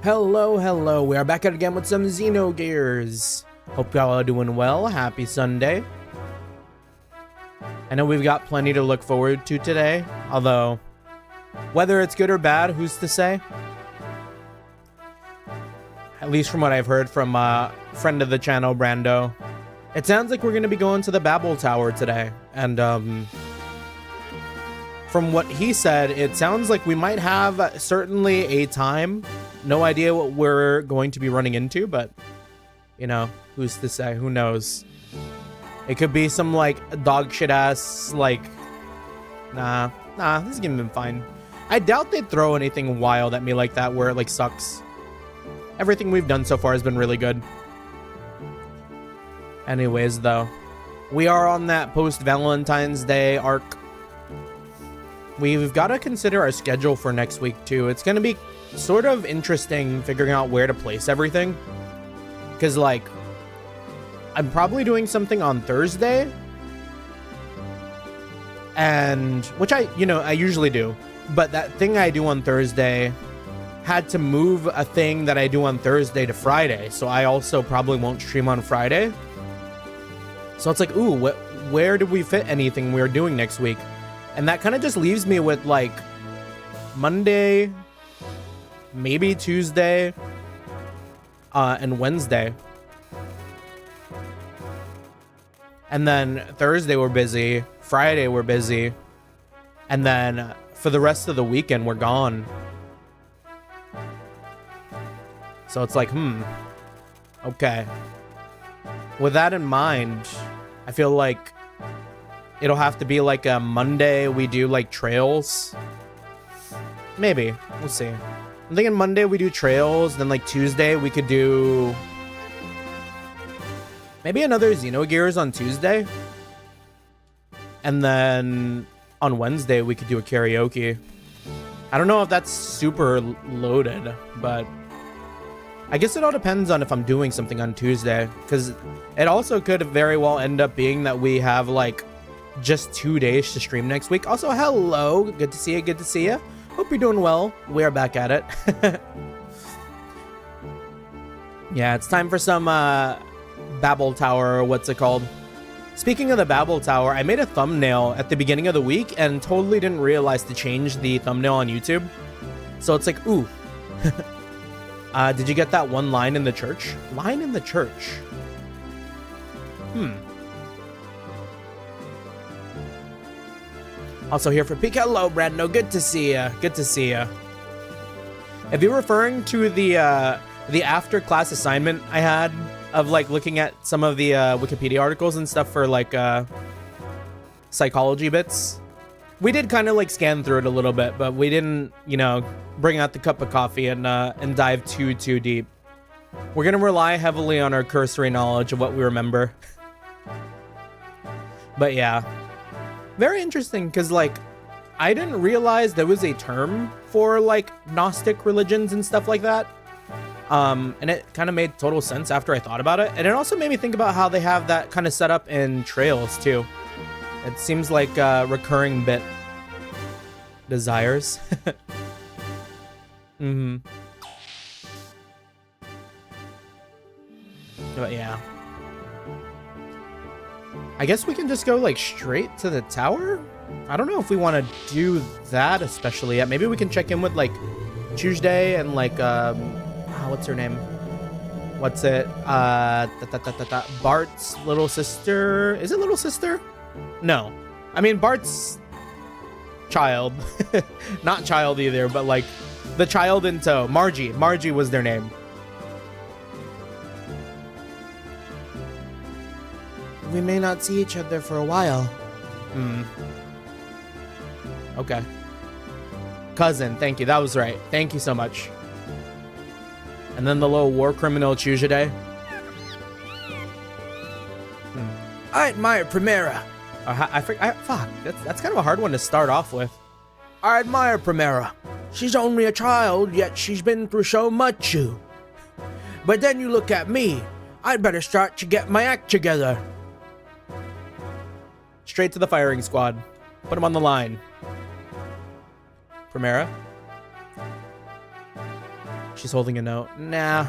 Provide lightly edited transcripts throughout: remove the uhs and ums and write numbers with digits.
Hello, we are back at it again with some Xenogears. Hope y'all are doing well. Happy Sunday. I know we've got plenty to look forward to today, although whether it's good or bad, who's to say? At least from what I've heard from a friend of the channel, Brando. It sounds like we're going to be going to the Babel Tower today, and from what he said, it sounds like we might have certainly a time. No idea what we're going to be running into, but, you know, who's to say? Who knows? It could be some, like, dog shit ass, like, nah, this is gonna be fine. I doubt they'd throw anything wild at me like that where it, like, sucks. Everything we've done so far has been really good. Anyways, though, we are on that post-Valentine's Day arc. We've got to consider our schedule for next week, too. It's going to be sort of interesting figuring out where to place everything. Because, like, I'm probably doing something on Thursday. And, which I usually do. But that thing I do on Thursday had to move a thing that I do on Thursday to Friday. So I also probably won't stream on Friday. So it's like, ooh, where did we fit anything we're doing next week? And that kind of just leaves me with, like, Monday, maybe Tuesday, and Wednesday. And then Thursday we're busy, Friday we're busy, and then for the rest of the weekend we're gone. So it's like, okay. With that in mind, I feel like it'll have to be like a Monday we do like trails. Maybe. We'll see. I'm thinking Monday we do trails, then like Tuesday we could do maybe another Xenogears on Tuesday. And then on Wednesday we could do a karaoke. I don't know if that's super loaded, but I guess it all depends on if I'm doing something on Tuesday, because it also could very well end up being that we have like just 2 days to stream next week. Also, hello, good to see you. Hope you're doing well. We are back at it. Yeah, it's time for some Babel Tower, or what's it called? Speaking of the Babel Tower, I made a thumbnail at the beginning of the week and totally didn't realize to change the thumbnail on YouTube. So it's like, ooh. Did you get that one line in the church? Line in the church. Also here for Peek. Hello, Brando. Good to see ya. Good to see ya. If you're referring to the after class assignment I had of like looking at some of the Wikipedia articles and stuff for like psychology bits, we did kind of like scan through it a little bit, but we didn't, bring out the cup of coffee and dive too deep. We're gonna rely heavily on our cursory knowledge of what we remember. But yeah, very interesting, because like I didn't realize there was a term for like Gnostic religions and stuff like that. And it kind of made total sense after I thought about it. And it also made me think about how they have that kind of set up in Trails too. It seems like a recurring bit. Desires. But yeah. I guess we can just go like straight to the tower? I don't know if we want to do that especially yet. Maybe we can check in with like Tuesday and like what's her name? What's it? Bart's little sister. Is it little sister? No. I mean Bart's child. Not child either, but like the child in tow. Margie. Margie was their name. We may not see each other for a while. Okay. Cousin, thank you. That was right. Thank you so much. And then the little war criminal Tuesday. I admire Primera. Fuck, that's kind of a hard one to start off with. I admire Primera. She's only a child, yet she's been through so much. But then you look at me. I'd better start to get my act together. Straight to the firing squad. Put him on the line. Primera. She's holding a note. Nah.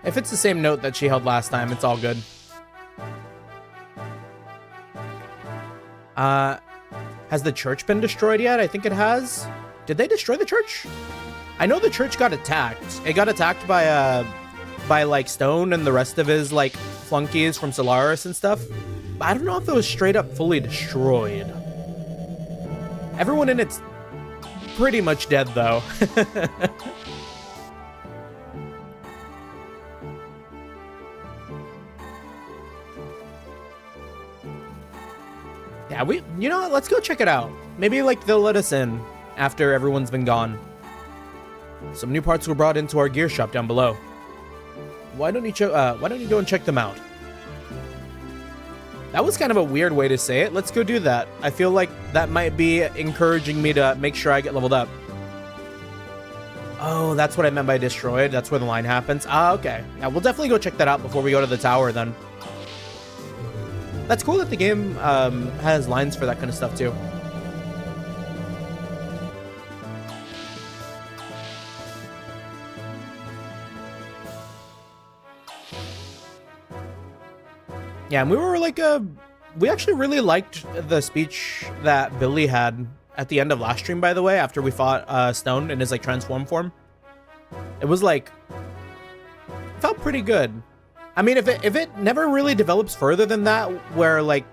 If it's the same note that she held last time, it's all good. Has the church been destroyed yet? I think it has. Did they destroy the church? I know the church got attacked. It got attacked by like Stone and the rest of his like flunkies from Solaris and stuff. But I don't know if it was straight up fully destroyed. Everyone in it's pretty much dead though. Yeah, you know what? Let's go check it out. Maybe like they'll let us in after everyone's been gone. Some new parts were brought into our gear shop down below. Why don't you go and check them out? That was kind of a weird way to say it. Let's go do that. I feel like that might be encouraging me to make sure I get leveled up. Oh, that's what I meant by destroyed. That's where the line happens. Ah, okay. Yeah, we'll definitely go check that out before we go to the tower then. That's cool that the game has lines for that kind of stuff too. Yeah, and we were like, we actually really liked the speech that Billy had at the end of last stream, by the way, after we fought Stone in his like transform form. It was like, it felt pretty good. I mean, if it never really develops further than that, where like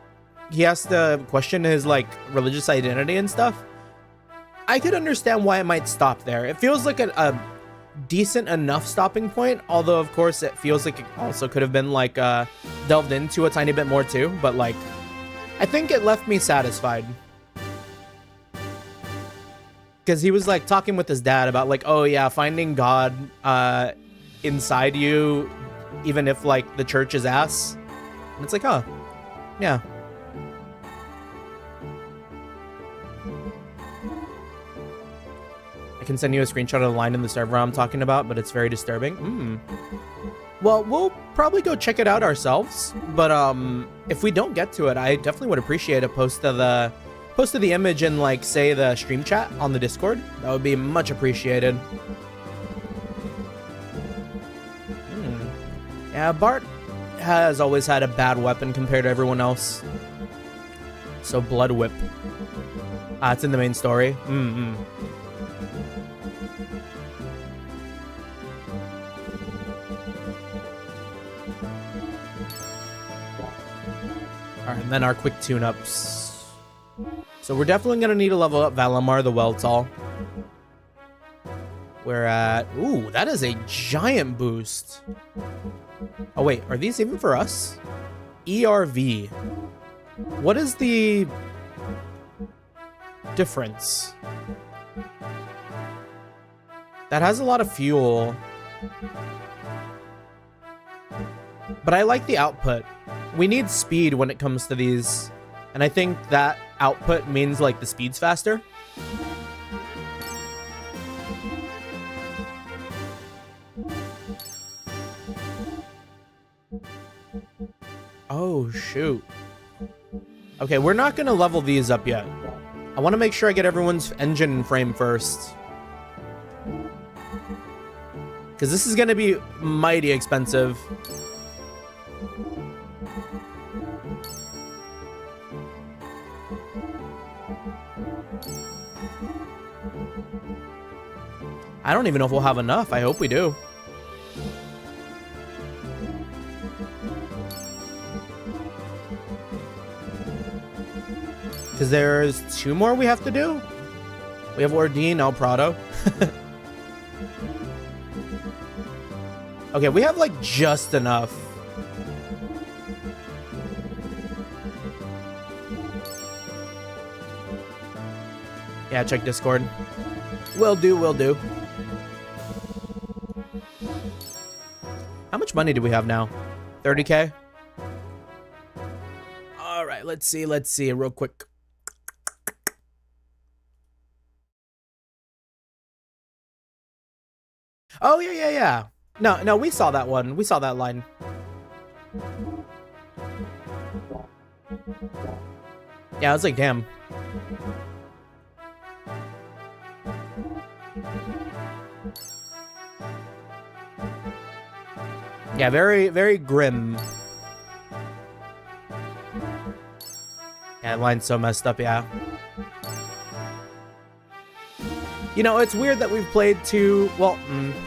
he has to question his like religious identity and stuff, I could understand why it might stop there. It feels like a decent enough stopping point, although of course it feels like it also could have been like delved into a tiny bit more too, but like I think it left me satisfied. Because he was like talking with his dad about like, oh yeah, finding God inside you, even if like the church is ass. And it's like, oh, yeah. I can send you a screenshot of the line in the server I'm talking about, but it's very disturbing. Well, we'll probably go check it out ourselves, but if we don't get to it, I definitely would appreciate a post of the image in like say the stream chat on the Discord. That would be much appreciated. Yeah, Bart has always had a bad weapon compared to everyone else. So Blood Whip. It's in the main story. Alright, and then our quick tune-ups. So we're definitely going to need to level up Valimar the Weltall. We're at... Ooh, that is a giant boost. Oh wait, are these even for us? ERV. What is the difference? That has a lot of fuel. But I like the output. We need speed when it comes to these. And I think that output means like the speed's faster. Oh, shoot. Okay, we're not going to level these up yet. I want to make sure I get everyone's engine frame first. Because this is going to be mighty expensive. I don't even know if we'll have enough. I hope we do. Because there's 2 more we have to do. We have Ordine, El Prado. Okay, we have like just enough. Yeah, check Discord. Will do, will do. How much money do we have now? 30K? All right, let's see real quick. Oh, yeah. No, we saw that one. We saw that line. Yeah, I was like, damn. Yeah, very, very grim. Yeah, line's so messed up, yeah. You know, it's weird that we've played two... Well,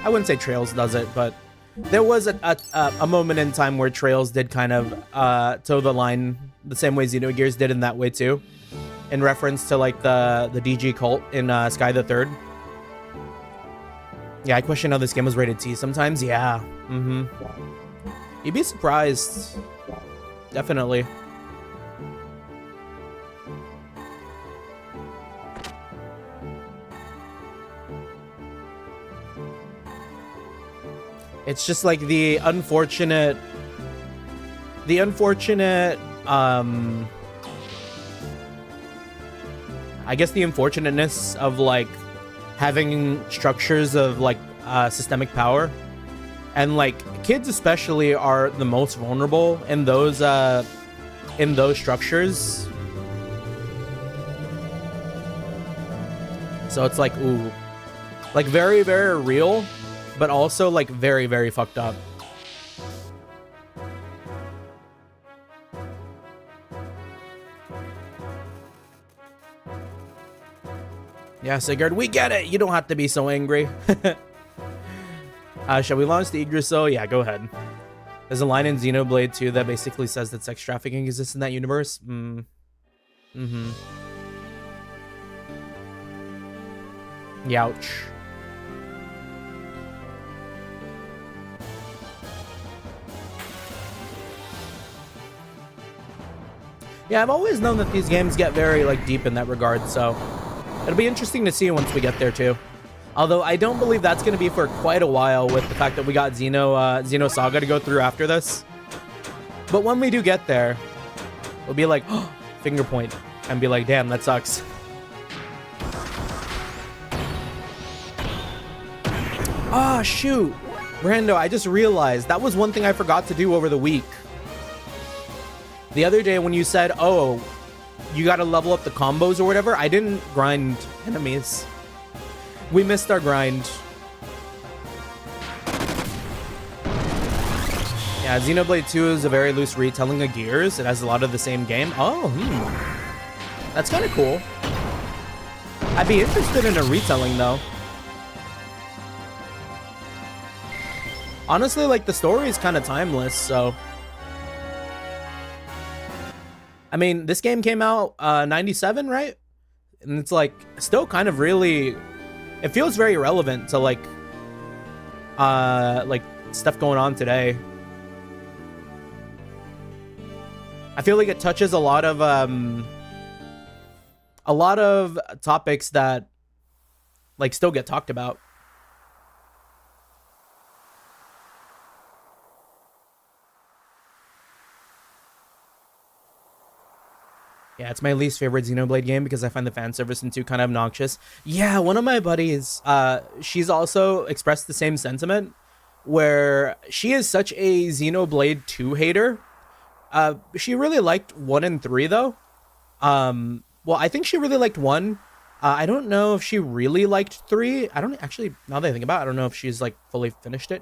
I wouldn't say Trails does it, but there was a moment in time where Trails did kind of toe the line the same way Xenogears did in that way, too. In reference to, like, the DG cult in Sky the Third. Yeah, I question how this game was rated T sometimes. Yeah. You'd be surprised. Definitely. It's just like the unfortunate, I guess the unfortunateness of like having structures of like systemic power, and like kids especially are the most vulnerable in those structures. So it's like, ooh, like very, very real, but also like very, very fucked up. Yeah, Sigurd, we get it. You don't have to be so angry. Shall we launch the Yggdrasil? Yeah, go ahead. There's a line in Xenoblade 2 that basically says that sex trafficking exists in that universe. Youch. Yeah, I've always known that these games get very like deep in that regard, so it'll be interesting to see once we get there too. Although I don't believe that's going to be for quite a while with the fact that we got Xeno Saga to go through after this. But when we do get there, we'll be like, oh, finger point, and be like, damn, that sucks. Ah, oh, shoot. Brando, I just realized that was one thing I forgot to do over the week. The other day when you said, oh, you got to level up the combos or whatever, I didn't grind enemies. We missed our grind. Yeah, Xenoblade 2 is a very loose retelling of Gears. It has a lot of the same game. Oh, that's kind of cool. I'd be interested in a retelling, though. Honestly, like, the story is kind of timeless, so... I mean, this game came out 97, right? And it's, like, still kind of really... It feels very relevant to, like stuff going on today. I feel like it touches a lot of topics that, like, still get talked about. Yeah, it's my least favorite Xenoblade game because I find the fan service in 2 kind of obnoxious. Yeah, one of my buddies, she's also expressed the same sentiment, where she is such a Xenoblade 2 hater. She really liked 1 and 3, though. Well, I think she really liked 1. I don't know if she really liked 3. I don't actually, now that I think about it, I don't know if she's, like, fully finished it.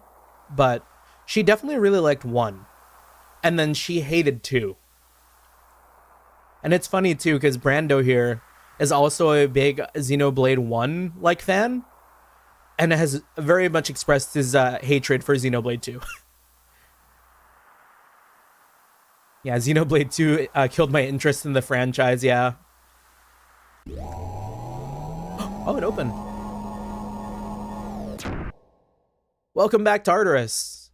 But she definitely really liked 1. And then she hated 2. And it's funny, too, because Brando here is also a big Xenoblade 1 like fan, and has very much expressed his hatred for Xenoblade 2. Yeah, Xenoblade 2 killed my interest in the franchise, yeah. Oh, it opened. Welcome back, Tartarus.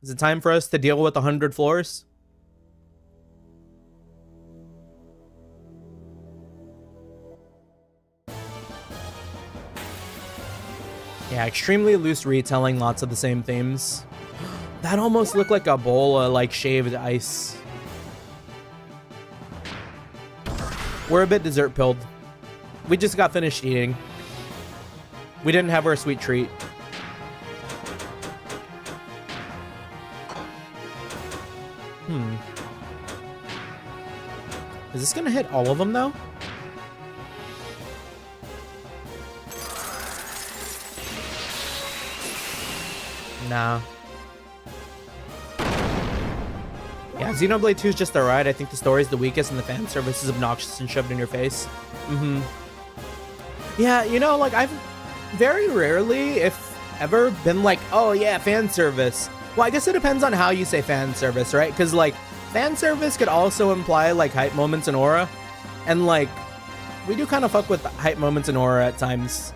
Is it time for us to deal with 100 floors? Yeah, extremely loose retelling, lots of the same themes. That almost looked like a bowl of, like, shaved ice. We're a bit dessert pilled. We just got finished eating. We didn't have our sweet treat. Is this gonna hit all of them, though? Nah. Yeah, Xenoblade 2 is just alright. I think the story is the weakest and the fan service is obnoxious and shoved in your face. Yeah, you know, like, I've very rarely, if ever, been like, oh yeah, fan service. Well, I guess it depends on how you say fan service, right? Because, like, fan service could also imply, like, hype moments and aura. And, like, we do kind of fuck with hype moments and aura at times.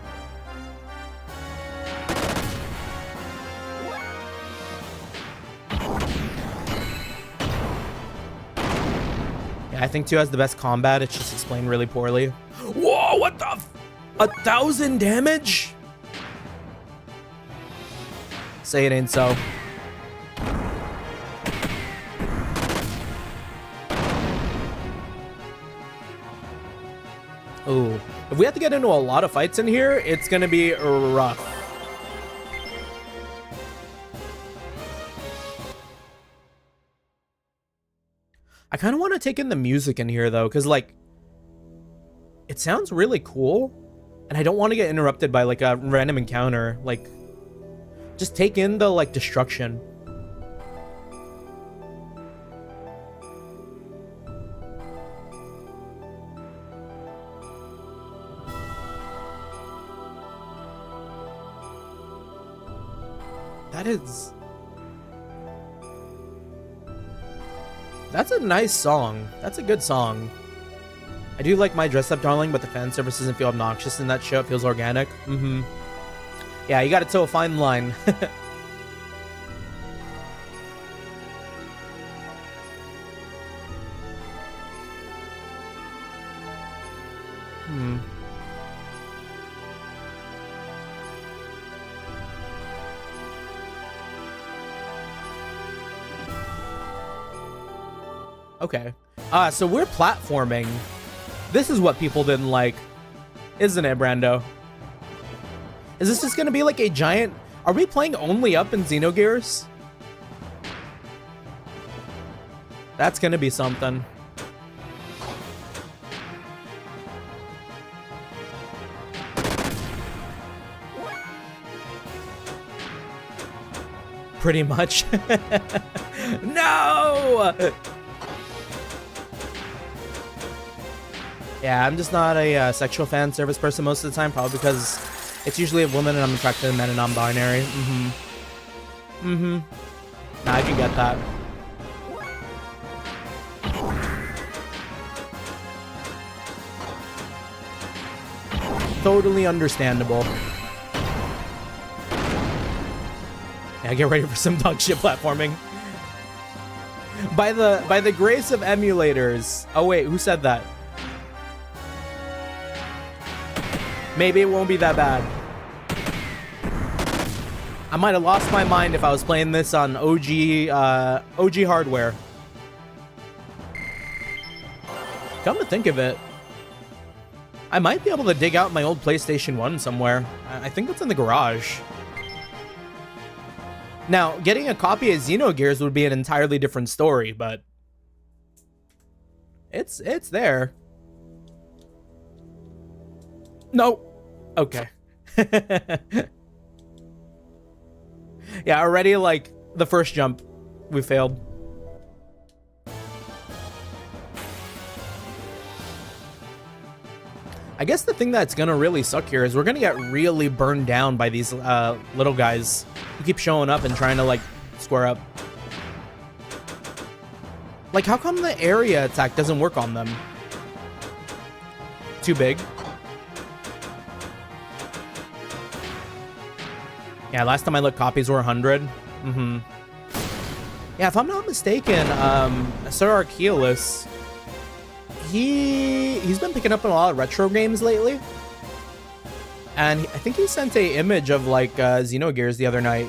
I think 2 has the best combat. It's just explained really poorly. Whoa, what the 1,000 damage? Say it ain't so. Ooh. If we have to get into a lot of fights in here, it's gonna be rough. I kind of want to take in the music in here, though, because, like, it sounds really cool, and I don't want to get interrupted by, like, a random encounter. Like, just take in the, like, destruction. That's a nice song. That's a good song. I do like My Dress Up Darling, but the fan service doesn't feel obnoxious in that show. It feels organic. Yeah, you gotta toe a fine line. Okay. So we're platforming. This is what people didn't like. Isn't it, Brando? Is this just gonna be like a giant... Are we playing only up in Xenogears? That's gonna be something. Pretty much. No! Yeah, I'm just not a sexual fan service person most of the time, probably because it's usually a woman and I'm attracted to men and non-binary. Nah, I can get that. Totally understandable. Yeah, get ready for some dog shit platforming. By the grace of emulators. Oh wait, who said that? Maybe it won't be that bad. I might have lost my mind if I was playing this on OG hardware. Come to think of it, I might be able to dig out my old PlayStation 1 somewhere. I think it's in the garage. Now, getting a copy of Xenogears would be an entirely different story, but it's there. No. Okay. Yeah, already, like, the first jump, we failed. I guess the thing that's gonna really suck here is we're gonna get really burned down by these little guys who keep showing up and trying to, like, square up. Like, how come the area attack doesn't work on them? Too big? Yeah, last time I looked, copies were 100. Yeah, if I'm not mistaken, Sir Archeolus, he's been picking up in a lot of retro games lately. And I think he sent a image of, like, Xenogears the other night.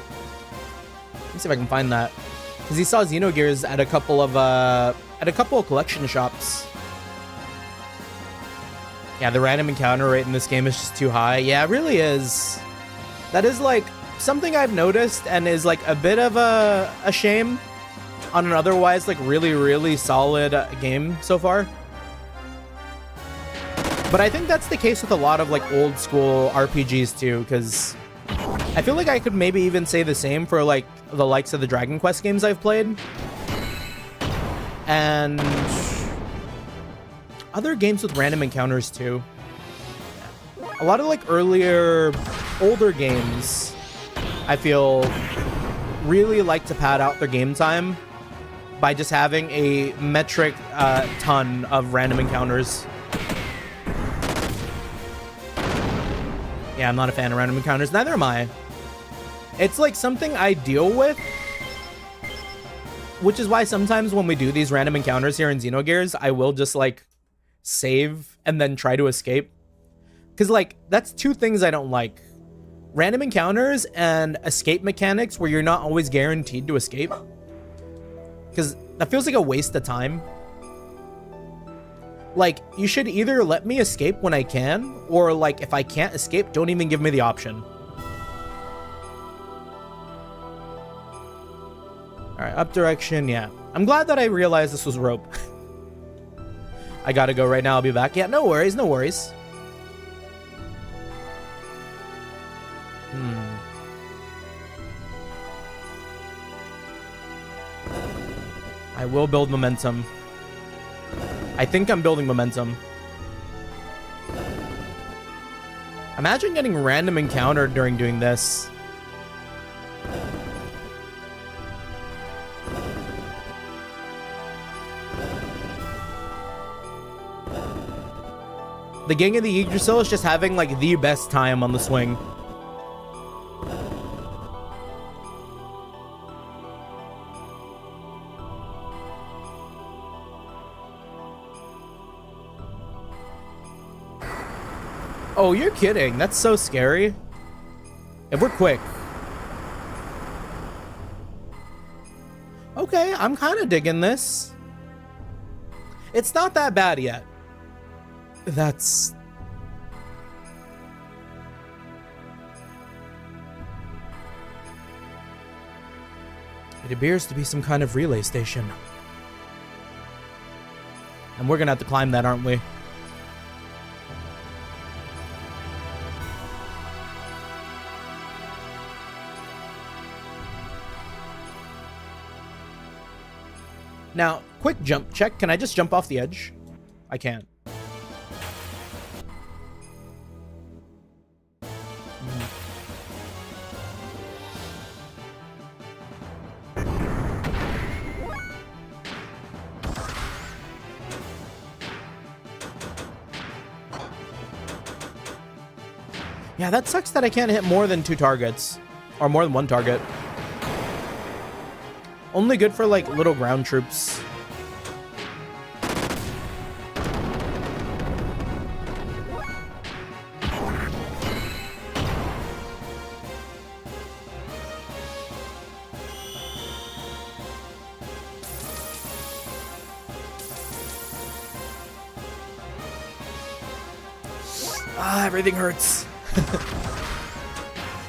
Let me see if I can find that. Because he saw Xenogears at a couple of collection shops. Yeah, the random encounter rate in this game is just too high. Yeah, it really is. That is, like, something I've noticed and is, like, a bit of a shame on an otherwise, like, really, really solid game so far. But I think that's the case with a lot of, like, old school RPGs too, because I feel like I could maybe even say the same for, like, the likes of the Dragon Quest games I've played. and other games with random encounters too. A lot of like earlier, older games, I feel, really like to pad out their game time by just having a metric ton of random encounters. Yeah, I'm not a fan of random encounters. Neither am I. It's like something I deal with, which is why sometimes when we do these random encounters here in Xenogears, I will just like save and then try to escape. Because like, that's two things I don't like. Random encounters and escape mechanics where you're not always guaranteed to escape. Because that feels like a waste of time. Like, you should either let me escape when I can, or like, if I can't escape, don't even give me the option. Alright, up direction, yeah. I'm glad that I realized this was rope. I gotta go right now, I'll be back. Yeah, no worries, no worries. I will build momentum. I think I'm building momentum. Imagine getting random encountered during doing this. The gang of the Yggdrasil is just having like the best time on the swing. Oh, you're kidding. That's so scary. And we're quick. Okay, I'm kind of digging this. It's not that bad yet. That's... It appears to be some kind of relay station. And we're gonna have to climb that, aren't we? Now, quick jump check. Can I just jump off the edge? I can't. Yeah, that sucks that I can't hit more than 2 targets. Or more than 1 target. Only good for, like, little ground troops. Ah, everything hurts.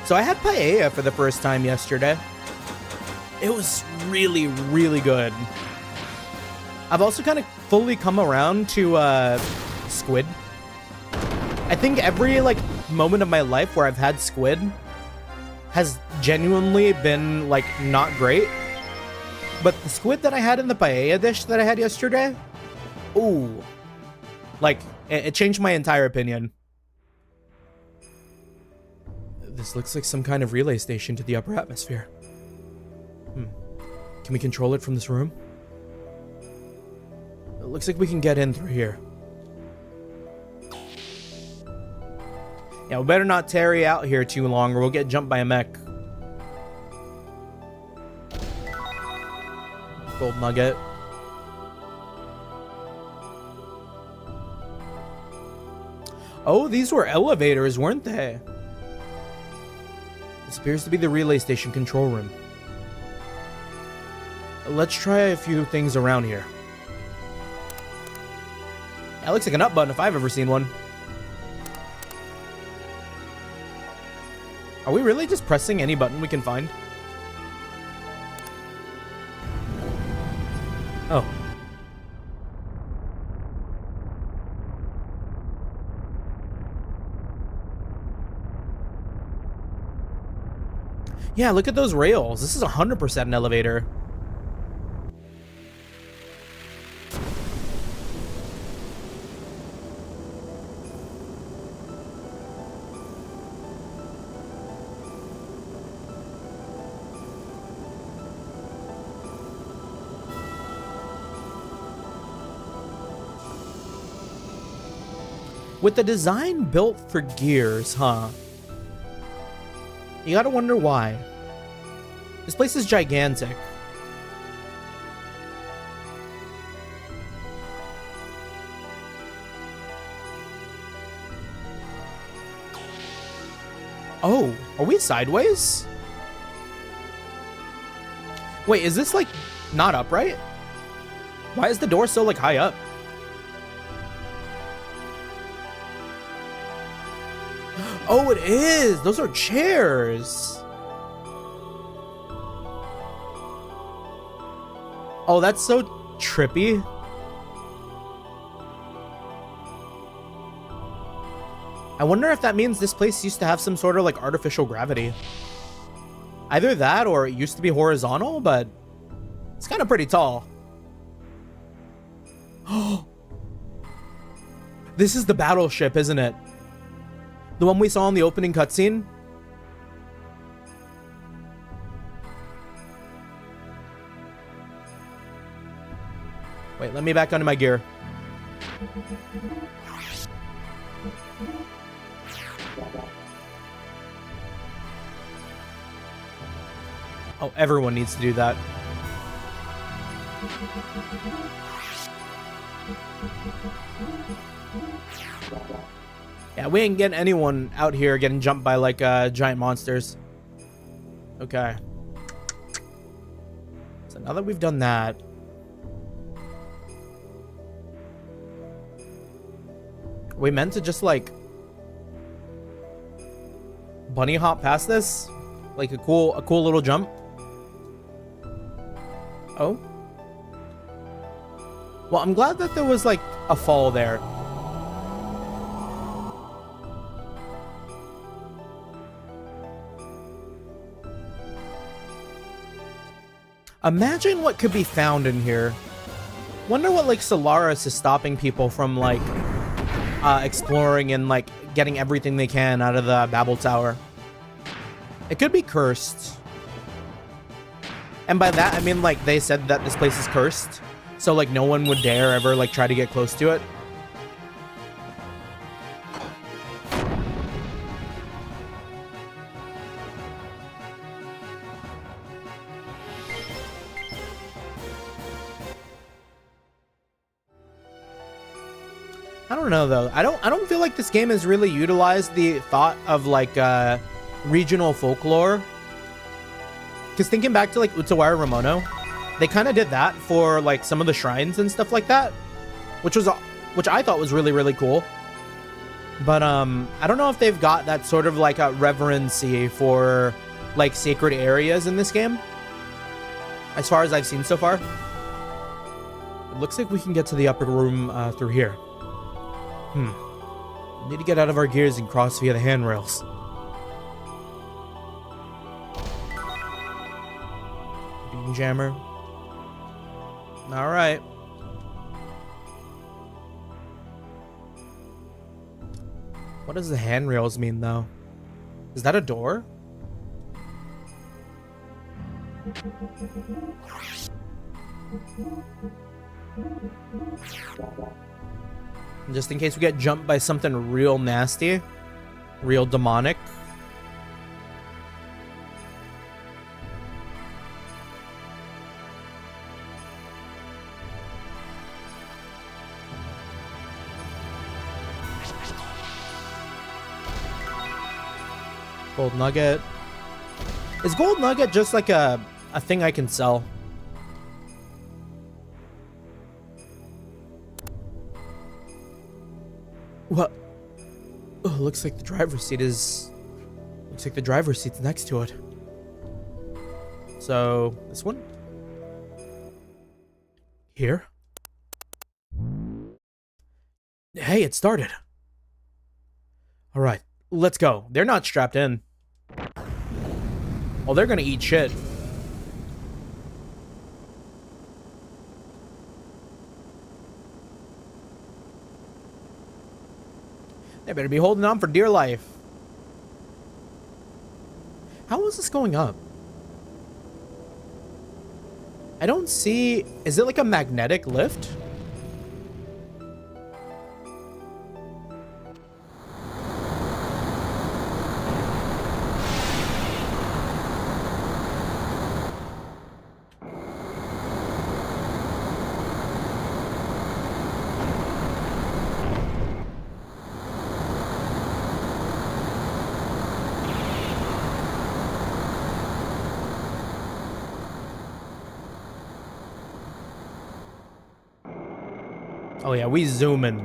So I had paella for the first time yesterday. It was really, really good. I've also kind of fully come around to squid. I think every like moment of my life where I've had squid has genuinely been like not great. But the squid that I had in the paella dish that I had yesterday, ooh, like it changed my entire opinion. This looks like some kind of relay station to the upper atmosphere. Can we control it from this room? It looks like we can get in through here. Yeah, we better not tarry out here too long or we'll get jumped by a mech. Gold nugget. Oh, these were elevators, weren't they? This appears to be the relay station control room. Let's try a few things around here. That looks like an up button if I've ever seen one. Are we really just pressing any button we can find? Oh. Yeah, look at those rails. This is 100% an elevator. With the design built for Gears, huh? You gotta wonder why. This place is gigantic. Oh, are we sideways? Wait, is this like not upright? Why is the door so like high up? Oh, it is. Those are chairs. Oh, that's so trippy. I wonder if that means this place used to have some sort of like artificial gravity. Either that or it used to be horizontal, but it's kind of pretty tall. Oh, this is the battleship, isn't it? The one we saw in the opening cutscene? Wait, let me back onto my gear. Oh, everyone needs to do that. Yeah, we ain't getting anyone out here getting jumped by like giant monsters. Okay. So now that we've done that, are we meant to just like bunny hop past this? Like a cool little jump? Oh. Well, I'm glad that there was like a fall there. Imagine what could be found in here. Wonder what like Solaris is stopping people from like exploring and like getting everything they can out of the Babel Tower. It could be cursed. And by that I mean like they said that this place is cursed, so like no one would dare ever like try to get close to it. I don't know though. I don't feel like this game has really utilized the thought of like regional folklore. Because thinking back to like Utawara Ramono, they kind of did that for like some of the shrines and stuff like that, which I thought was really cool. But I don't know if they've got that sort of like a reverency for like sacred areas in this game, as far as I've seen so far. It looks like we can get to the upper room through here. We need to get out of our gears and cross via the handrails. Beam jammer. All right. What does the handrails mean, though? Is that a door? Just in case we get jumped by something real nasty, real demonic. Gold nugget. Is gold nugget just like a thing I can sell? What? Oh, looks like the driver's seat is... Looks like the driver's seat's next to it. So, this one? Here? Hey, it started. Alright, let's go. They're not strapped in. Oh, they're gonna eat shit. They better be holding on for dear life. How is this going up? I don't see... Is it like a magnetic lift? Oh yeah, we zoom in.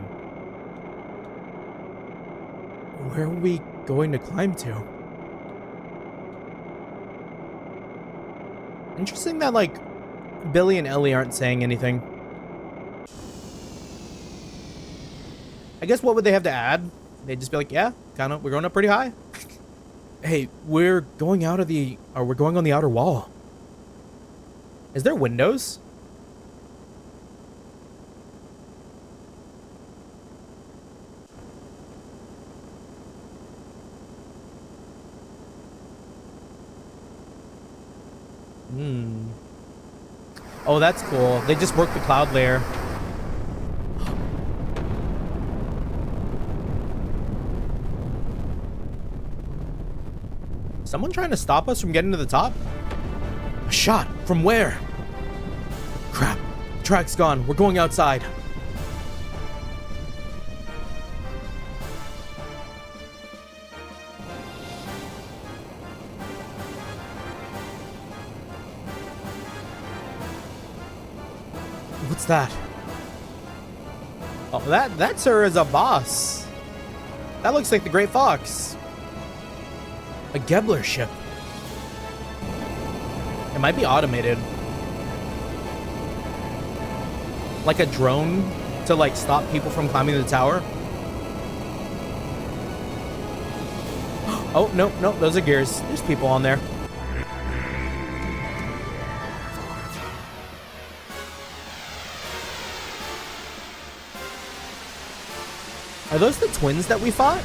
Where are we going to climb to? Interesting that, like, Billy and Ellie aren't saying anything. I guess what would they have to add? They'd just be like, yeah, kind of, we're going up pretty high. Hey, we're going on the outer wall. Is there windows? Oh, that's cool. They just worked the cloud layer. Someone trying to stop us from getting to the top? A shot? From where? Crap. The track's gone. We're going outside. What's that? Oh, that sir is a boss. That looks like the Great Fox. A Gebler ship. It might be automated. Like a drone to, like, stop people from climbing the tower. Oh, no, those are gears. There's people on there. Are those the twins that we fought?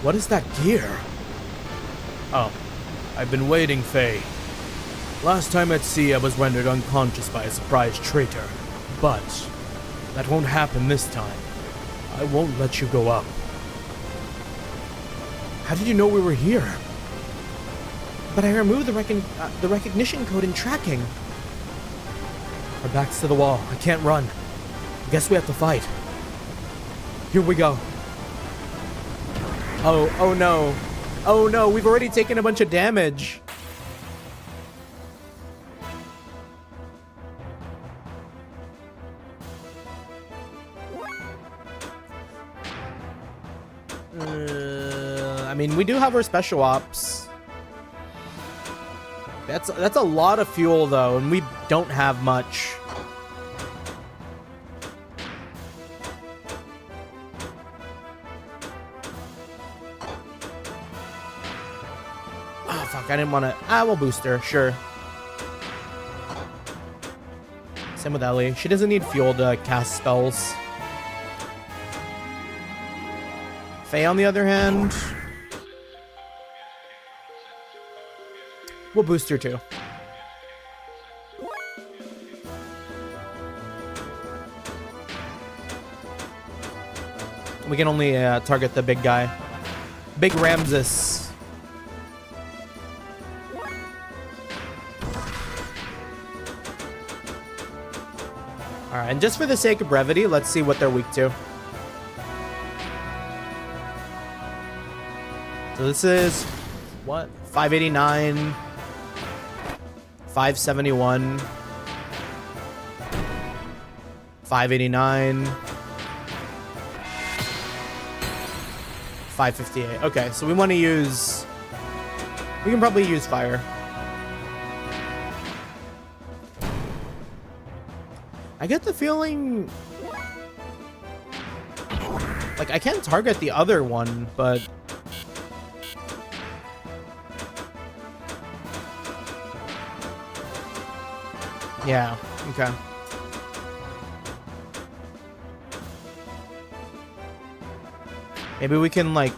What is that gear? Oh, I've been waiting, Fei. Last time at sea, I was rendered unconscious by a surprise traitor. But that won't happen this time. I won't let you go up. How did you know we were here? But I removed the recognition code in tracking. Our backs to the wall. I can't run. I guess we have to fight. Here we go. Oh no. Oh no, we've already taken a bunch of damage. I mean, we do have our special ops. That's a lot of fuel though, and we don't have much. I didn't want to. We'll boost her, sure. Same with Ellie. She doesn't need fuel to cast spells. Fei, on the other hand, we'll boost her too. We can only target the big guy. Big Ramses. Alright, and just for the sake of brevity, let's see what they're weak to. So this is, what? 589, 571, 589, 558. Okay, so we want to use... We can probably use fire. I get the feeling... Like, I can target the other one, but... Yeah, okay. Maybe we can, like...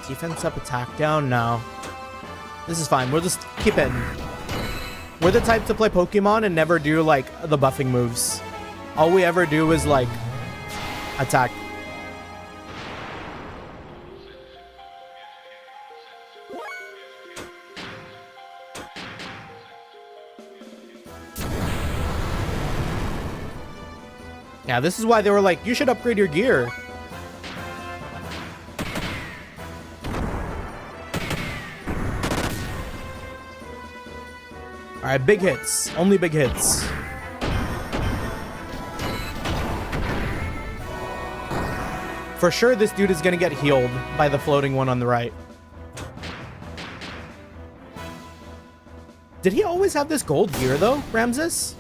Defense up, attack down? No. This is fine. We'll just keep it. We're the type to play Pokemon and never do, like, the buffing moves. All we ever do is, like, attack. Yeah, this is why they were like, you should upgrade your gear. Alright, big hits. Only big hits. For sure, this dude is gonna get healed by the floating one on the right. Did he always have this gold gear, though, Ramses?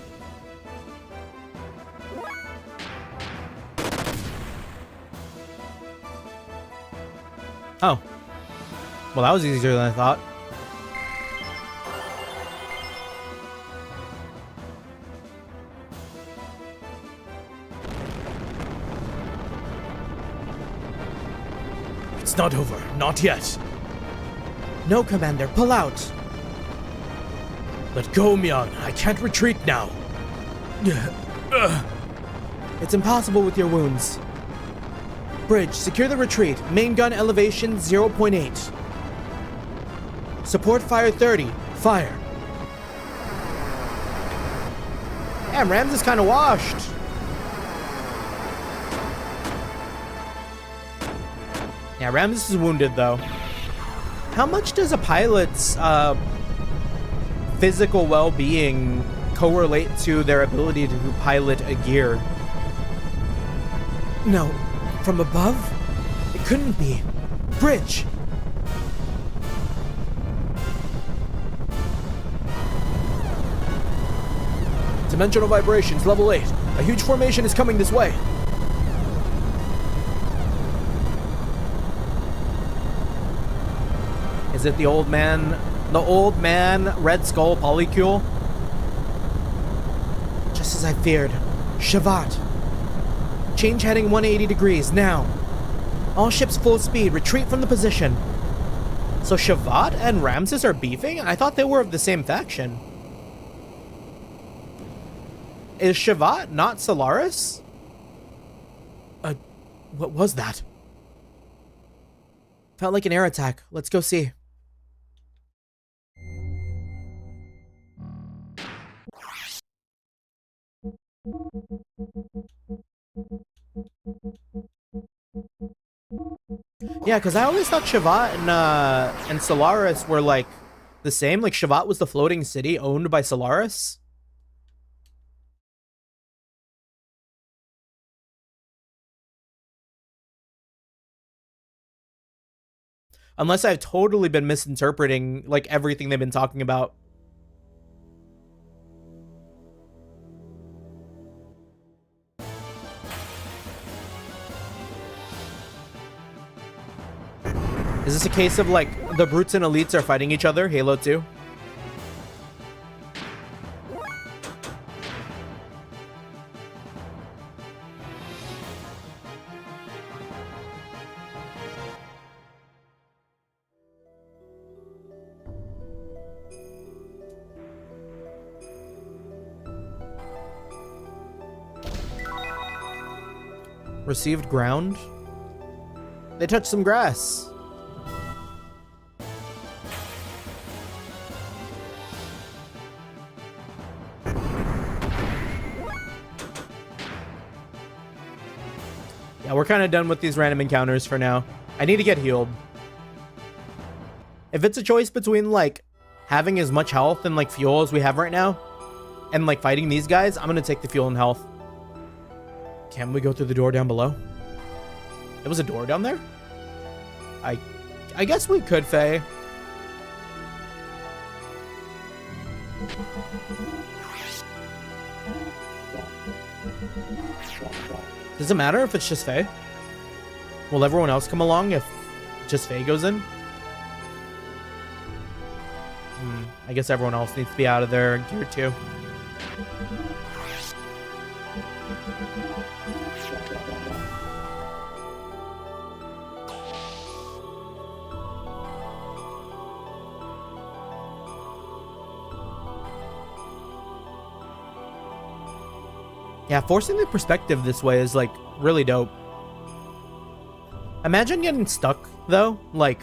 Oh. Well, that was easier than I thought. It's not over. Not yet. No, Commander. Pull out. Let go, Mian. I can't retreat now. It's impossible with your wounds. Bridge, secure the retreat. Main gun elevation 0.8. Support fire 30. Fire. Damn, Rams is kind of washed. Yeah, Rams is wounded though. How much does a pilot's physical well-being correlate to their ability to pilot a gear? No, from above? It couldn't be. Bridge! Dimensional vibrations, level 8. A huge formation is coming this way. Is it the old man? The old man Red Skull polycule? Just as I feared. Shavat. Change heading 180 degrees, now. All ships full speed, retreat from the position. So Shavat and Ramses are beefing? I thought they were of the same faction. Is Shavat not Solaris? What was that? Felt like an air attack. Let's go see. Yeah, because I always thought Shavat and Solaris were like the same. Like Shavat was the floating city owned by Solaris. Unless I've totally been misinterpreting like everything they've been talking about. Is this a case of like the brutes and elites are fighting each other? Halo 2? Received ground? They touched some grass. Yeah, we're kind of done with these random encounters for now. I need to get healed. If it's a choice between like having as much health and like fuel as we have right now and like fighting these guys, I'm gonna take the fuel and health. Can we go through the door down below? There was a door down there? I guess we could, Faye. Does it matter if it's just Faye? Will everyone else come along if just Faye goes in? I guess everyone else needs to be out of their gear too. Yeah, forcing the perspective this way is like really dope. Imagine getting stuck though, like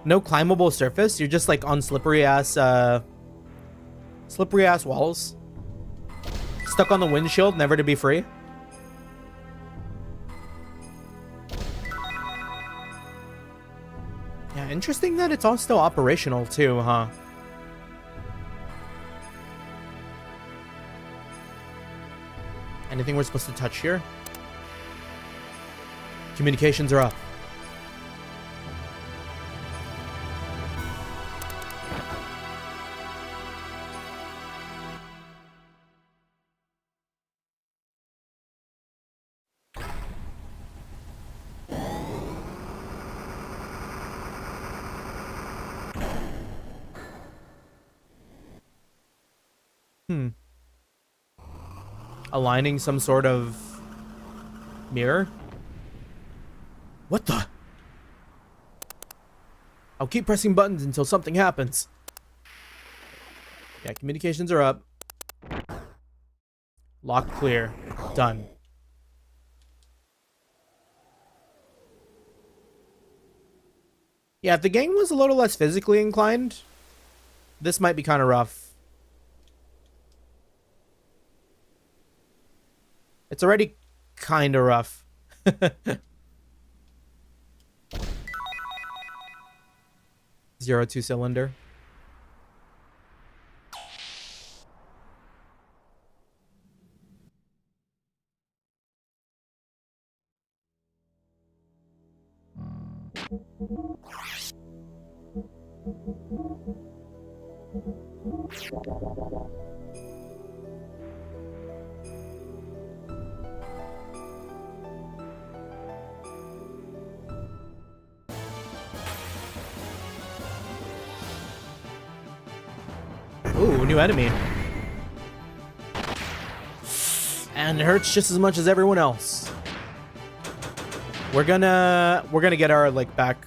no climbable surface. You're just like on slippery ass walls. Stuck on the windshield, never to be free. Yeah, interesting that it's all still operational too, huh? Anything we're supposed to touch here? Communications are up. Aligning some sort of mirror? What the? I'll keep pressing buttons until something happens. Yeah, communications are up. Lock clear. Done. Yeah, if the game was a little less physically inclined, this might be kind of rough. It's already kind of rough. 0-2 cylinder. Ooh, new enemy. And it hurts just as much as everyone else. We're gonna get our like back.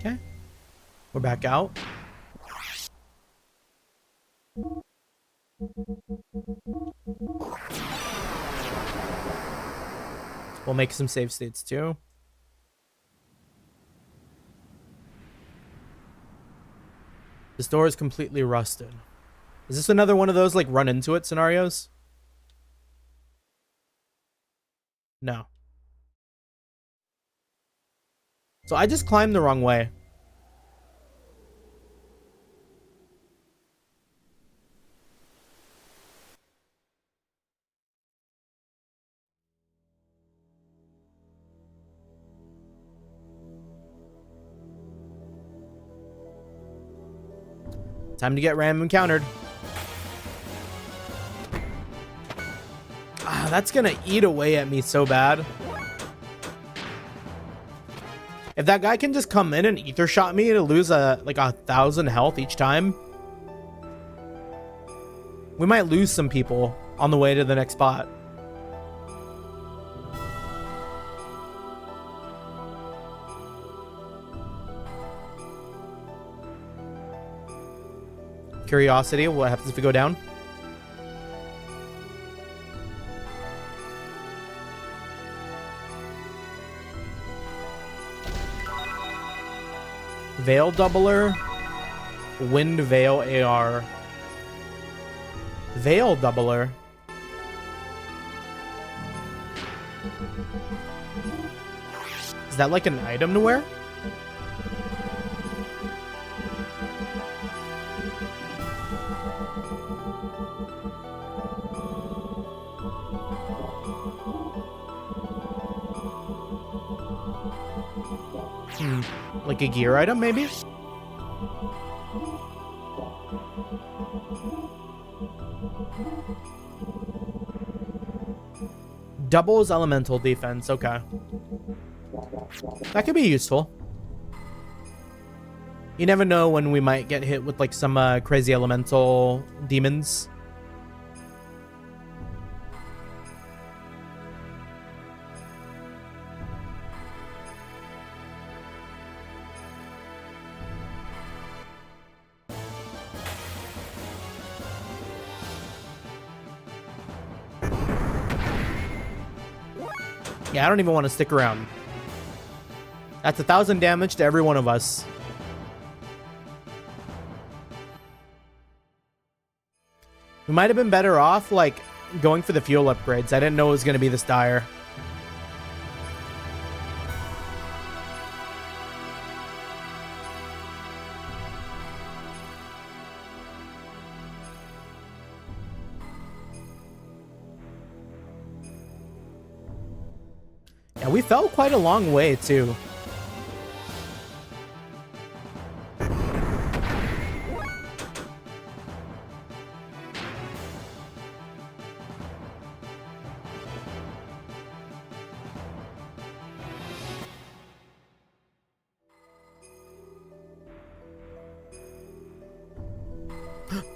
Okay. We're back out. We'll make some save states too. This door is completely rusted. Is this another one of those like run into it scenarios? No. So I just climbed the wrong way. Time to get random encountered. Ah, that's gonna eat away at me so bad. If that guy can just come in and ether shot me to lose like 1,000 health each time, we might lose some people on the way to the next spot. Curiosity, what happens if we go down? Veil doubler, wind veil AR. Veil doubler. Is that like an item to wear? Like a gear item, maybe? Doubles elemental defense, okay. That could be useful. You never know when we might get hit with like some crazy elemental demons. Yeah, I don't even want to stick around. That's 1,000 damage to every one of us. We might have been better off, like, going for the fuel upgrades. I didn't know it was going to be this dire. Yeah, we fell quite a long way, too.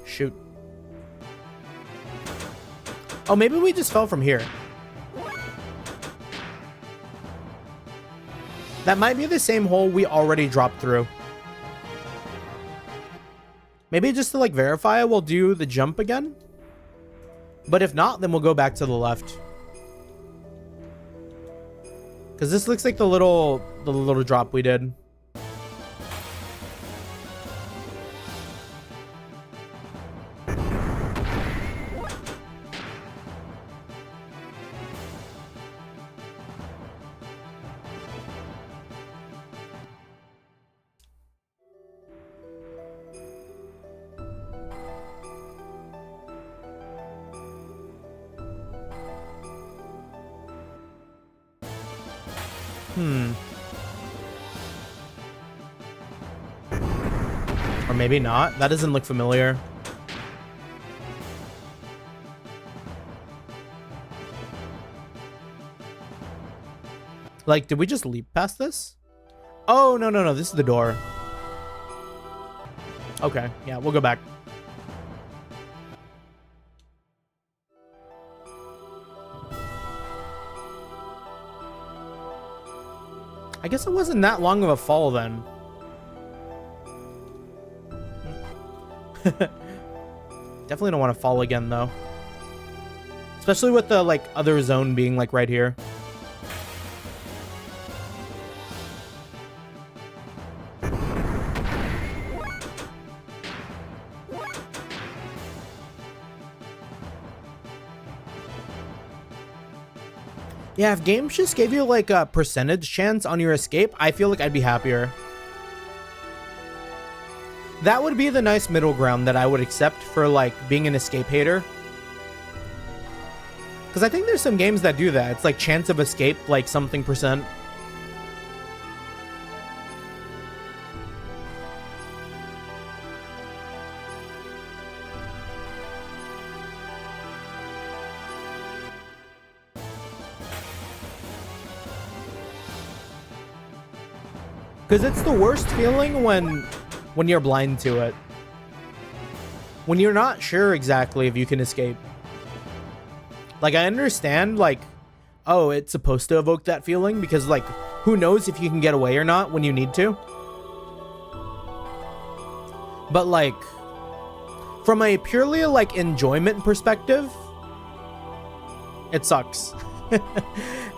Shoot. Oh, maybe we just fell from here. That might be the same hole we already dropped through. Maybe just to like verify, we'll do the jump again. But if not, then we'll go back to the left. Because this looks like the little drop we did. Or maybe not. That doesn't look familiar. Like, did we just leap past this? Oh, no, no, no. This is the door. Okay. Yeah, we'll go back. I guess it wasn't that long of a fall then. Definitely don't want to fall again though. Especially with the like other zone being like right here. Yeah, if games just gave you like a percentage chance on your escape, I feel like I'd be happier. That would be the nice middle ground that I would accept for like being an escape hater. Because I think there's some games that do that. It's like chance of escape, like something percent. Because it's the worst feeling when you're blind to it. When you're not sure exactly if you can escape. Like, I understand, like, oh, it's supposed to evoke that feeling because, like, who knows if you can get away or not when you need to. But, like, from a purely, like, enjoyment perspective, it sucks.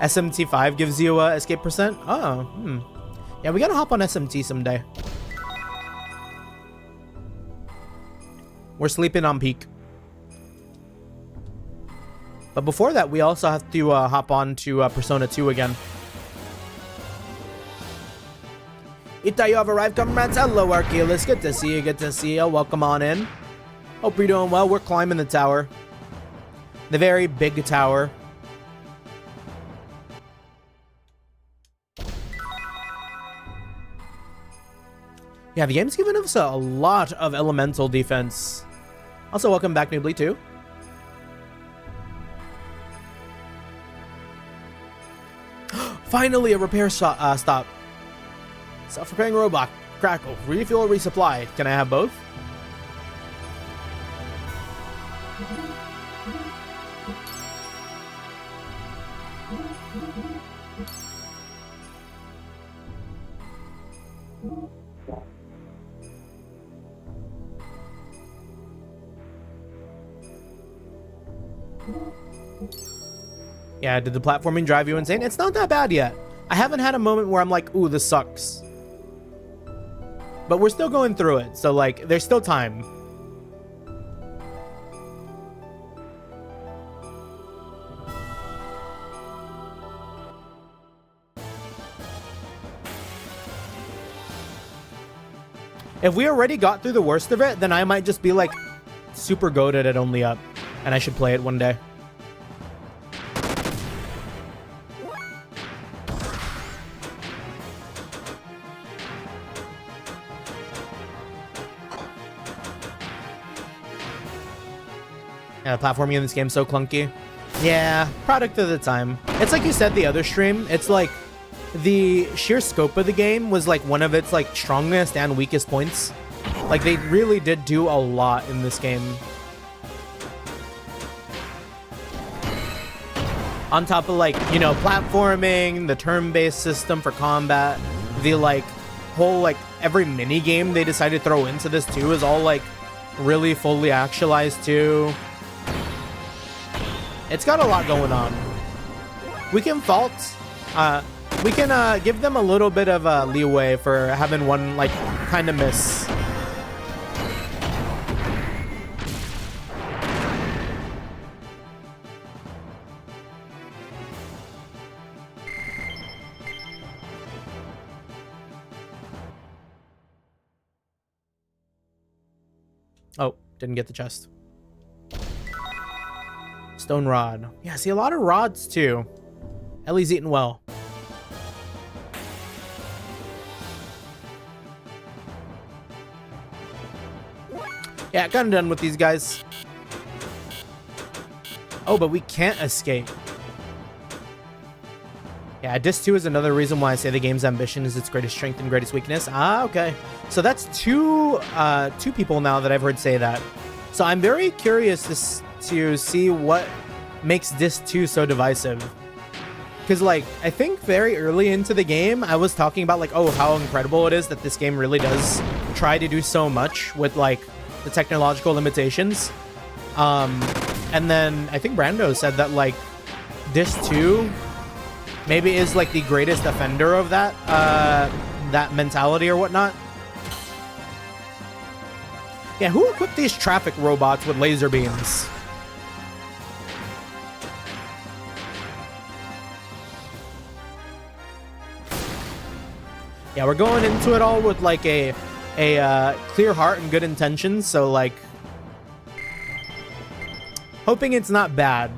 SMT5 gives you escape percent? Oh, Yeah, we gotta hop on SMT someday. We're sleeping on peak. But before that, we also have to hop on to Persona 2 again. Ita, you have arrived, comrades. Hello, Archeolus. Good to see you. Good to see you. Welcome on in. Hope you're doing well. We're climbing the tower. The very big tower. Yeah, the game's given us a lot of elemental defense. Also, welcome back, Noobly, too. Finally, a repair stop. Self-repairing robot. Crackle. Refuel or resupply. Can I have both? Yeah, did the platforming drive you insane? It's not that bad yet. I haven't had a moment where I'm like, ooh, this sucks. But we're still going through it, so like, there's still time. If we already got through the worst of it, then I might just be like super goated at Only Up, and I should play it one day. Yeah, the platforming in this game's so clunky. Yeah, product of the time. It's like you said the other stream, it's like the sheer scope of the game was like one of its like strongest and weakest points. Like they really did do a lot in this game. On top of like, you know, platforming, the turn-based system for combat, the like whole like every mini game they decided to throw into this too is all like really fully actualized too. It's got a lot going on. We can fault, we can give them a little bit of leeway for having one like kind of miss. Oh, didn't get the chest. Stone rod. Yeah, see a lot of rods too. Ellie's eating well. Yeah, kind of done with these guys. Oh, but we can't escape. Yeah, Disc 2 is another reason why I say the game's ambition is its greatest strength and greatest weakness. Ah, okay. So that's two people now that I've heard say that. So I'm very curious to see what makes Disc 2 so divisive. Because, like, I think very early into the game, I was talking about, like, oh, how incredible it is that this game really does try to do so much with, like, the technological limitations. And then I think Brando said that, like, Disc 2 maybe is, like, the greatest offender of that, that mentality or whatnot. Yeah, who equipped these traffic robots with laser beams? Yeah, we're going into it all with like a clear heart and good intentions, so like hoping it's not bad.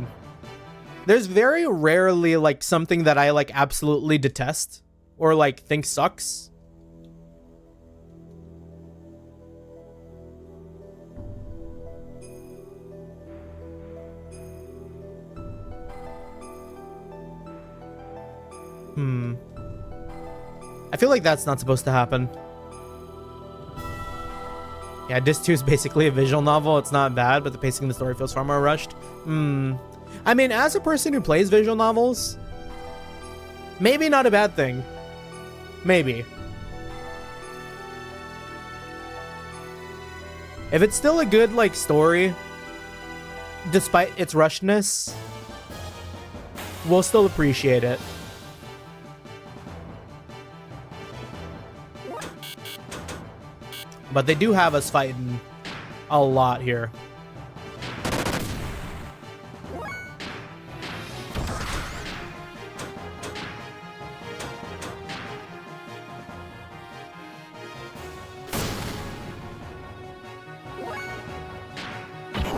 There's very rarely like something that I like absolutely detest or like think sucks. I feel like that's not supposed to happen. Yeah, Disc 2 is basically a visual novel. It's not bad, but the pacing of the story feels far more rushed. I mean, as a person who plays visual novels, maybe not a bad thing. Maybe. If it's still a good, like, story, despite its rushness, we'll still appreciate it. But they do have us fighting a lot here.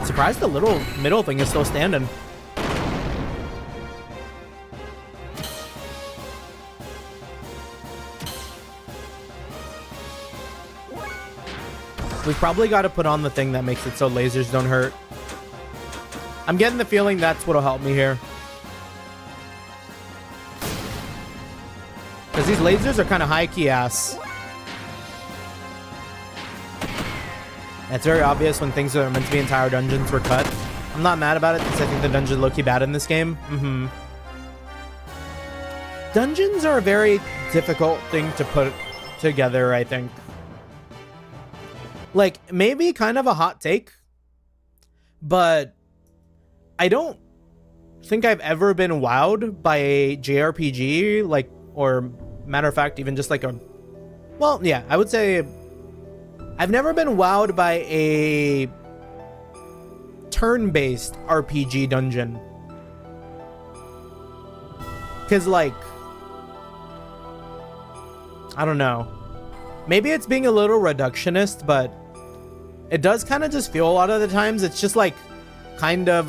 Surprised the little middle thing is still standing. We've probably got to put on the thing that makes it so lasers don't hurt. I'm getting the feeling that's what'll help me here. Because these lasers are kind of high-key ass. It's very obvious when things that are meant to be entire dungeons were cut. I'm not mad about it because I think the dungeons are low-key bad in this game. Dungeons are a very difficult thing to put together, I think. Like, maybe kind of a hot take, but I don't think I've ever been wowed by a JRPG, like, or matter of fact, even just like a, well, yeah, I would say I've never been wowed by a turn-based RPG dungeon. Because, like, I don't know. Maybe it's being a little reductionist, but it does kind of just feel a lot of the times it's just like kind of,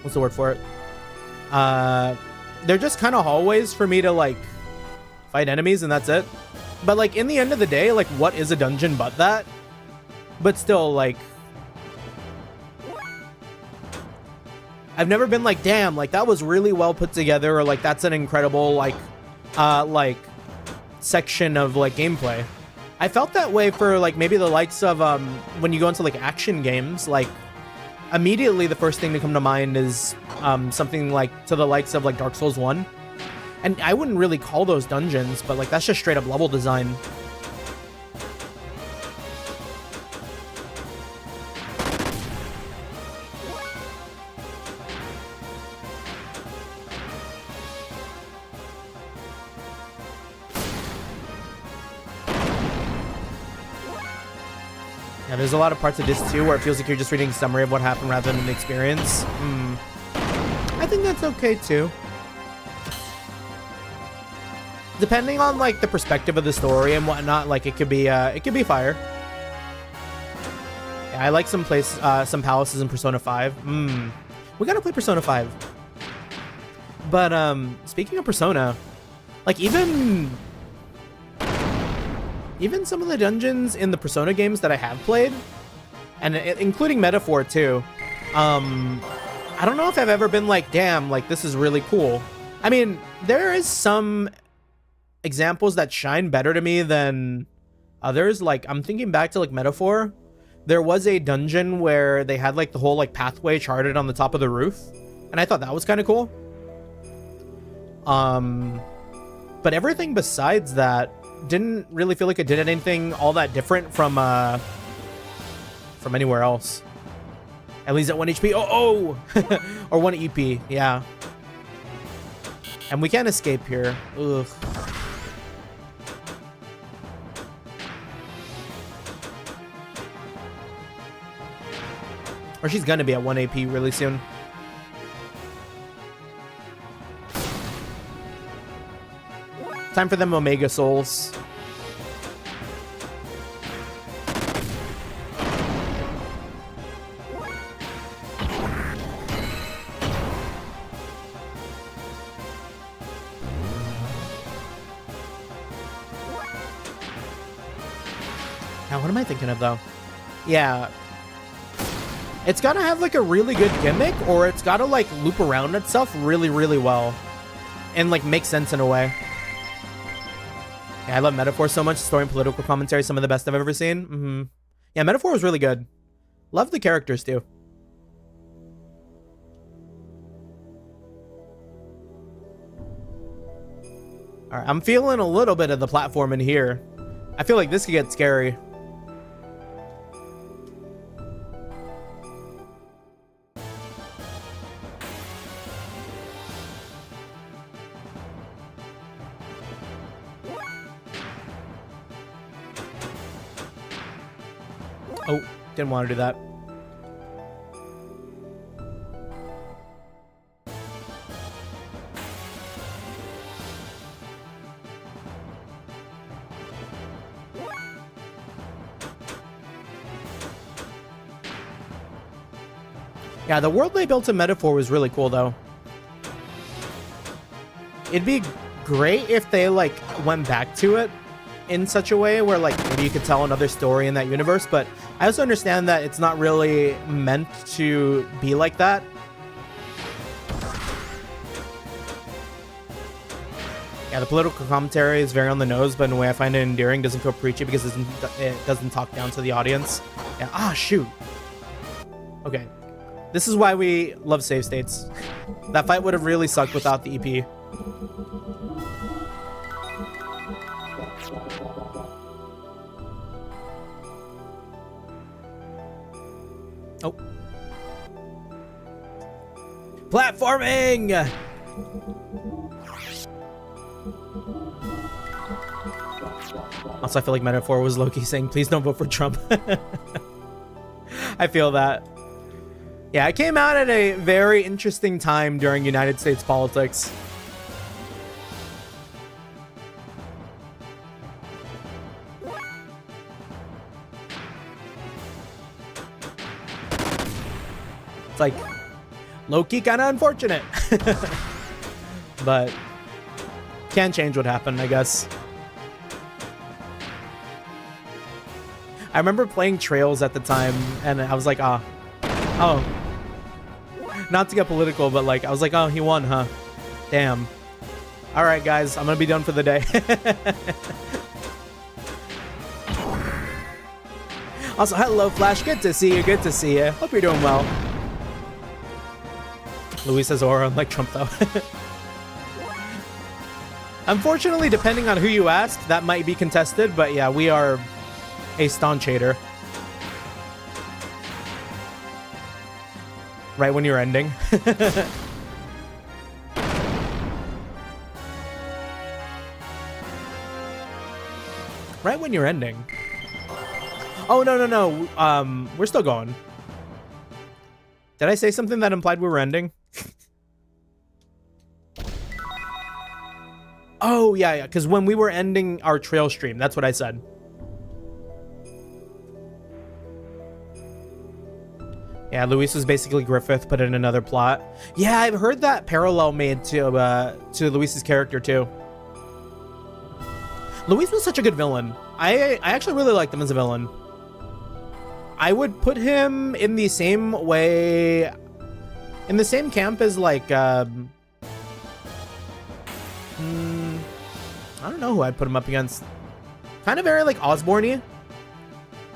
what's the word for it? They're just kind of hallways for me to like fight enemies and that's it. But like in the end of the day, like what is a dungeon but that? But still, like, I've never been like, damn, like that was really well put together, or like that's an incredible like section of like gameplay. I felt that way for like maybe the likes of when you go into like action games, like immediately the first thing to come to mind is something like to the likes of like Dark Souls 1. And I wouldn't really call those dungeons, but like that's just straight up level design. Yeah, there's a lot of parts of this too where it feels like you're just reading a summary of what happened rather than an experience. I think that's okay too. Depending on like the perspective of the story and whatnot, like it could be fire. Yeah, I like some palaces in Persona 5. We gotta play Persona 5. But speaking of Persona, like even some of the dungeons in the Persona games that I have played, and including Metaphor too, I don't know if I've ever been like, damn, like this is really cool. I mean, there is some examples that shine better to me than others. Like I'm thinking back to like Metaphor. There was a dungeon where they had like the whole like pathway charted on the top of the roof, and I thought that was kind of cool. But everything besides that didn't really feel like it did anything all that different from anywhere else. At least at 1 HP. Oh! Or 1 EP, yeah. And we can't escape here. Ugh. Or she's gonna be at 1 AP really soon. Time for them Omega Souls. Now, what am I thinking of though? Yeah. It's gotta have like a really good gimmick, or it's gotta like loop around itself really, really well. And like make sense in a way. Yeah, I love Metaphor so much. Story and political commentary, some of the best I've ever seen. Yeah, Metaphor was really good. Love the characters too. Alright, I'm feeling a little bit of the platform in here. I feel like this could get scary. Oh, didn't want to do that. Yeah, the world they built in Metaphor was really cool, though. It'd be great if they, like, went back to it in such a way where, like, maybe you could tell another story in that universe, but I also understand that it's not really meant to be like that. Yeah, the political commentary is very on the nose, but in a way I find it endearing. Doesn't feel preachy because it doesn't talk down to the audience. Yeah, shoot. Okay. This is why we love save states. That fight would have really sucked without the EP. Oh. Platforming! Also, I feel like Metaphor was Loki saying, please don't vote for Trump. I feel that. Yeah, I came out at a very interesting time during United States politics. It's like, low-key kind of unfortunate. But can't change what happened, I guess. I remember playing Trails at the time, and I was like, oh. Not to get political, but like, I was like, oh, he won, huh? Damn. All right, guys, I'm gonna be done for the day. Also, hello, Flash. Good to see you. Good to see you. Hope you're doing well. Luis has aura, unlike Trump, though. Unfortunately, depending on who you ask, that might be contested, but yeah, we are a staunch hater. Right when you're ending. Right when you're ending. Oh, no. We're still going. Did I say something that implied we were ending? Oh, yeah, because when we were ending our trail stream, that's what I said. Yeah, Luis was basically Griffith, put in another plot. Yeah, I've heard that parallel made to Luis's character, too. Luis was such a good villain. I actually really liked him as a villain. I would put him in the same way, in the same camp as, like, I don't know who I'd put him up against. Kind of very, like, Osborne-y.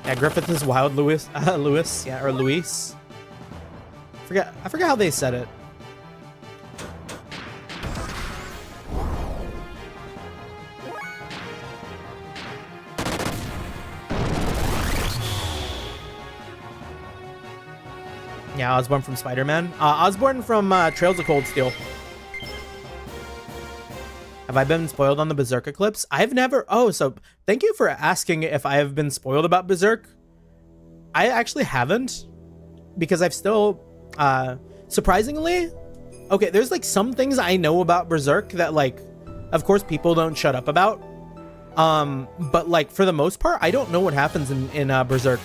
Yeah, Griffith is wild Luis, yeah, or Luis. I forget how they said it. Yeah, Osborn from Spider-Man. Osborn from Trails of Cold Steel. Have I been spoiled on the Berserk Eclipse? I've never... Oh, so thank you for asking if I have been spoiled about Berserk. I actually haven't. Because I've still... surprisingly... Okay, there's like some things I know about Berserk that like... Of course, people don't shut up about. But like, for the most part, I don't know what happens in Berserk.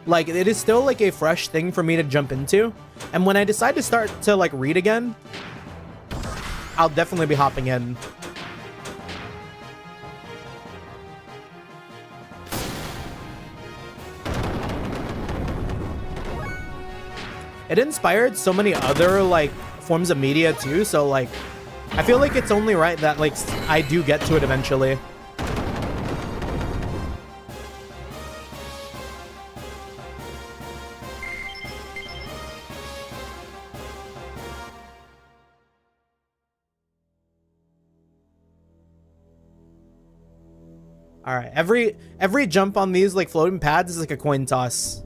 Like, it is still like a fresh thing for me to jump into. And when I decide to start to like read again, I'll definitely be hopping in. It inspired so many other like forms of media too, so like I feel like it's only right that like I do get to it eventually. All right, every jump on these like floating pads is like a coin toss.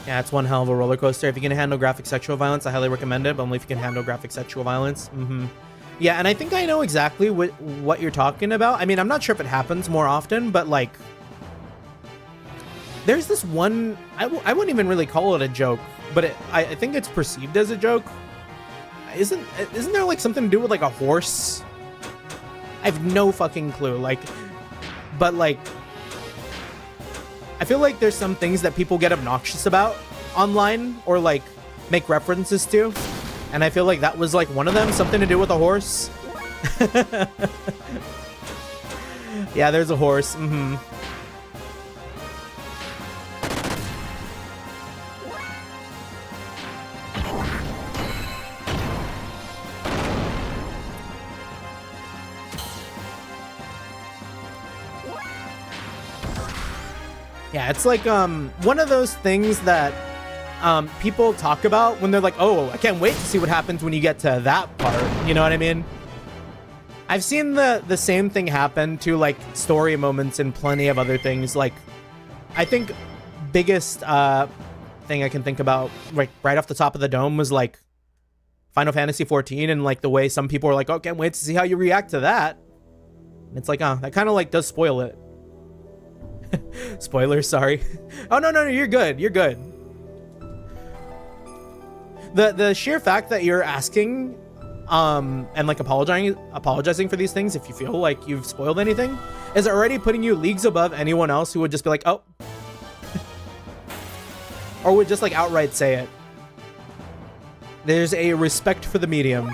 Yeah, it's one hell of a roller coaster. If you can handle graphic sexual violence, I highly recommend it, but only if you can handle graphic sexual violence. Yeah, and I think I know exactly what you're talking about. I mean, I'm not sure if it happens more often, but like, there's this one, I wouldn't even really call it a joke, but I think it's perceived as a joke. Isn't there like something to do with like a horse? I have no fucking clue. Like, but like, I feel like there's some things that people get obnoxious about online or like make references to, and I feel like that was like one of them, something to do with a horse. Yeah, there's a horse. Yeah, it's like one of those things that people talk about when they're like, oh, I can't wait to see what happens when you get to that part. You know what I mean? I've seen the same thing happen to like story moments in plenty of other things. Like, I think biggest thing I can think about like right off the top of the dome was like Final Fantasy 14 and like the way some people are like, oh, can't wait to see how you react to that. And it's like, oh, that kind of like does spoil it. Spoilers, sorry. Oh, no, you're good. You're good. The sheer fact that you're asking and like apologizing for these things if you feel like you've spoiled anything is already putting you leagues above anyone else who would just be like, oh. Or would just like outright say it. There's a respect for the medium.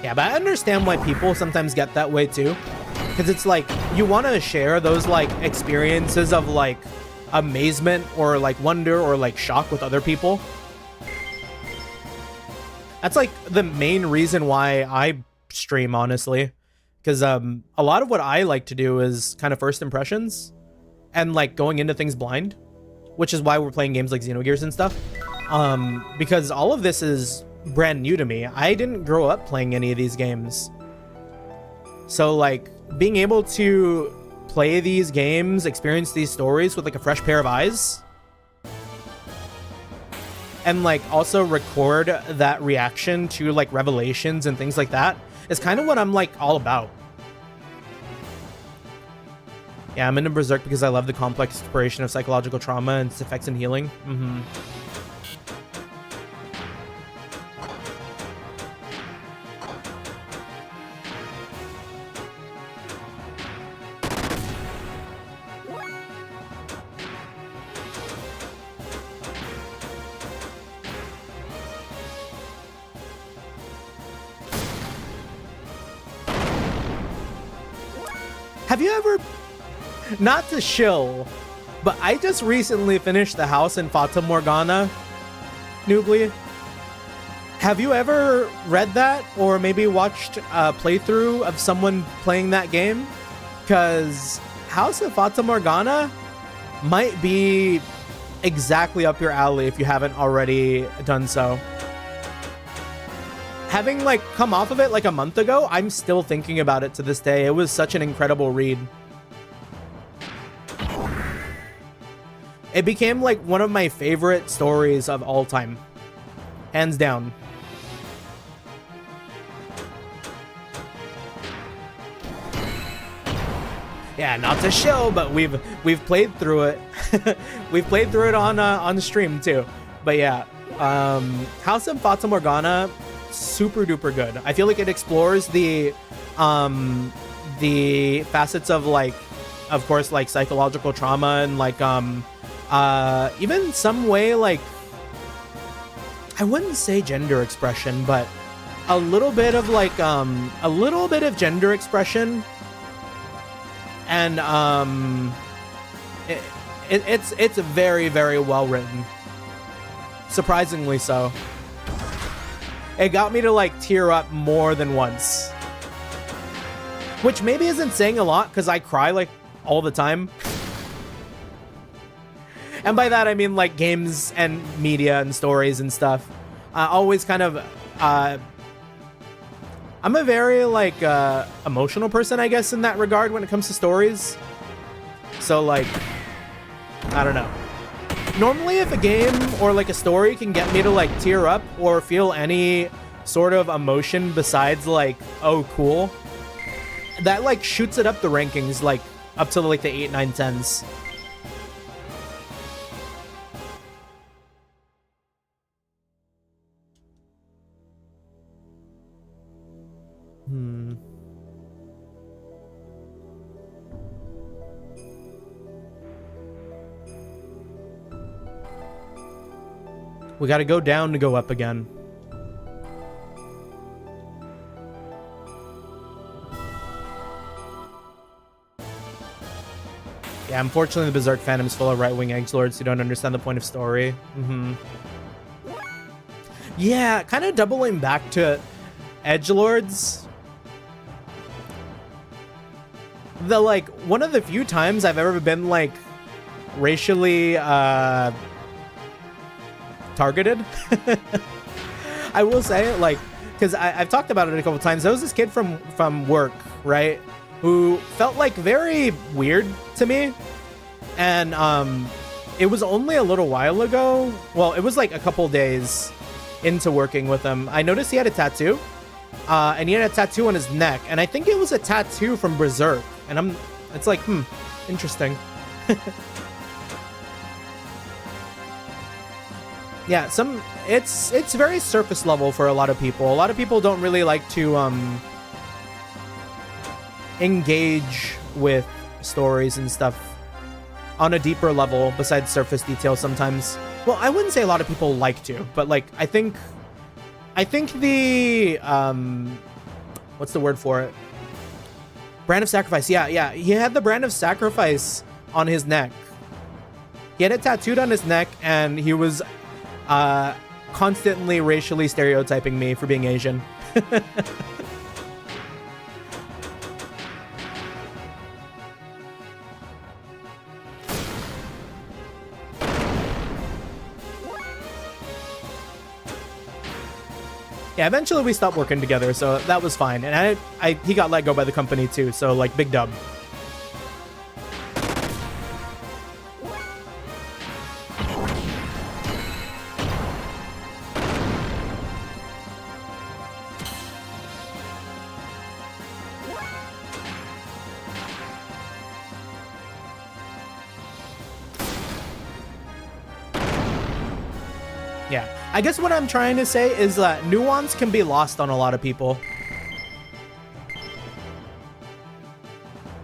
Yeah, but I understand why people sometimes get that way too. Because it's like, you want to share those like experiences of like amazement or like wonder or like shock with other people. That's like the main reason why I stream, honestly. Because a lot of what I like to do is kind of first impressions and like going into things blind, which is why we're playing games like Xenogears and stuff. Because all of this is brand new to me. I didn't grow up playing any of these games. So like being able to play these games, experience these stories with like a fresh pair of eyes, and like also record that reaction to like revelations and things like that is kind of what I'm like all about. Yeah, I'm into Berserk because I love the complex exploration of psychological trauma and its effects in healing. Have you ever, not to shill, but I just recently finished the house in Fata Morgana, Noobly. Have you ever read that or maybe watched a playthrough of someone playing that game? Because House of Fata Morgana might be exactly up your alley if you haven't already done so. Having like come off of it like a month ago, I'm still thinking about it to this day. It was such an incredible read. It became like one of my favorite stories of all time. Hands down. Yeah, not to show, but we've played through it. We've played through it on stream too. But yeah, House of Fata Morgana, super duper good. I feel like it explores the facets of like, of course, like psychological trauma and like even some way like, I wouldn't say gender expression, but a little bit of like a little bit of gender expression, and it's very, very well written, surprisingly so. It got me to like tear up more than once, which maybe isn't saying a lot because I cry like all the time. And by that I mean like games and media and stories and stuff. Always kind of I'm a very like emotional person, I guess, in that regard when it comes to stories. So like, I don't know. Normally if a game or like a story can get me to like tear up or feel any sort of emotion besides like, oh cool, that like shoots it up the rankings, like up to like the 8, 9, 10s. We gotta go down to go up again. Yeah, unfortunately the Berserk fandom is full of right-wing edgelords who don't understand the point of story. Yeah, kind of doubling back to edgelords. the like one of the few times I've ever been like racially targeted. I will say, like, because I've talked about it a couple times. There was this kid from work, right, who felt like very weird to me, and it was only a little while ago. Well, it was like a couple days into working with him. I noticed he had a tattoo, and he had a tattoo on his neck, and I think it was a tattoo from Berserk. And it's like, interesting. Yeah, it's very surface level for a lot of people. A lot of people don't really like to engage with stories and stuff on a deeper level besides surface detail sometimes. Well, I wouldn't say a lot of people like to, but like I think the what's the word for it? Brand of sacrifice. Yeah. He had the brand of sacrifice on his neck. He had it tattooed on his neck, and he was constantly racially stereotyping me for being Asian. Yeah, eventually we stopped working together, so that was fine. And he got let go by the company too, so like big dub. Yeah, I guess what I'm trying to say is that nuance can be lost on a lot of people.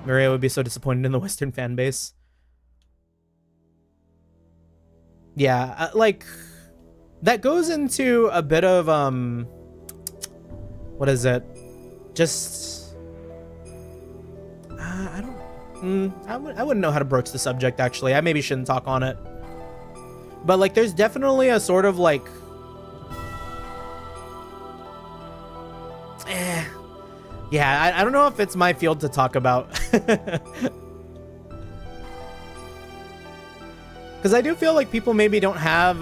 Maria would be so disappointed in the Western fan base. Yeah, like that goes into a bit of what is it? Just I don't. I wouldn't know how to broach the subject. Actually, I maybe shouldn't talk on it. But like, there's definitely a sort of like, yeah, I don't know if it's my field to talk about. Because I do feel like people maybe don't have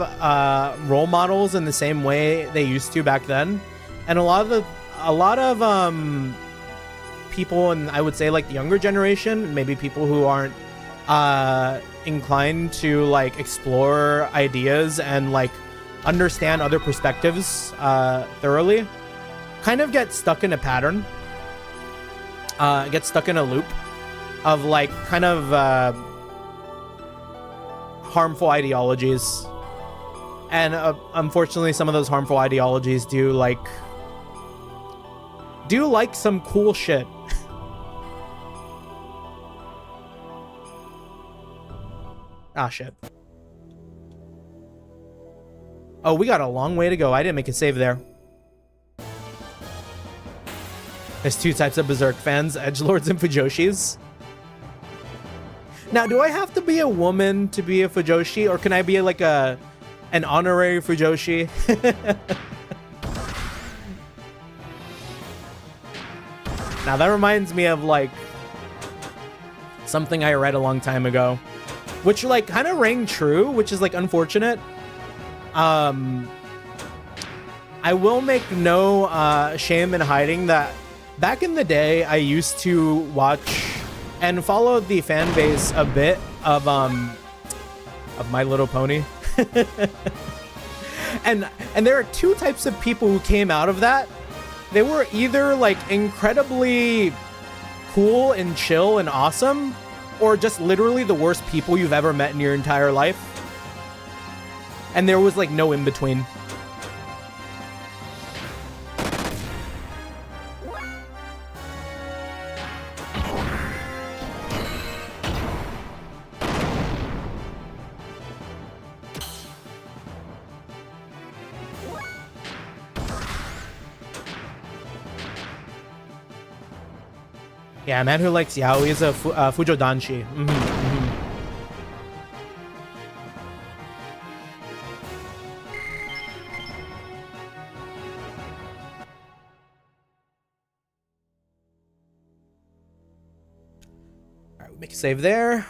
role models in the same way they used to back then, and a lot of people, and I would say like the younger generation, maybe people who aren't inclined to like explore ideas and like understand other perspectives thoroughly, kind of get stuck in a pattern, get stuck in a loop of like kind of harmful ideologies. And unfortunately, some of those harmful ideologies do like some cool shit. Ah, shit. Oh, we got a long way to go. I didn't make a save there. There's two types of Berserk fans, edgelords and Fujoshis. Now, do I have to be a woman to be a Fujoshi, or can I be like an honorary Fujoshi? Now, that reminds me of like something I read a long time ago, which like kind of rang true, which is like unfortunate. I will make no shame in hiding that back in the day I used to watch and follow the fan base a bit of My Little Pony. and there are two types of people who came out of that. They were either like incredibly cool and chill and awesome, or just literally the worst people you've ever met in your entire life. And there was like no in between. Yeah, a man who likes yaoi is a fujodanshi. Make a save there.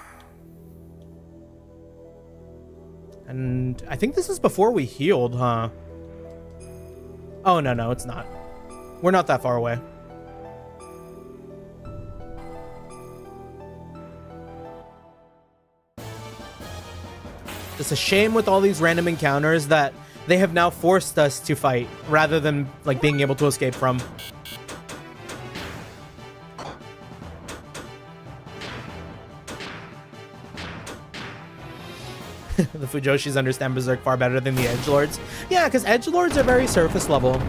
And I think this is before we healed, huh? Oh, no, it's not. We're not that far away. It's a shame with all these random encounters that they have now forced us to fight rather than like being able to escape from. The Fujoshis understand Berserk far better than the Edgelords. Yeah, because Edgelords are very surface level.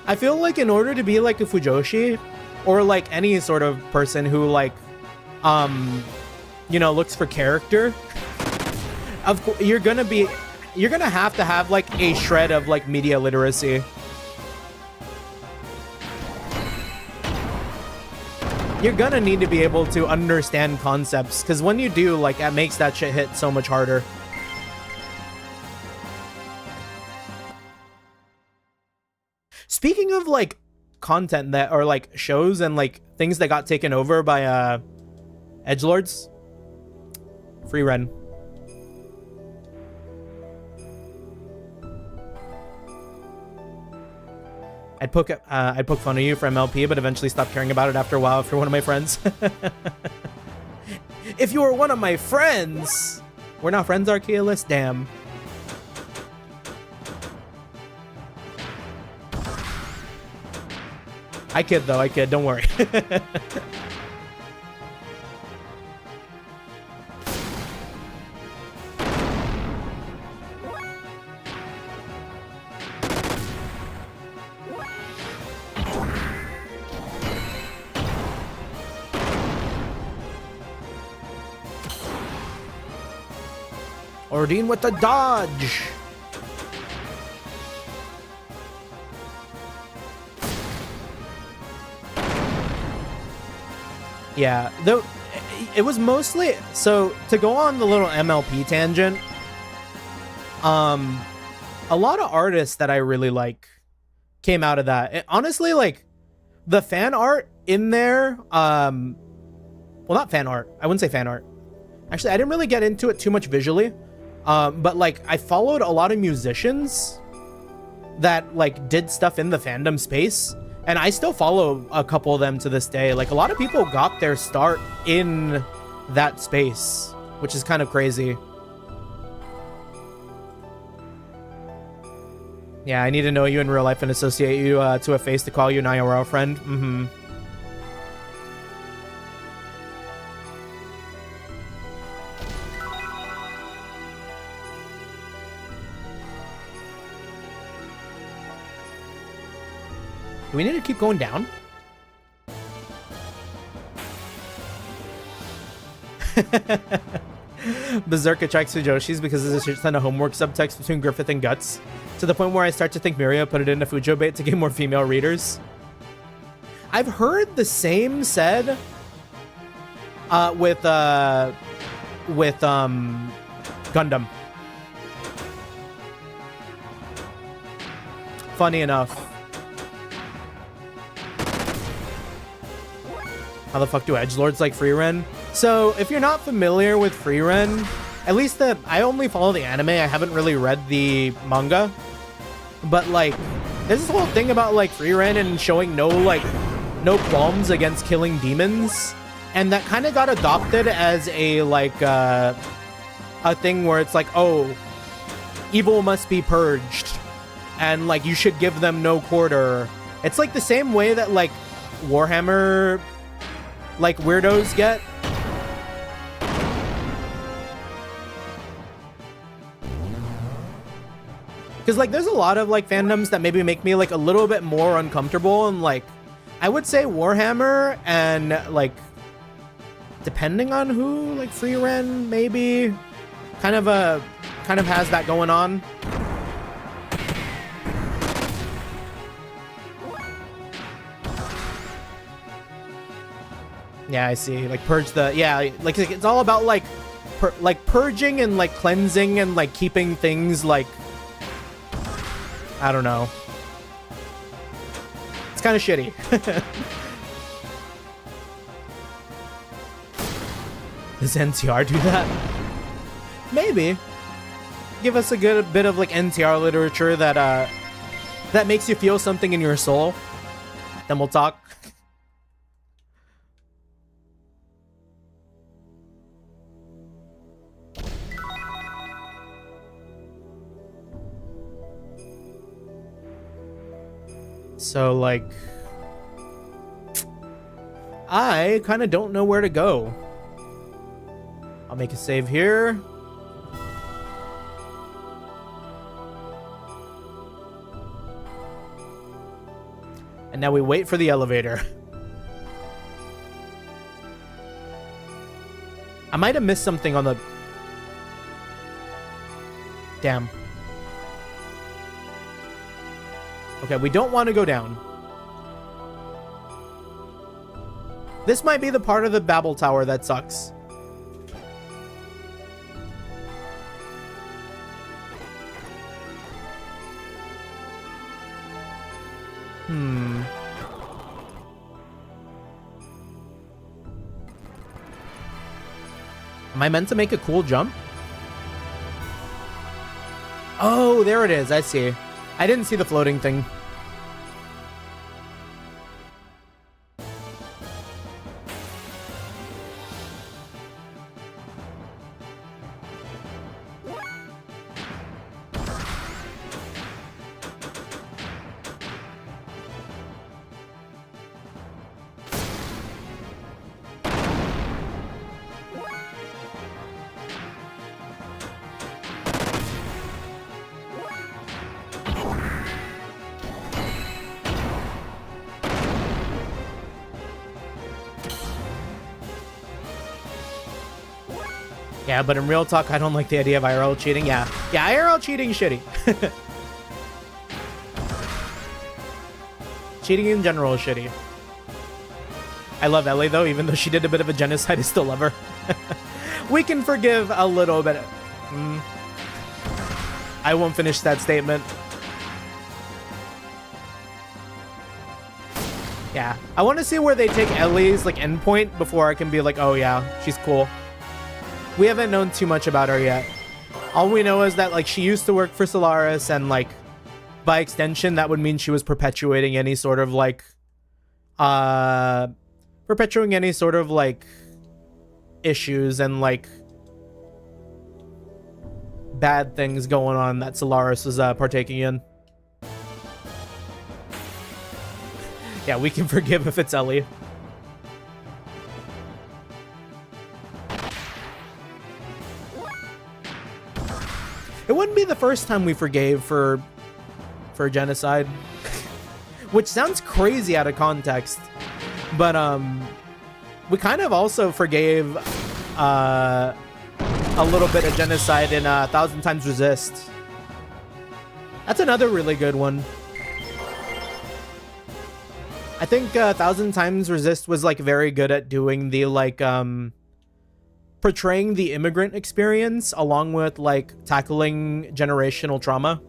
I feel like in order to be like a Fujoshi, or like any sort of person who like, you know, looks for character, of course, you're gonna have to have like a shred of like media literacy. You're gonna need to be able to understand concepts, because when you do, like, that makes that shit hit so much harder. Speaking of like content that, or like shows and like things that got taken over by edgelords, Free Ren. I'd poke fun of you for MLP, but eventually stopped caring about it after a while if you're one of my friends. If you were one of my friends! We're not friends, Archaeolus? Damn. I kid, though. I kid. Don't worry. Ordine with the dodge. Yeah, though it was mostly, so to go on the little MLP tangent, a lot of artists that I really like came out of that. Honestly, like the fan art in there, well, not fan art. I wouldn't say fan art. Actually, I didn't really get into it too much visually. But like I followed a lot of musicians that like did stuff in the fandom space, and I still follow a couple of them to this day. Like a lot of people got their start in that space, which is kind of crazy. Yeah, I need to know you in real life and associate you to a face to call you an IRL friend. Mm-hmm. Do we need to keep going down? Berserk attracts Fujoshis because there's a ton of homework subtext between Griffith and Guts, to the point where I start to think Miria put it into Fujo bait to get more female readers. I've heard the same said with Gundam. Funny enough. How the fuck do edgelords like Free Ren? So if you're not familiar with Free Ren, at least I only follow the anime. I haven't really read the manga, but like there's this whole thing about like Free Ren and showing no qualms against killing demons, and that kind of got adopted as a like a thing where it's like, oh, evil must be purged, and like you should give them no quarter. It's like the same way that like Warhammer like weirdos get. Because like there's a lot of like fandoms that maybe make me like a little bit more uncomfortable, and like I would say Warhammer and like depending on who, like Free Ren maybe kind of has that going on. Yeah, I see. Like purge the, yeah, like it's all about like purging and like cleansing and like keeping things like, I don't know. It's kind of shitty. Does NTR do that? Maybe. Give us a good bit of like NTR literature that that makes you feel something in your soul. Then we'll talk. So like, I kind of don't know where to go. I'll make a save here. And now we wait for the elevator. I might have missed something on the... Damn. Okay, we don't want to go down. This might be the part of the Babel Tower that sucks. Am I meant to make a cool jump? Oh, there it is. I see. I didn't see the floating thing. Yeah, but in real talk, I don't like the idea of IRL cheating. Yeah, IRL cheating is shitty. Cheating in general is shitty. I love Ellie, though. Even though she did a bit of a genocide, I still love her. We can forgive a little bit. I won't finish that statement. Yeah, I want to see where they take Ellie's like endpoint before I can be like, oh yeah, she's cool. We haven't known too much about her yet. All we know is that like she used to work for Solaris, and like by extension that would mean she was perpetuating any sort of like issues and like bad things going on that Solaris was partaking in. Yeah, we can forgive if it's Ellie. It wouldn't be the first time we forgave for genocide. Which sounds crazy out of context. But we kind of also forgave a little bit of genocide in 1,000 Times Resist. That's another really good one. I think 1,000 Times Resist was like very good at doing the like portraying the immigrant experience along with like tackling generational trauma.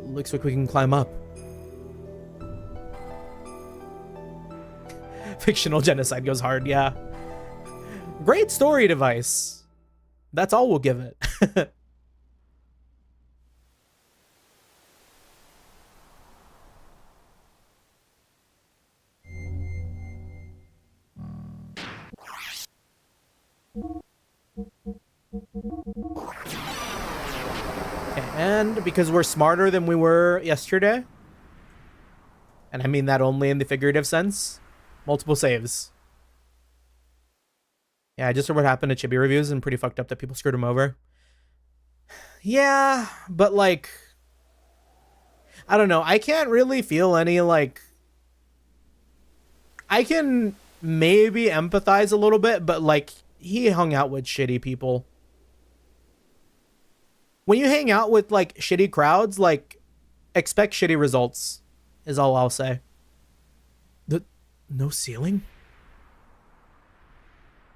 Looks like we can climb up. Fictional genocide goes hard, yeah. Great story device. That's all we'll give it. And because we're smarter than we were yesterday, and I mean that only in the figurative sense, multiple saves. Yeah, I just heard what happened to Chibi reviews and pretty fucked up that people screwed him over. Yeah, but like, I don't know. I can't really feel any like, I can maybe empathize a little bit, but like he hung out with shitty people. When you hang out with like shitty crowds, like expect shitty results is all I'll say. No ceiling?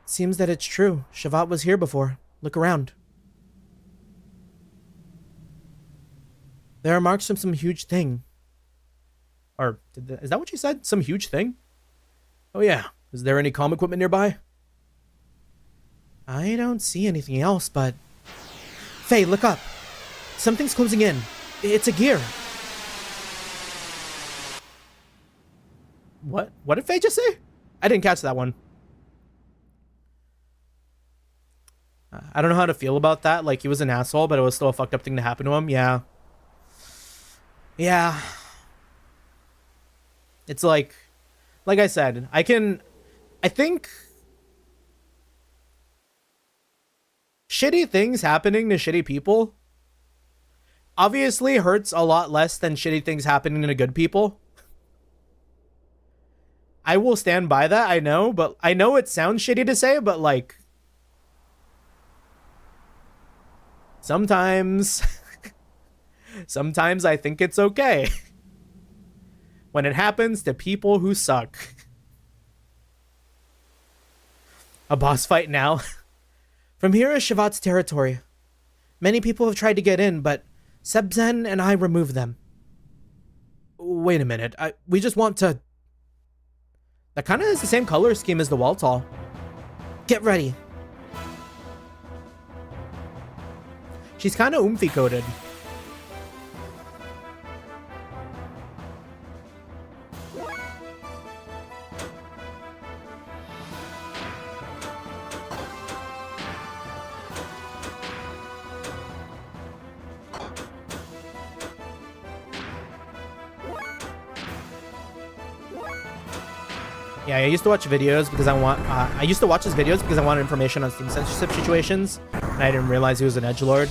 Seems that it's true. Shavat was here before. Look around. There are marks from some huge thing. Or is that what you said? Some huge thing? Oh yeah. Is there any comm equipment nearby? I don't see anything else, but... Fei, look up. Something's closing in. It's a gear. What? What did Fei just say? I didn't catch that one. I don't know how to feel about that. Like, he was an asshole, but it was still a fucked up thing to happen to him. Yeah. Yeah. It's like I said, I think shitty things happening to shitty people obviously hurts a lot less than shitty things happening to good people. I will stand by that, I know, but I know it sounds shitty to say, but like sometimes I think it's okay when it happens to people who suck. A boss fight now. From here is Shavat's territory. Many people have tried to get in, but Sebzen and I removed them. Wait a minute. We just want to... That kind of has the same color scheme as the Waltall. Get ready. She's kind of oomphy coated. Yeah, I used to watch videos because I used to watch his videos because I wanted information on Steam censorship situations, and I didn't realize he was an edgelord.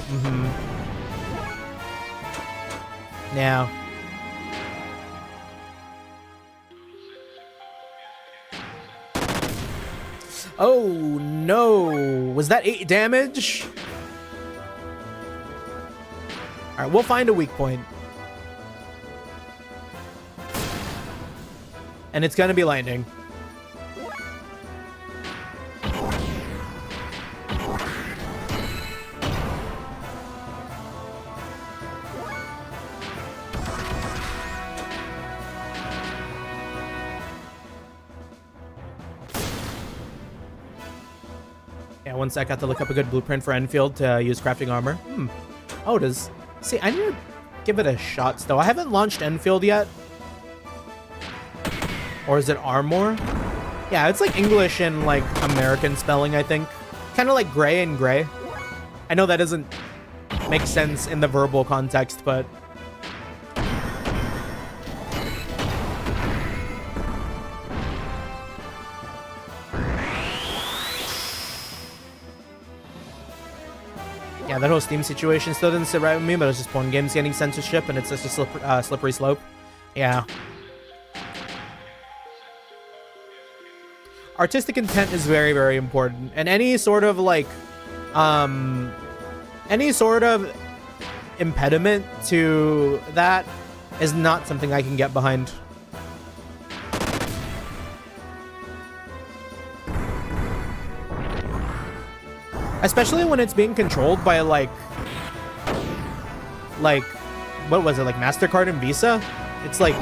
Now. Oh no! Was that 8 damage? All right, we'll find a weak point. And it's gonna be lightning. Yeah, one sec, I have to look up a good blueprint for Enfield to use crafting armor. Oh, see, I need to give it a shot still. I haven't launched Enfield yet. Or is it Armor? Yeah, it's like English and like American spelling, I think. Kind of like gray and gray. I know that doesn't make sense in the verbal context, but... Yeah, that whole Steam situation still didn't sit right with me, but it's just porn games getting censorship, and it's just a slippery slope. Yeah. Artistic intent is very, very important, and any sort of like, any sort of impediment to that is not something I can get behind. Especially when it's being controlled by like, what was it, like MasterCard and Visa? It's like,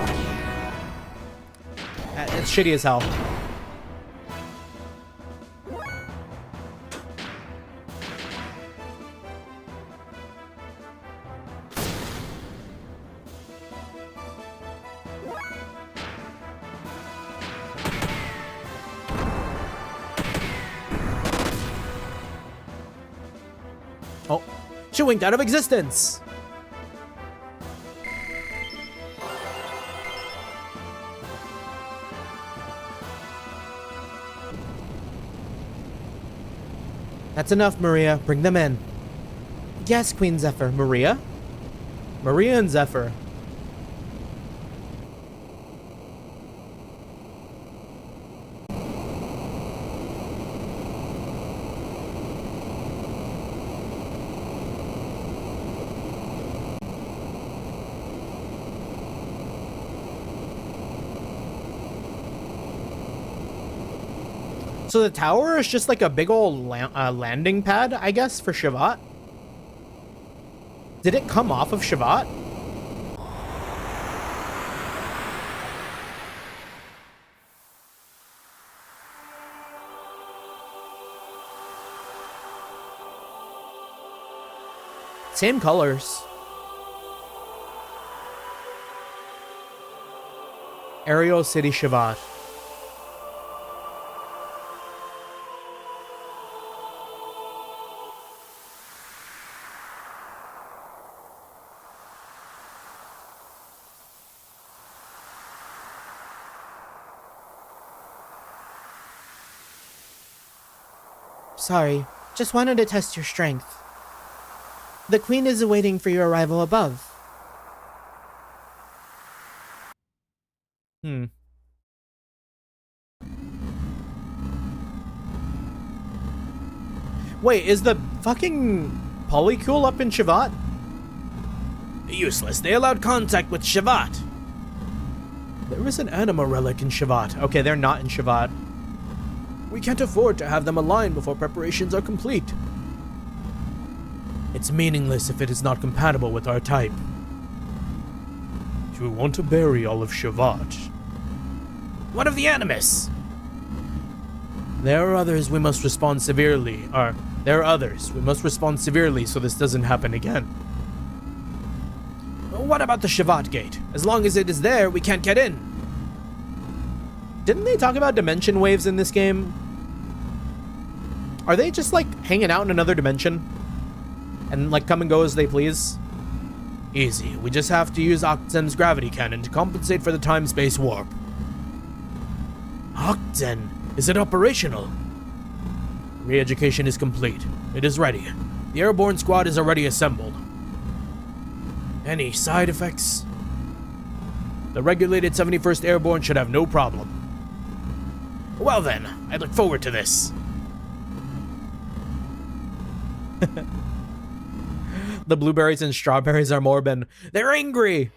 it's shitty as hell. Oh, she winked out of existence. That's enough, Maria. Bring them in. Yes, Queen Zephyr. Maria? Maria and Zephyr. So the tower is just like a big old landing pad, I guess, for Shavat? Did it come off of Shavat? Same colors. Aerial City Shavat. Sorry, just wanted to test your strength. The Queen is awaiting for your arrival above. Wait, is the fucking polycule up in Shavat? Useless. They allowed contact with Shavat. There is an anima relic in Shavat. Okay, they're not in Shavat. We can't afford to have them aligned before preparations are complete. It's meaningless if it is not compatible with our type. Do we want to bury all of Shavat? What of the Animus? There are others we must respond severely. There are others. We must respond severely so this doesn't happen again. What about the Shavat gate? As long as it is there, we can't get in. Didn't they talk about dimension waves in this game? Are they just like hanging out in another dimension? And like come and go as they please? Easy. We just have to use Octen's gravity cannon to compensate for the time-space warp. Octen, is it operational? Re-education is complete. It is ready. The airborne squad is already assembled. Any side effects? The regulated 71st Airborne should have no problem. Well then, I look forward to this. The blueberries and strawberries are morbid. They're angry.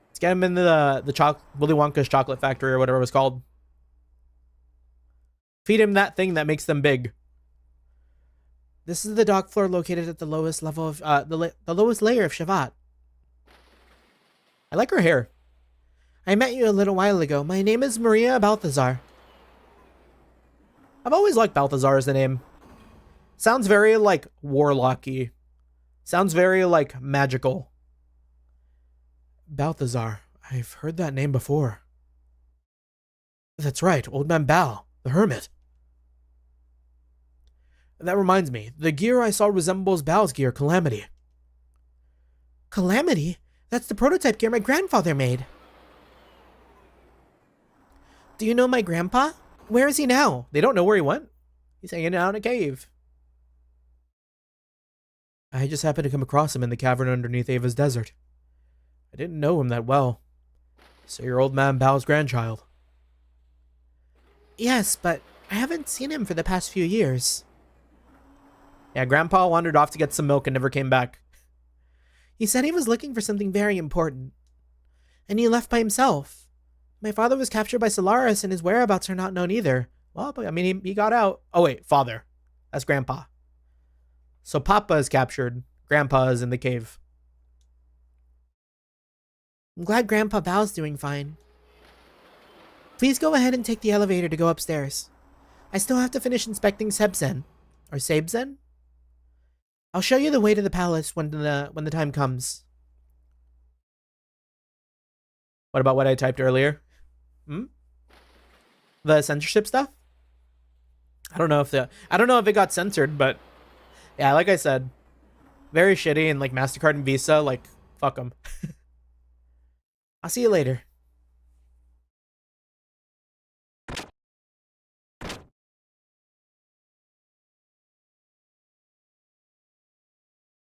Let's get them into the Willy Wonka's chocolate factory or whatever it was called. Feed him that thing that makes them big. This is the dock floor located at the lowest level of the lowest layer of Shavat. I like her hair. I met you a little while ago. My name is Maria Balthazar. I've always liked Balthazar as the name. Sounds very like warlocky. Sounds very like magical. Balthazar. I've heard that name before. That's right, Old Man Bao, the hermit. That reminds me, the gear I saw resembles Bao's gear, Calamity. Calamity? That's the prototype gear my grandfather made. Do you know my grandpa? Where is he now? They don't know where he went. He's hanging out in a cave. I just happened to come across him in the cavern underneath Ava's desert. I didn't know him that well. So you're Old Man Bao's grandchild. Yes, but I haven't seen him for the past few years. Yeah, Grandpa wandered off to get some milk and never came back. He said he was looking for something very important. And he left by himself. My father was captured by Solaris and his whereabouts are not known either. Well, I mean, he got out. Oh, wait, father. That's Grandpa. So Papa is captured. Grandpa is in the cave. I'm glad Grandpa Bao's doing fine. Please go ahead and take the elevator to go upstairs. I still have to finish inspecting Sebzen. Or Sabzen? I'll show you the way to the palace when the time comes. What about what I typed earlier? The censorship stuff? I don't know if it got censored, but yeah, like I said, very shitty, and like MasterCard and Visa, like fuck them. I'll see you later.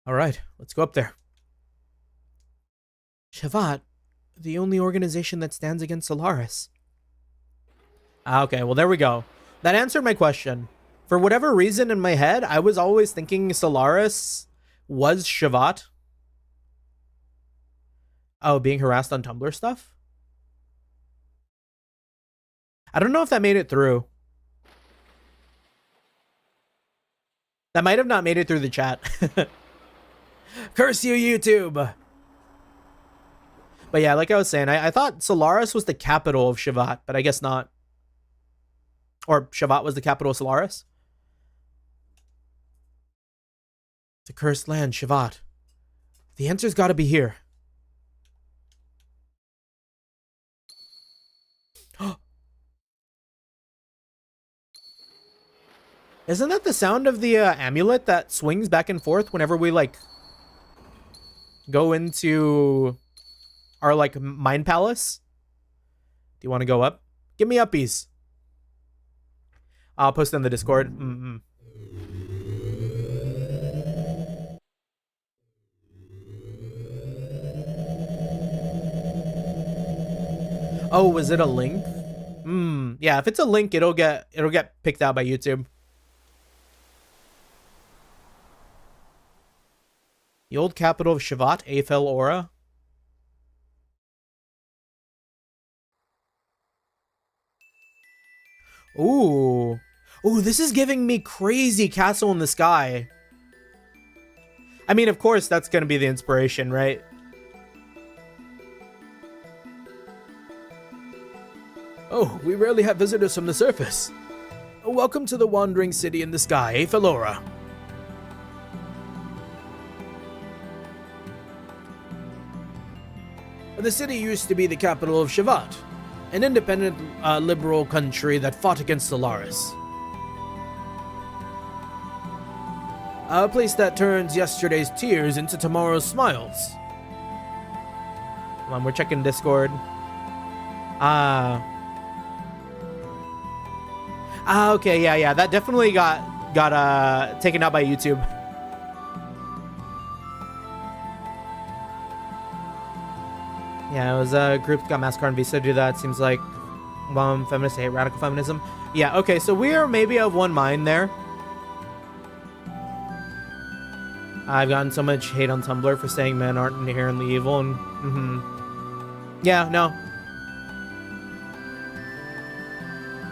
All right, let's go up there. Shavat, the only organization that stands against Solaris. Okay, well, there we go. That answered my question. For whatever reason in my head, I was always thinking Solaris was Shavat. Oh, being harassed on Tumblr stuff? I don't know if that made it through. That might have not made it through the chat. Curse you, YouTube! But yeah, like I was saying, I thought Solaris was the capital of Shavat, but I guess not. Or Shavat was the capital of Solaris? The cursed land, Shavat. The answer's gotta be here. Isn't that the sound of the amulet that swings back and forth whenever we, like, go into our, like, mind palace? Do you want to go up? Give me uppies. I'll post it in the Discord. Oh, was it a link? Yeah, if it's a link, it'll get picked out by YouTube. The old capital of Shavat, Eiffel Aura. Ooh. Ooh, this is giving me crazy castle in the sky. I mean, of course, that's going to be the inspiration, right? Oh, we rarely have visitors from the surface. Welcome to the wandering city in the sky, Eiffel Aura. The city used to be the capital of Shavat, an independent, liberal country that fought against Solaris. A place that turns yesterday's tears into tomorrow's smiles. Come on, we're checking Discord. Okay, yeah, that definitely got taken out by YouTube. Yeah, it was a group got massacred on Visa to do that. Seems like feminists hate radical feminism. Yeah, okay, so we are maybe of one mind there. I've gotten so much hate on Tumblr for saying men aren't inherently evil, and yeah, no.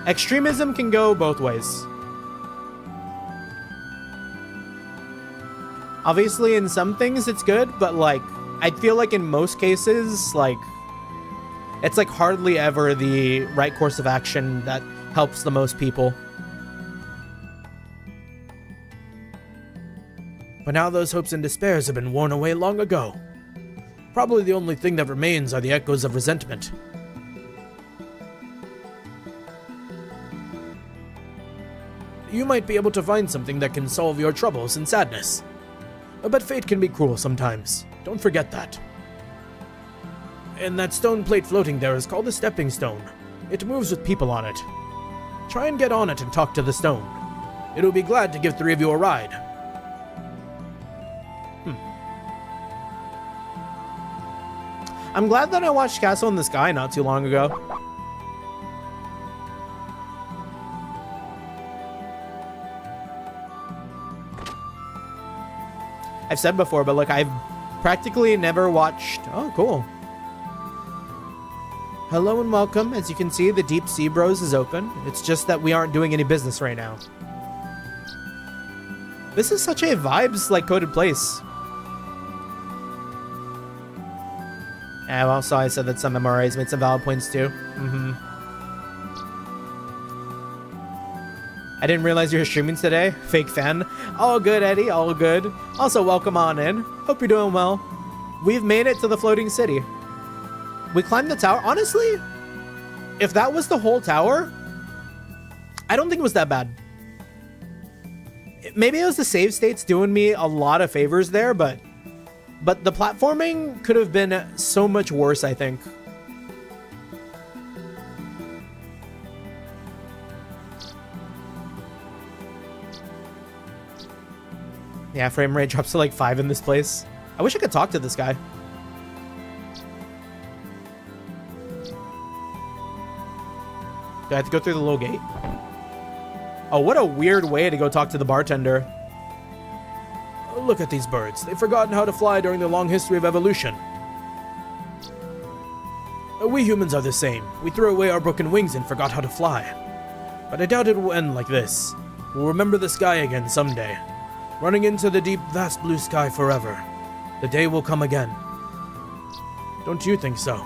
Extremism can go both ways. Obviously, in some things it's good, but like, I feel like in most cases, like, it's like hardly ever the right course of action that helps the most people. But now those hopes and despairs have been worn away long ago. Probably the only thing that remains are the echoes of resentment. You might be able to find something that can solve your troubles and sadness. But fate can be cruel sometimes. Don't forget that. And that stone plate floating there is called a stepping stone. It moves with people on it. Try and get on it and talk to the stone. It'll be glad to give 3 of you a ride. I'm glad that I watched Castle in the Sky not too long ago. I've said before, but like, I've practically never watched... Oh, cool. Hello and welcome. As you can see, the Deep Sea Bros is open. It's just that we aren't doing any business right now. This is such a vibes, like, coded place. Yeah, well, so I said that some MRIs made some valid points too. I didn't realize you were streaming today. Fake fan. All good, Eddie. All good. Also, welcome on in. Hope you're doing well. We've made it to the floating city. We climbed the tower. Honestly, if that was the whole tower, I don't think it was that bad. Maybe it was the save states doing me a lot of favors there, but the platforming could have been so much worse, I think. Yeah, frame rate drops to like 5 in this place. I wish I could talk to this guy. Do I have to go through the little gate? Oh, what a weird way to go talk to the bartender. Look at these birds. They've forgotten how to fly during the long history of evolution. We humans are the same. We threw away our broken wings and forgot how to fly. But I doubt it will end like this. We'll remember the sky again someday. Running into the deep, vast blue sky forever. The day will come again. Don't you think so?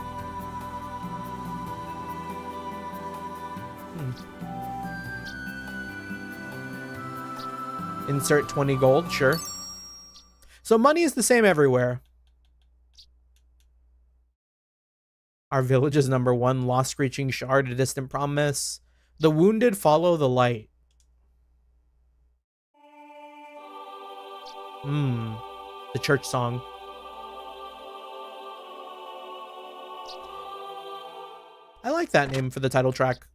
Insert 20 gold, sure. So money is the same everywhere. Our village is number 1. Lost screeching shard, a distant promise. The wounded follow the light. The church song. I like that name for the title track.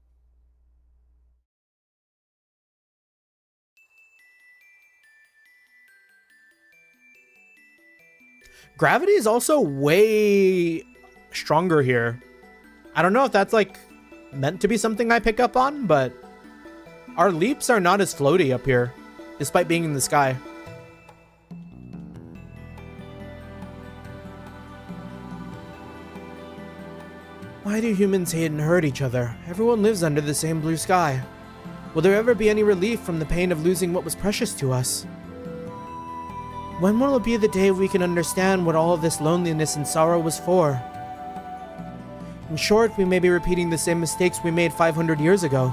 Gravity is also way stronger here. I don't know if that's like meant to be something I pick up on, but our leaps are not as floaty up here, despite being in the sky. Why do humans hate and hurt each other? Everyone lives under the same blue sky. Will there ever be any relief from the pain of losing what was precious to us? When will it be the day we can understand what all of this loneliness and sorrow was for? In short, we may be repeating the same mistakes we made 500 years ago.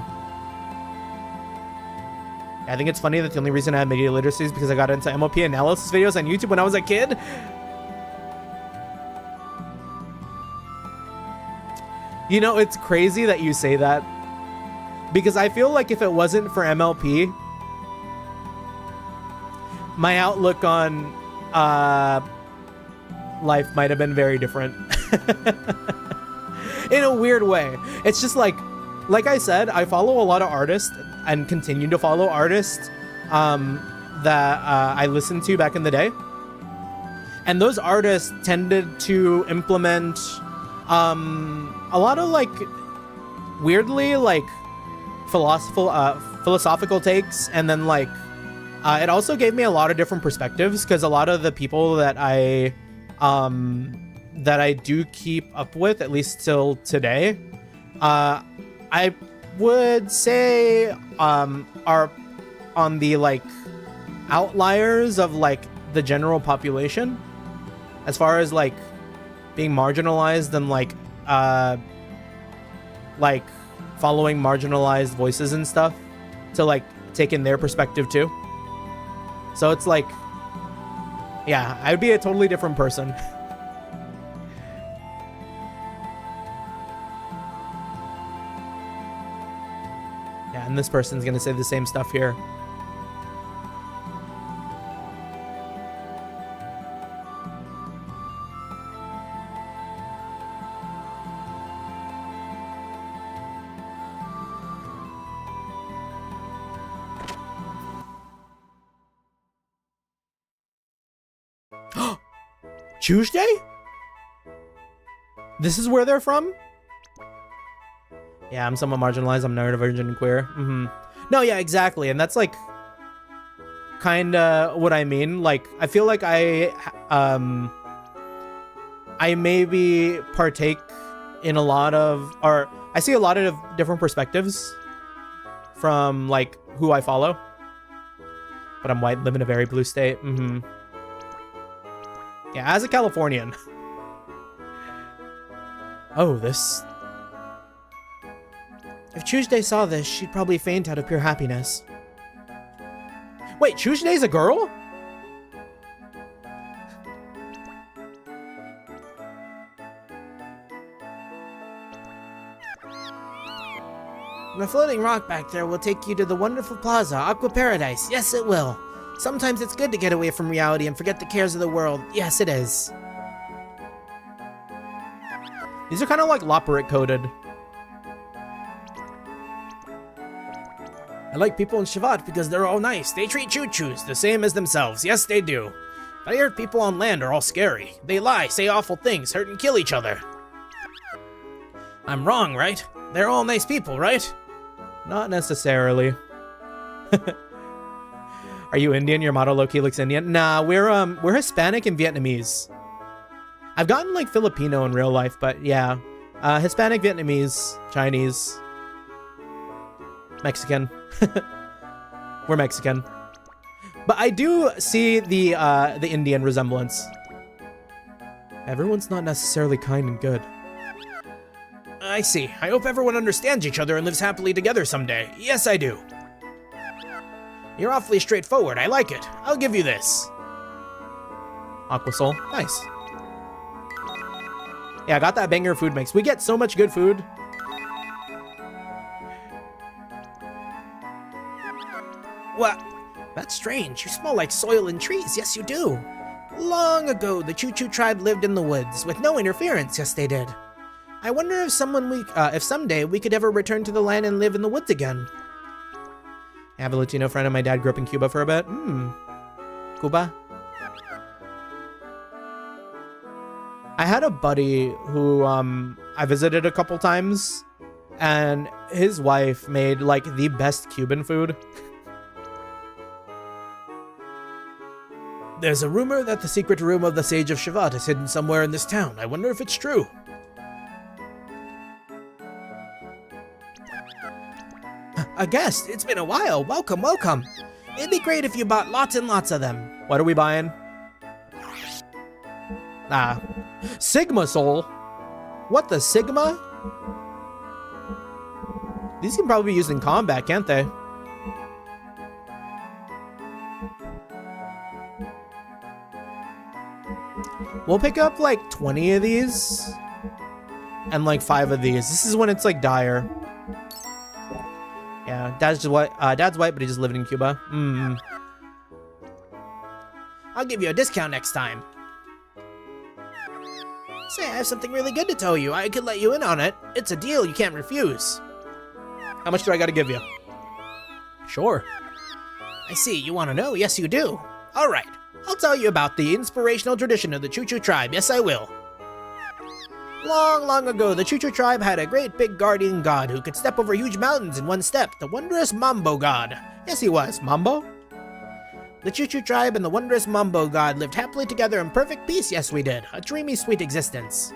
I think it's funny that the only reason I have media literacy is because I got into MLP analysis videos on YouTube when I was a kid. You know, it's crazy that you say that, because I feel like if it wasn't for MLP, my outlook on life might have been very different. In a weird way. It's just like I said, I follow a lot of artists and continue to follow artists that I listened to back in the day. And those artists tended to implement a lot of like weirdly like philosophical takes, and then like it also gave me a lot of different perspectives, because a lot of the people that I do keep up with, at least till today, I would say are on the like outliers of like the general population as far as like being marginalized and like following marginalized voices and stuff, to like take in their perspective too. So it's like, yeah, I'd be a totally different person. Yeah, and this person's gonna say the same stuff here. Tuesday? This is where they're from? Yeah, I'm somewhat marginalized. I'm neurodivergent and queer. No, yeah, exactly. And that's like kind of what I mean. Like, I feel like I maybe partake in a lot of, or I see a lot of different perspectives from like who I follow. But I'm white, live in a very blue state. Yeah, as a Californian. Oh, this. If Tuesday saw this, she'd probably faint out of pure happiness. Wait, Tuesday's a girl? The floating rock back there will take you to the wonderful plaza, Aqua Paradise. Yes, it will. Sometimes it's good to get away from reality and forget the cares of the world. Yes, it is. These are kind of like Loporit coded. I like people in Shavat because they're all nice. They treat choo-choos the same as themselves. Yes, they do. But I heard people on land are all scary. They lie, say awful things, hurt and kill each other. I'm wrong, right? They're all nice people, right? Not necessarily. Are you Indian? Your model low-key looks Indian. Nah, we're Hispanic and Vietnamese. I've gotten like Filipino in real life, but yeah. Hispanic, Vietnamese, Chinese, Mexican. We're Mexican. But I do see the Indian resemblance. Everyone's not necessarily kind and good. I see. I hope everyone understands each other and lives happily together someday. Yes, I do. You're awfully straightforward. I like it. I'll give you this. Aquasol. Nice. Yeah, I got that banger food mix. We get so much good food. What? That's strange. You smell like soil and trees. Yes, you do. Long ago, the Choo Choo tribe lived in the woods with no interference. Yes, they did. I wonder if someday we could ever return to the land and live in the woods again. I have a Latino friend and my dad grew up in Cuba for a bit. Cuba. I had a buddy who I visited a couple times, and his wife made like the best Cuban food. There's a rumor that the secret room of the Sage of Shavat is hidden somewhere in this town. I wonder if it's true. A guest. It's been a while. Welcome, welcome. It'd be great if you bought lots and lots of them. What are we buying? Sigma Soul. What the Sigma? These can probably be used in combat, can't they? We'll pick up like 20 of these and like 5 of these. This is when it's like dire. Yeah, Dad's white, but he's just living in Cuba. I'll give you a discount next time. Say, I have something really good to tell you. I could let you in on it. It's a deal you can't refuse. How much do I gotta give you? Sure. I see, you want to know? Yes, you do. All right, I'll tell you about the inspirational tradition of the Choo Choo tribe. Yes, I will. Long, long ago, the Choo Choo tribe had a great big guardian god who could step over huge mountains in one step, the wondrous Mambo god. Yes, he was. Mambo? The Choo Choo tribe and the wondrous Mambo god lived happily together in perfect peace. Yes, we did. A dreamy, sweet existence.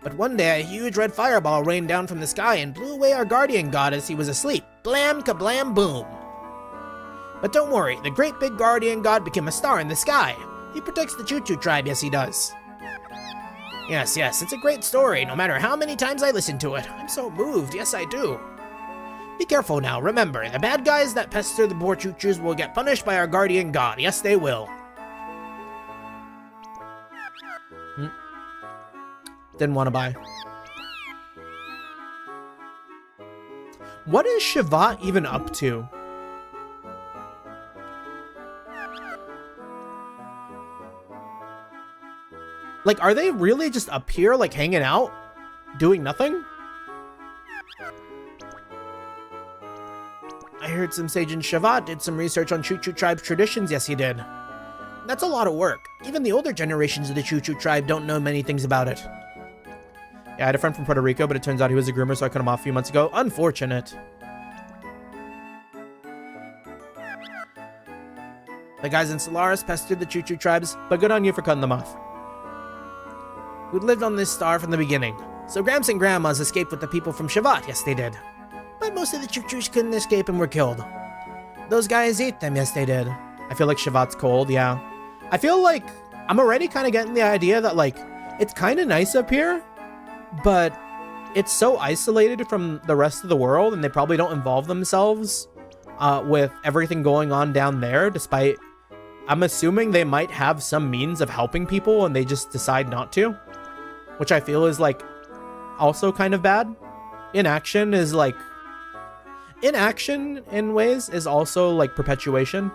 But one day, a huge red fireball rained down from the sky and blew away our guardian god as he was asleep. Blam, kablam, boom. But don't worry, the great big guardian god became a star in the sky. He protects the Choo Choo tribe, yes he does. Yes, it's a great story, no matter how many times I listen to it. I'm so moved, yes I do. Be careful now, remember, the bad guys that pester the poor Choo Choos will get punished by our guardian god, yes they will. Didn't want to buy. What is Shavat even up to? Like, are they really just up here, like, hanging out? Doing nothing? I heard some sage in Shavat did some research on Choo Choo tribe's traditions. Yes, he did. That's a lot of work. Even the older generations of the Choo Choo tribe don't know many things about it. Yeah, I had a friend from Puerto Rico, but it turns out he was a groomer, so I cut him off a few months ago. Unfortunate. The guys in Solaris pestered the Choo Choo tribes, But good on you for cutting them off. who'd lived on this star from the beginning. So Gramps and Grandmas escaped with the people from Shavat. Yes, they did. But most of the Choo Choos couldn't escape and were killed. Those guys ate them. Yes, they did. I feel like Shavat's cold, yeah. I feel like I'm already kind of getting the idea that, like, it's kind of nice up here, but it's so isolated from the rest of the world, and they probably don't involve themselves with everything going on down there, despite, I'm assuming they might have some means of helping people, and they just decide not to, which I feel is, like, also kind of bad. Inaction in ways is also, like, perpetuation.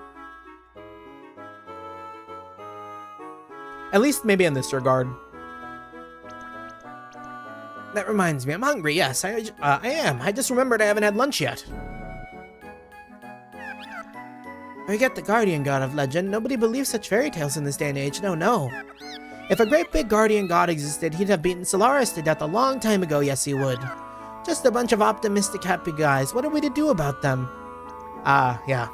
At least maybe in this regard. That reminds me, I'm hungry. Yes, I am. I just remembered I haven't had lunch yet. Forget the guardian god of legend. Nobody believes such fairy tales in this day and age. No. If a great big guardian god existed, he'd have beaten Solaris to death a long time ago. Yes, he would. Just a bunch of optimistic, happy guys. What are we to do about them? Yeah.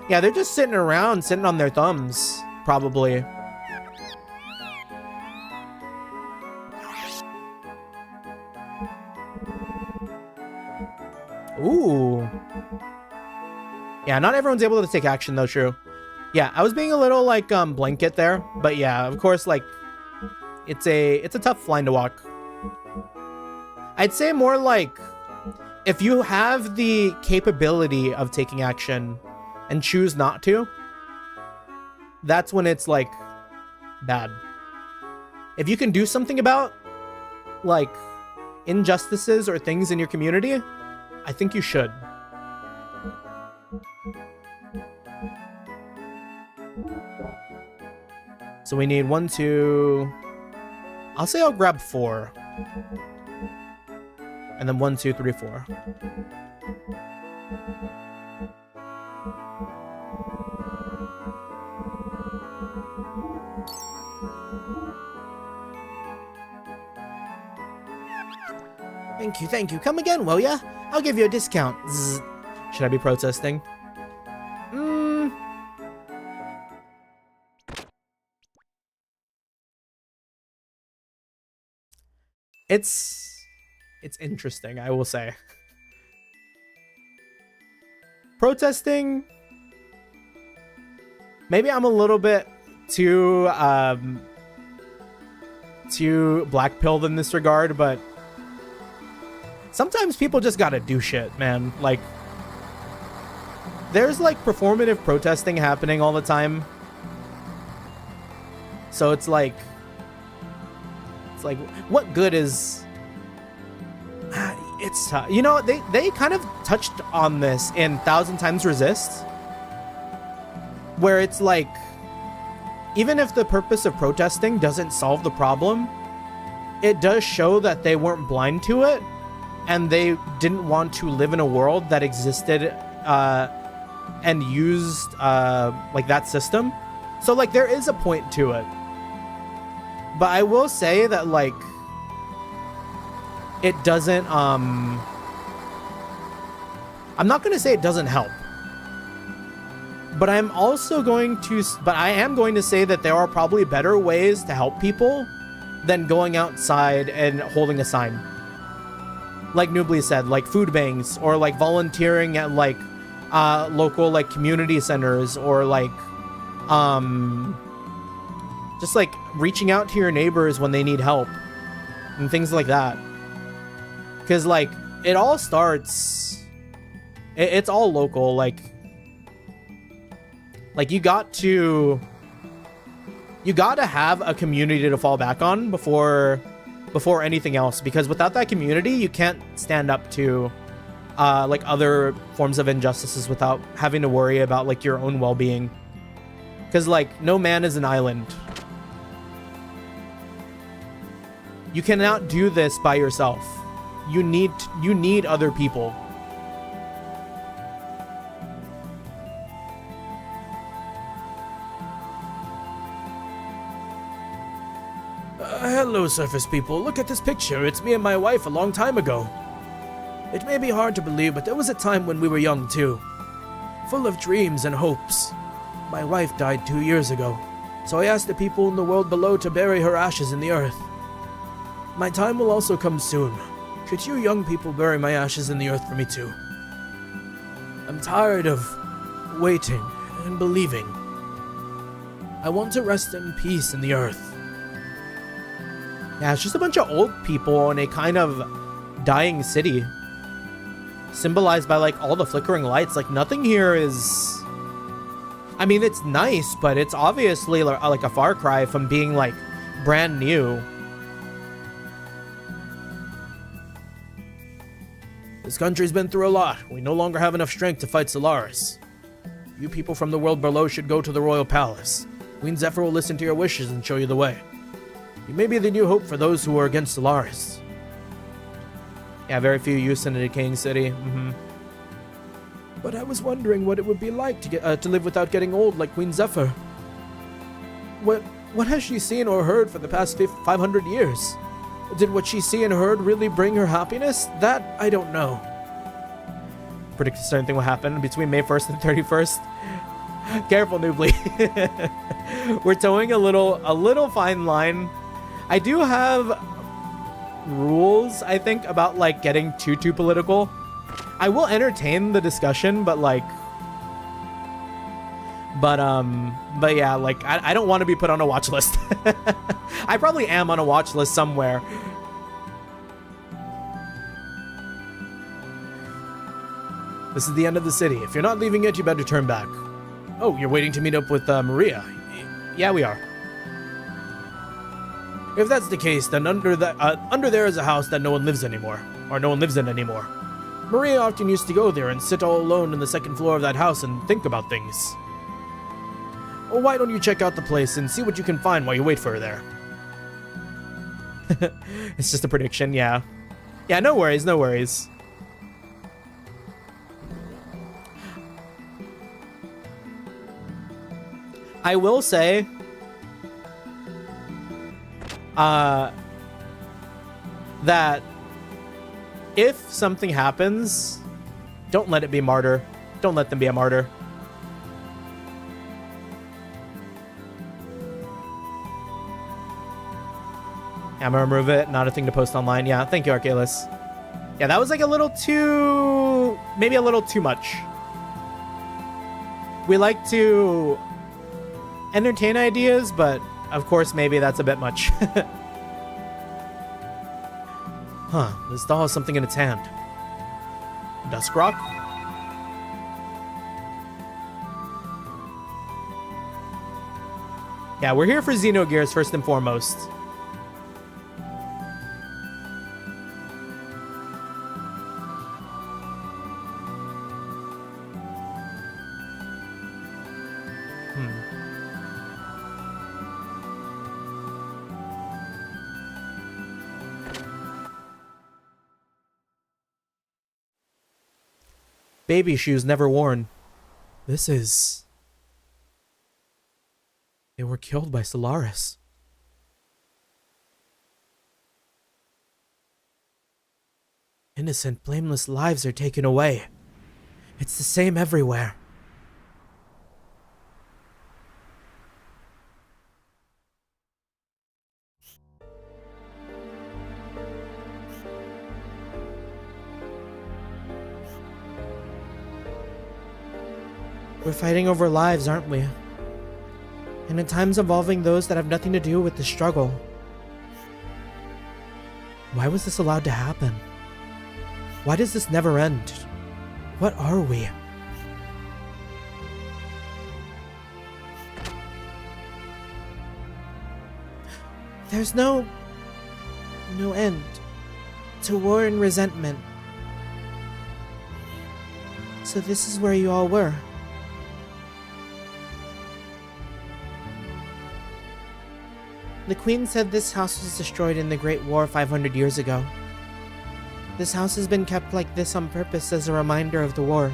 Yeah, they're just sitting around, sitting on their thumbs, probably. Ooh. Yeah, not everyone's able to take action though, true. Yeah, I was being a little like blanket there, but yeah, of course, like it's a tough line to walk. I'd say more like if you have the capability of taking action and choose not to, that's when it's like bad. If you can do something about, like, injustices or things in your community, I think you should. So we need 1, 2... I'll say I'll grab 4. And then 1, 2, 3, 4. Thank you. Come again, will ya? I'll give you a discount. Zzz. Should I be protesting? It's interesting, I will say. Protesting, maybe I'm a little bit too black-pilled in this regard, but sometimes people just gotta do shit, man. Like, there's like performative protesting happening all the time. So it's like, what good is... It's tough. You know, they kind of touched on this in 1,000 Times Resist, where it's like, even if the purpose of protesting doesn't solve the problem, it does show that they weren't blind to it, and they didn't want to live in a world that existed and used like that system. So like there is a point to it. But I will say that like it doesn't I'm not going to say it doesn't help. But I am going to say that there are probably better ways to help people than going outside and holding a sign. Like Noobly said, like food banks, or like volunteering at like local like community centers, or like just like reaching out to your neighbors when they need help and things like that. Because like it all starts, it's all local. Like you got to have a community to fall back on before anything else, because without that community you can't stand up to like other forms of injustices without having to worry about like your own well-being, because like no man is an island. You cannot do this by yourself. You need other people. Hello, surface people. Look at this picture. It's me and my wife a long time ago. It may be hard to believe, but there was a time when we were young too. Full of dreams and hopes. My wife died 2 years ago, so I asked the people in the world below to bury her ashes in the earth. My time will also come soon. Could you young people bury my ashes in the earth for me too? I'm tired of waiting and believing. I want to rest in peace in the earth. Yeah, it's just a bunch of old people in a kind of dying city, symbolized by like all the flickering lights. Like nothing here is, I mean, it's nice, but it's obviously like a far cry from being like brand new. This country's been through a lot. We no longer have enough strength to fight Solaris. You people from the world below should go to the royal palace. Queen Zephyr will listen to your wishes and show you the way. You may be the new hope for those who are against Solaris. Yeah, very few use in a decaying city. But I was wondering what it would be like to live without getting old like Queen Zephyr. What has she seen or heard for the past 500 years? Did what she see and heard really bring her happiness? That I don't know. Predict a certain thing will happen between May 1st and 31st. Careful, Noobly. We're towing a little fine line. I do have rules, I think, about like getting too political. I will entertain the discussion, but yeah, like I don't want to be put on a watch list. I probably am on a watch list somewhere. This is the end of the city. If you're not leaving yet, you better turn back. Oh, you're waiting to meet up with Maria. Yeah, we are. If that's the case, then under there is a house that no one lives anymore, or no one lives in anymore. Maria often used to go there and sit all alone on the second floor of that house and think about things. Well, why don't you check out the place and see what you can find while you wait for her there? It's just a prediction, yeah. Yeah, no worries, no worries. I will say, that if something happens, don't let it be martyr. Don't let them be a martyr. I'm gonna remove it. Not a thing to post online. Yeah, thank you, Arcalis. Yeah, that was like a little too... maybe a little too much. We like to entertain ideas, but of course, maybe that's a bit much. Huh, this doll has something in its hand. Dusk rock? Yeah, we're here for Xenogears first and foremost. Baby shoes never worn. This is... They were killed by Solaris. Innocent, blameless lives are taken away. It's the same everywhere. We're fighting over lives, aren't we? And at times involving those that have nothing to do with the struggle. Why was this allowed to happen? Why does this never end? What are we? There's no end to war and resentment. So this is where you all were. The Queen said this house was destroyed in the Great War 500 years ago. This house has been kept like this on purpose as a reminder of the war.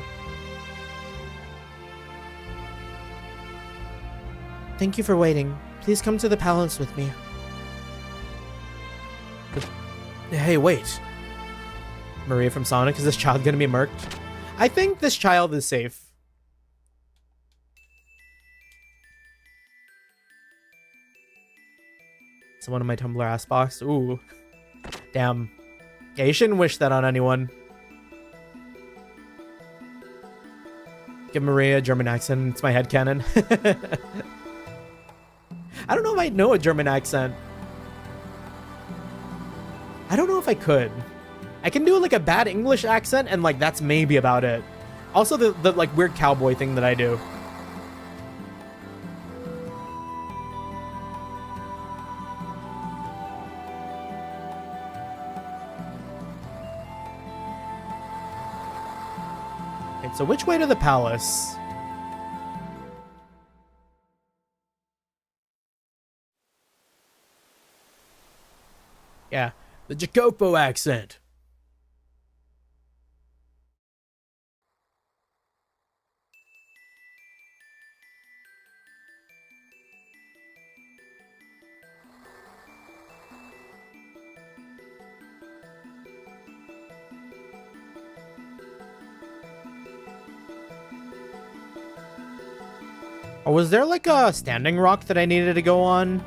Thank you for waiting. Please come to the palace with me. Hey, wait. Maria from Sonic, is this child gonna be murked? I think this child is safe. Someone in my Tumblr ass box. Ooh. Damn. Yeah, you shouldn't wish that on anyone. Give Maria a German accent. It's my headcanon. I don't know if I know a German accent. I don't know if I could. I can do like a bad English accent and like that's maybe about it. Also the like weird cowboy thing that I do. Okay, so which way to the palace? Yeah, the Jacopo accent. Or was there like a standing rock that I needed to go on?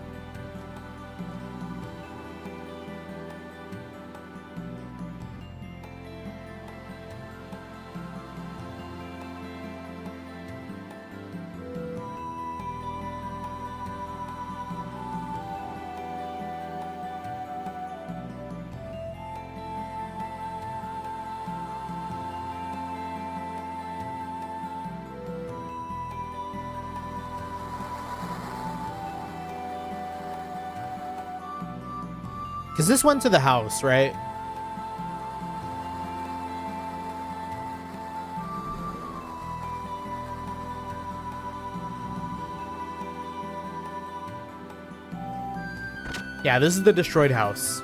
Because this went to the house, right? Yeah, this is the destroyed house.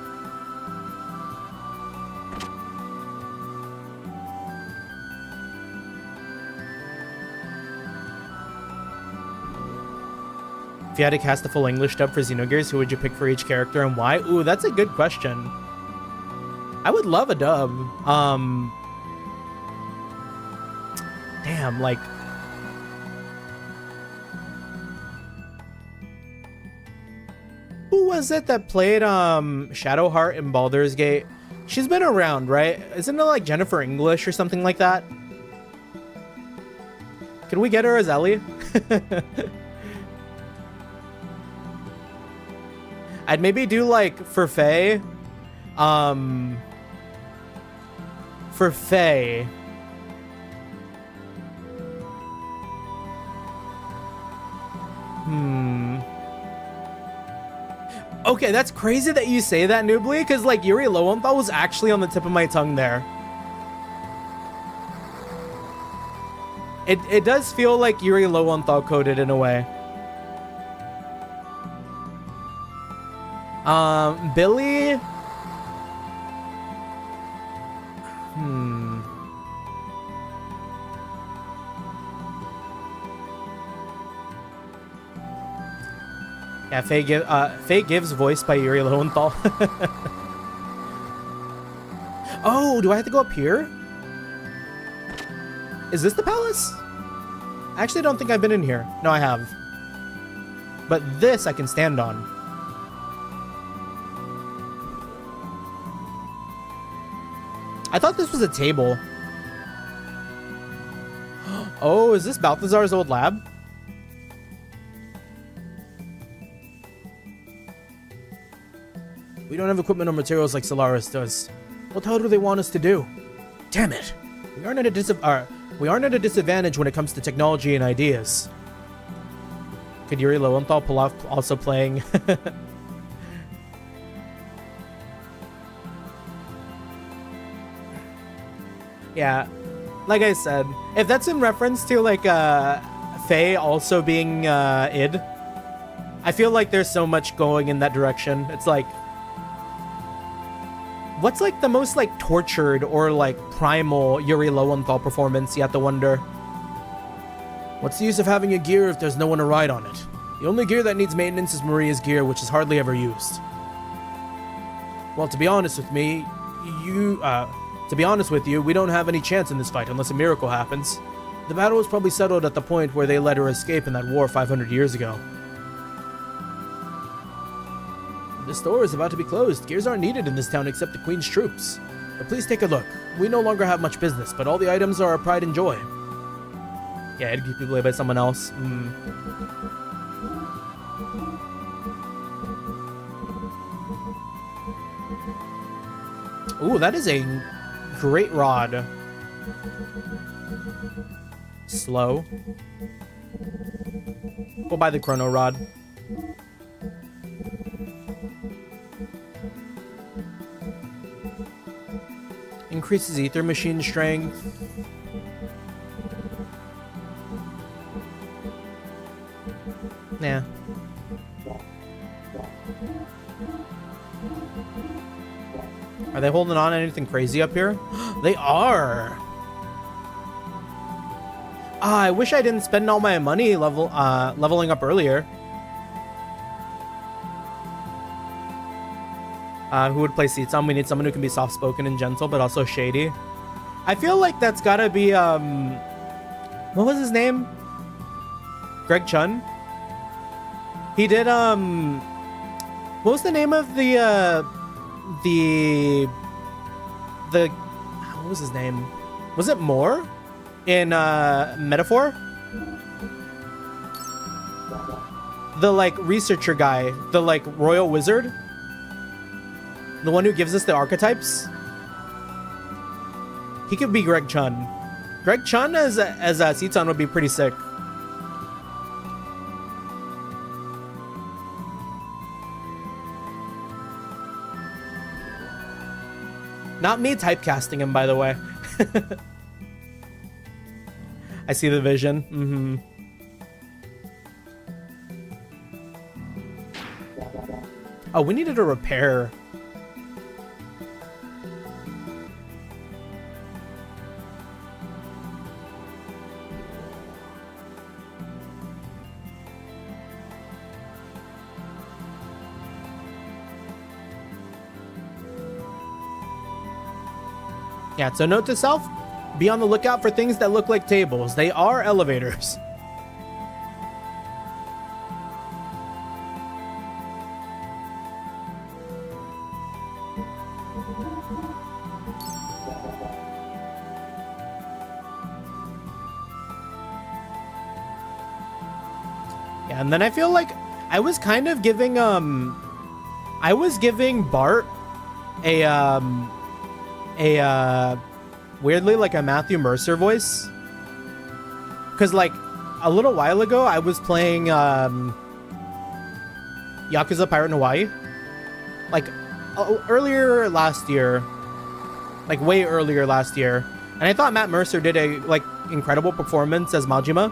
If you had to cast a full English dub for Xenogears, who would you pick for each character and why? Ooh, that's a good question. I would love a dub. Damn, like... Who was it that played Shadowheart in Baldur's Gate? She's been around, right? Isn't it like Jennifer English or something like that? Can we get her as Ellie? I'd maybe do like for Fei. For Fei. Okay, that's crazy that you say that, Noobly, because like Yuri Lowenthal was actually on the tip of my tongue there. It does feel like Yuri Lowenthal coded in a way. Billy. Yeah, Faye gives voice by Yuri Lowenthal. Oh, do I have to go up here? Is this the palace? I actually don't think I've been in here. No, I have. But this I can stand on. I thought this was a table. Oh, is this Balthazar's old lab? We don't have equipment or materials like Solaris does. What the hell do they want us to do? Damn it! We aren't at a disadvantage when it comes to technology and ideas. Could Yuri Lowenthal pull off also playing? Yeah, like I said, if that's in reference to like Faye also being id, I feel like there's so much going in that direction. It's like, what's like the most like tortured or like primal Yuri Lowenthal performance? You have to wonder. What's the use of having a gear if there's no one to ride on it? The only gear that needs maintenance is Maria's gear, which is hardly ever used. Well, to be honest with you, we don't have any chance in this fight unless a miracle happens. The battle was probably settled at the point where they let her escape in that war 500 years ago. This store is about to be closed. Gears aren't needed in this town except the Queen's troops. But please take a look. We no longer have much business, but all the items are our pride and joy. Yeah, it'd be played by someone else. Ooh, that is a great rod. Slow. We'll buy the chrono rod. Increases ether machine strength. Nah. Are they holding on to anything crazy up here? They are. Ah, I wish I didn't spend all my money leveling up earlier. Who would play seats on? We need someone who can be soft-spoken and gentle, but also shady. I feel like that's gotta be, what was his name? Greg Chun? He did, what was the name of the, what was his name? Was it Moore in, Metaphor? The, like, researcher guy, the, like, royal wizard? The one who gives us the archetypes? He could be Greg Chun. Greg Chun as Seaton would be pretty sick. Not me typecasting him, by the way. I see the vision. Mm-hmm. Oh, we needed a repair. Yeah, so note to self, be on the lookout for things that look like tables. They are elevators. Yeah, and then I feel like I was kind of giving I was giving Bart a weirdly like a Matthew Mercer voice, because like a little while ago I was playing Yakuza Pirate in Hawaii, like earlier last year, like way earlier last year, and I thought Matt Mercer did a like incredible performance as Majima.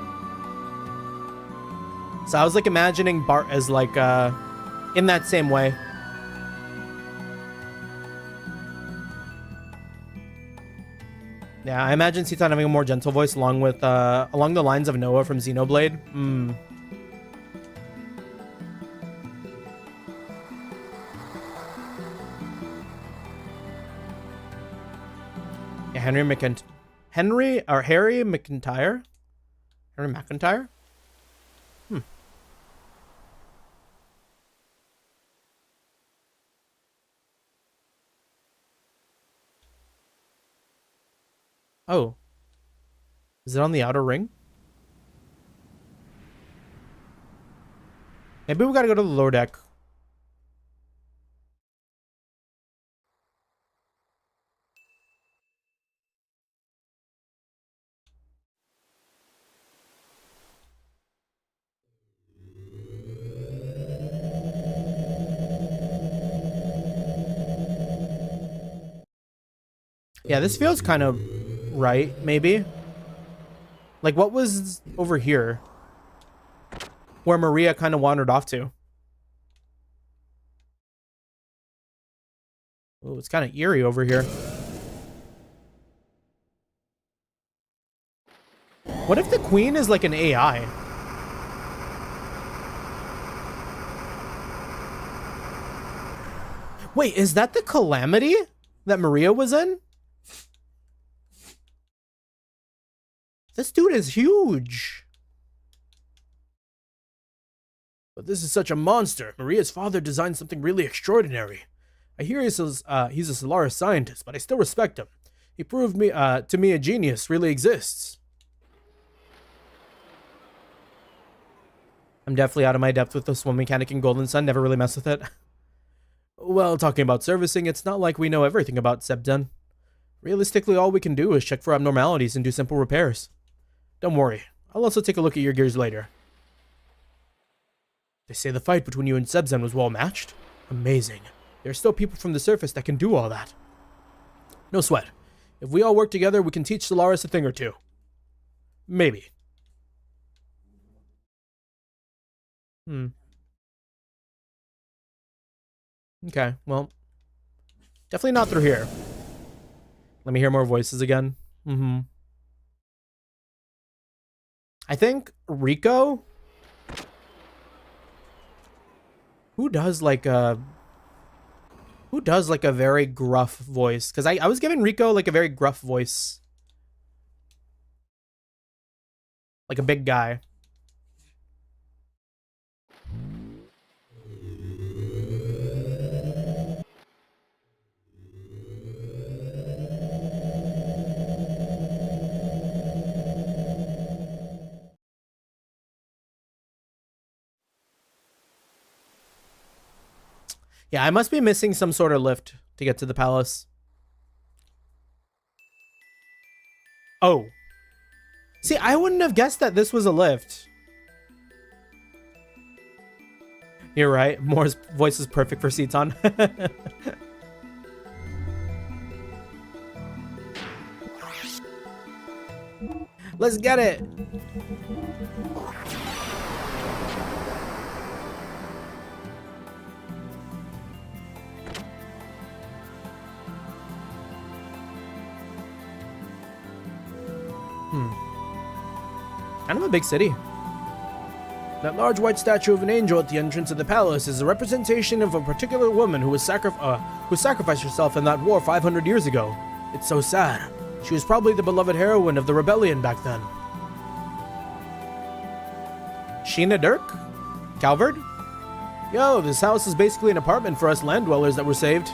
So I was like imagining Bart as like in that same way. Yeah, I imagine Citan having a more gentle voice along with along the lines of Noah from Xenoblade. Yeah, Harry McIntyre? Harry McIntyre? Oh. Is it on the outer ring? Maybe we gotta go to the lower deck. Yeah, this feels kind of right, maybe. Like, what was over here? Where Maria kind of wandered off to. Oh, it's kind of eerie over here. What if the queen is like an AI? Wait, is that the Calamity that Maria was in? This dude is huge. But this is such a monster. Maria's father designed something really extraordinary. I hear he's a Solaris scientist, but I still respect him. He proved to me a genius really exists. I'm definitely out of my depth with the swim mechanic in Golden Sun. Never really mess with it. Well, talking about servicing, it's not like we know everything about Sebden. Realistically, all we can do is check for abnormalities and do simple repairs. Don't worry, I'll also take a look at your gears later. They say the fight between you and Sebzen was well matched. Amazing. There are still people from the surface that can do all that. No sweat. If we all work together, we can teach Solaris a thing or two. Maybe. Okay, well, definitely not through here. Let me hear more voices again. I think Rico, who does like a very gruff voice? Because I was giving Rico like a very gruff voice, like a big guy. Yeah, I must be missing some sort of lift to get to the palace. Oh. See, I wouldn't have guessed that this was a lift. You're right. Moore's voice is perfect for Seaton. Let's get it. Kind of a big city. That large white statue of an angel at the entrance of the palace is a representation of a particular woman who sacrificed herself in that war 500 years ago. It's so sad. She was probably the beloved heroine of the rebellion back then. Sheena Dirk? Calvard? Yo, this house is basically an apartment for us land dwellers that were saved.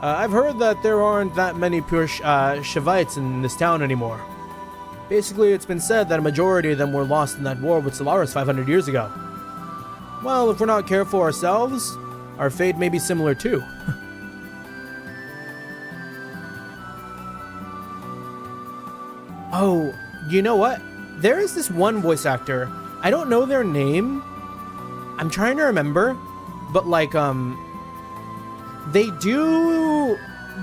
I've heard that there aren't that many pure Shivites in this town anymore. Basically, it's been said that a majority of them were lost in that war with Solaris 500 years ago. Well, if we're not careful ourselves, our fate may be similar too. Oh, you know what? There is this one voice actor. I don't know their name. I'm trying to remember, but like, they do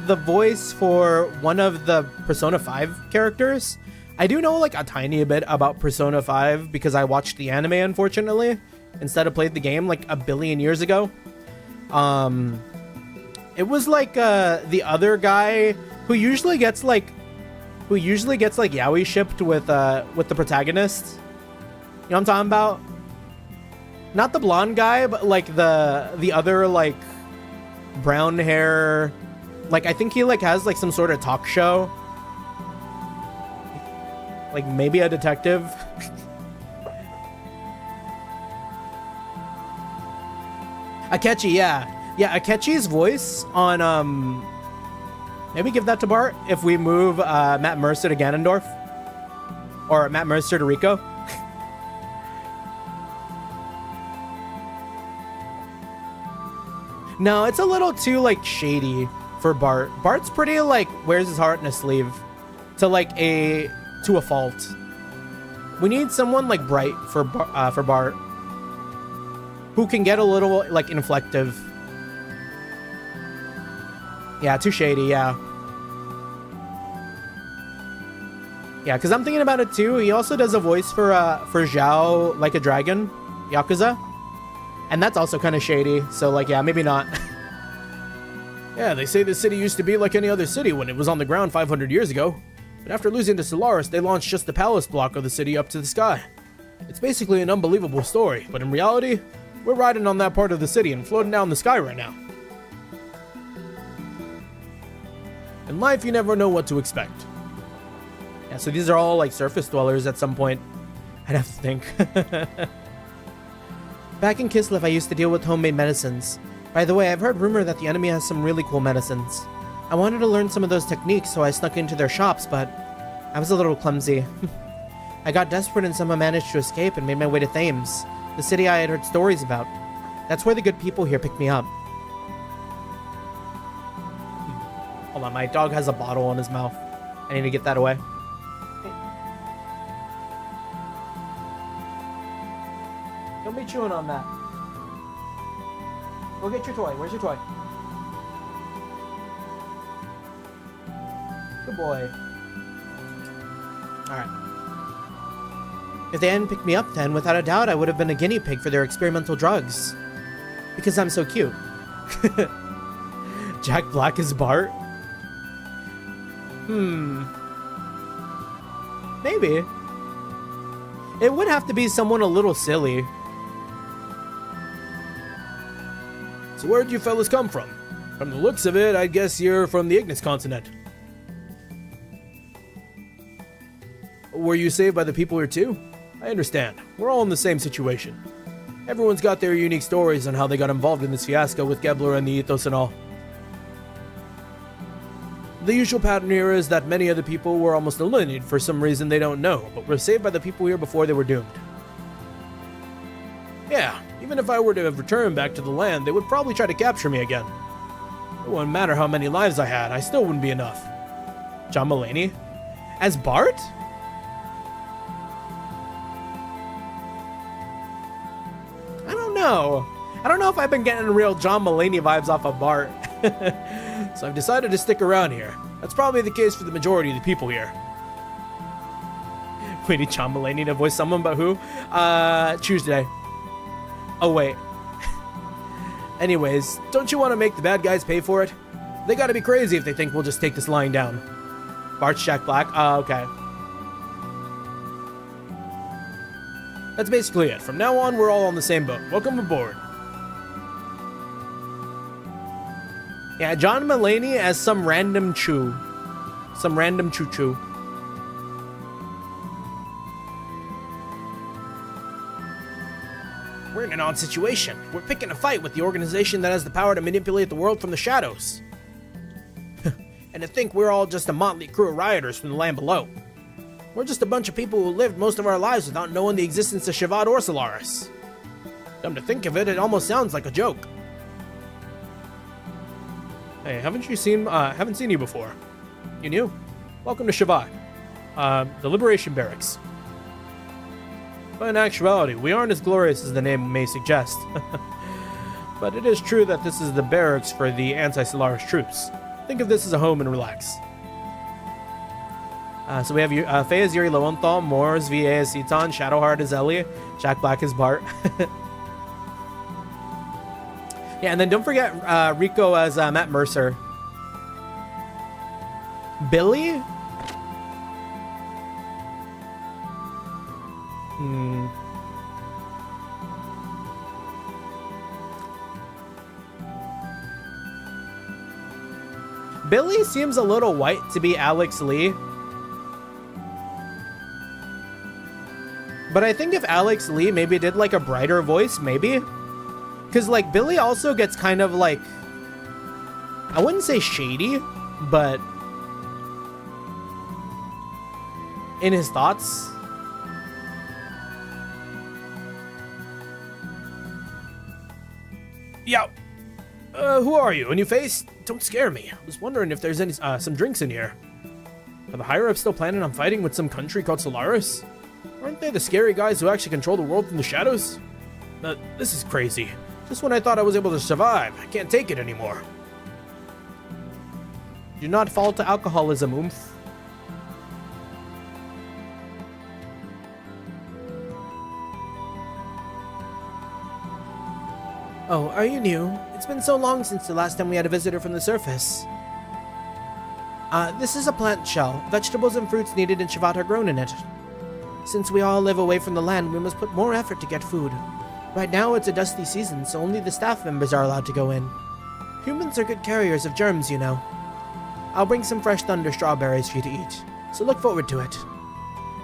the voice for one of the Persona 5 characters. I do know like a tiny bit about Persona 5 because I watched the anime, unfortunately, instead of played the game like a billion years ago. It was like the other guy who usually gets like yaoi shipped with the protagonist. You know what I'm talking about? Not the blonde guy, but like the other like brown hair. Like I think he like has like some sort of talk show. Like maybe a detective. Akechi, yeah. Yeah, Akechi's voice on maybe give that to Bart if we move Matt Mercer to Ganondorf. Or Matt Mercer to Rico. No, it's a little too like shady for Bart. Bart's pretty like wears his heart in his sleeve to a fault. We need someone like bright for Bart, who can get a little like inflective. Yeah, too shady. Yeah, yeah. Because I'm thinking about it too. He also does a voice for Zhao like a dragon, Yakuza, and that's also kind of shady. So like, yeah, maybe not. Yeah, they say this city used to be like any other city when it was on the ground 500 years ago. But after losing to Solaris, they launched just the palace block of the city up to the sky. It's basically an unbelievable story, but in reality, we're riding on that part of the city and floating down the sky right now. In life, you never know what to expect. Yeah, so these are all like surface dwellers at some point. I'd have to think. Back in Kislev, I used to deal with homemade medicines. By the way, I've heard rumor that the enemy has some really cool medicines. I wanted to learn some of those techniques, so I snuck into their shops, but I was a little clumsy. I got desperate and somehow managed to escape and made my way to Thames, the city I had heard stories about. That's where the good people here picked me up. Hold on, my dog has a bottle in his mouth. I need to get that away. Don't be chewing on that. Go get your toy. Where's your toy? Good boy. Alright. If they hadn't picked me up then, without a doubt, I would have been a guinea pig for their experimental drugs. Because I'm so cute. Jack Black is Bart? Maybe. It would have to be someone a little silly. So where'd you fellas come from? From the looks of it, I guess you're from the Ignis continent. Were you saved by the people here too? I understand. We're all in the same situation. Everyone's got their unique stories on how they got involved in this fiasco with Gebler and the Ethos and all. The usual pattern here is that many of the people were almost eliminated for some reason they don't know, but were saved by the people here before they were doomed. Yeah, even if I were to have returned back to the land, they would probably try to capture me again. It wouldn't matter how many lives I had, I still wouldn't be enough. John Mulaney? As Bart? I don't know if I've been getting real John Mulaney vibes off of Bart. So I've decided to stick around here. That's probably the case for the majority of the people here. We need John Mulaney to voice someone, but who? Tuesday. Oh, wait. Anyways, don't you want to make the bad guys pay for it? They gotta be crazy if they think we'll just take this lying down. Bart's Jack Black? Okay. That's basically it. From now on, we're all on the same boat. Welcome aboard. Yeah, John Mulaney as some random choo. Some random choo-choo. We're in an odd situation. We're picking a fight with the organization that has the power to manipulate the world from the shadows. And to think we're all just a motley crew of rioters from the land below. We're just a bunch of people who lived most of our lives without knowing the existence of Shabbat or Solaris. Come to think of it, it almost sounds like a joke. Hey, haven't seen you before. You knew? Welcome to Shabbat. The Liberation Barracks. But in actuality, we aren't as glorious as the name may suggest. But it is true that this is the barracks for the anti-Solaris troops. Think of this as a home and relax. So we have Fei as Yuri Lowenthal, Moore as VA as Seaton, Shadowheart as Ellie, Jack Black as Bart. Yeah, and then don't forget Rico as Matt Mercer. Billy? Billy seems a little white to be Alex Lee. But I think if Alex Lee maybe did like a brighter voice, maybe. Because like Billy also gets kind of like, I wouldn't say shady, but in his thoughts. Yeah. Who are you? A new face? Don't scare me. I was wondering if there's any some drinks in here. Are the higher-ups still planning on fighting with some country called Solaris? Aren't they the scary guys who actually control the world from the shadows? This is crazy. Just when I thought I was able to survive, I can't take it anymore. Do not fall to alcoholism, oomph. Oh, are you new? It's been so long since the last time we had a visitor from the surface. This is a plant shell. Vegetables and fruits needed in Shabbat are grown in it. Since we all live away from the land, we must put more effort to get food. Right now, it's a dusty season, so only the staff members are allowed to go in. Humans are good carriers of germs, you know. I'll bring some fresh thunder strawberries for you to eat, so look forward to it.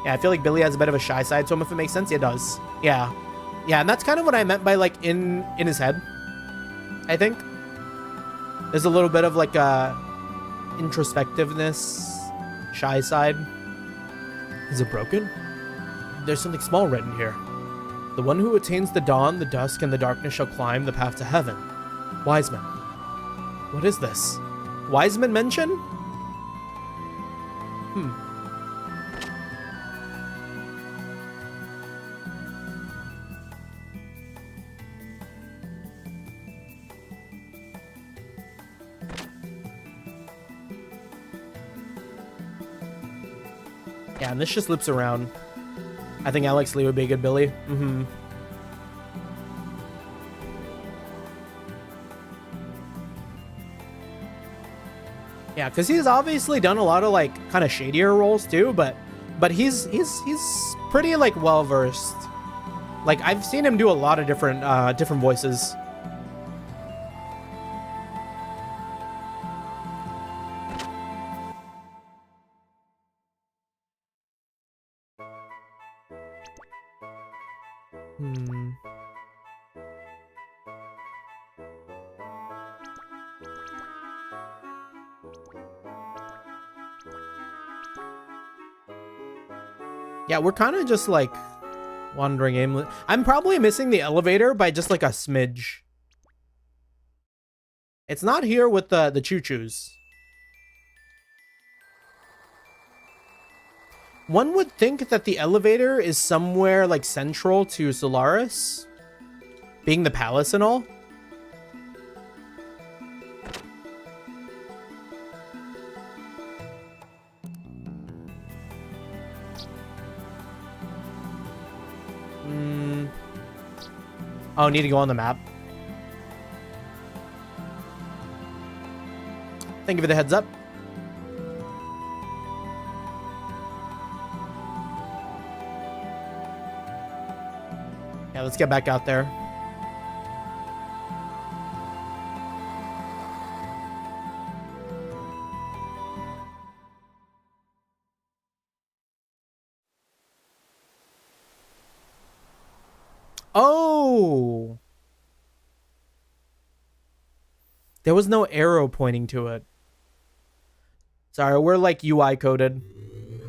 Yeah, I feel like Billy has a bit of a shy side to him, if it makes sense. It does. Yeah. Yeah, and that's kind of what I meant by, like, in his head, I think. There's a little bit of, like, introspectiveness, shy side. Is it broken? There's something small written here. The one who attains the dawn, the dusk, and the darkness shall climb the path to heaven. Wiseman. What is this? Wiseman mention? Yeah, and this just loops around. I think Alex Lee would be a good Billy. Yeah, because he's obviously done a lot of like kind of shadier roles too, but he's pretty like well versed. Like I've seen him do a lot of different voices. Yeah, we're kind of just like wandering aimless. I'm probably missing the elevator by just like a smidge. It's not here with the choo-choos. One would think that the elevator is somewhere like central to Solaris, being the palace and all. Oh, need to go on the map. Thank you for the heads up. Yeah, let's get back out there. Oh! There was no arrow pointing to it. Sorry, we're like UI coded.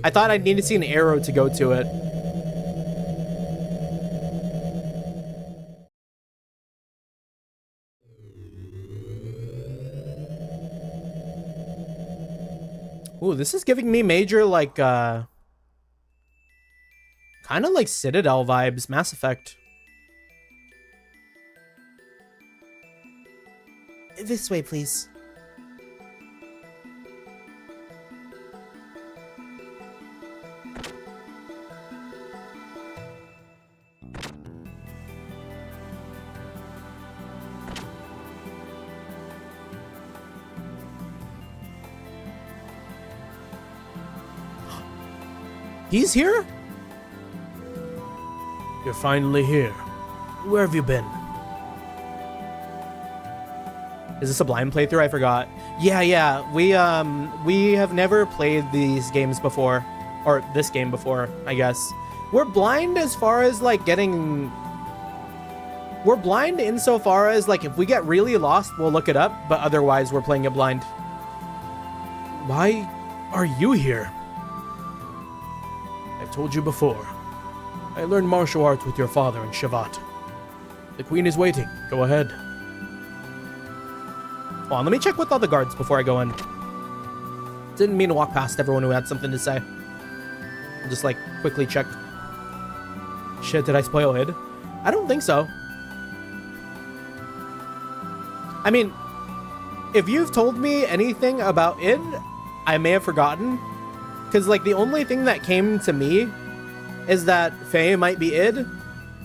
I thought I'd need to see an arrow to go to it. Ooh, this is giving me major, like, kind of like Citadel vibes, Mass Effect. This way, please. He's here? You're finally here. Where have you been? Is this a blind playthrough? I forgot. Yeah. We have never played these games before. Or this game before, I guess. We're blind as far as, like, getting... We're blind insofar as, like, if we get really lost, we'll look it up. But otherwise, we're playing it blind. Why are you here? I've told you before. I learned martial arts with your father in Shavat. The queen is waiting. Go ahead. Hold on, let me check with all the guards before I go in. Didn't mean to walk past everyone who had something to say. I'll just, like, quickly check. Shit, did I spoil it? I don't think so. I mean, if you've told me anything about it, I may have forgotten. Because, like, the only thing that came to me is that Fei might be id.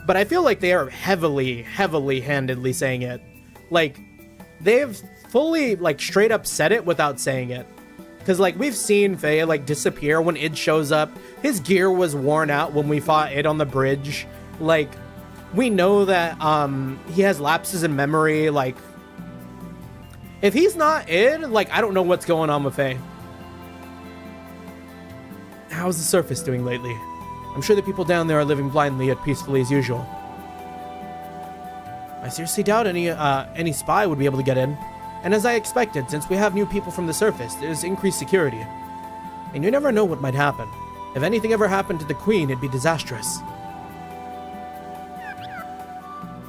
But I feel like they are heavily handedly saying it. Like, they've fully, like, straight up said it without saying it. Because, like, we've seen Fei, like, disappear when id shows up. His gear was worn out when we fought id on the bridge. Like, we know that he has lapses in memory. Like, if he's not id, like, I don't know what's going on with Fei. How's the surface doing lately? I'm sure the people down there are living blindly yet peacefully as usual. I seriously doubt any spy would be able to get in. And as I expected, since we have new people from the surface, there's increased security. And you never know what might happen. If anything ever happened to the Queen, it'd be disastrous.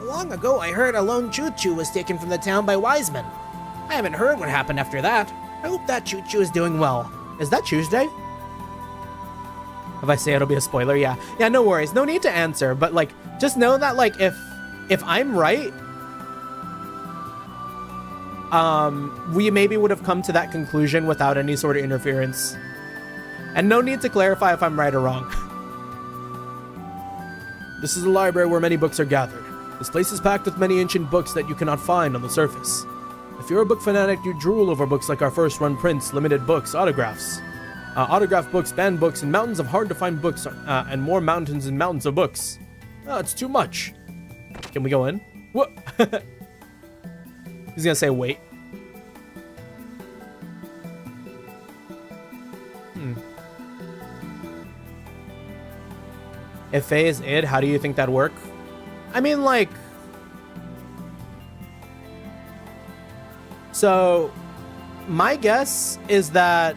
Long ago, I heard a lone choo-choo was taken from the town by wise men. I haven't heard what happened after that. I hope that choo-choo is doing well. Is that Tuesday? If I say it'll be a spoiler, yeah. Yeah, no worries. No need to answer, but, like, just know that, like, if I'm right, we maybe would have come to that conclusion without any sort of interference. And no need to clarify if I'm right or wrong. This is a library where many books are gathered. This place is packed with many ancient books that you cannot find on the surface. If you're a book fanatic, you drool over books like our first run prints, limited books, autographs. Autograph books, banned books, and mountains of hard-to-find books, and more mountains and mountains of books. It's too much. Can we go in? What? He's gonna say wait. If Fei is id, how do you think that'd work? I mean, like... So, my guess is that...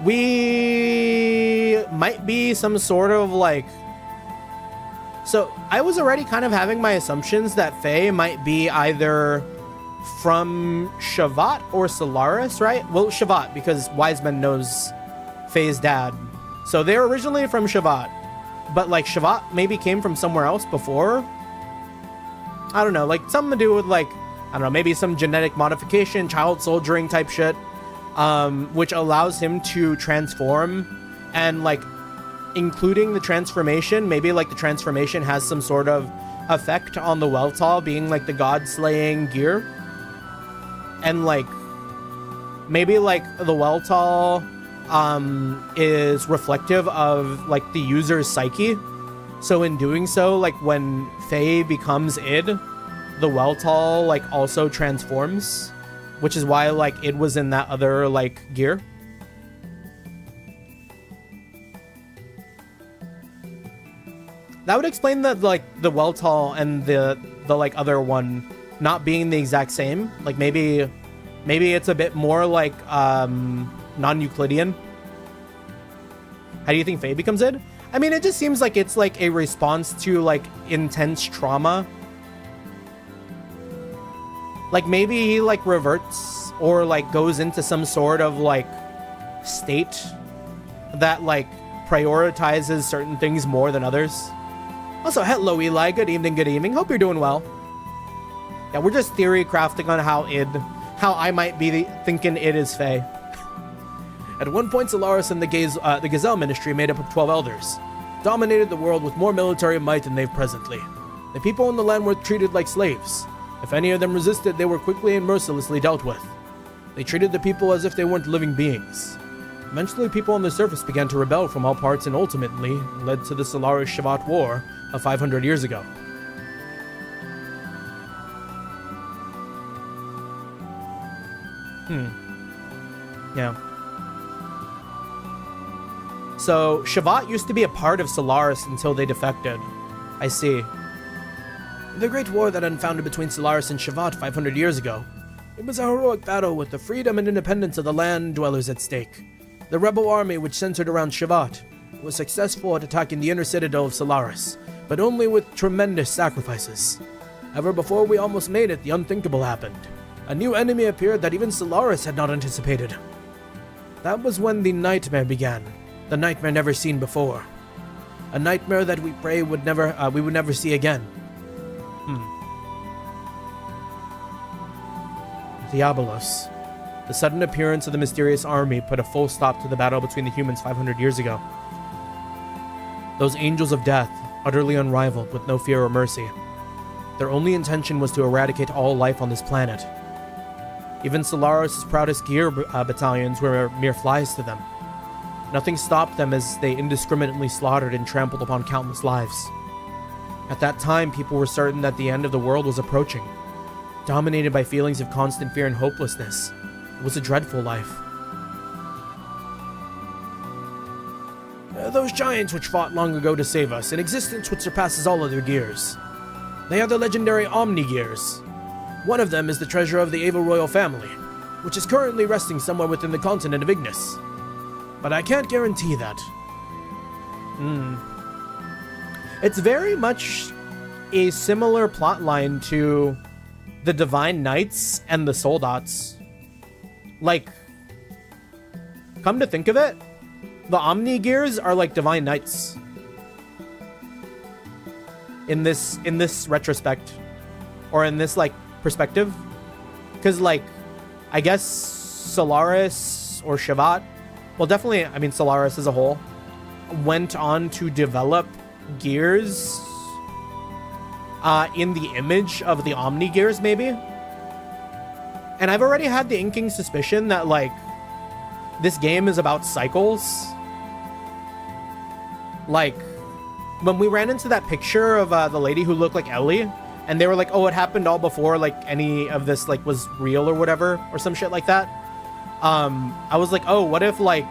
we might be some sort of, like... So, I was already kind of having my assumptions that Fei might be either from Shavat or Solaris, right? Well, Shavat, because Wiseman knows Fei's dad. So they're originally from Shavat. But, like, Shavat maybe came from somewhere else before? I don't know, like, something to do with, like, I don't know, maybe some genetic modification, child soldiering type shit, which allows him to transform and, like, including the transformation, maybe like the transformation has some sort of effect on the Weltall being like the god-slaying gear. And like, maybe like the Weltall is reflective of like the user's psyche. So in doing so, like when Fei becomes id, the Weltall like also transforms, which is why like id was in that other like gear. That would explain the like the Weltall and the like other one not being the exact same. Like maybe it's a bit more like non-Euclidean. How do you think Fei becomes id? I mean, it just seems like it's like a response to like intense trauma. Like maybe he like reverts or like goes into some sort of like state that like prioritizes certain things more than others. Also, hello Eli, good evening, good evening. Hope you're doing well. Yeah, we're just theory crafting on how I might be thinking it is Fei. At one point, Solaris and the Gazelle Ministry, made up of 12 elders, dominated the world with more military might than they've presently. The people on the land were treated like slaves. If any of them resisted, they were quickly and mercilessly dealt with. They treated the people as if they weren't living beings. Eventually, people on the surface began to rebel from all parts and ultimately led to the Solaris-Shavat War of 500 years ago. Yeah. So, Shavat used to be a part of Solaris until they defected. I see. In the great war that unfounded between Solaris and Shavat 500 years ago, it was a heroic battle with the freedom and independence of the land dwellers at stake. The rebel army, which centered around Shavat, was successful at attacking the inner citadel of Solaris, but only with tremendous sacrifices. However, before we almost made it, the unthinkable happened. A new enemy appeared that even Solaris had not anticipated. That was when the nightmare began. The nightmare never seen before. A nightmare that we pray we would never see again. Diabolos. The sudden appearance of the mysterious army put a full stop to the battle between the humans 500 years ago. Those angels of death, utterly unrivaled, with no fear or mercy. Their only intention was to eradicate all life on this planet. Even Solaris' proudest gear battalions were mere flies to them. Nothing stopped them as they indiscriminately slaughtered and trampled upon countless lives. At that time, people were certain that the end of the world was approaching. Dominated by feelings of constant fear and hopelessness, it was a dreadful life. Those giants which fought long ago to save us, an existence which surpasses all other gears. They are the legendary Omni-Gears. One of them is the treasure of the Ava royal family, which is currently resting somewhere within the continent of Ignis. But I can't guarantee that. It's very much a similar plotline to the Divine Knights and the Soldats. Like, come to think of it, the Omni-Gears are like Divine Knights. In this retrospect. Or in this, like, perspective. Because, like, I guess Solaris or Shavat, well, definitely, I mean, Solaris as a whole, went on to develop gears in the image of the Omni-Gears, maybe. And I've already had the inking suspicion that, like, this game is about cycles. Like, when we ran into that picture of the lady who looked like Ellie, and they were like, oh, it happened all before, like, any of this, like, was real or whatever, or some shit like that. I was like, oh, what if, like,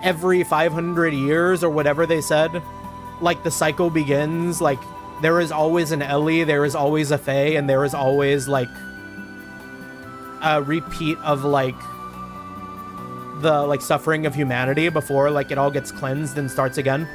every 500 years or whatever they said, like, the cycle begins, like, there is always an Ellie, there is always a Fei, and there is always, like, a repeat of, like, the, like, suffering of humanity before, like, it all gets cleansed and starts again.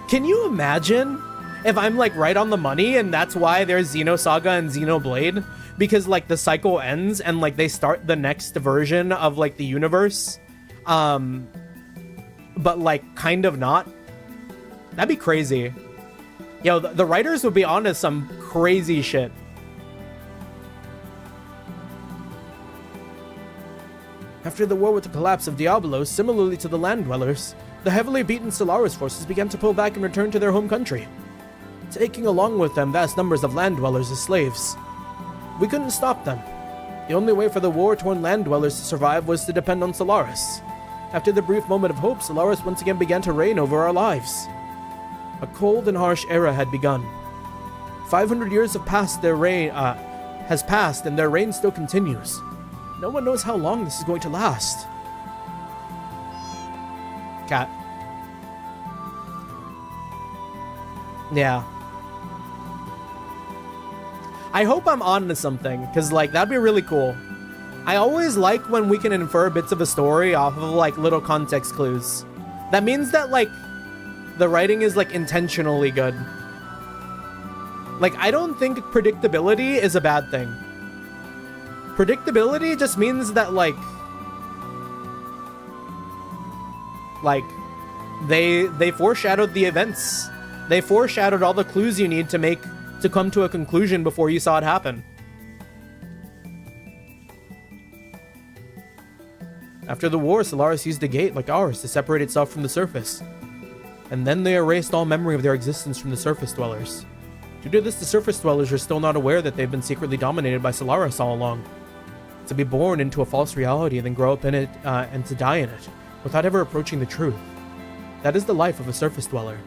Can you imagine if I'm, like, right on the money and that's why there's Xenosaga and Xenoblade? Because, like, the cycle ends and, like, they start the next version of, like, the universe. But, like, kind of not. That'd be crazy. Yo, the writers would be onto some crazy shit. After the war with the collapse of Diablo, similarly to the land dwellers, the heavily beaten Solaris forces began to pull back and return to their home country, taking along with them vast numbers of land dwellers as slaves. We couldn't stop them. The only way for the war-torn land dwellers to survive was to depend on Solaris. After the brief moment of hope, Solaris once again began to reign over our lives. A cold and harsh era had begun. 500 years have passed, has passed, and their reign still continues. No one knows how long this is going to last. Cat. Yeah. I hope I'm on to something, because, like, that'd be really cool. I always like when we can infer bits of a story off of, like, little context clues. That means that, like, the writing is, like, intentionally good. Like, I don't think predictability is a bad thing. Predictability just means that, like, they foreshadowed the events. They foreshadowed all the clues you need to come to a conclusion before you saw it happen. After the war, Solaris used a gate like ours to separate itself from the surface. And then they erased all memory of their existence from the surface dwellers. Due to this, the surface dwellers are still not aware that they've been secretly dominated by Solaris all along. To be born into a false reality and then grow up in it and to die in it, without ever approaching the truth. That is the life of a surface dweller.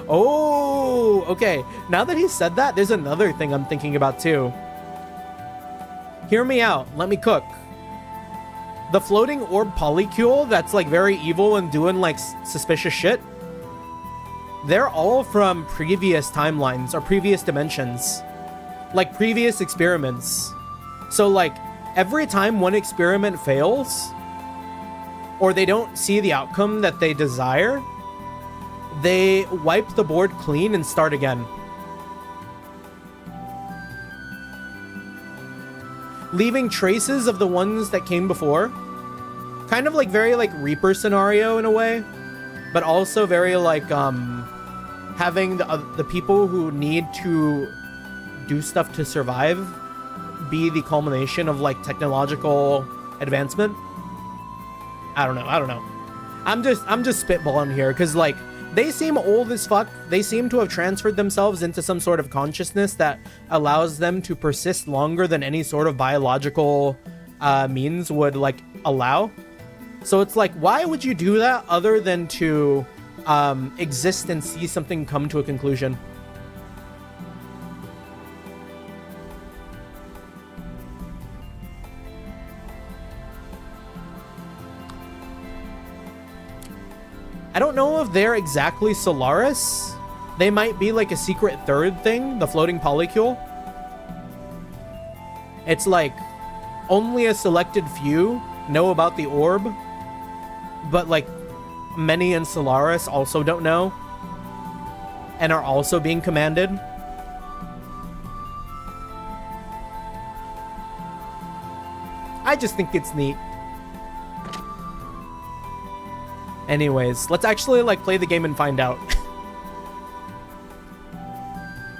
Oh, okay. Now that he said that, there's another thing I'm thinking about too. Hear me out. Let me cook. The floating orb polycule that's like very evil and doing like suspicious shit. They're all from previous timelines or previous dimensions. Like previous experiments. So like every time one experiment fails or they don't see the outcome that they desire, they wipe the board clean and start again. Leaving traces of the ones that came before. Kind of like very like Reaper scenario in a way, but also very like having the people who need to do stuff to survive be the culmination of like technological advancement. I don't know. I'm just spitballing here because like they seem old as fuck. They seem to have transferred themselves into some sort of consciousness that allows them to persist longer than any sort of biological means would like allow. So it's like, why would you do that other than to exist and see something come to a conclusion? I don't know if they're exactly Solaris. They might be like a secret third thing, the floating polycule. It's like only a selected few know about the orb, but like many in Solaris also don't know and are also being commanded. I just think it's neat. Anyways, let's actually like play the game and find out.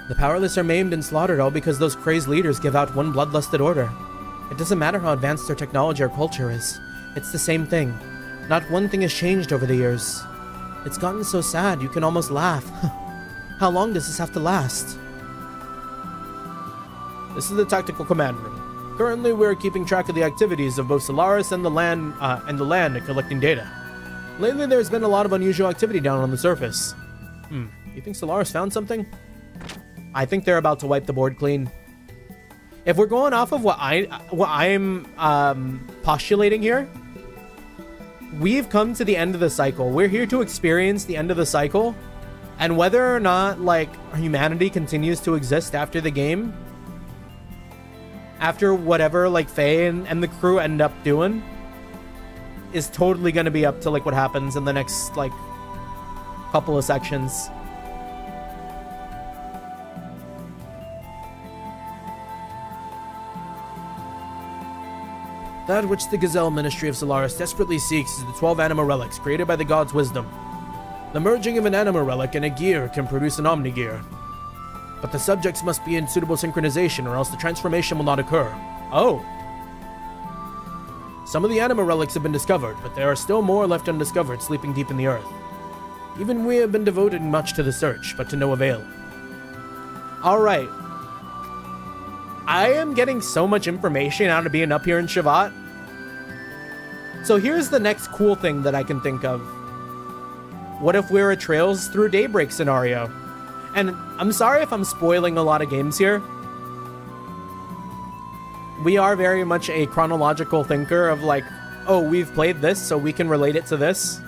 The powerless are maimed and slaughtered all because those crazed leaders give out one bloodlusted order. It doesn't matter how advanced their technology or culture is. It's the same thing. Not one thing has changed over the years. It's gotten so sad you can almost laugh. How long does this have to last? This is the tactical command room. Currently, we're keeping track of the activities of both Solaris and the land and collecting data. Lately, there's been a lot of unusual activity down on the surface. You think Solaris found something? I think they're about to wipe the board clean. If we're going off of what I'm postulating here, we've come to the end of the cycle. We're here to experience the end of the cycle, and whether or not like humanity continues to exist after the game, after whatever like Fei and the crew end up doing, is totally going to be up to like what happens in the next like couple of sections. That which the Gazelle Ministry of Solaris desperately seeks is the 12 anima relics created by the god's wisdom. The merging of an anima relic and a gear can produce an omni-gear. But the subjects must be in suitable synchronization or else the transformation will not occur. Oh. Some of the anima relics have been discovered, but there are still more left undiscovered sleeping deep in the earth. Even we have been devoted much to the search, but to no avail. Alright. I am getting so much information out of being up here in Shavat. So here's the next cool thing that I can think of. What if we're a Trails Through Daybreak scenario? And I'm sorry if I'm spoiling a lot of games here. We are very much a chronological thinker of like, oh, we've played this, so we can relate it to this.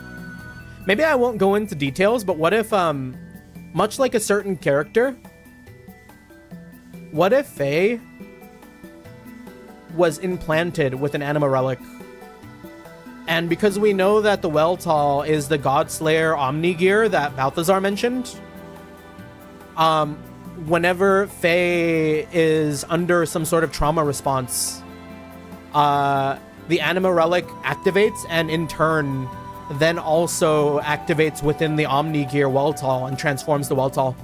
Maybe I won't go into details, but what if, much like a certain character, what if Fei was implanted with an anima relic? And because we know that the Weltall is the Godslayer Omni-Gear that Balthazar mentioned, whenever Fei is under some sort of trauma response, the anima relic activates and in turn then also activates within the Omni-Gear Weltall and transforms the Weltall.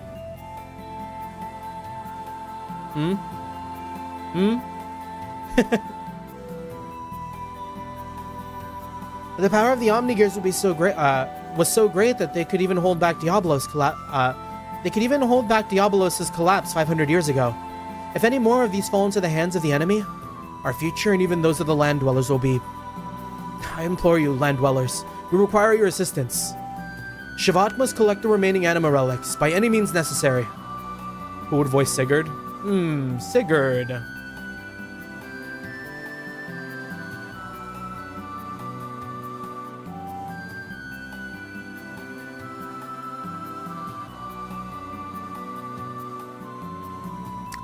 The power of the Omni-Gears would be so great, was so great that they could even hold back Diabolos's collapse 500 years ago. If any more of these fall into the hands of the enemy, our future and even those of the land dwellers will be... I implore you, land dwellers, we require your assistance. Shavat must collect the remaining anima relics by any means necessary. Who would voice Sigurd? Sigurd.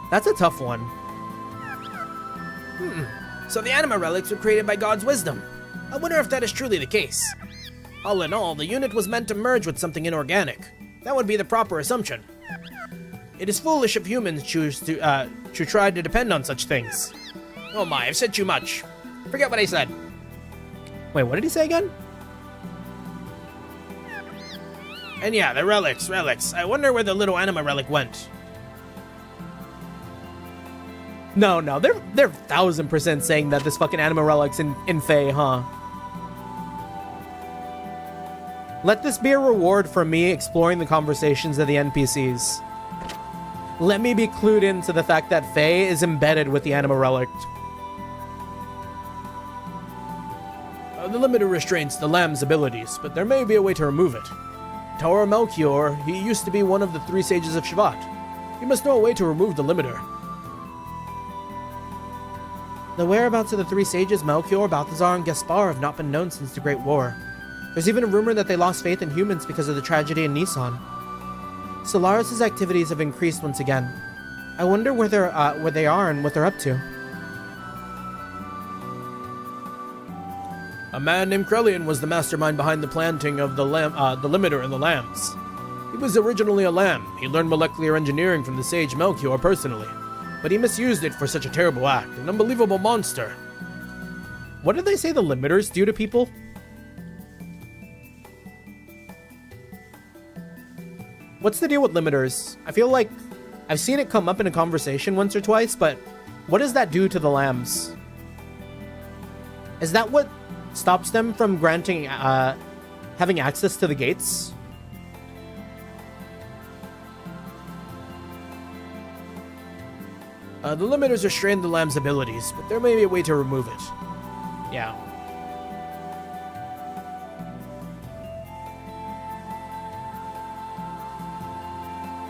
That's a tough one. So the anima relics were created by God's wisdom. I wonder if that is truly the case. All in all, the unit was meant to merge with something inorganic. That would be the proper assumption. It is foolish if humans choose to try to depend on such things. Oh my, I've said too much. Forget what I said. Wait, what did he say again? And yeah, the relics. I wonder where the little anima relic went. No, they're 1000% saying that this fucking anima relic's in Fei, huh? Let this be a reward for me exploring the conversations of the NPCs. Let me be clued into the fact that Fei is embedded with the anima relic. The limiter restrains the lamb's abilities, but there may be a way to remove it. Tower Melchior, he used to be one of the 3 sages of Shavat. He must know a way to remove the limiter. The whereabouts of the 3 sages, Melchior, Balthazar, and Gaspar, have not been known since the Great War. There's even a rumor that they lost faith in humans because of the tragedy in Nissan. Solaris' activities have increased once again. I wonder where they are and what they're up to. A man named Krelian was the mastermind behind the planting of the limiter in the lambs. He was originally a lamb. He learned molecular engineering from the sage Melchior personally, but he misused it for such a terrible act, an unbelievable monster. What did they say the limiters do to people? What's the deal with limiters? I feel like I've seen it come up in a conversation once or twice, but what does that do to the lambs? Is that what stops them from granting, having access to the gates? The limiters restrain the lamb's abilities, but there may be a way to remove it. Yeah.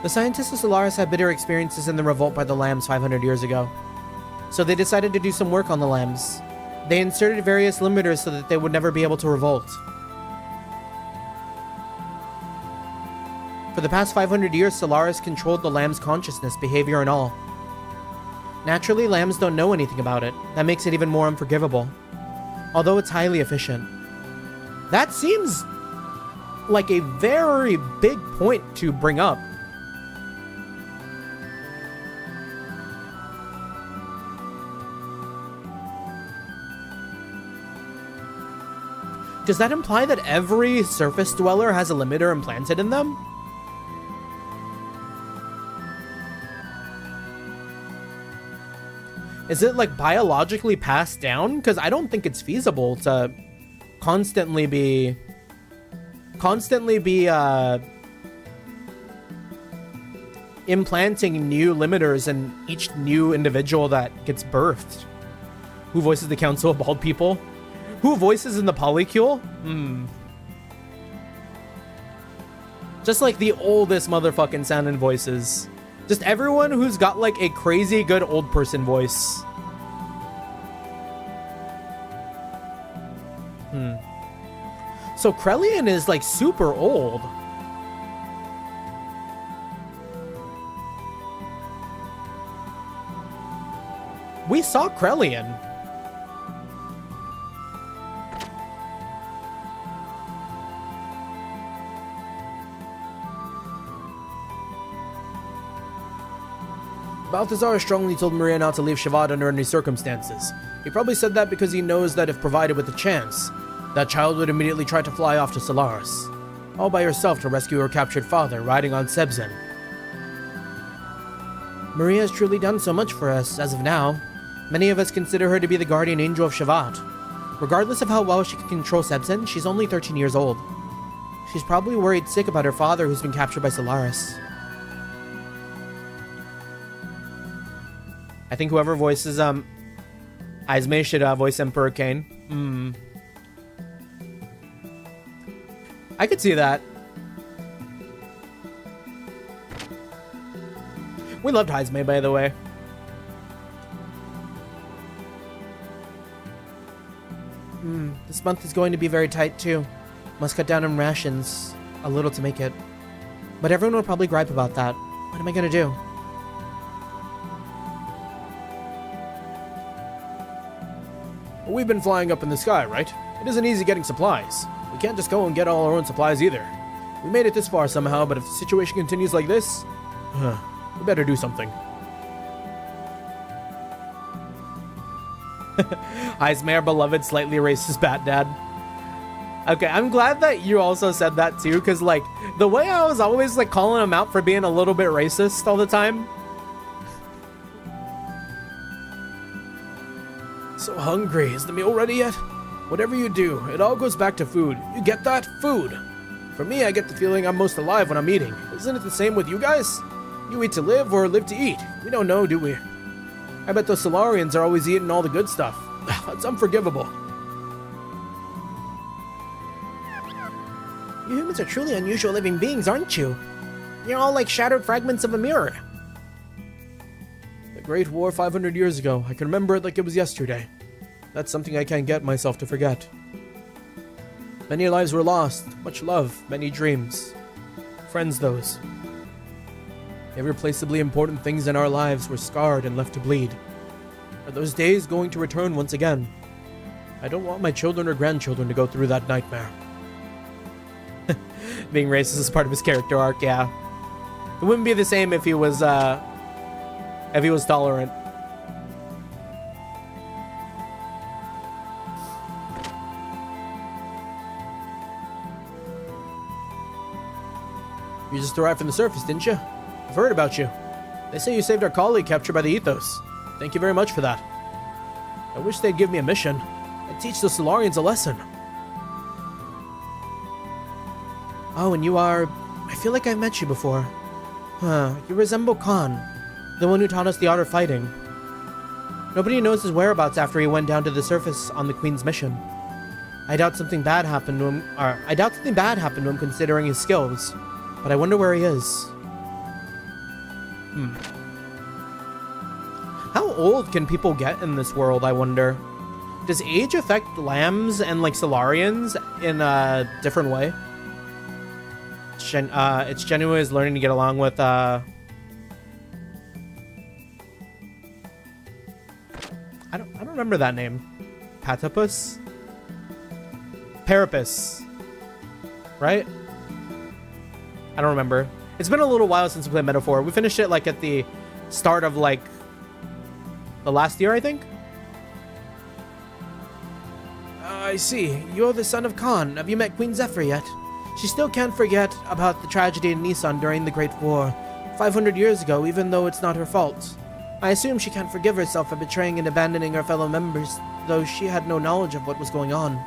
The scientists of Solaris had bitter experiences in the revolt by the lambs 500 years ago. So they decided to do some work on the lambs. They inserted various limiters so that they would never be able to revolt. For the past 500 years, Solaris controlled the lamb's consciousness, behavior, and all. Naturally, lambs don't know anything about it. That makes it even more unforgivable. Although it's highly efficient. That seems like a very big point to bring up. Does that imply that every surface dweller has a limiter implanted in them? Is it like biologically passed down? Because I don't think it's feasible to constantly be implanting new limiters in each new individual that gets birthed. Who voices the Council of Bald People? Who voices in the Polycule? Just like the oldest motherfucking sounding voices. Just everyone who's got like a crazy good old person voice. So Krellian is like super old. We saw Krellian. Balthazar strongly told Maria not to leave Shavad under any circumstances. He probably said that because he knows that if provided with a chance, that child would immediately try to fly off to Solaris, all by herself to rescue her captured father, riding on Sebzen. Maria has truly done so much for us, as of now. Many of us consider her to be the guardian angel of Shavad. Regardless of how well she can control Sebzen, she's only 13 years old. She's probably worried sick about her father who's been captured by Solaris. I think whoever voices Izme should voice Emperor Kane. I could see that. We loved Izme, by the way. This month is going to be very tight too. Must cut down on rations a little to make it. But everyone will probably gripe about that. What am I gonna do? We've been flying up in the sky, right? It isn't easy getting supplies. We can't just go and get all our own supplies either. We made it this far somehow, but if the situation continues like this, we better do something. Izme, our beloved, slightly racist bat dad. Okay, I'm glad that you also said that too, because like the way I was always like calling him out for being a little bit racist all the time. So hungry. Is the meal ready yet? Whatever you do, it all goes back to food. You get that? Food. For me, I get the feeling I'm most alive when I'm eating. Isn't it the same with you guys? You eat to live or live to eat? We don't know, do we? I bet those Solarians are always eating all the good stuff. That's unforgivable. You humans are truly unusual living beings, aren't you? You're all like shattered fragments of a mirror. The Great War 500 years ago. I can remember it like it was yesterday. That's something I can't get myself to forget. Many lives were lost, much love, many dreams. Friends, those. Irreplaceably important things in our lives were scarred and left to bleed. Are those days going to return once again? I don't want my children or grandchildren to go through that nightmare. Being racist is part of his character arc, yeah. It wouldn't be the same if he was tolerant. You just arrived from the surface, didn't you? I've heard about you. They say you saved our colleague captured by the Ethos. Thank you very much for that. I wish they'd give me a mission. I'd teach the Solarians a lesson. Oh, and you are... I feel like I've met you before. Huh, you resemble Khan, the one who taught us the art of fighting. Nobody knows his whereabouts after he went down to the surface on the Queen's mission. I doubt something bad happened to him, considering his skills. But I wonder where he is. How old can people get in this world, I wonder? Does age affect lambs and like Solarians in a different way? It's Genua is learning to get along with I don't remember that name. Patapus? Parapus. Right? I don't remember. It's been a little while since we played Metaphor. We finished it like at the start of like the last year, I think. I see. You're the son of Khan. Have you met Queen Zephyr yet? She still can't forget about the tragedy in Nissan during the Great War, 500 years ago, even though it's not her fault. I assume she can't forgive herself for betraying and abandoning her fellow members, though she had no knowledge of what was going on.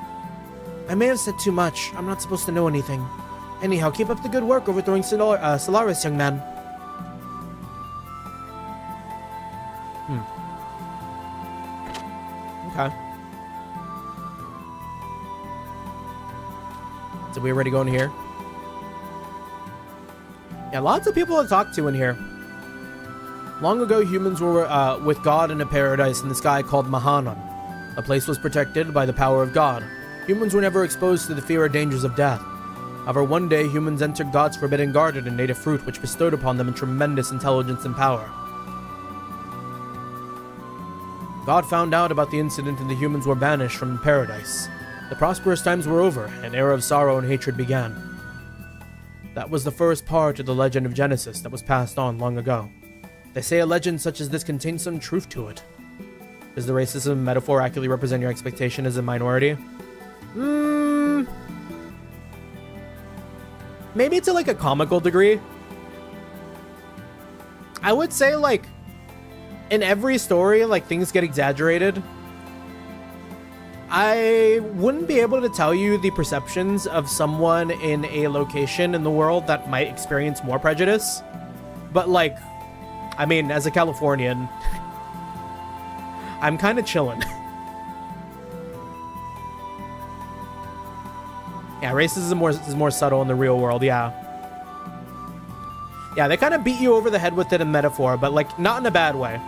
I may have said too much. I'm not supposed to know anything. Anyhow, keep up the good work overthrowing Solaris, young man. Okay. So we already going here? Yeah, lots of people to talk to in here. Long ago, humans were with God in a paradise in the sky called Mahanan. The place was protected by the power of God. Humans were never exposed to the fear or dangers of death. However, one day, humans entered God's forbidden garden and ate a fruit which bestowed upon them a tremendous intelligence and power. God found out about the incident and the humans were banished from paradise. The prosperous times were over, an era of sorrow and hatred began. That was the first part of the legend of Genesis that was passed on long ago. They say a legend such as this contains some truth to it. Does the racism metaphor accurately represent your expectation as a minority? Maybe to like a comical degree. I would say like in every story, like things get exaggerated. I wouldn't be able to tell you the perceptions of someone in a location in the world that might experience more prejudice. But like, I mean, as a Californian, I'm kind of chilling. Yeah, racism is more subtle in the real world, yeah. Yeah, they kind of beat you over the head with it in metaphor, but like, not in a bad way.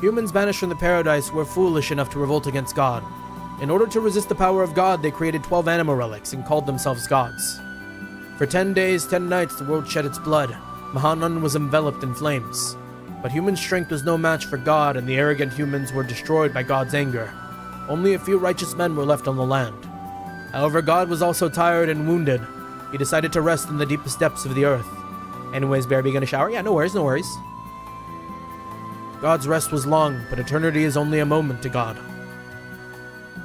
Humans banished from the paradise were foolish enough to revolt against God. In order to resist the power of God, they created 12 animal relics and called themselves gods. For 10 days, 10 nights, the world shed its blood. Mahanan was enveloped in flames. But human strength was no match for God, and the arrogant humans were destroyed by God's anger. Only a few righteous men were left on the land. However, God was also tired and wounded. He decided to rest in the deepest depths of the earth. Anyways, Bear, be gonna shower? Yeah, no worries, no worries. God's rest was long, but eternity is only a moment to God.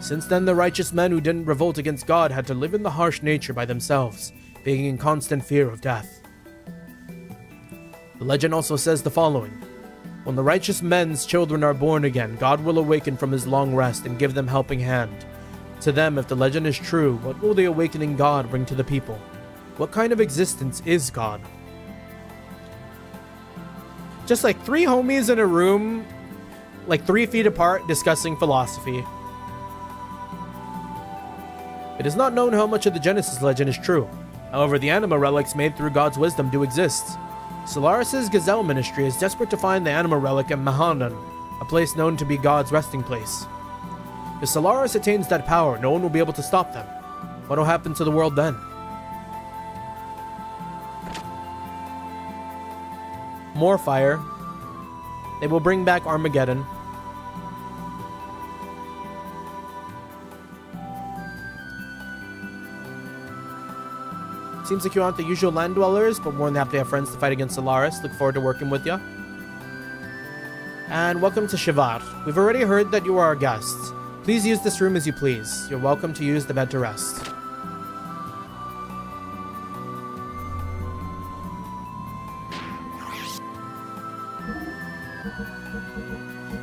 Since then, the righteous men who didn't revolt against God had to live in the harsh nature by themselves, being in constant fear of death. The legend also says the following. When the righteous men's children are born again, God will awaken from his long rest and give them helping hand. To them, if the legend is true, what will the awakening God bring to the people? What kind of existence is God? Just like 3 homies in a room, like 3 feet apart, discussing philosophy. It is not known how much of the Genesis legend is true. However, the anima relics made through God's wisdom do exist. Solaris' Gazelle ministry is desperate to find the anima relic in Mahanan, a place known to be God's resting place. If Solaris attains that power, no one will be able to stop them. What will happen to the world then? More fire. They will bring back Armageddon. Seems like you aren't the usual land dwellers, but more than happy to have friends to fight against Solaris. Look forward to working with you. And welcome to Shivat. We've already heard that you are our guests. Please use this room as you please. You're welcome to use the bed to rest.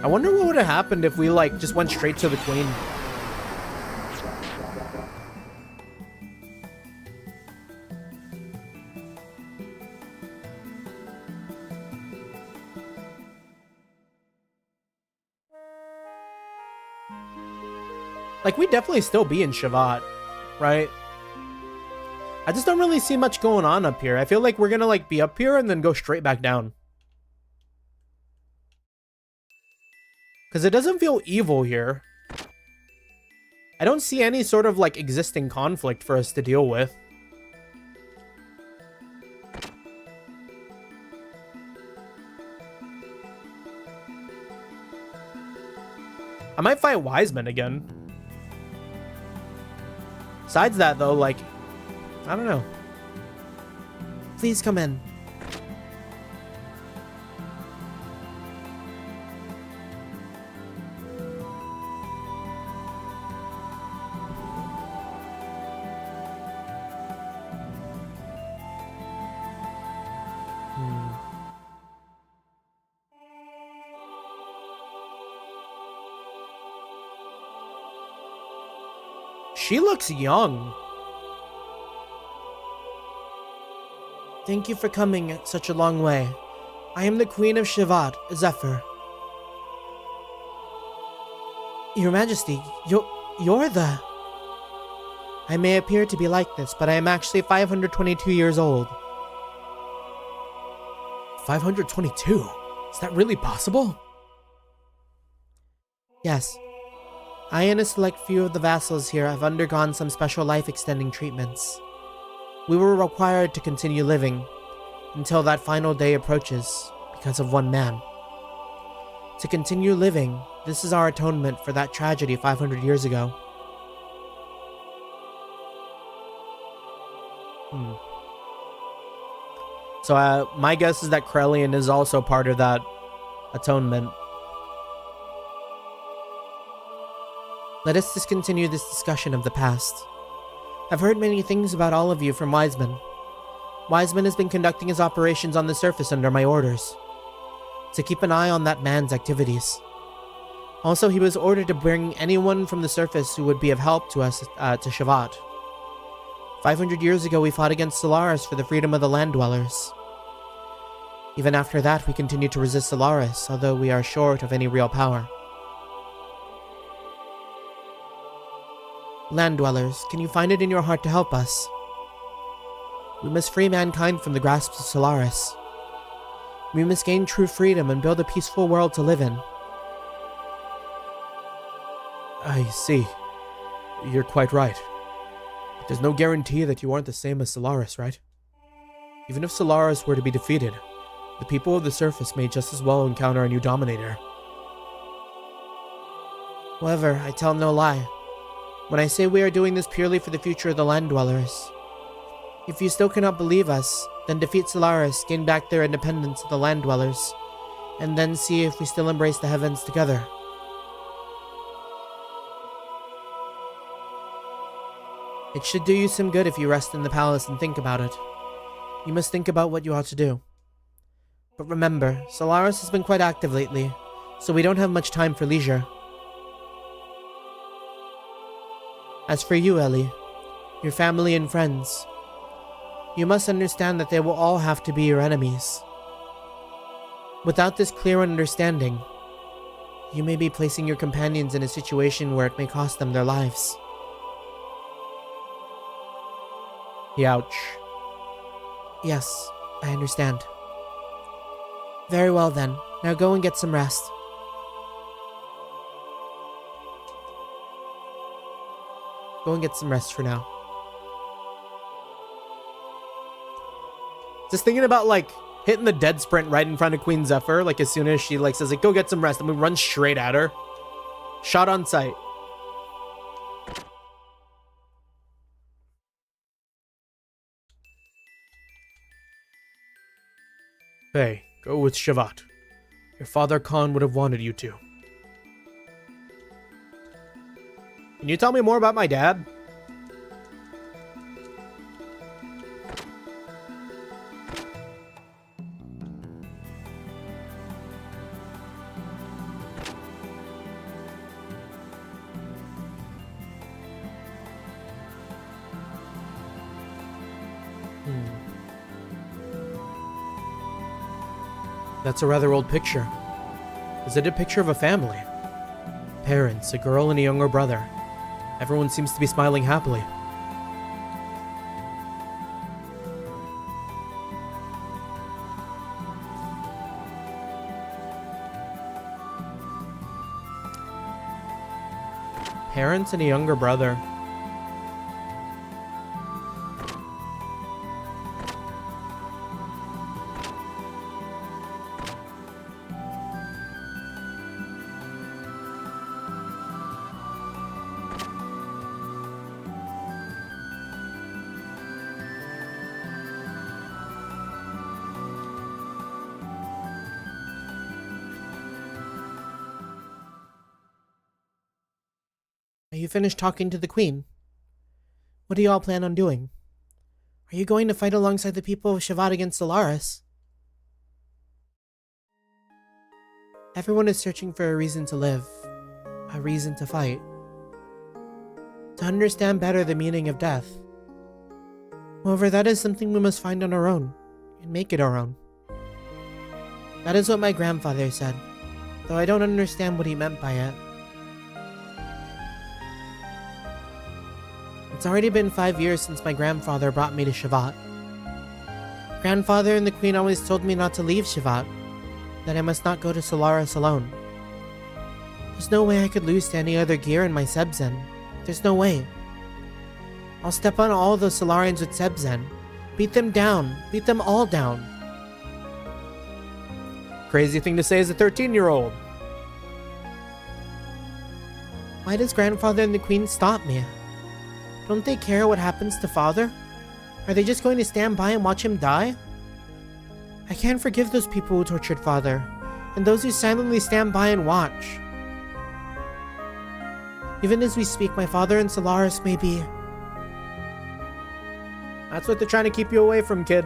I wonder what would have happened if we, like, just went straight to the queen. Like, we'd definitely still be in Shivat, right? I just don't really see much going on up here. I feel like we're gonna, like, be up here and then go straight back down. Because it doesn't feel evil here. I don't see any sort of, like, existing conflict for us to deal with. I might fight Wiseman again. Besides that, though, like, I don't know. Please come in. She looks young. Thank you for coming such a long way. I am the Queen of Shivat, Zephyr. Your Majesty, you're the... I may appear to be like this, but I am actually 522 years old. 522? Is that really possible? Yes. I and a select few of the vassals here have undergone some special life-extending treatments. We were required to continue living until that final day approaches because of one man. To continue living, this is our atonement for that tragedy 500 years ago. So my guess is that Krellian is also part of that atonement. Let us discontinue this discussion of the past. I've heard many things about all of you from Wiseman. Wiseman has been conducting his operations on the surface under my orders, to keep an eye on that man's activities. Also, he was ordered to bring anyone from the surface who would be of help to us to Shivat. 500 years ago, we fought against Solaris for the freedom of the land dwellers. Even after that, we continue to resist Solaris, although we are short of any real power. Land dwellers, can you find it in your heart to help us? We must free mankind from the grasp of Solaris. We must gain true freedom and build a peaceful world to live in. I see. You're quite right. But there's no guarantee that you aren't the same as Solaris, right? Even if Solaris were to be defeated, the people of the surface may just as well encounter a new dominator. However, I tell no lie when I say we are doing this purely for the future of the land dwellers. If you still cannot believe us, then defeat Solaris, gain back their independence of the land dwellers, and then see if we still embrace the heavens together. It should do you some good if you rest in the palace and think about it. You must think about what you ought to do. But remember, Solaris has been quite active lately, so we don't have much time for leisure. As for you, Ellie, your family and friends, you must understand that they will all have to be your enemies. Without this clear understanding, you may be placing your companions in a situation where it may cost them their lives. Ouch. Yes, I understand. Very well then, now go and get some rest. Go and get some rest for now. Just thinking about like hitting the dead sprint right in front of Queen Zephyr, like as soon as she like says like go get some rest, and we run straight at her. Shot on sight. Fei, go with Shivat. Your father Khan would have wanted you to. Can you tell me more about my dad? That's a rather old picture. Is it a picture of a family? Parents, a girl and a younger brother. Everyone seems to be smiling happily. Parents and a younger brother. Are you finished talking to the Queen? What do you all plan on doing? Are you going to fight alongside the people of Shivat against Solaris? Everyone is searching for a reason to live, a reason to fight. to understand better the meaning of death. However, that is something we must find on our own, and make it our own. That is what my grandfather said, though I don't understand what he meant by it. It's already been 5 years since my grandfather brought me to Shavat. Grandfather and the Queen always told me not to leave Shavat, that I must not go to Solaris alone. There's no way I could lose to any other gear in my Sebzen. There's no way. I'll step on all the Solarians with Sebzen. Beat them down. Beat them all down. Crazy thing to say as a 13-year-old. Why does Grandfather and the Queen stop me? Don't they care what happens to Father? Are they just going to stand by and watch him die? I can't forgive those people who tortured Father, and those who silently stand by and watch. Even as we speak, my father and Solaris may be... That's what they're trying to keep you away from, kid.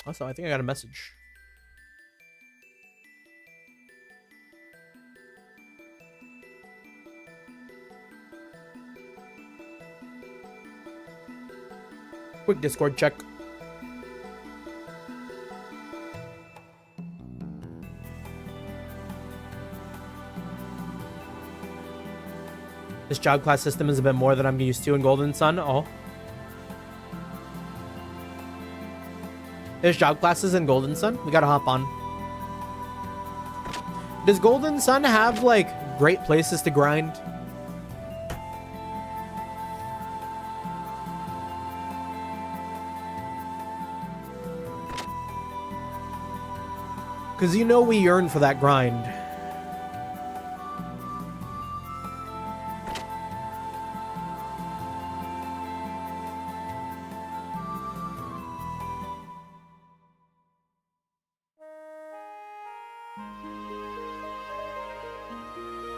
Also, I think I got a message. Quick Discord check. This job class system is a bit more than I'm used to in Golden Sun. Oh. There's job classes in Golden Sun. We gotta hop on. Does Golden Sun have, like, great places to grind? Because you know we yearn for that grind.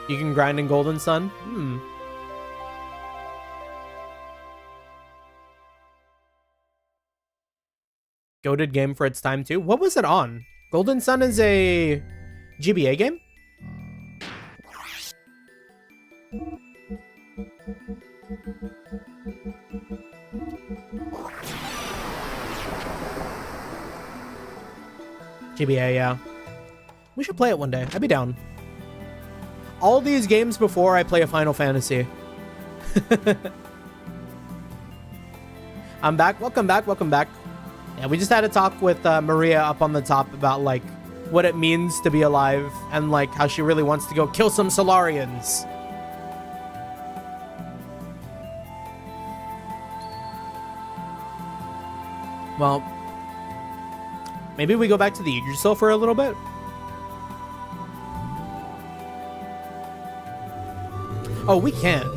You can grind in Golden Sun? Goated game for its time too. What was it on? Golden Sun is a GBA game? GBA, yeah. We should play it one day. I'd be down. All these games before I play a Final Fantasy. I'm back. Welcome back. Welcome back. Yeah, we just had a talk with Maria up on the top about, like, what it means to be alive and, like, how she really wants to go kill some Solarians. Well, maybe we go back to the Yggdrasil for a little bit. Oh, we can't.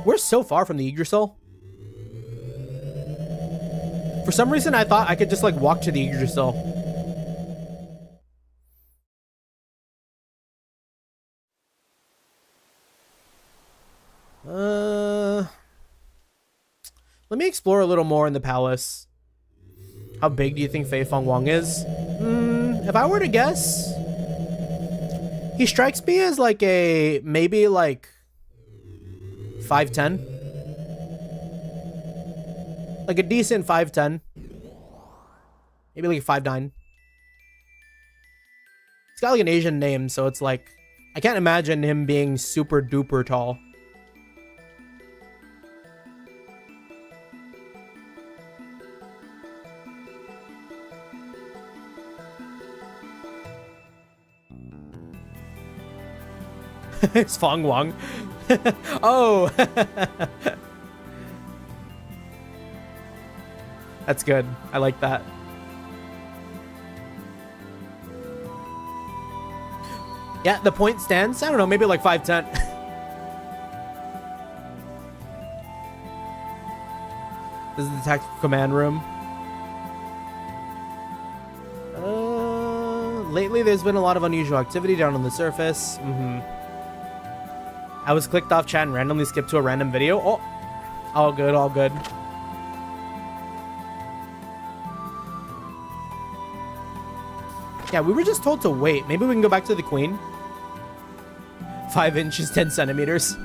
We're so far from the Yggdrasil. For some reason, I thought I could just, like, walk to the Yggdrasil. Let me explore a little more in the palace. How big do you think Fei Fong Wong is? If I were to guess, he strikes me as like a, maybe like 5'10". Like a decent 5'10". Maybe like 5'9". He's got like an Asian name, so it's like, I can't imagine him being super duper tall. It's Fong Wong. Oh. That's good. I like that. Yeah, the point stands. I don't know, maybe like 5'10". This is the tactical command room. Lately there's been a lot of unusual activity down on the surface. I was clicked off chat and randomly skipped to a random video. Oh, all good, all good. Yeah, we were just told to wait. Maybe we can go back to the queen. 5 inches, 10 centimeters.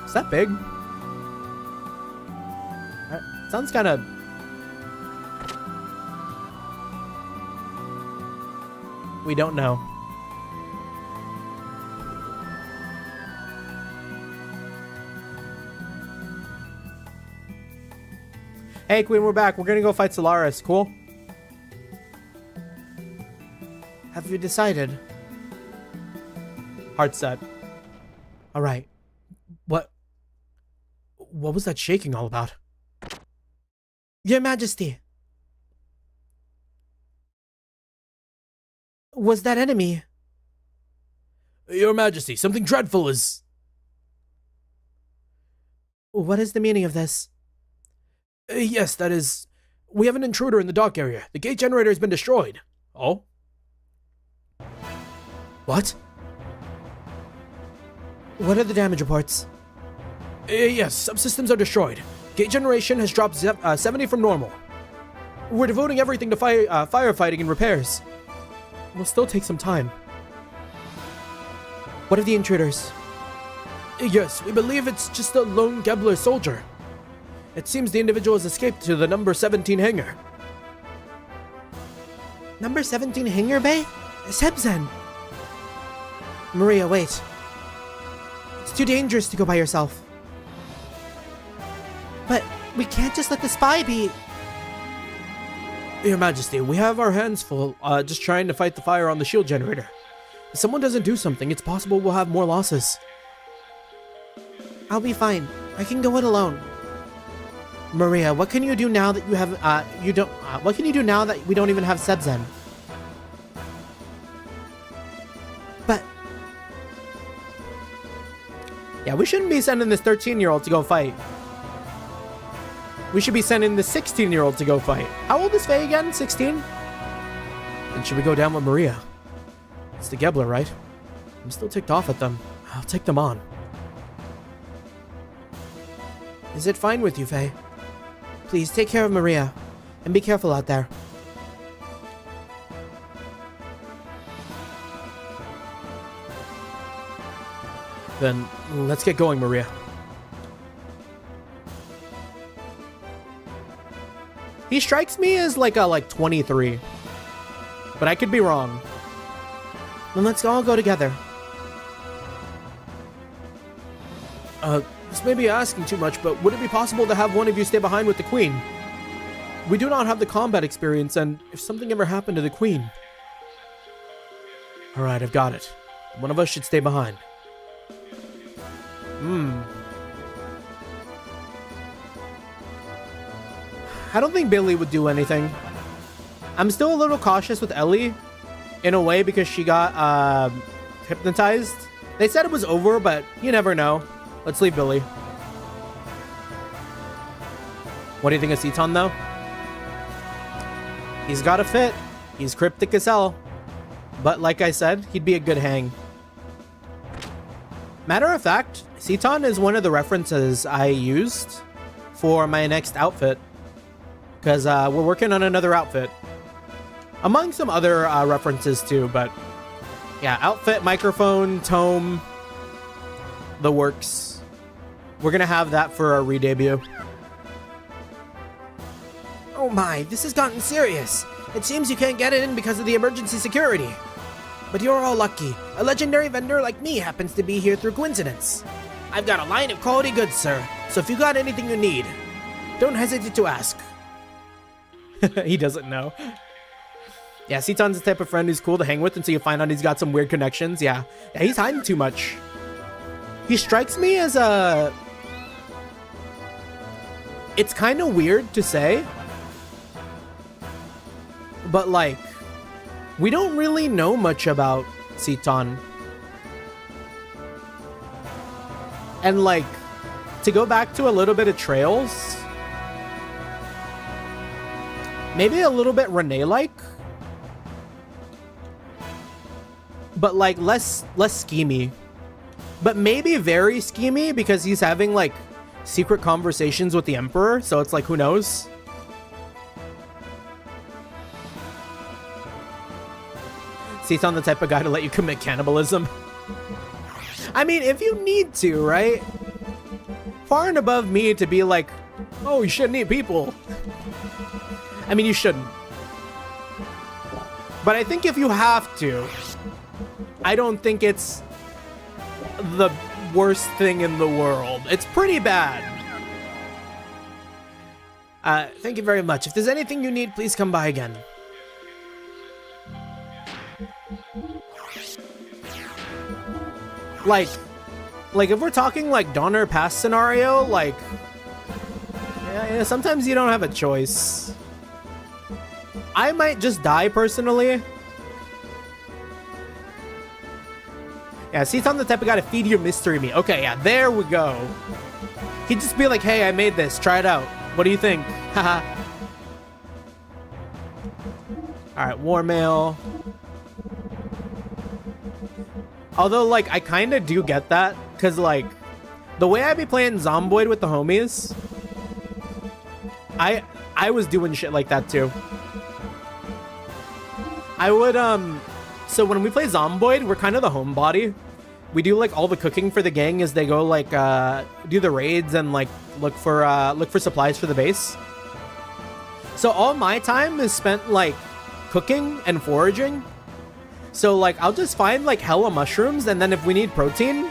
Is that big? That sounds kind of... We don't know. Hey, Queen, we're back. We're gonna go fight Solaris. Cool? Have you decided? Heart set. All right. What was that shaking all about? Your Majesty. Was that enemy? Your Majesty, something dreadful is... What is the meaning of this? Yes, that is... We have an intruder in the dock area. The gate generator has been destroyed. Oh? What? What are the damage reports? Yes, subsystems are destroyed. Gate generation has dropped 70 from normal. We're devoting everything to firefighting and repairs. We'll still take some time. What of the intruders? Yes, we believe it's just a lone Gebler soldier. It seems the individual has escaped to the number 17 hangar. Number 17 hangar bay? Sebzen! Maria, wait. It's too dangerous to go by yourself. But we can't just let the spy be... Your Majesty, we have our hands full just trying to fight the fire on the shield generator. If someone doesn't do something, it's possible we'll have more losses. I'll be fine. I can go it alone. Maria, what can you do now that you have, what can you do now that we don't even have Sebzen? But... Yeah, we shouldn't be sending this 13-year-old to go fight. We should be sending the 16-year-old to go fight. How old is Fei again? 16? Then should we go down with Maria? It's the Gebler, right? I'm still ticked off at them. I'll take them on. Is it fine with you, Fei? Please take care of Maria. And be careful out there. Then let's get going, Maria. He strikes me as like 23. But I could be wrong. Then let's all go together. This may be asking too much, but would it be possible to have one of you stay behind with the Queen? We do not have the combat experience, and if something ever happened to the Queen... Alright, I've got it. One of us should stay behind. I don't think Billy would do anything. I'm still a little cautious with Ellie, in a way, because she got hypnotized. They said it was over, but you never know. Let's leave Billy. What do you think of Ceton, though? He's got a fit. He's cryptic as hell. But like I said, he'd be a good hang. Matter of fact, Ceton is one of the references I used for my next outfit. Because we're working on another outfit. Among some other references too, but... Yeah, outfit, microphone, tome... The works. We're gonna have that for our re-debut. Oh my, this has gotten serious. It seems you can't get it in because of the emergency security. But you're all lucky. A legendary vendor like me happens to be here through coincidence. I've got a line of quality goods, sir. So if you got anything you need, don't hesitate to ask. He doesn't know. Yeah, Ceton's the type of friend who's cool to hang with until you find out he's got some weird connections. Yeah, he's hiding too much. He strikes me as a... It's kind of weird to say, but like, we don't really know much about Ceton. And like, to go back to a little bit of Trails, Maybe a little bit Renee-like, but like less schemy. But maybe very schemy because he's having like secret conversations with the Emperor, so it's like, who knows? Seaton the type of guy to let you commit cannibalism. I mean, if you need to, right? Far and above me to be like, oh, you shouldn't eat people. I mean, you shouldn't. But I think if you have to, I don't think it's the worst thing in the world. It's pretty bad. Thank you very much. If there's anything you need, please come by again. Like if we're talking like Donner Pass scenario, like, yeah, sometimes you don't have a choice. I might just die personally. Yeah, Seaton the type of guy to feed your mystery meat. Okay, yeah, there we go. He'd just be like, hey, I made this. Try it out. What do you think? Haha. Alright, war mail. Although, like, I kind of do get that. Because, like, the way I be playing Zomboid with the homies, I was doing shit like that, too. I would, so when we play Zomboid, we're kind of the homebody. We do like all the cooking for the gang as they go like do the raids and like look for supplies for the base. So all my time is spent like cooking and foraging. So like I'll just find like hella mushrooms, and then if we need protein,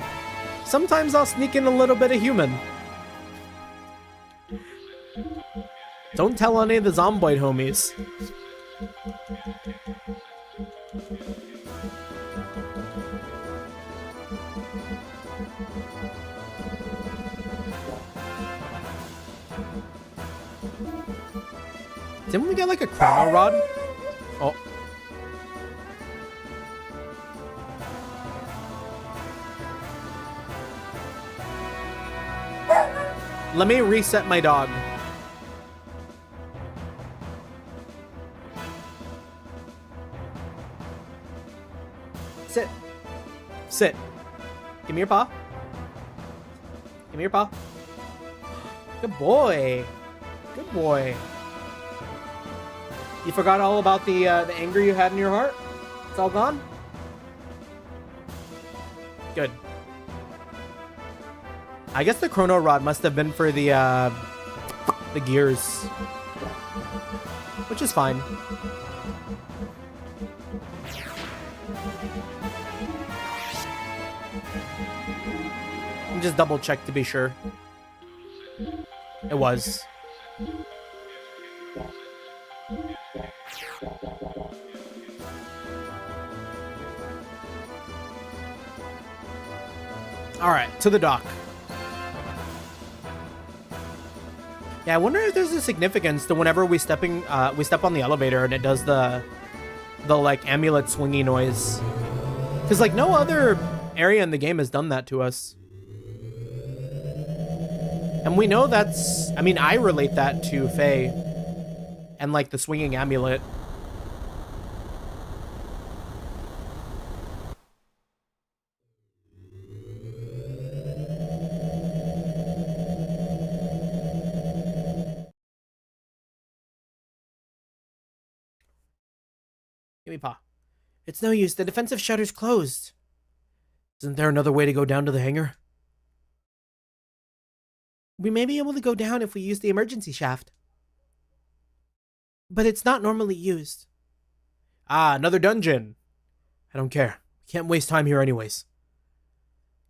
sometimes I'll sneak in a little bit of human. Don't tell any of the Zomboid homies. Didn't we get like a chrono rod? Oh. Let me reset my dog. Sit. Sit. Give me your paw. Give me your paw. Good boy. Good boy. You forgot all about the anger you had in your heart? It's all gone? Good. I guess the chrono rod must have been for the gears. Which is fine. Let me just double check to be sure. It was. All right, to the dock. Yeah, I wonder if there's a significance to whenever we step on the elevator and it does the like amulet swingy noise. Because like no other area in the game has done that to us. And we know that's, I mean, I relate that to Fei and like the swinging amulet. Give me paw. It's no use. The defensive shutter's closed. Isn't there another way to go down to the hangar? We may be able to go down if we use the emergency shaft. But it's not normally used. Ah, another dungeon. I don't care. We can't waste time here anyways.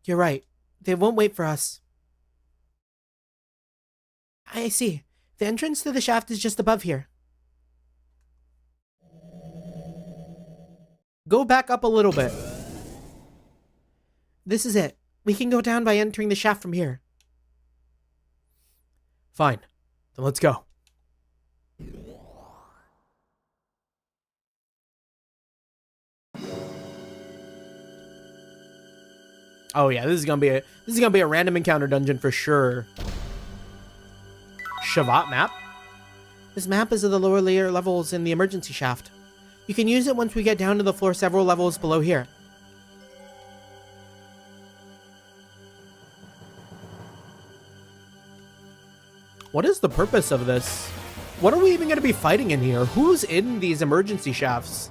You're right. They won't wait for us. I see. The entrance to the shaft is just above here. Go back up a little bit. This is it. We can go down by entering the shaft from here. Fine. Then let's go. Oh yeah, this is gonna be a random encounter dungeon for sure. Shavat map. This map is of the lower layer levels in the emergency shaft. You can use it once we get down to the floor several levels below here. What is the purpose of this? What are we even going to be fighting in here? Who's in these emergency shafts?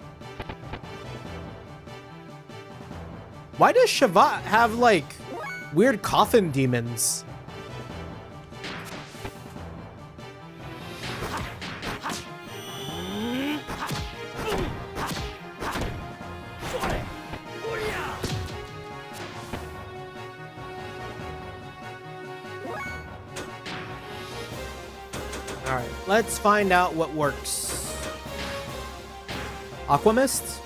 Why does Shavat have, like, weird coffin demons? Alright, let's find out what works. Aquamist?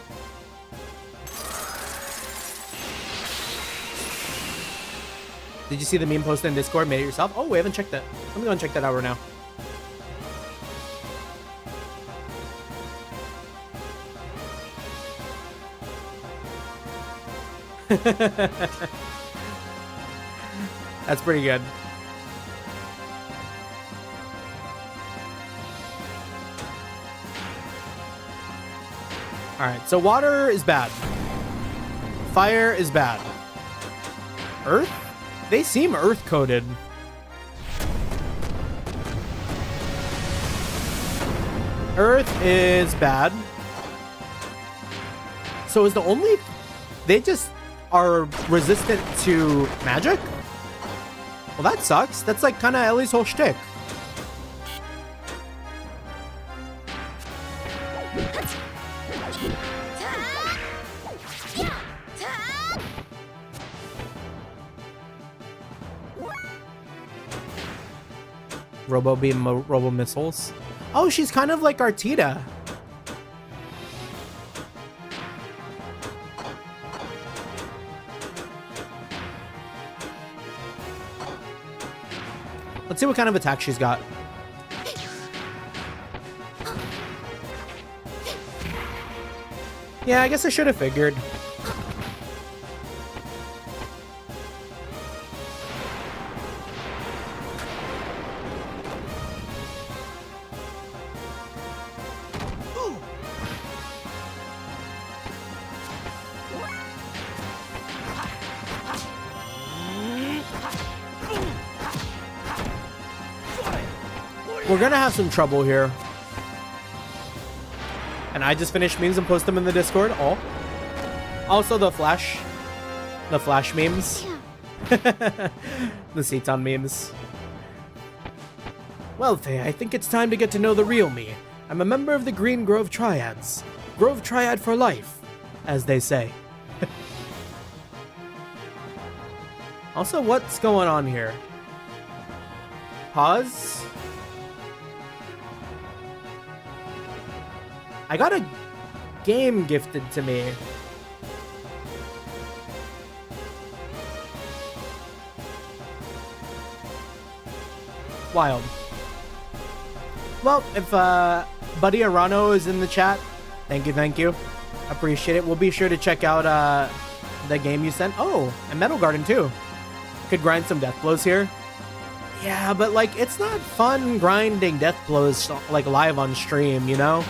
Did you see the meme posted in Discord? Made it yourself? Oh, we haven't checked that. Let me go and check that out right now. That's pretty good. Alright, so water is bad. Fire is bad. Earth? They seem earth-coded. Earth is bad. So is the only... They just are resistant to magic? Well, that sucks. That's like kind of Ellie's whole shtick. Robo beam, robo missiles. Oh, she's kind of like Artida. Let's see what kind of attack she's got. Yeah, I guess I should have figured. We're gonna have some trouble here. And I just finished memes and post them in the Discord. Oh. Also the Flash memes. The Seaton memes. Well, Fei, I think it's time to get to know the real me. I'm a member of the Green Grove Triads. Grove Triad for life, as they say. Also, what's going on here? Pause. I got a game gifted to me. Wild. Well, if Buddy Arano is in the chat, thank you. Appreciate it. We'll be sure to check out the game you sent. Oh, and Metal Garden too. Could grind some death blows here. Yeah, but like it's not fun grinding death blows like live on stream, you know?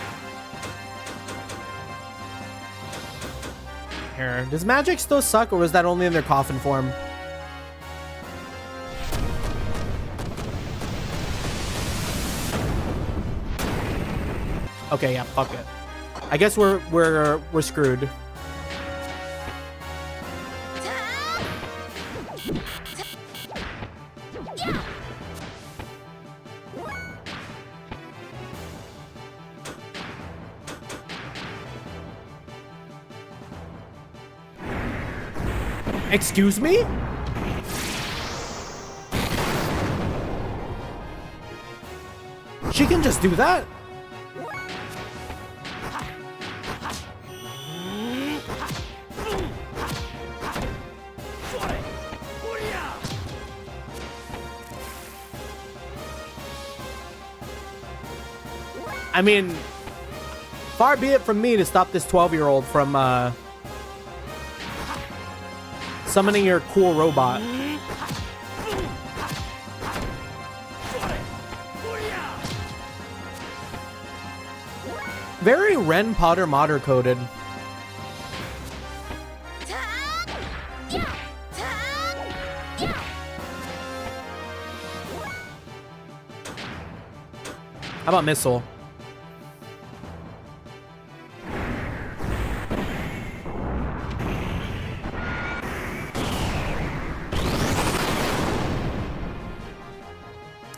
Here, does magic still suck, or was that only in their coffin form? Okay, yeah, fuck it. I guess we're screwed. Excuse me? She can just do that? I mean, far be it from me to stop this 12-year-old from summoning your cool robot. Very Ren Potter Modder coded. How about missile?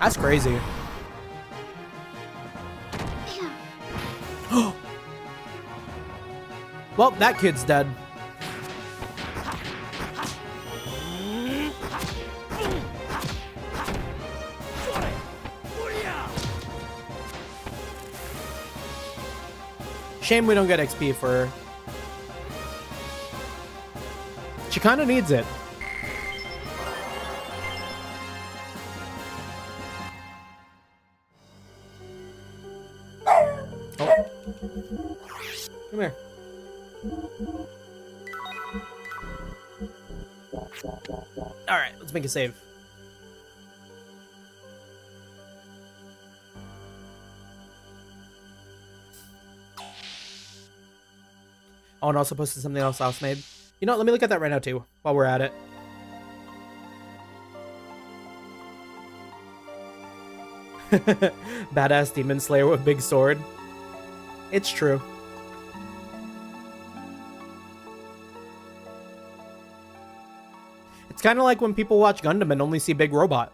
That's crazy. Well, that kid's dead. Shame we don't get XP for her. She kind of needs it. Oh. Come here. All right, let's make a save. Oh, and also posted something else made. You know what? Let me look at that right now too, while we're at it. Badass demon slayer with big sword. It's true. It's kind of like when people watch Gundam and only see big robot.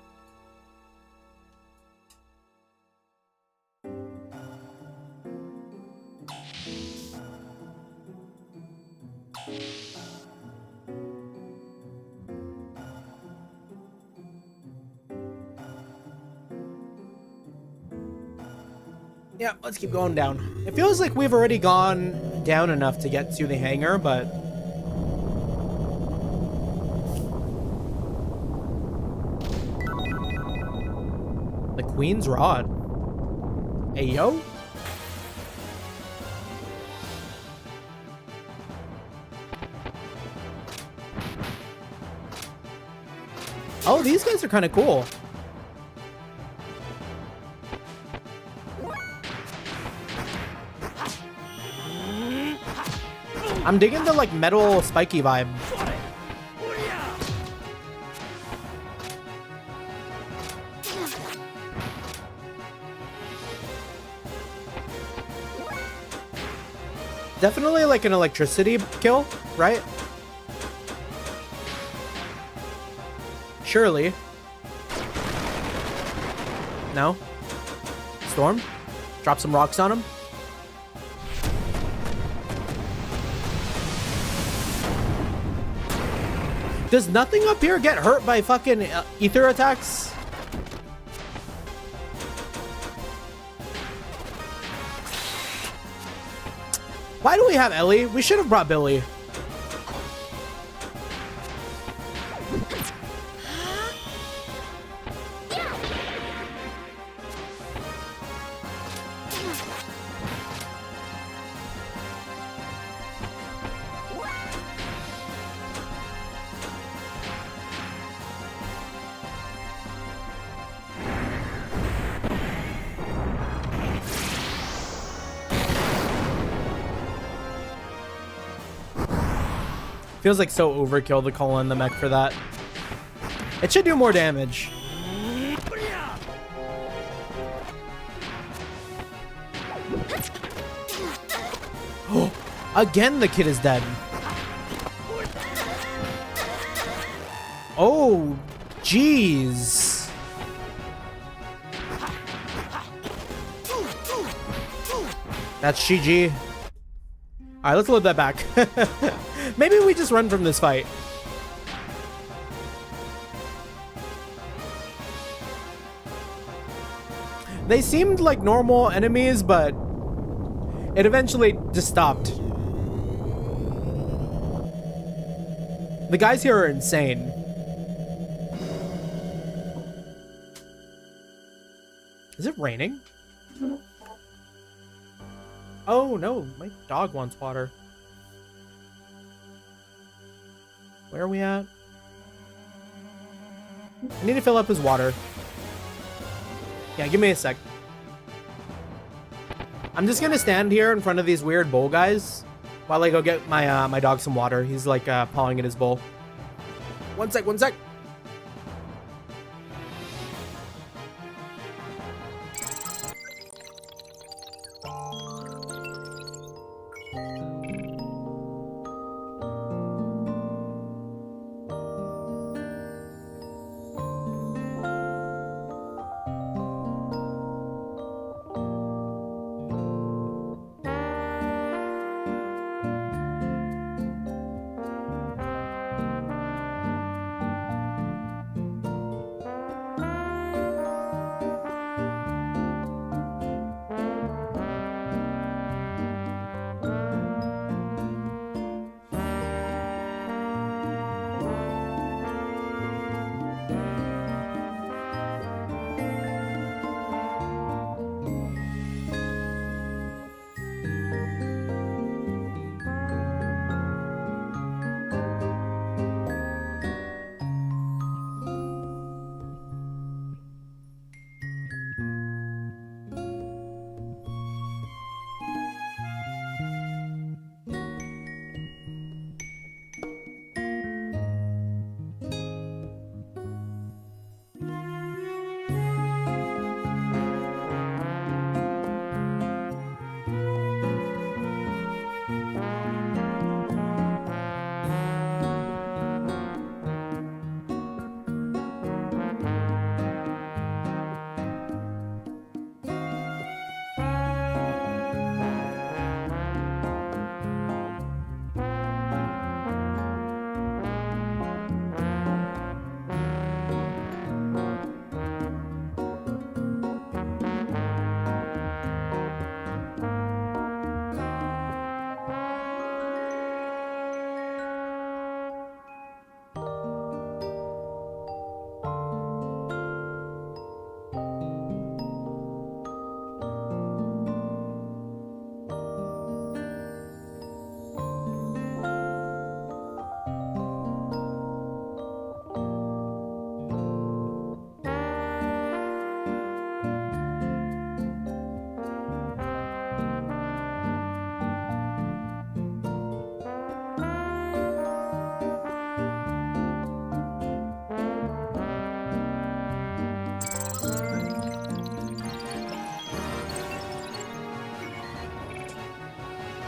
Yeah, let's keep going down. It feels like we've already gone down enough to get to the hangar, but... the Queen's Rod. Ayo? Oh, these guys are kind of cool. I'm digging the like metal spiky vibe. Definitely like an electricity kill, right? Surely. No? Storm? Drop some rocks on him? Does nothing up here get hurt by fucking ether attacks? Why do we have Ellie? We should have brought Billy. Feels like so overkill to call in the mech for that. It should do more damage. Oh, again the kid is dead. Oh, jeez. That's GG. Alright, let's load that back. Maybe we just run from this fight. They seemed like normal enemies, but it eventually just stopped. The guys here are insane. Is it raining? Oh no, my dog wants water. Where are we at? I need to fill up his water. Yeah, give me a sec. I'm just gonna stand here in front of these weird bowl guys while I go get my my dog some water. He's like pawing at his bowl. One sec, one sec.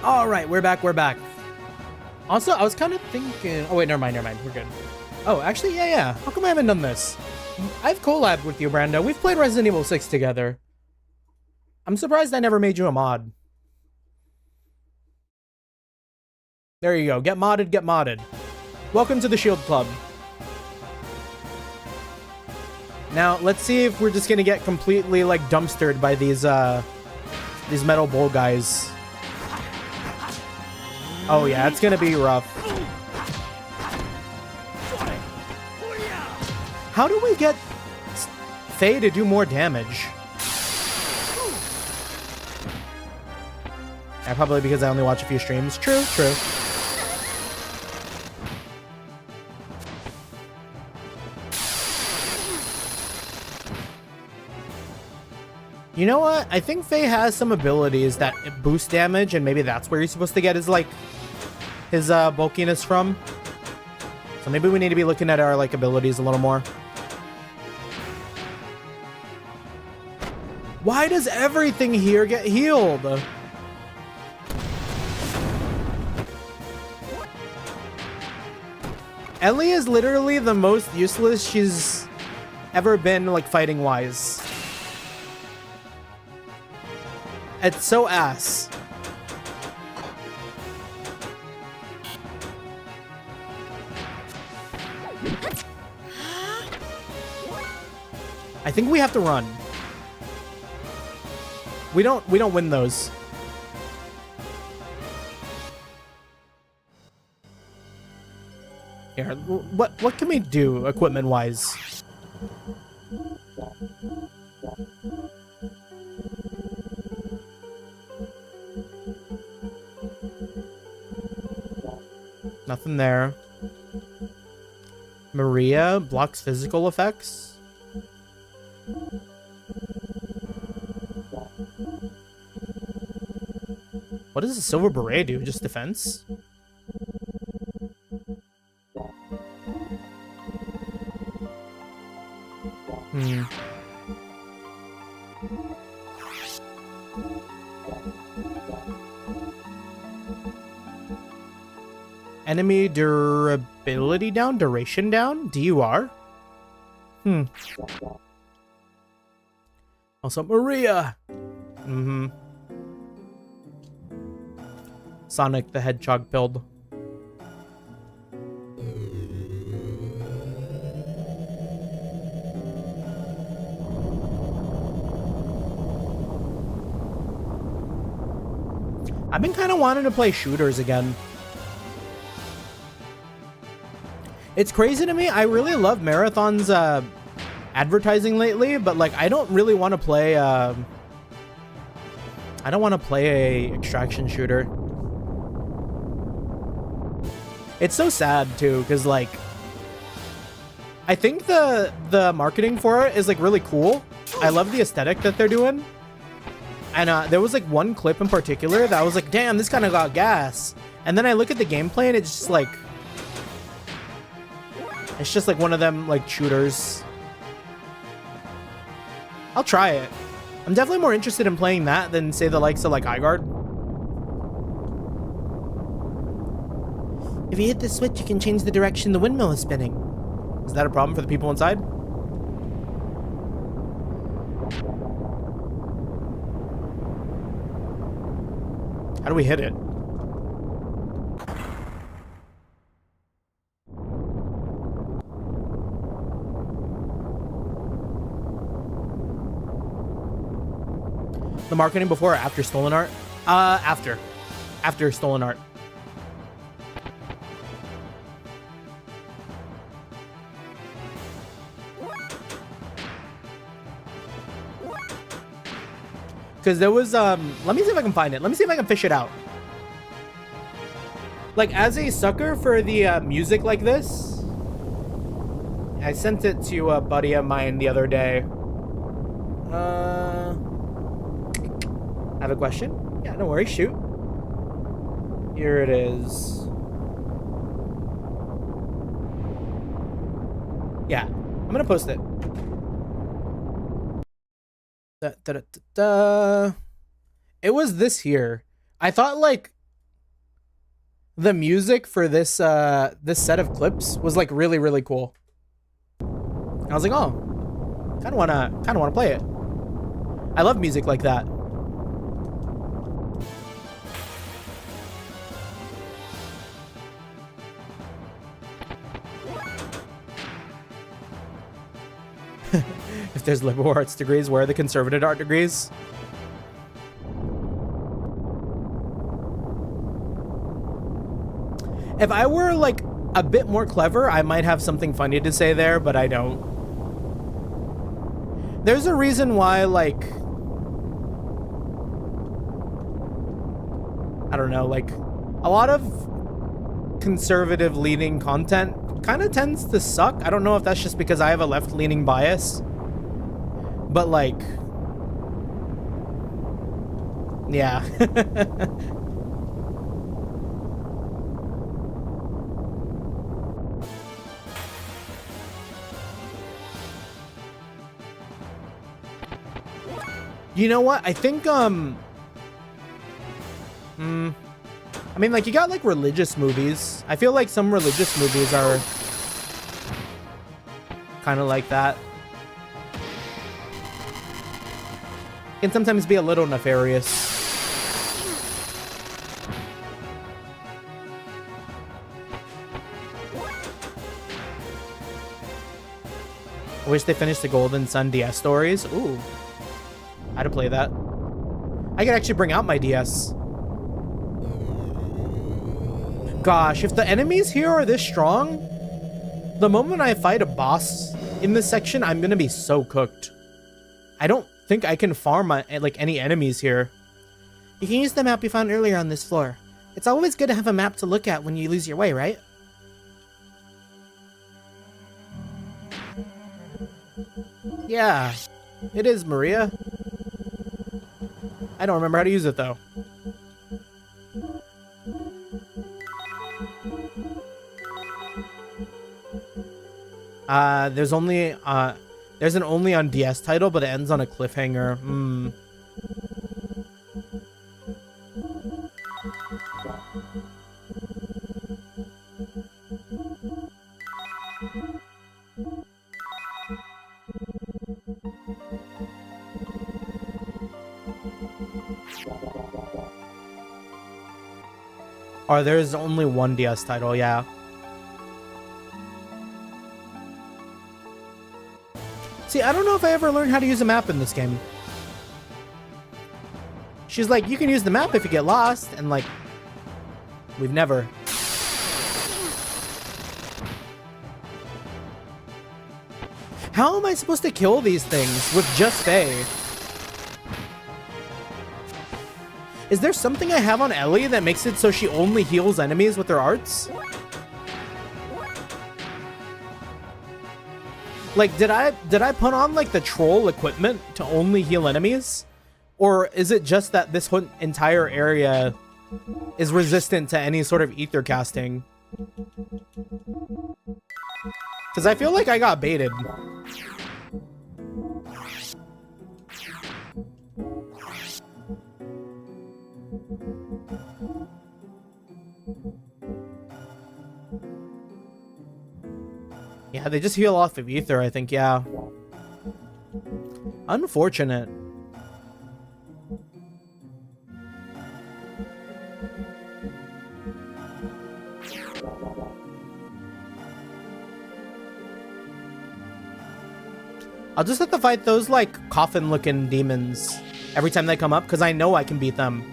All right, we're back. We're back. Also, I was kind of thinking. Oh wait, never mind. We're good. Oh, actually, yeah. How come I haven't done this? I've collabed with you, Brando. We've played Resident Evil 6 together. I'm surprised I never made you a mod. There you go. Get modded. Get modded. Welcome to the Shield Club. Now, let's see if we're just gonna get completely like dumpstered by these metal bowl guys. Oh yeah, it's gonna be rough. How do we get Fei to do more damage? Yeah, probably because I only watch a few streams. True. You know what? I think Fei has some abilities that boost damage, and maybe that's where he's supposed to get his bulkiness from. So maybe we need to be looking at our abilities a little more. Why does everything here get healed? Ellie is literally the most useless she's ever been, fighting wise. It's so ass. I think we have to run. We don't win those. Here, what can we do equipment wise? Nothing there. Maria blocks physical effects. What does a silver beret do? Just defense? Enemy durability down? Duration down? DUR? Also, Maria! Sonic the Hedgehog build. I've been kind of wanting to play shooters again. It's crazy to me. I really love Marathon's advertising lately, but like I don't really want to play I don't want to play a extraction shooter. It's so sad too, because like I think the marketing for it is like really cool. I love the aesthetic that they're doing. And there was like one clip in particular that I was like, damn, this kind of got gas. And then I look at the gameplay and it's just like one of them like shooters. I'll try it. I'm definitely more interested in playing that than say the likes of like iGuard. If you hit the switch, you can change the direction the windmill is spinning. Is that a problem for the people inside? How do we hit it? The marketing before or after Stolen Art? After. After Stolen Art. Because there was, let me see if I can find it. Let me see if I can fish it out. Like, as a sucker for the music like this, I sent it to a buddy of mine the other day. I have a question? Yeah, no worries, shoot. Here it is. Yeah, I'm gonna post it. It was this here. I thought like the music for this this set of clips was like really, really cool. I was like, oh, kind of wanna play it. I love music like that. If there's liberal arts degrees, where are the conservative art degrees? If I were like a bit more clever, I might have something funny to say there, but I don't. There's a reason why, like, I don't know, like a lot of conservative leaning content kind of tends to suck. I don't know if that's just because I have a left leaning bias, but like, yeah. You know what? I think, I mean, like, you got, like, religious movies. I feel like some religious movies are kind of like that. Can sometimes be a little nefarious. I wish they finished the Golden Sun DS stories. Ooh. How to play that. I could actually bring out my DS. Gosh, if the enemies here are this strong, the moment I fight a boss in this section, I'm gonna be so cooked. I don't think I can farm like any enemies here. You can use the map you found earlier on this floor. It's always good to have a map to look at when you lose your way, right? Yeah, it is, Maria. I don't remember how to use it though. There's an only on DS title, but it ends on a cliffhanger. Or there's only one DS title, yeah. See, I don't know if I ever learned how to use a map in this game. She's like, you can use the map if you get lost, and like, we've never. How am I supposed to kill these things with just Fei? Is there something I have on Ellie that makes it so she only heals enemies with her arts? Like, did I put on like the troll equipment to only heal enemies? Or is it just that this whole entire area is resistant to any sort of ether casting? Because I feel like I got baited. Yeah, they just heal off of ether, I think, yeah. Unfortunate. I'll just have to fight those, like, coffin-looking demons every time they come up, because I know I can beat them.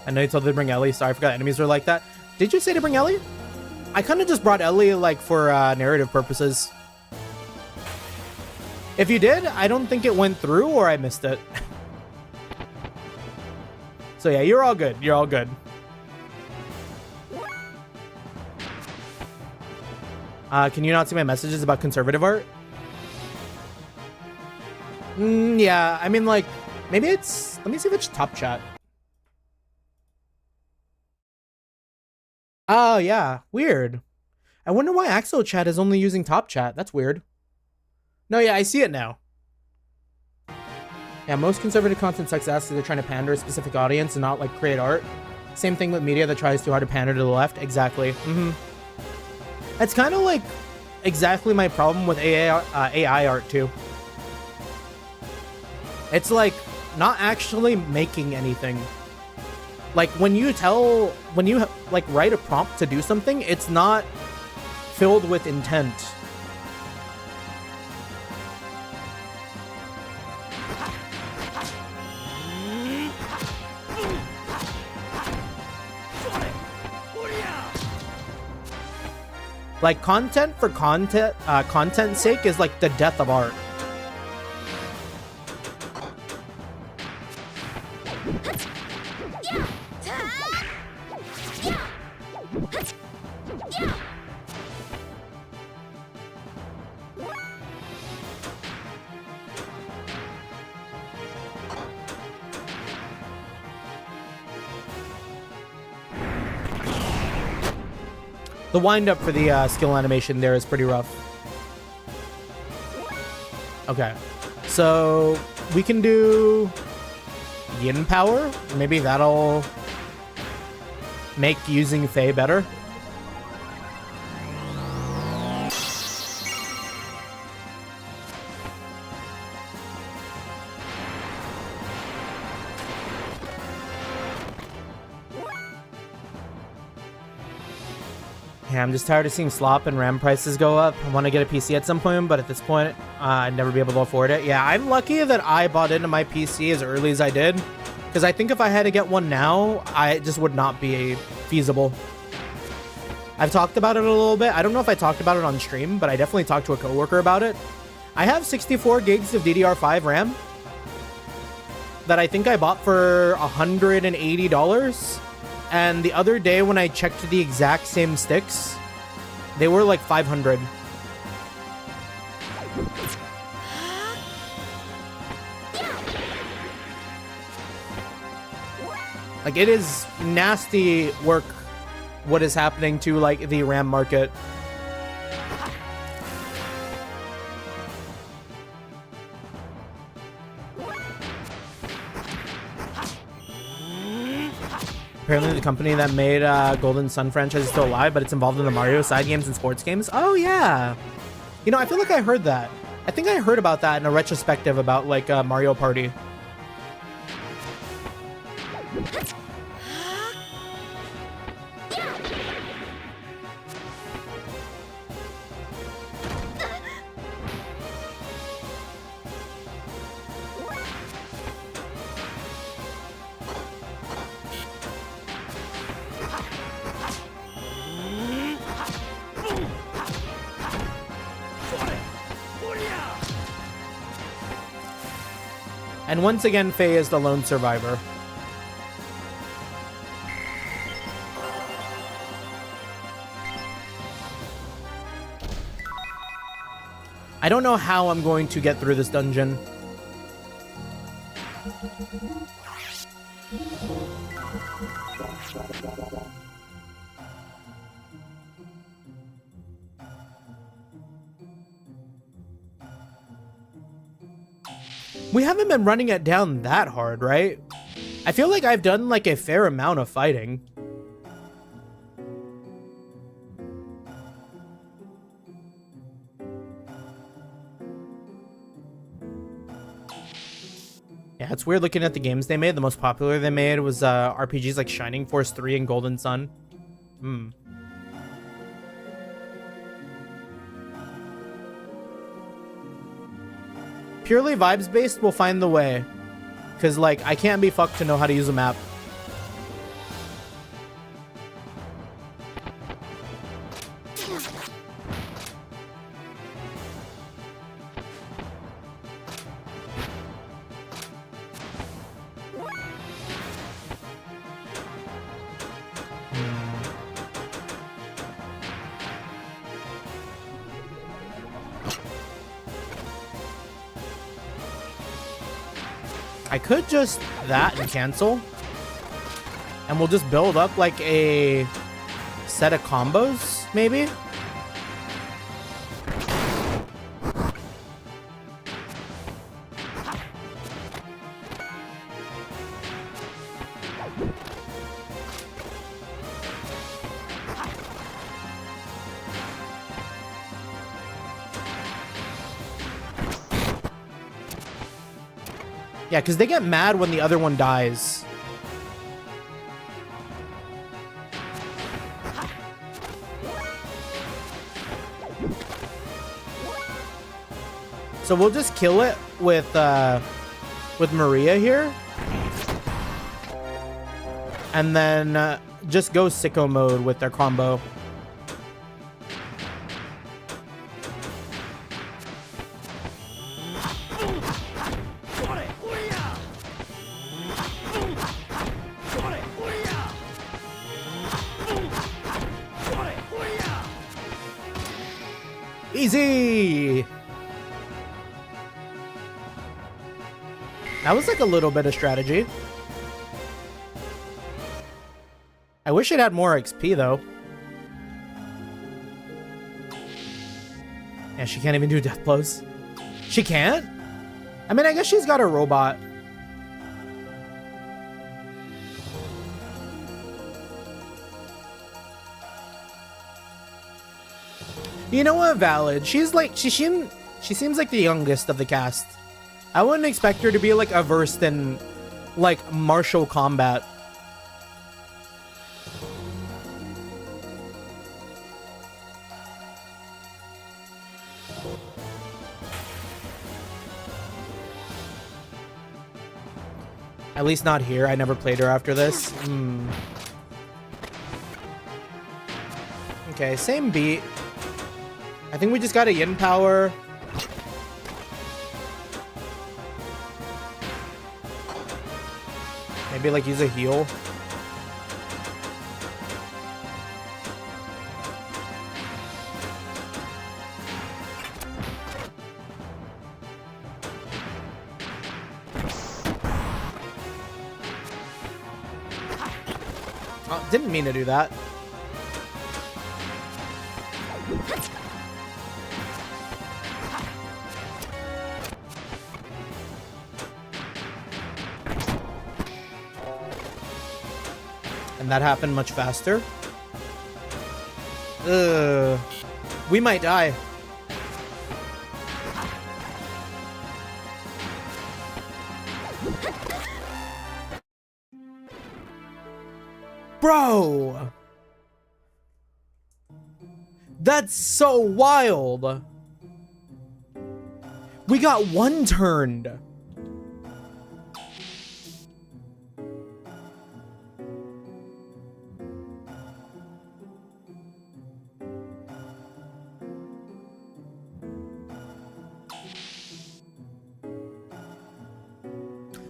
I know you told me to bring Ellie. Sorry, I forgot enemies were like that. Did you say to bring Ellie? I kind of just brought Ellie, like, for narrative purposes. If you did, I don't think it went through or I missed it. So yeah, you're all good. You're all good. Can you not see my messages about conservative art? Yeah, I mean, like, maybe it's... Let me see if it's top chat. Oh, yeah. Weird. I wonder why Axo Chat is only using top chat. That's weird. No, yeah, I see it now. Yeah, most conservative content sucks ass because they're trying to pander a specific audience and not, like, create art. Same thing with media that tries too hard to pander to the left. Exactly. That's kind of, like, exactly my problem with AI art, too. It's, like, not actually making anything. Like, when you like, write a prompt to do something, it's not filled with intent. Like, content for content's sake is like the death of art. The wind-up for the skill animation there is pretty rough. Okay. So, we can do Yin Power. Maybe that'll make using Fei better. Yeah, I'm just tired of seeing slop and RAM prices go up. I want to get a PC at some point, but at this point, I'd never be able to afford it. Yeah, I'm lucky that I bought into my PC as early as I did, because I think if I had to get one now, I just would not be feasible. I've talked about it a little bit. I don't know if I talked about it on stream, but I definitely talked to a coworker about it. I have 64 gigs of DDR5 RAM that I think I bought for $180. And the other day when I checked the exact same sticks, they were like 500. Like, it is nasty work what is happening to, like, the RAM market. Apparently the company that made Golden Sun franchise is still alive, but it's involved in the Mario side games and sports games. Oh, yeah. You know, I feel like I heard that. I think I heard about that in a retrospective about, like, Mario Party. And once again, Fei is the lone survivor. I don't know how I'm going to get through this dungeon. We haven't been running it down that hard, right? I feel like I've done like a fair amount of fighting. Yeah, it's weird looking at the games they made. The most popular they made was RPGs like Shining Force 3 and Golden Sun. Purely vibes based will find the way. Cause like I can't be fucked to know how to use a map. I could just that and cancel. And we'll just build up like a set of combos, maybe? Yeah, because they get mad when the other one dies. So we'll just kill it with Maria here. And then just go sicko mode with their combo. Easy! That was like a little bit of strategy. I wish it had more XP though. Yeah, she can't even do death blows. She can't? I mean, I guess she's got a robot. You know what, valid. She's like, she seems like the youngest of the cast. I wouldn't expect her to be like versed in like martial combat. At least not here. I never played her after this. Okay, same beat. I think we just got a yin power. Maybe like use a heal. Didn't mean to do that. And that happened much faster. Ugh. We might die. Bro! That's so wild! We got one turned!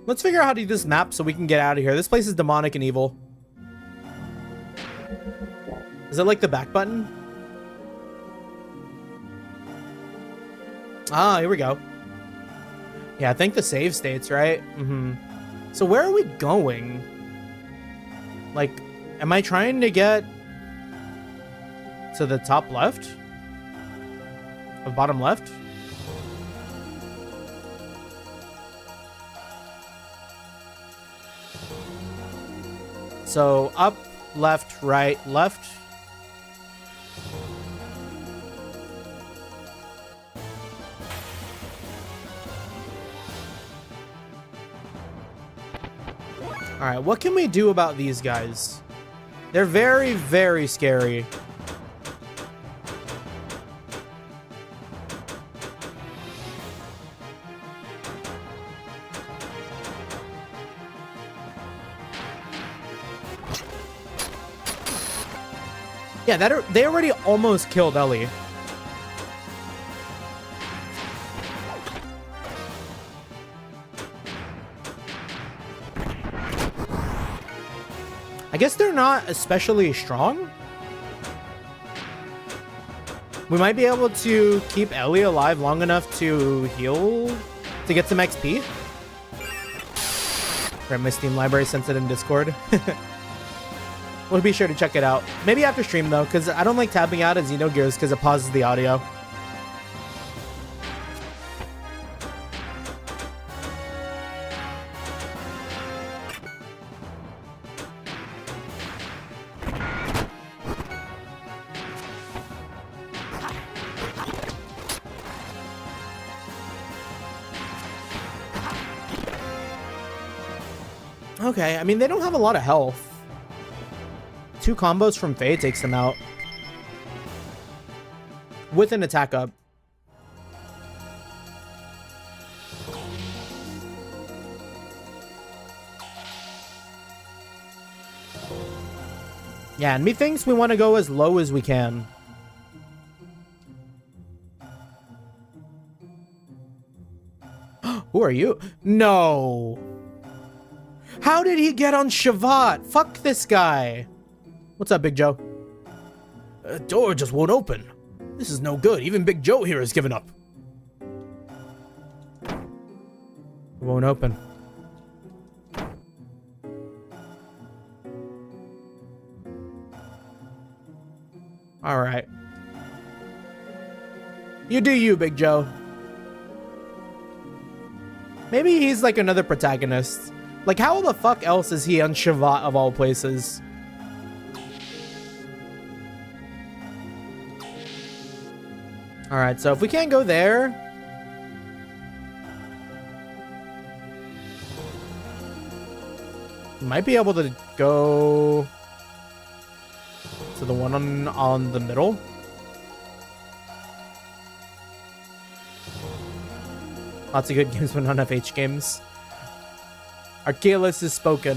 Let's figure out how to do this map so we can get out of here. This place is demonic and evil. Is it like the back button? Ah, here we go. Yeah, I think the save states, right? Mm-hmm. So where are we going? Like, am I trying to get to the top left? Or bottom left? So up, left, right, left. All right, what can we do about these guys? They're very, very scary. Yeah, they already almost killed Ellie. I guess they're not especially strong. We might be able to keep Ellie alive long enough to heal, to get some XP. Grab my Steam library, sent it in Discord. We'll be sure to check it out. Maybe after stream though, because I don't like tabbing out at Xenogears because it pauses the audio. Okay, I mean, they don't have a lot of health. 2 combos from Fei takes them out. With an attack up. Yeah, and methinks we want to go as low as we can. Who are you? No. How did he get on Shavat? Fuck this guy. What's up, Big Joe? Door just won't open. This is no good. Even Big Joe here has given up. It won't open. All right. You do you, Big Joe. Maybe he's like another protagonist. Like, how the fuck else is he on Shavat of all places? All right, so if we can't go there, we might be able to go to the one on the middle. Lots of good games, but not enough H games. Archeolus is spoken.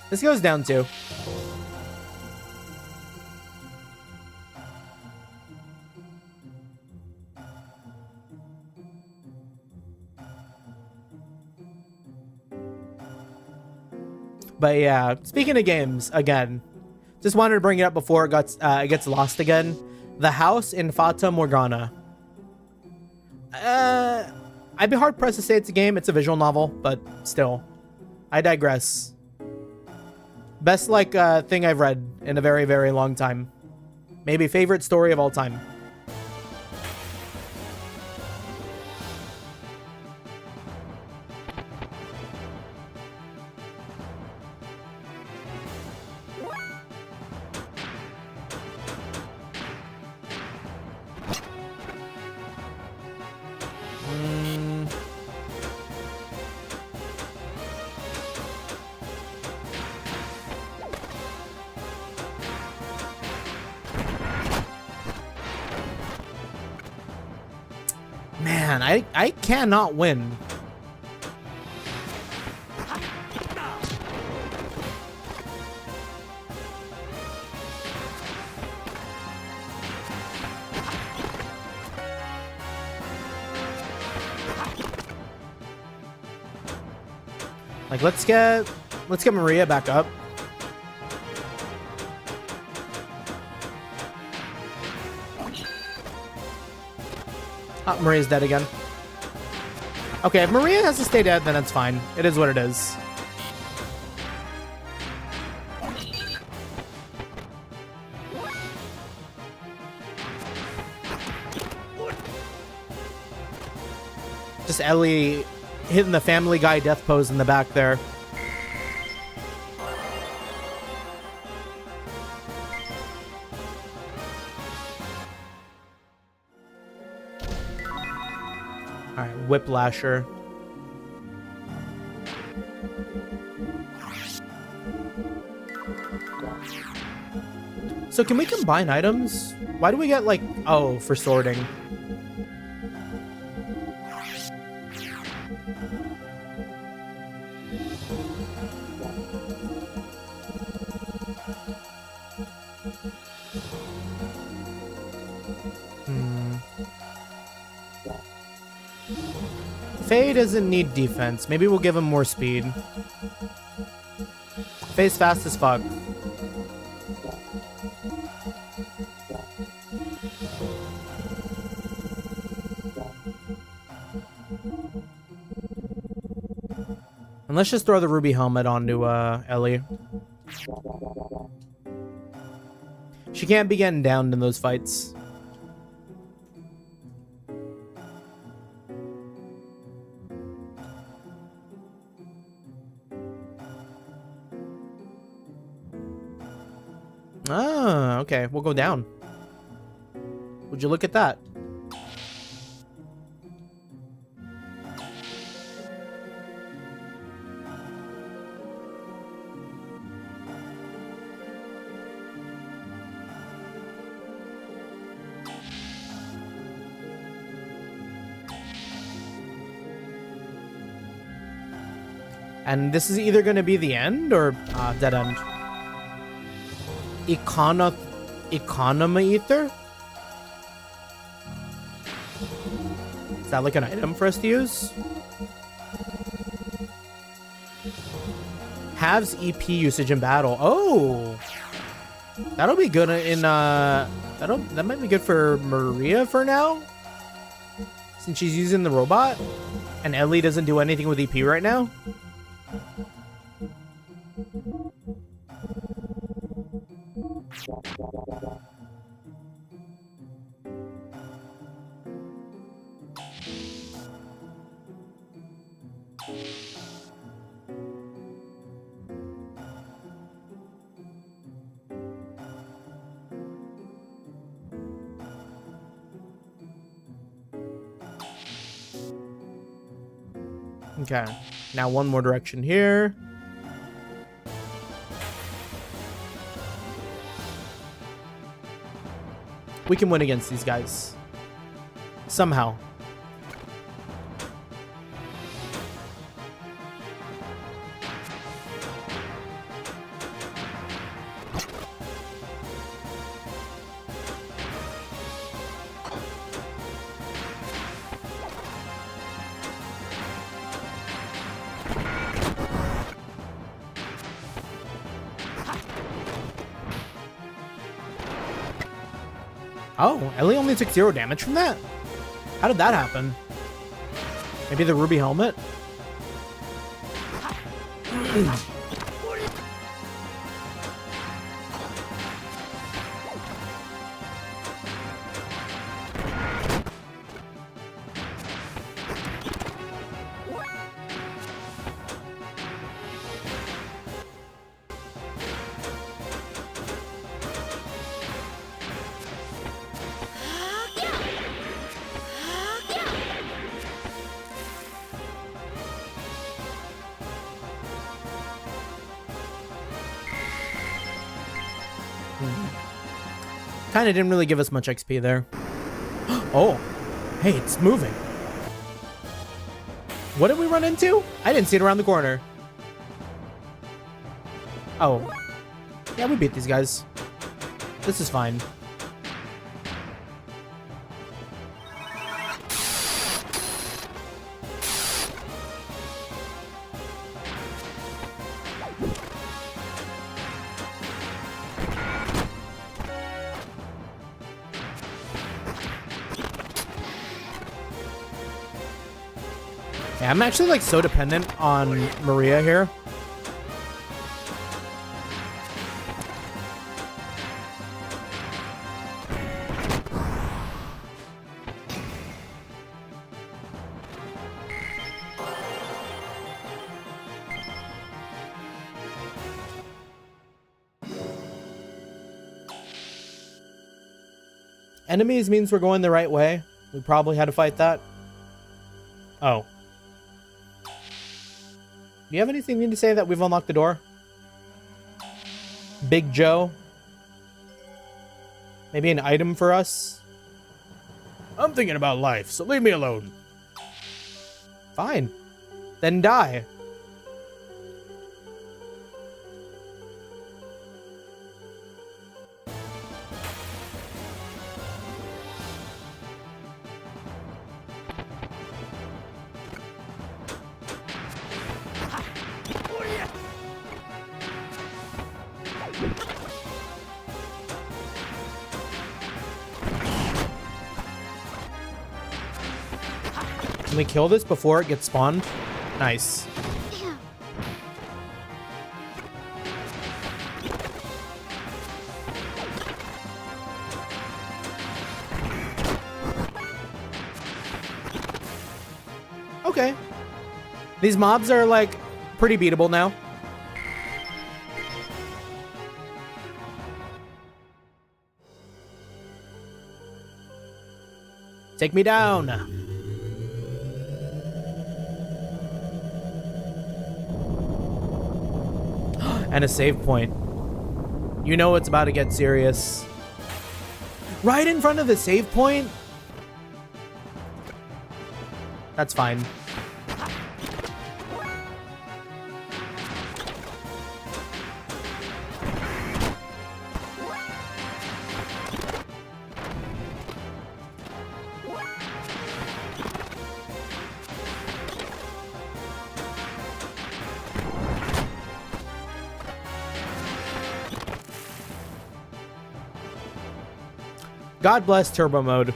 This goes down too. But yeah, speaking of games, again, just wanted to bring it up before it gets lost again. The house in Fata Morgana. I'd be hard pressed to say it's a game. It's a visual novel, but still. I digress. Best like thing I've read in a very, very long time. Maybe favorite story of all time. Man, I cannot win. Like, let's get Maria back up. Oh, Maria's dead again. Okay, if Maria has to stay dead, then it's fine. It is what it is. Just Ellie hitting the Family Guy death pose in the back there. Alright, Whiplasher. So can we combine items? Why do we get like, oh, for sorting. Fei doesn't need defense. Maybe we'll give him more speed. Fei's fast as fuck. And let's just throw the ruby helmet onto Ellie. She can't be getting downed in those fights. Ah, okay. We'll go down. Would you look at that? And this is either going to be the end or dead end. Economy ether? Is that like an item for us to use? Halves EP usage in battle. Oh, that'll be good in that might be good for Maria for now, since she's using the robot and Ellie doesn't do anything with EP right now. Okay, now one more direction here. We can win against these guys. Somehow. Oh, Ellie only took 0 damage from that? How did that happen? Maybe the ruby helmet? Kind of didn't really give us much XP there. Oh, hey, it's moving. What did we run into? I didn't see it around the corner. Oh, yeah, we beat these guys. This is fine. Yeah, I'm actually like so dependent on Maria here. Enemies means we're going the right way. We probably had to fight that. Oh. Do you have anything you need to say that we've unlocked the door? Big Joe? Maybe an item for us? I'm thinking about life, so leave me alone. Fine. Then die. Can we kill this before it gets spawned? Nice. Okay. These mobs are like pretty beatable now. Take me down. And a save point. You know it's about to get serious. Right in front of the save point? That's fine. God bless turbo mode.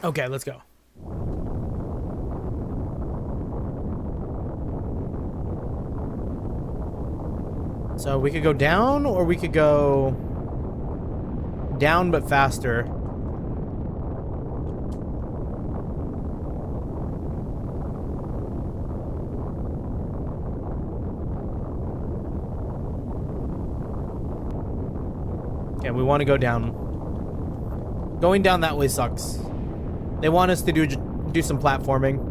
Okay, let's go. So we could go down, or we could go down but faster. Yeah, we want to go down. Going down that way sucks. They want us to do some platforming.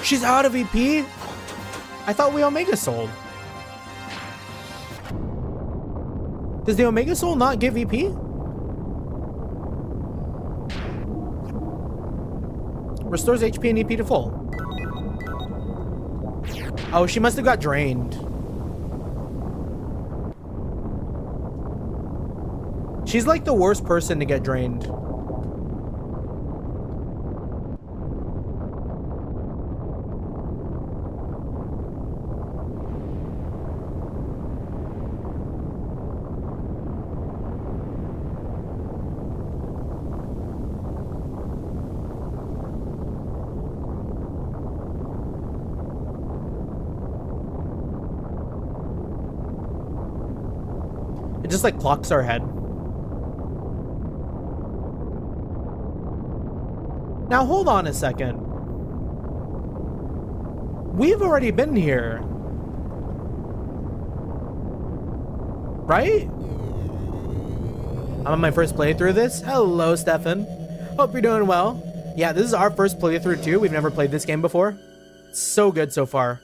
She's out of EP? I thought we Omega sold. Does the Omega Soul not give EP? Restores HP and EP to full. Oh, she must have got drained. She's like the worst person to get drained. It just like clocks our head. Now hold on a second. We've already been here. Right? I'm on my first playthrough of this. Hello, Stefan. Hope you're doing well. Yeah, this is our first playthrough too. We've never played this game before. It's so good so far.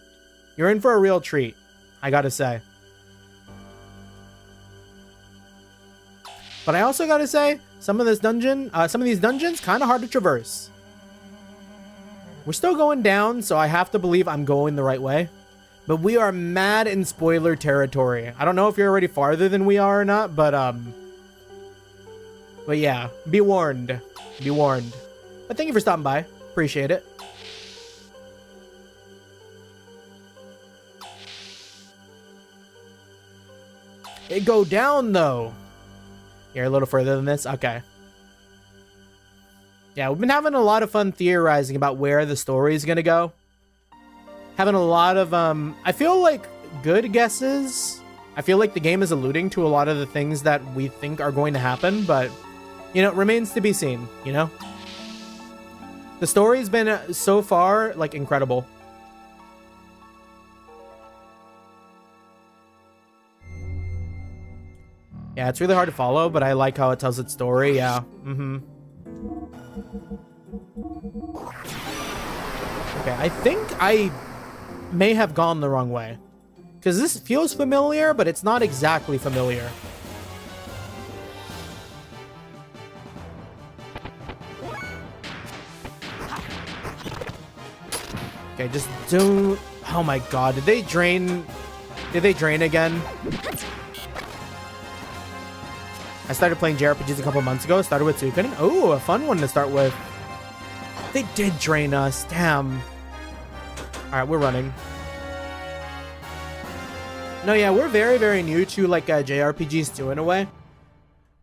You're in for a real treat, I gotta say. But I also gotta say, some of these dungeons kind of hard to traverse. We're still going down, so I have to believe I'm going the right way. But we are mad in spoiler territory. I don't know if you're already farther than we are or not, but yeah, be warned. Be warned. But thank you for stopping by. Appreciate it. It go down though. You're a little further than this? Okay. Yeah, we've been having a lot of fun theorizing about where the story is going to go. Having a lot of, I feel like good guesses. I feel like the game is alluding to a lot of the things that we think are going to happen, but, you know, it remains to be seen, you know? The story's been, so far, like, incredible. Yeah, it's really hard to follow, but I like how it tells its story, yeah. Okay, I think I may have gone the wrong way. Because this feels familiar, but it's not exactly familiar. Okay, just don't... Oh my god, did they drain... Did they drain again? I started playing JRPGs a couple months ago. Started with Suikoden. Oh, a fun one to start with. They did drain us. Damn. Alright, we're running. No, yeah, we're very, very new to, like, JRPGs too, in a way.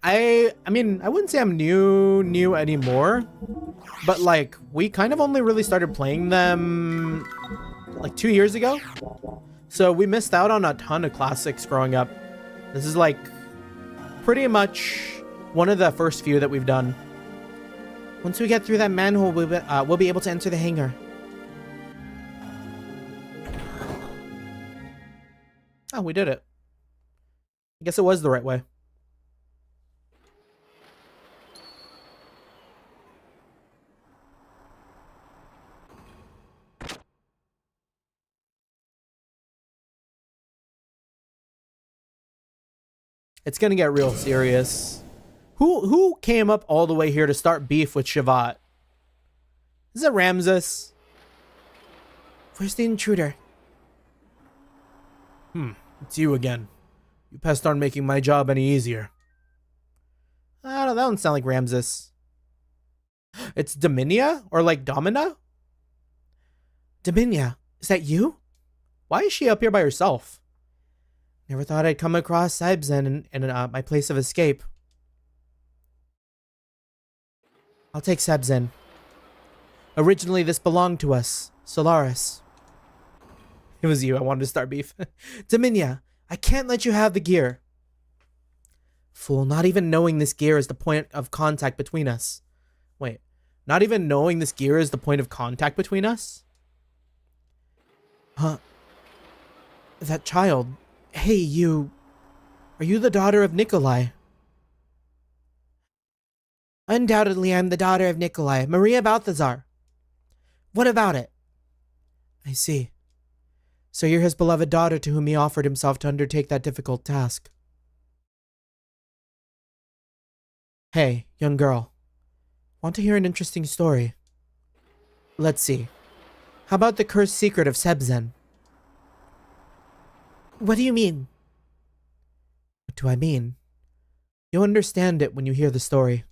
I mean, I wouldn't say I'm new anymore. But, like, we kind of only really started playing them, like, 2 years ago. So we missed out on a ton of classics growing up. This is, like, pretty much one of the first few that we've done. Once we get through that manhole, we'll be able to enter the hangar. Oh, we did it. I guess it was the right way. It's gonna get real serious. Who came up all the way here to start beef with Shavat? Is it Ramses? Where's the intruder? It's you again. You passed on making my job any easier. I don't know, that doesn't sound like Ramses. It's Dominia? Or like Domina? Dominia, is that you? Why is she up here by herself? Never thought I'd come across Sebzen in my place of escape. I'll take Sebzen. Originally, this belonged to us, Solaris. It was you. I wanted to start beef. Dominia, I can't let you have the gear. Fool, not even knowing this gear is the point of contact between us. Wait, not even knowing this gear is the point of contact between us? Huh? That child. Hey, you. Are you the daughter of Nikolai? Undoubtedly, I'm the daughter of Nikolai, Maria Balthazar. What about it? I see. So you're his beloved daughter to whom he offered himself to undertake that difficult task. Hey, young girl. Want to hear an interesting story? Let's see. How about the cursed secret of Sebzen? What do you mean? What do I mean? You'll understand it when you hear the story.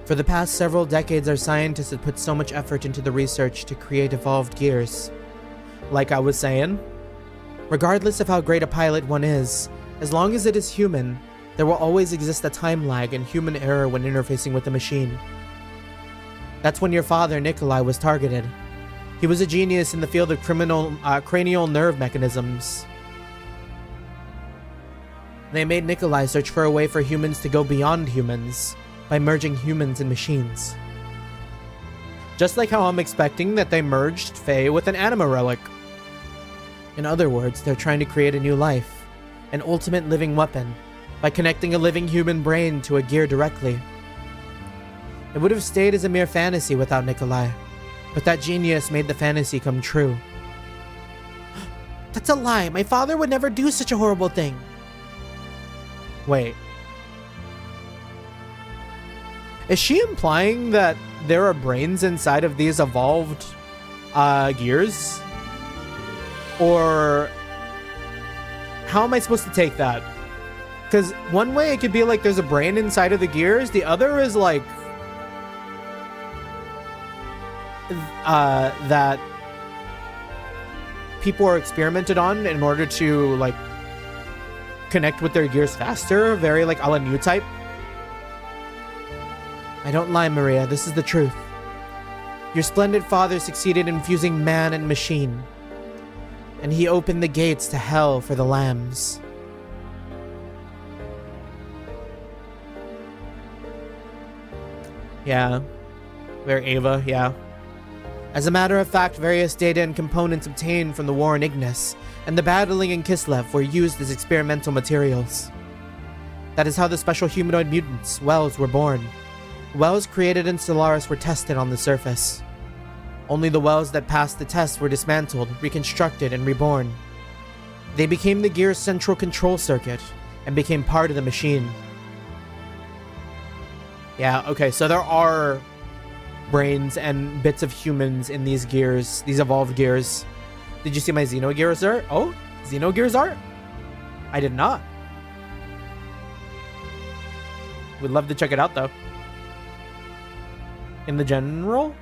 For the past several decades, our scientists have put so much effort into the research to create evolved gears. Like I was saying, Regardless of how great a pilot one is, as long as it is human, there will always exist a time lag and human error when interfacing with the machine. That's when your father, Nikolai, was targeted. He was a genius in the field of cranial nerve mechanisms. They made Nikolai search for a way for humans to go beyond humans by merging humans and machines. just like how I'm expecting that they merged Fei with an anima relic. In other words, they're trying to create a new life, an ultimate living weapon, by connecting a living human brain to a gear directly. It would have stayed as a mere fantasy without Nikolai, but that genius made the fantasy come true. That's a lie. My father would never do such a horrible thing. Wait. Is she implying that there are brains inside of these evolved gears? Or how am I supposed to take that? Because one way it could be like there's a brain inside of the gears. The other is like that people are experimented on in order to like connect with their gears faster. Very like a la New Type. I don't lie, Maria. This is the truth. Your splendid father succeeded in fusing man and machine, and he opened the gates to hell for the lambs. Yeah. They're Ava, yeah. As a matter of fact, various data and components obtained from the war in Ignis and the battling in Kislev were used as experimental materials. That is how the special humanoid mutants, Wells, were born. Wells created in Solaris were tested on the surface. Only the Wells that passed the test were dismantled, reconstructed, and reborn. They became the gear's central control circuit and became part of the machine. Yeah, okay, so there are brains and bits of humans in these gears, these evolved gears. Did you see my Xenogears art? Oh, Xenogears art? I did not. Would love to check it out though. In the general?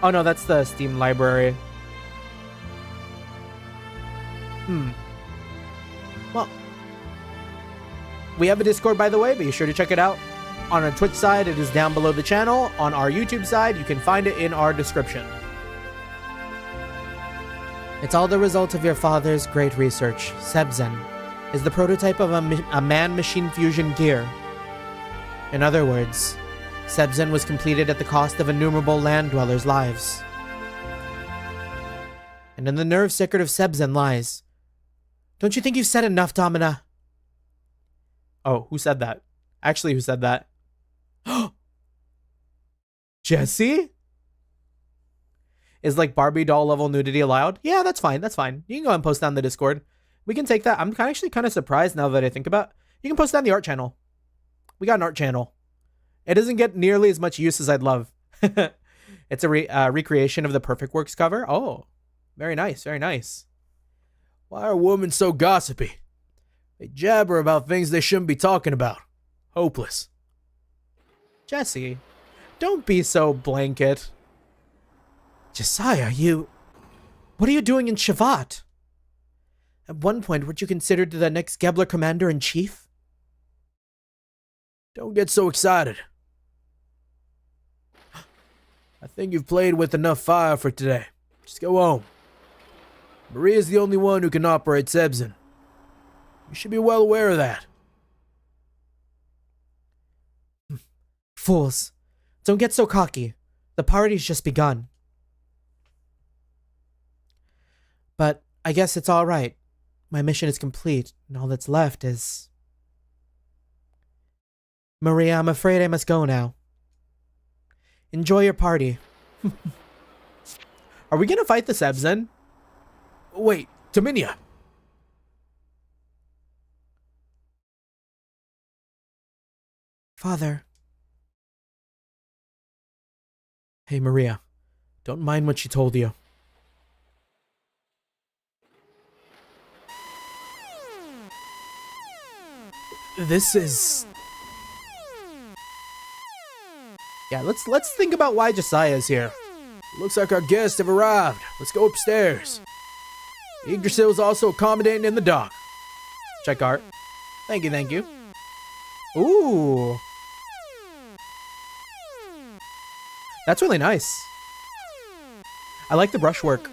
Oh no, that's the Steam library. Well, we have a Discord, by the way. Be sure to check it out. On our Twitch side, it is down below the channel. On our YouTube side, you can find it in our description. It's all the result of your father's great research. Sebzen is the prototype of a man-machine fusion gear. In other words, Sebzen was completed at the cost of innumerable land dwellers' lives. And in the nerve secret of Sebzen lies. Don't you think you've said enough, Domina? Oh, who said that? Actually, who said that? Jesse? Is like Barbie doll level nudity allowed? Yeah, that's fine. That's fine. You can go and post that on the Discord. We can take that. I'm actually kind of surprised now that I think about it. You can post that on the art channel. We got an art channel. It doesn't get nearly as much use as I'd love. It's a recreation of the Perfect Works cover. Oh, very nice. Very nice. Why are women so gossipy? They jabber about things they shouldn't be talking about. Hopeless. Jesse, don't be so blanket. Josiah, what are you doing in Shavat? At one point, weren't you considered the next Gebler Commander-in-Chief? Don't get so excited. I think you've played with enough fire for today. Just go home. Maria's the only one who can operate Sebzen. You should be well aware of that. Fools. Don't get so cocky. The party's just begun. But I guess it's all right. My mission is complete, and all that's left is... Maria, I'm afraid I must go now. Enjoy your party. Are we gonna fight the Sebzen? Wait, Dominia! Father. Hey, Maria. Don't mind what she told you. This is... Yeah, let's think about why Josiah's here. Looks like our guests have arrived. Let's go upstairs. Yggdrasil's also accommodating in the dock. Check art. Thank you, thank you. Ooh. That's really nice. I like the brushwork.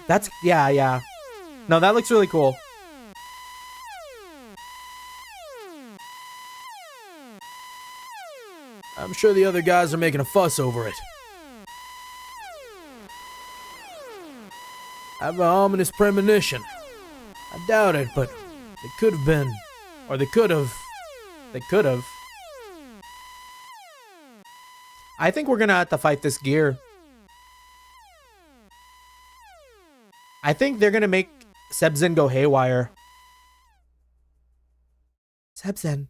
That's, yeah. No, that looks really cool. I'm sure the other guys are making a fuss over it. I have an ominous premonition. I doubt it, but it could have been. Or they could have. They could have. I think we're gonna have to fight this gear. I think they're gonna make Sebzen go haywire. Sebzen.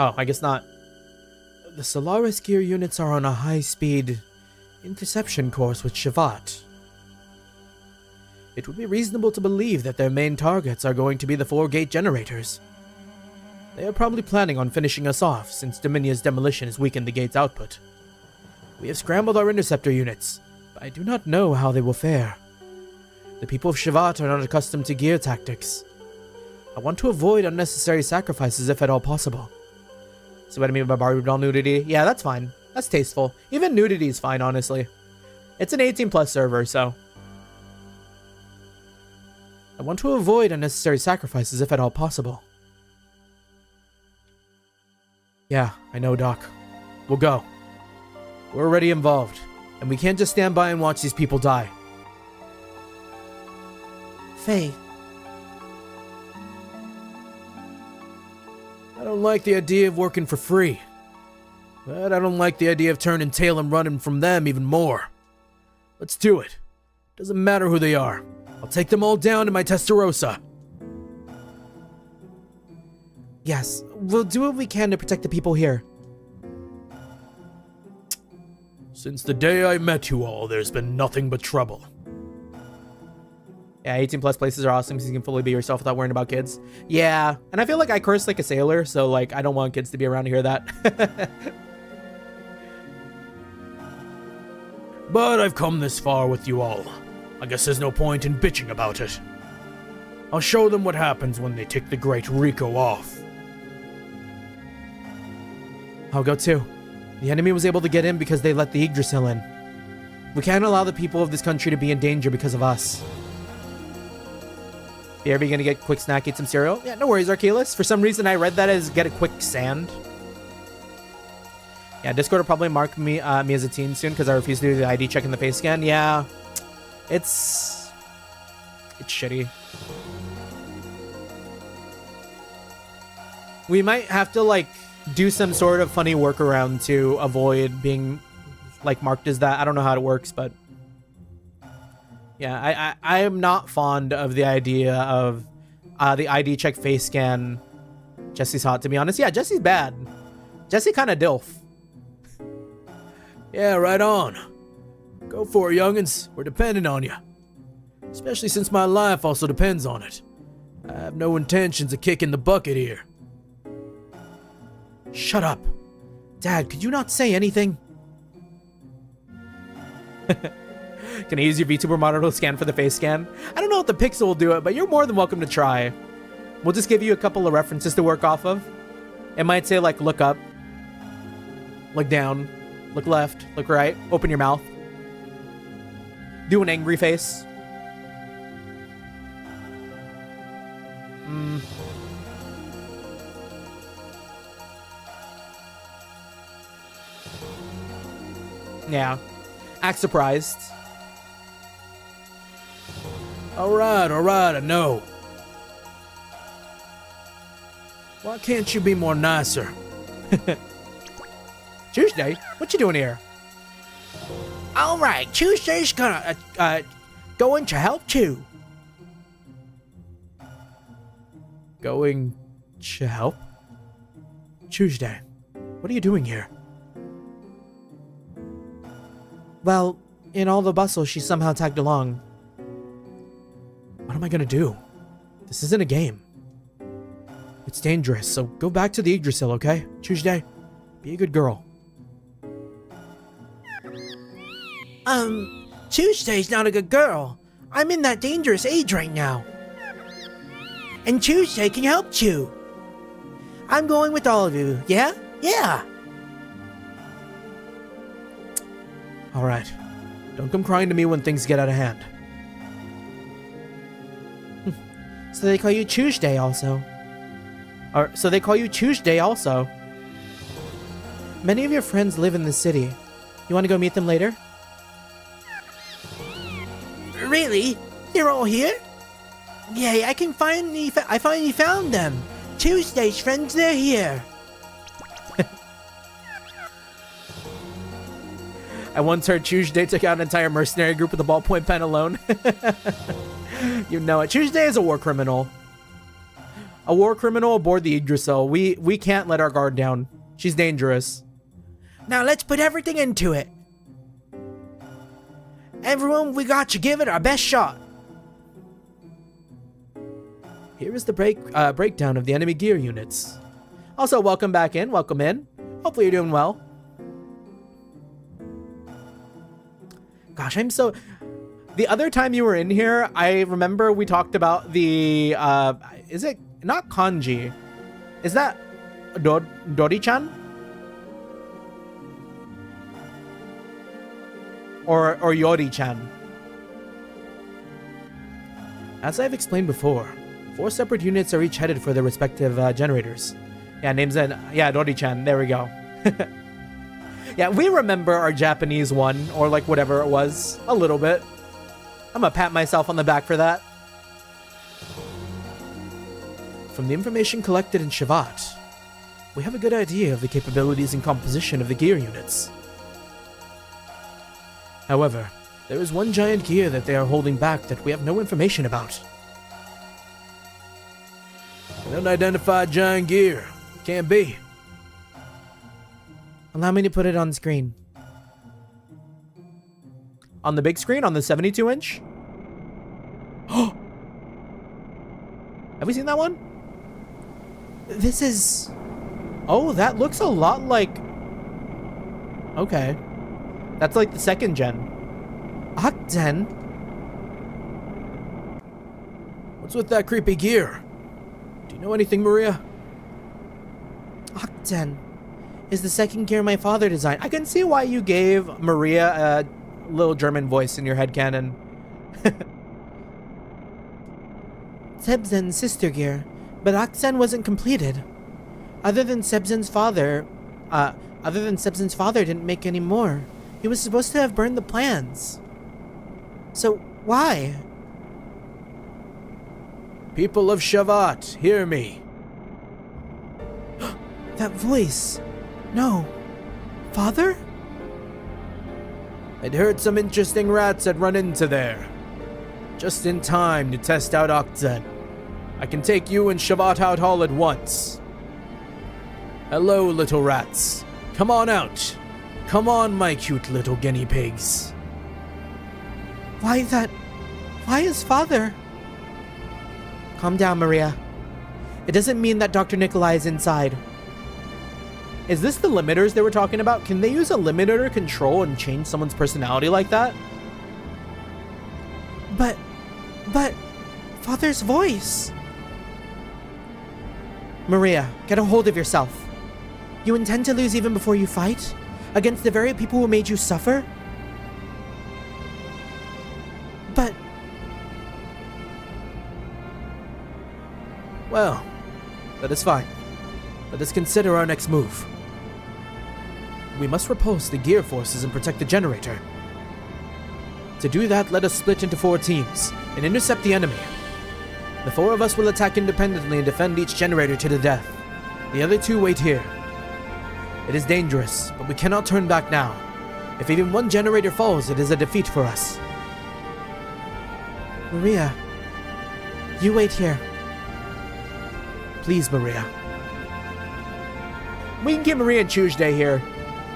Oh, I guess not. The Solaris gear units are on a high-speed interception course with Shavat. It would be reasonable to believe that their main targets are going to be the 4-gate generators. They are probably planning on finishing us off since Dominia's demolition has weakened the gate's output. We have scrambled our interceptor units, but I do not know how they will fare. The people of Shavat are not accustomed to gear tactics. I want to avoid unnecessary sacrifices if at all possible. So what I mean by Barbie doll nudity? Yeah, that's fine. That's tasteful. Even nudity is fine, honestly. It's an 18+ server, so. I want to avoid unnecessary sacrifices if at all possible. Yeah, I know, Doc. We'll go. We're already involved, and we can't just stand by and watch these people die. Fei. I don't like the idea of working for free. But I don't like the idea of turning tail and running from them even more. Let's do it. Doesn't matter who they are. I'll take them all down in my Testarossa. Yes, we'll do what we can to protect the people here. Since the day I met you all, there's been nothing but trouble. Yeah, 18+ places are awesome because you can fully be yourself without worrying about kids. Yeah, and I feel like I curse like a sailor, so like I don't want kids to be around to hear that. But I've come this far with you all. I guess there's no point in bitching about it. I'll show them what happens when they take the great Rico off. I'll go too. The enemy was able to get in because they let the Yggdrasil in. We can't allow the people of this country to be in danger because of us. BRB gonna get a quick snack, eat some cereal? Yeah, no worries, Archelis. For some reason, I read that as get a quick sand. Yeah, Discord will probably mark me as a teen soon because I refuse to do the ID check in the face scan. Yeah, it's shitty. We might have to like do some sort of funny workaround to avoid being like marked as that. I don't know how it works, but yeah, I am not fond of the idea of the ID check face scan. Jesse's hot, to be honest. Yeah, Jesse's bad. Jesse kind of dilf. Yeah, right on. Go for it, youngins. We're dependent on you. Especially since my life also depends on it. I have no intentions of kicking the bucket here. Shut up. Dad, could you not say anything? Can I use your VTuber monitor to scan for the face scan? I don't know if the Pixel will do it, but you're more than welcome to try. We'll just give you a couple of references to work off of. It might say like look up, look down, look left, look right, open your mouth. Do an angry face. Yeah. Act surprised. Alright, I know. Why can't you be more nicer? Tuesday? What you doing here? All right, Tuesday's gonna going to help too. Going to help? Tuesday, what are you doing here? Well, in all the bustle, she somehow tagged along. What am I gonna do? This isn't a game. It's dangerous, so go back to the Yggdrasil, okay? Tuesday, be a good girl. Tuesday's not a good girl. I'm in that dangerous age right now. And Tuesday can help you. I'm going with all of you, yeah? Yeah! Alright. Don't come crying to me when things get out of hand. So they call you Tuesday also. So they call you Tuesday also. Many of your friends live in the city. You want to go meet them later? Really? They're all here? Yay, I finally found them. Tuesday's friends, they're here. I once heard Tuesday took out an entire mercenary group with a ballpoint pen alone. You know it. Tuesday is a war criminal. A war criminal aboard the Yggdrasil. We can't let our guard down. She's dangerous. Now let's put everything into it. Everyone, we got to give it our best shot. Here is the breakdown of the enemy gear units. Also, welcome back in. Welcome in. Hopefully you're doing well. Gosh, the other time you were in here, I remember we talked about the, is it not kanji? Is that Dori-chan? Or Yori-chan? As I've explained before, 4 separate units are each headed for their respective generators. Yeah, names in, yeah, Dori-chan, there we go. Yeah, we remember our Japanese one, or like whatever it was, a little bit. I'm gonna pat myself on the back for that. From the information collected in Shavat, we have a good idea of the capabilities and composition of the gear units. However, there is one giant gear that they are holding back that we have no information about. An unidentified giant gear. Can't be. Allow me to put it on screen. On the big screen? On the 72-inch? Oh! Have we seen that one? This is... Oh, that looks a lot like... Okay. That's like the 2nd gen. Octen? What's with that creepy gear? Do you know anything, Maria? Octen is the 2nd gear my father designed. I can see why you gave Maria a little German voice in your headcanon. Sebzen's sister gear, but Octen wasn't completed. Other than Sebzen's father didn't make any more. He was supposed to have burned the plans. So, why? People of Shavat, hear me. That voice. No. Father? I'd heard some interesting rats had run into there. Just in time to test out Octen. I can take you and Shavat out all at once. Hello, little rats. Come on out. Come on, my cute little guinea pigs. Why is father? Calm down, Maria. It doesn't mean that Dr. Nikolai is inside. Is this the limiters they were talking about? Can they use a limiter to control and change someone's personality like that? But, father's voice. Maria, get a hold of yourself. You intend to lose even before you fight? Against the very people who made you suffer? But... Well, that is fine. Let us consider our next move. We must repulse the gear forces and protect the generator. To do that, let us split into 4 teams and intercept the enemy. The 4 of us will attack independently and defend each generator to the death. The other 2 wait here. It is dangerous, but we cannot turn back now. If even one generator falls, it is a defeat for us. Maria, you wait here. Please, Maria. We can keep Maria and Tuesday here.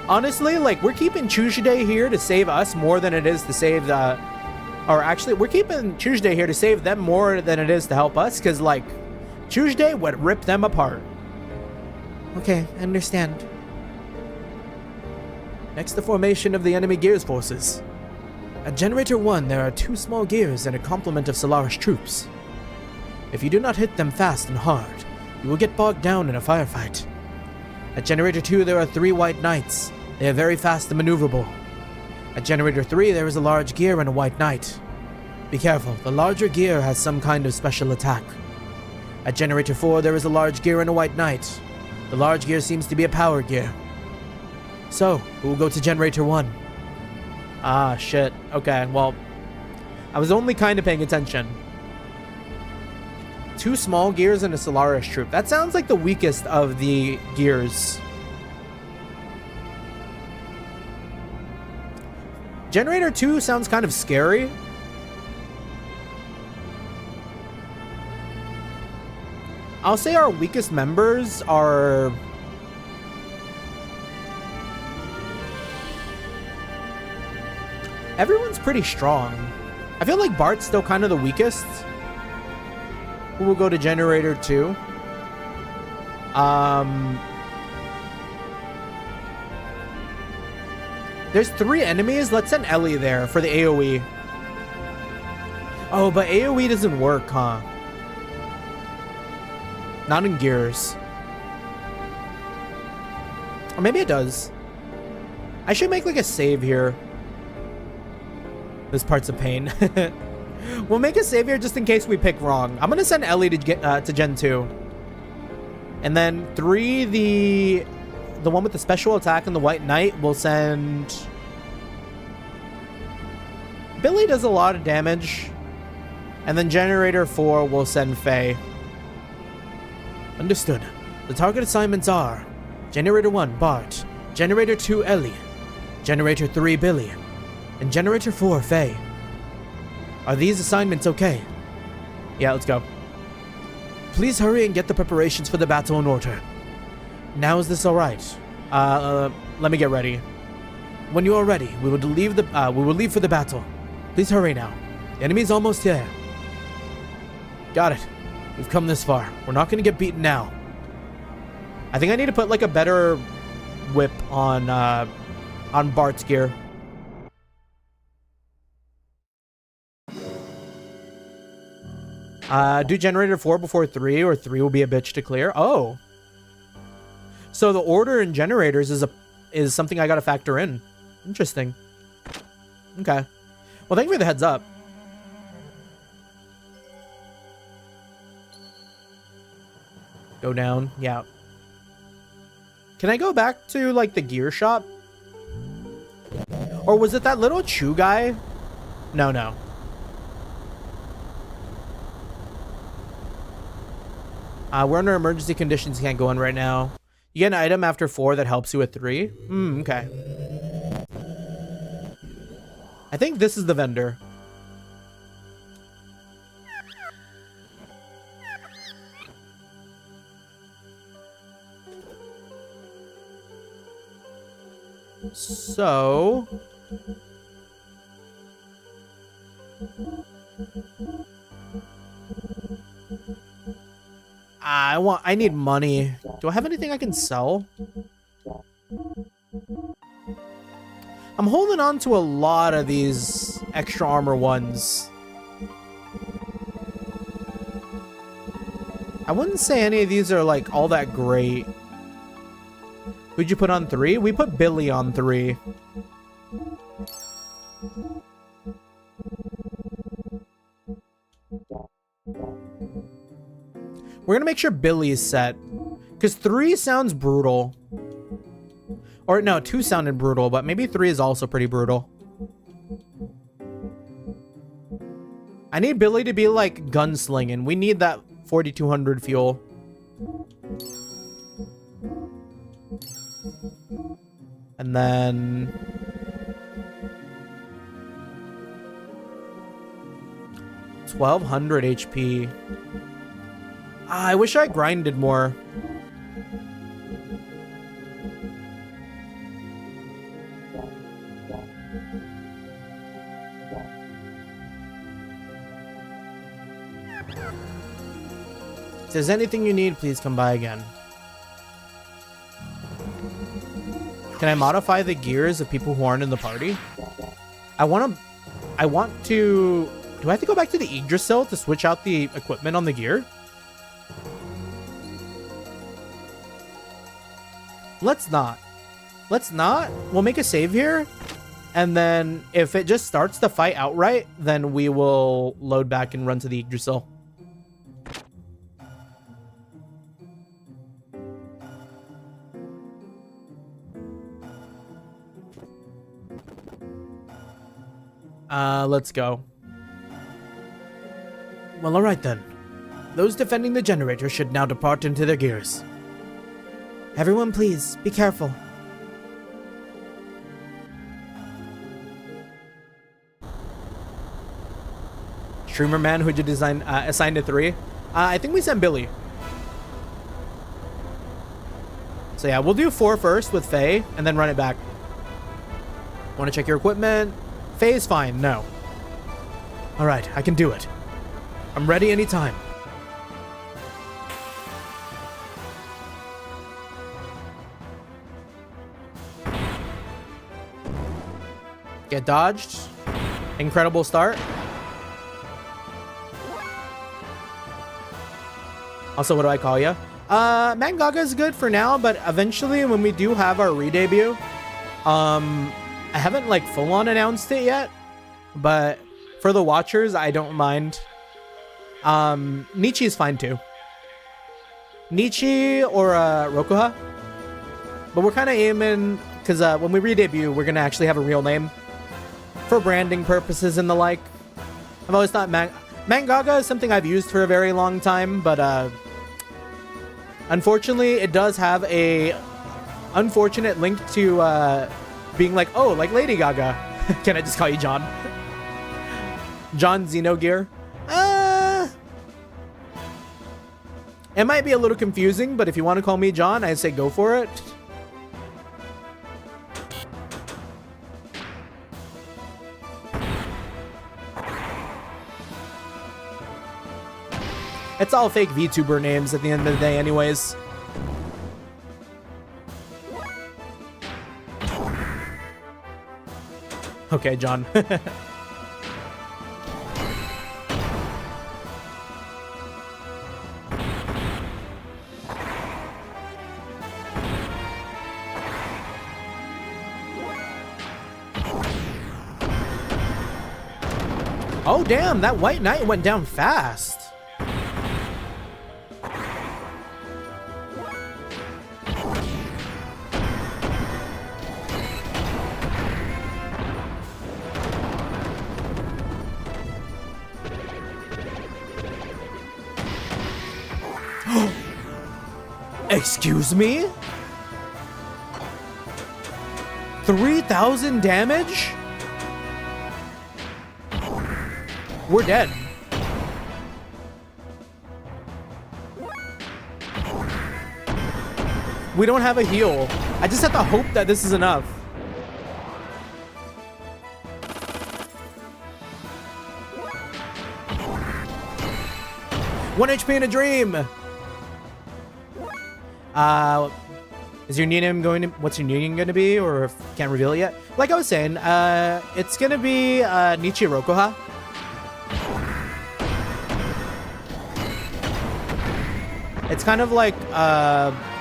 Honestly, like, we're keeping Tuesday here to save us more than it is to save the... Or actually, we're keeping Tuesday here to save them more than it is to help us, because, like, Tuesday would rip them apart. Okay, I understand. Next, the formation of the enemy Gears forces. At Generator 1, there are 2 small gears and a complement of Solaris troops. If you do not hit them fast and hard, you will get bogged down in a firefight. At Generator 2, there are 3 White Knights. They are very fast and maneuverable. At Generator 3, there is a large gear and a White Knight. Be careful, the larger gear has some kind of special attack. At Generator 4, there is a large gear and a White Knight. The large gear seems to be a power gear. So, who will go to Generator 1? Ah, shit. Okay, well, I was only kind of paying attention. 2 small gears and a Solaris troop. That sounds like the weakest of the gears. Generator 2 sounds kind of scary. I'll say our weakest members are... Everyone's pretty strong. I feel like Bart's still kind of the weakest. Who will go to Generator 2? There's 3 enemies. Let's send Ellie there for the AoE. Oh, but AoE doesn't work, huh? Not in Gears. Or maybe it does. I should make like a save here. This part's a pain. We'll make a save here just in case we pick wrong. I'm gonna send Ellie to get to Gen 2. And then 3, the one with the special attack and the White Knight, will send... Billy does a lot of damage. And then Generator 4 will send Fei. Understood. The target assignments are Generator 1, Bart. Generator 2, Ellie. Generator 3, Billy. And Generator 4, Fei. Are these assignments okay? Yeah, let's go. Please hurry and get the preparations for the battle in order. Now is this alright? Let me get ready. When you are ready, we will leave for the battle. Please hurry now. The enemy is almost here. Got it. We've come this far. We're not going to get beaten now. I think I need to put like a better whip on Bart's gear. Do Generator 4 before 3, or 3 will be a bitch to clear. Oh. So the order in generators is something I gotta factor in. Interesting. Okay. Well, thank you for the heads up. Go down. Yeah. Can I go back to, like, the gear shop? Or was it that little Chew guy? No, no. We're under emergency conditions. Can't go in right now. You get an item after 4 that helps you with 3. Okay. I think this is the vendor. So... I need money. Do I have anything I can sell? I'm holding on to a lot of these extra armor ones. I wouldn't say any of these are like all that great. Who'd you put on 3? We put Billy on 3. We're gonna make sure Billy is set. Because 3 sounds brutal. Or no, 2 sounded brutal, but maybe 3 is also pretty brutal. I need Billy to be like gunslinging. We need that 4200 fuel. And then 1200 HP. I wish I grinded more. If there's anything you need, please come by again. Can I modify the gears of people who aren't in the party? I want to... Do I have to go back to the Yggdrasil to switch out the equipment on the gear? Let's not. Let's not. We'll make a save here. And then if it just starts the fight outright, then we will load back and run to the Yggdrasil. Let's go. Well, alright then. Those defending the generator should now depart into their gears. Everyone, please, be careful. Streamer man, who'd you design assigned to 3? I think we sent Billy. So yeah, we'll do 4 first with Fei and then run it back. Want to check your equipment? Fei is fine. No. Alright, I can do it. I'm ready anytime. Get dodged. Incredible start. Also, what do I call you? Mangaga is good for now, but eventually when we do have our re-debut, I haven't like full on announced it yet, but for the watchers, I don't mind. Nietzsche is fine too. Nietzsche or Rokuha. But we're kind of aiming, because when we re-debut, we're going to actually have a real name for branding purposes and the like. I've always thought Mangaga is something I've used for a very long time, but unfortunately, it does have a unfortunate link to being like, oh, like Lady Gaga. Can I just call you John? John Xenogear. It might be a little confusing, but if you want to call me John, I say go for it. It's all fake VTuber names at the end of the day anyways. Okay, John. Oh, damn, that White Knight went down fast. Excuse me? 3,000 damage? We're dead. We don't have a heal. I just have to hope that this is enough. One HP in a dream. Is your new name going to, what's your new name going to be, or can't reveal it yet? Like I was saying, it's going to be Nietzsche Rokuha. It's kind of like,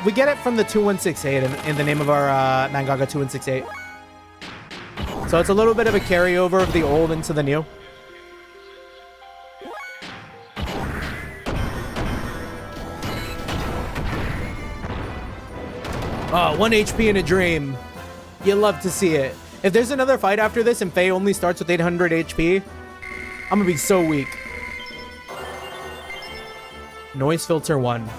we get it from the 2168 in the name of our Mangaga 2168. So it's a little bit of a carryover of the old into the new. Oh, 1 HP in a dream. You love to see it. If there's another fight after this and Fei only starts with 800 HP, I'm gonna be so weak. Noise filter 1.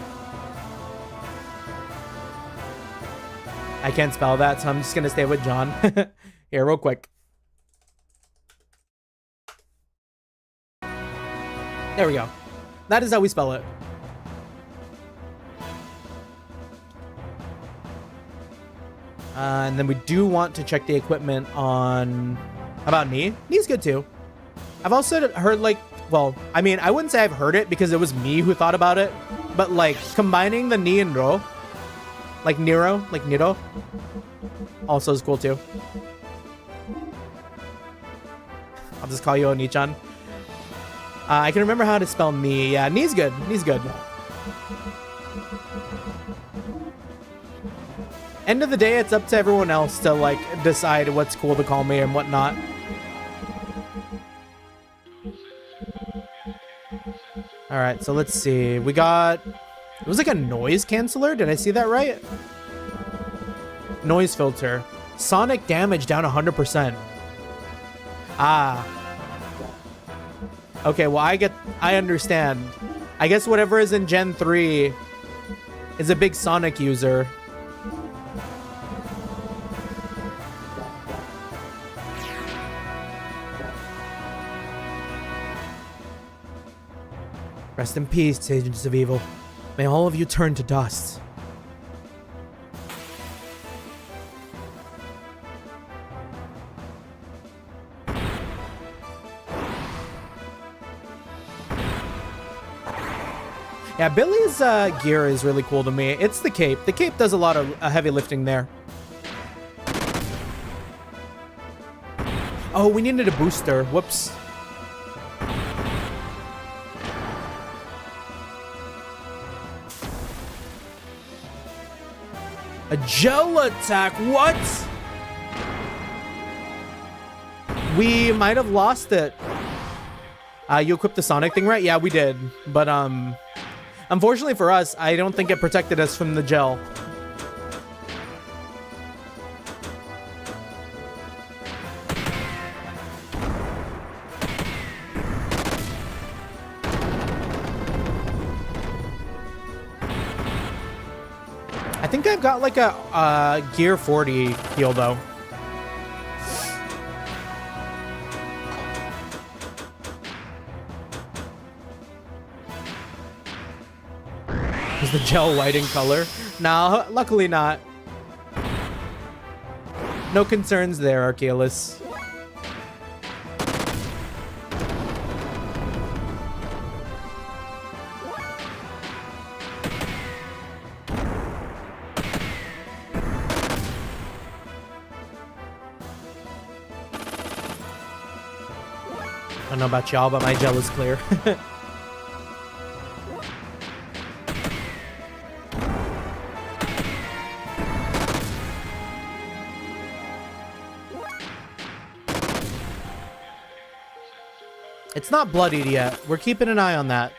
I can't spell that, so I'm just gonna stay with John. Here, real quick. There we go. That is how we spell it. And then we do want to check the equipment on... How about knee? Knee's good too. I've also heard like... Well, I mean, I wouldn't say I've heard it because it was me who thought about it. But like combining the knee and ro, like Nero, like Niro, also is cool too. I'll just call you Oni-chan. I can remember how to spell knee. Yeah, knee's good. Knee's good. End of the day, it's up to everyone else to like decide what's cool to call me and whatnot. All right, so let's see. We got... It was like a noise canceller. Did I see that right? Noise filter. Sonic damage down 100%. Ah. Okay, well, I understand. I guess whatever is in Gen 3 is a big Sonic user. Rest in peace, agents of evil. May all of you turn to dust. Yeah, Billy's gear is really cool to me. It's the cape. The cape does a lot of heavy lifting there. Oh, we needed a booster. Whoops. A gel attack? What? We might have lost it. You equipped the Sonic thing, right? Yeah, we did. But, unfortunately for us, I don't think it protected us from the gel. I think I've got like a gear 40 heal though. Is the gel white in color? No, luckily not. No concerns there, Archaeolus. I don't know about y'all, but my gel is clear. It's not bloodied yet. We're keeping an eye on that.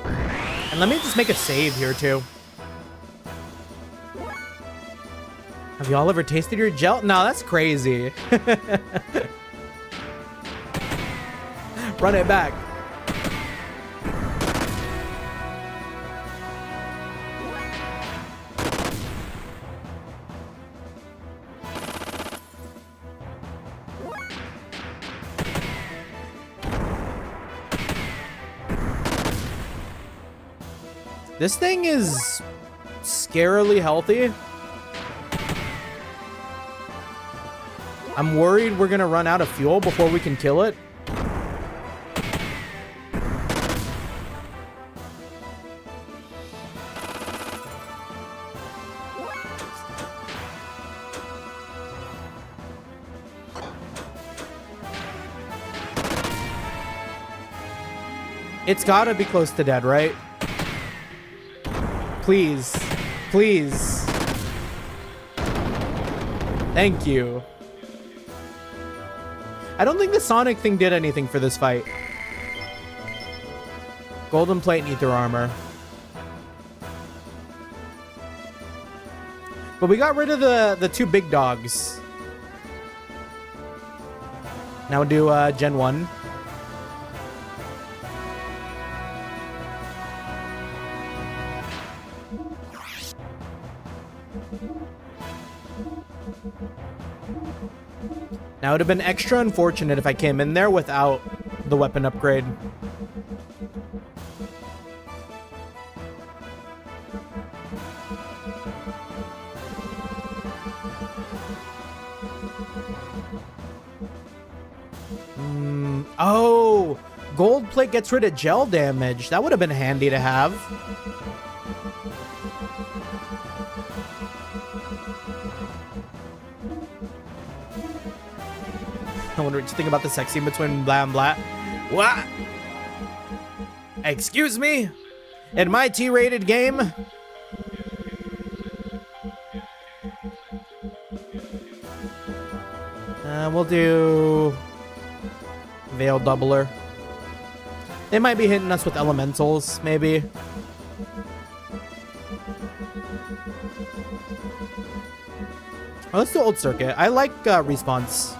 And let me just make a save here too. Have y'all ever tasted your gel? No, that's crazy. Run it back. This thing is scarily healthy. I'm worried we're gonna run out of fuel before we can kill it. It's gotta be close to dead, right? Please. Please. Thank you. I don't think the Sonic thing did anything for this fight. Golden plate and ether armor. But we got rid of the two big dogs. Now we'll do Gen 1. Now, it would have been extra unfortunate if I came in there without the weapon upgrade. Oh, gold plate gets rid of gel damage. That would have been handy to have. I wonder what you think about the sex scene between blah and blah. What? Excuse me? In my T-rated game? We'll do Veil Doubler. They might be hitting us with elementals, maybe. Oh, let's do Old Circuit. I like response.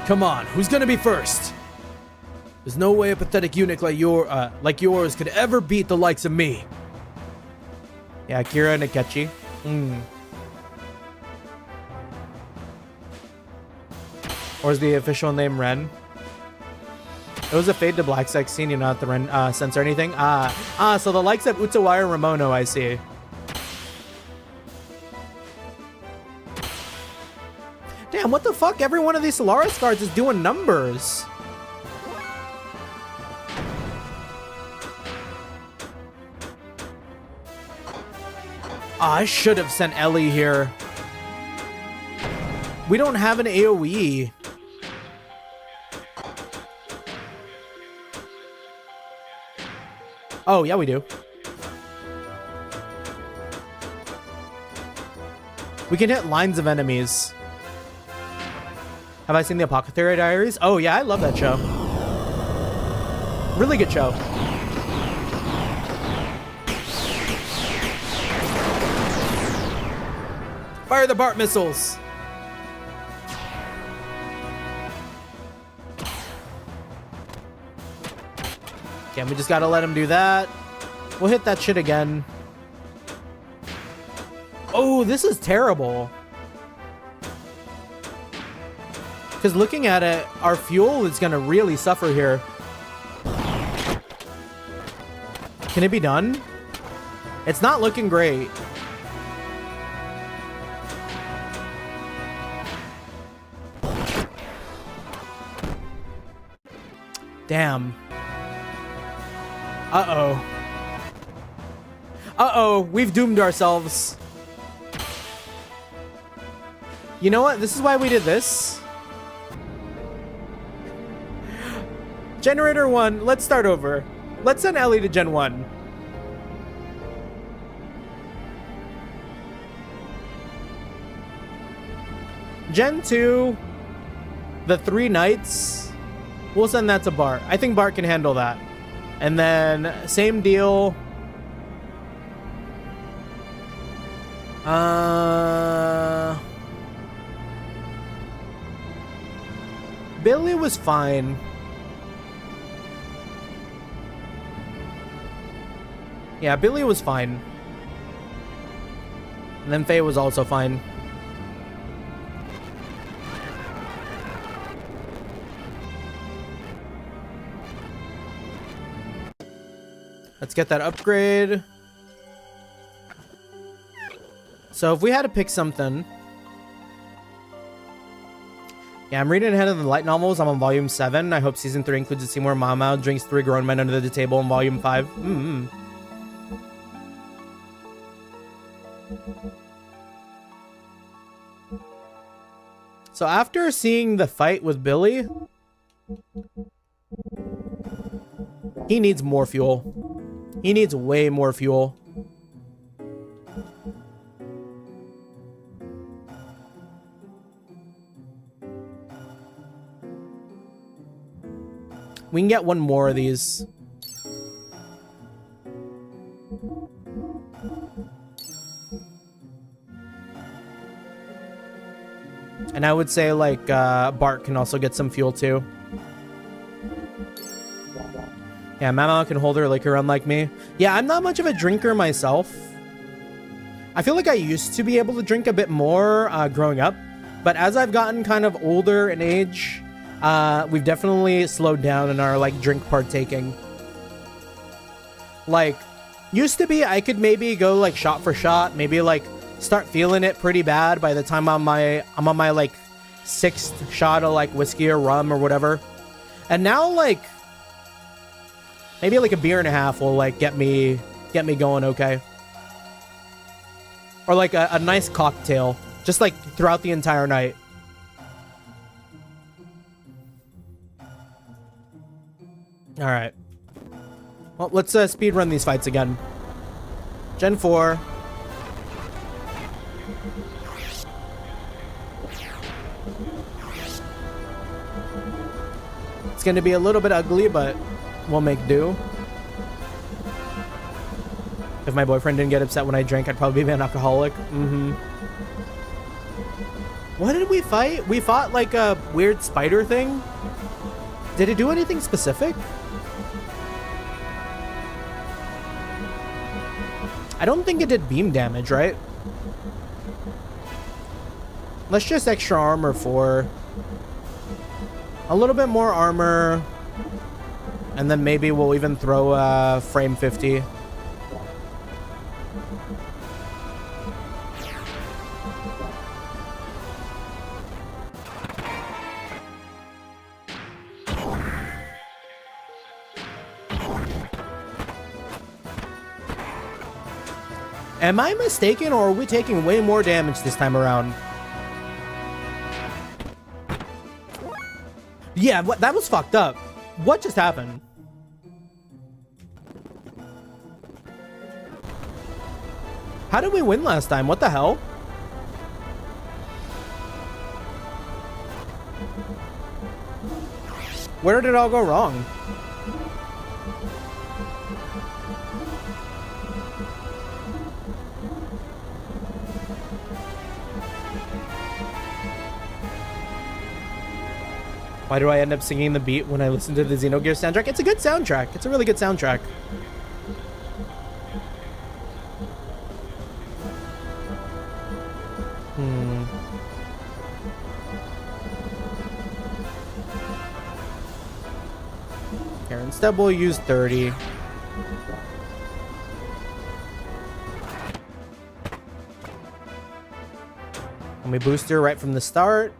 Come on, who's gonna be first? There's no way a pathetic eunuch like yours could ever beat the likes of me. Yeah, Kira and Akechi. Or is the official name Ren? It was a fade to black sex scene, you know, not the Ren sense or anything. So the likes of Utawaya and Ramono, I see. Damn, what the fuck? Every one of these Solaris cards is doing numbers. I should have sent Ellie here. We don't have an AoE. Oh, yeah, we do. We can hit lines of enemies. Have I seen the Apothecary Diaries? Oh, yeah, I love that show. Really good show. Fire the Bart missiles. Okay, we just gotta let him do that. We'll hit that shit again. Oh, this is terrible. Because looking at it, our fuel is gonna really suffer here. Can it be done? It's not looking great. Damn. Uh-oh. Uh-oh, we've doomed ourselves. You know what? This is why we did this. Generator 1, let's start over. Let's send Ellie to Gen 1. Gen 2, the 3 knights, we'll send that to Bart. I think Bart can handle that. And then, same deal. Billy was fine. Yeah, Billy was fine. And then Fei was also fine. Let's get that upgrade. So if we had to pick something. Yeah, I'm reading ahead of the light novels. I'm on volume 7. I hope season 3 includes a scene where Mama drinks 3 grown men under the table in volume 5. So after seeing the fight with Billy, he needs more fuel. He needs way more fuel. We can get one more of these. And I would say, like, Bart can also get some fuel, too. Yeah, Mama can hold her liquor unlike me. Yeah, I'm not much of a drinker myself. I feel like I used to be able to drink a bit more growing up, but as I've gotten kind of older in age, we've definitely slowed down in our like drink partaking. Like, used to be I could maybe go like shot for shot, maybe like start feeling it pretty bad by the time I'm on my like 6th shot of like whiskey or rum or whatever. And now like maybe like a beer and a half will like get me going okay. Or like a nice cocktail, just like throughout the entire night. All right. Well, let's speed run these fights again. Gen 4. It's going to be a little bit ugly, but we'll make do. If my boyfriend didn't get upset when I drank, I'd probably be an alcoholic. What did we fight? We fought like a weird spider thing. Did it do anything specific? I don't think it did beam damage, right? Let's just extra armor for a little bit more armor. And then maybe we'll even throw frame 50. Am I mistaken, or are we taking way more damage this time around? Yeah, that was fucked up. What just happened? How did we win last time? What the hell? Where did it all go wrong? Why do I end up singing the beat when I listen to the Xenogears soundtrack? It's a good soundtrack. It's a really good soundtrack. Here, instead we'll use 30. And we boost her right from the start.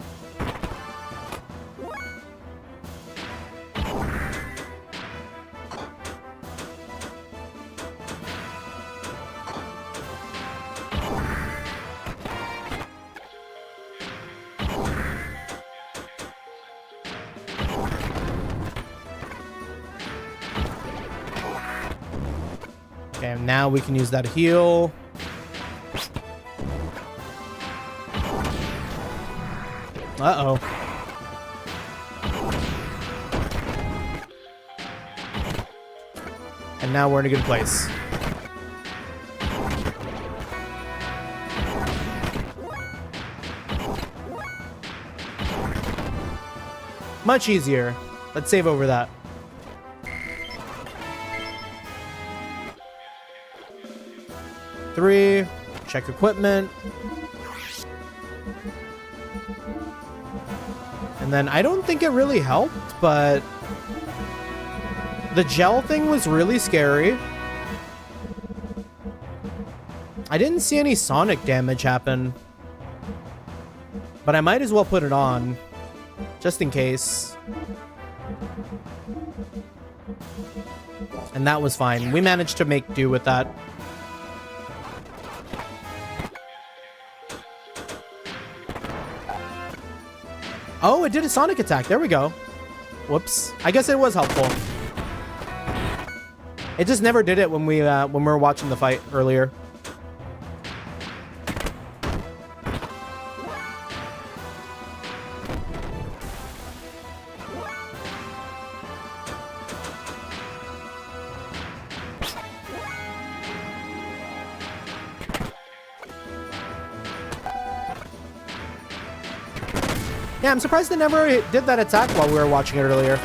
Okay, now we can use that heal. Uh-oh. And now we're in a good place. Much easier. Let's save over that. Three. Check equipment. And then I don't think it really helped, but the gel thing was really scary. I didn't see any sonic damage happen, but I might as well put it on just in case. And that was fine. We managed to make do with that. Oh, it did a sonic attack. There we go. Whoops. I guess it was helpful. It just never did it when we were watching the fight earlier. Yeah, I'm surprised they never did that attack while we were watching it earlier.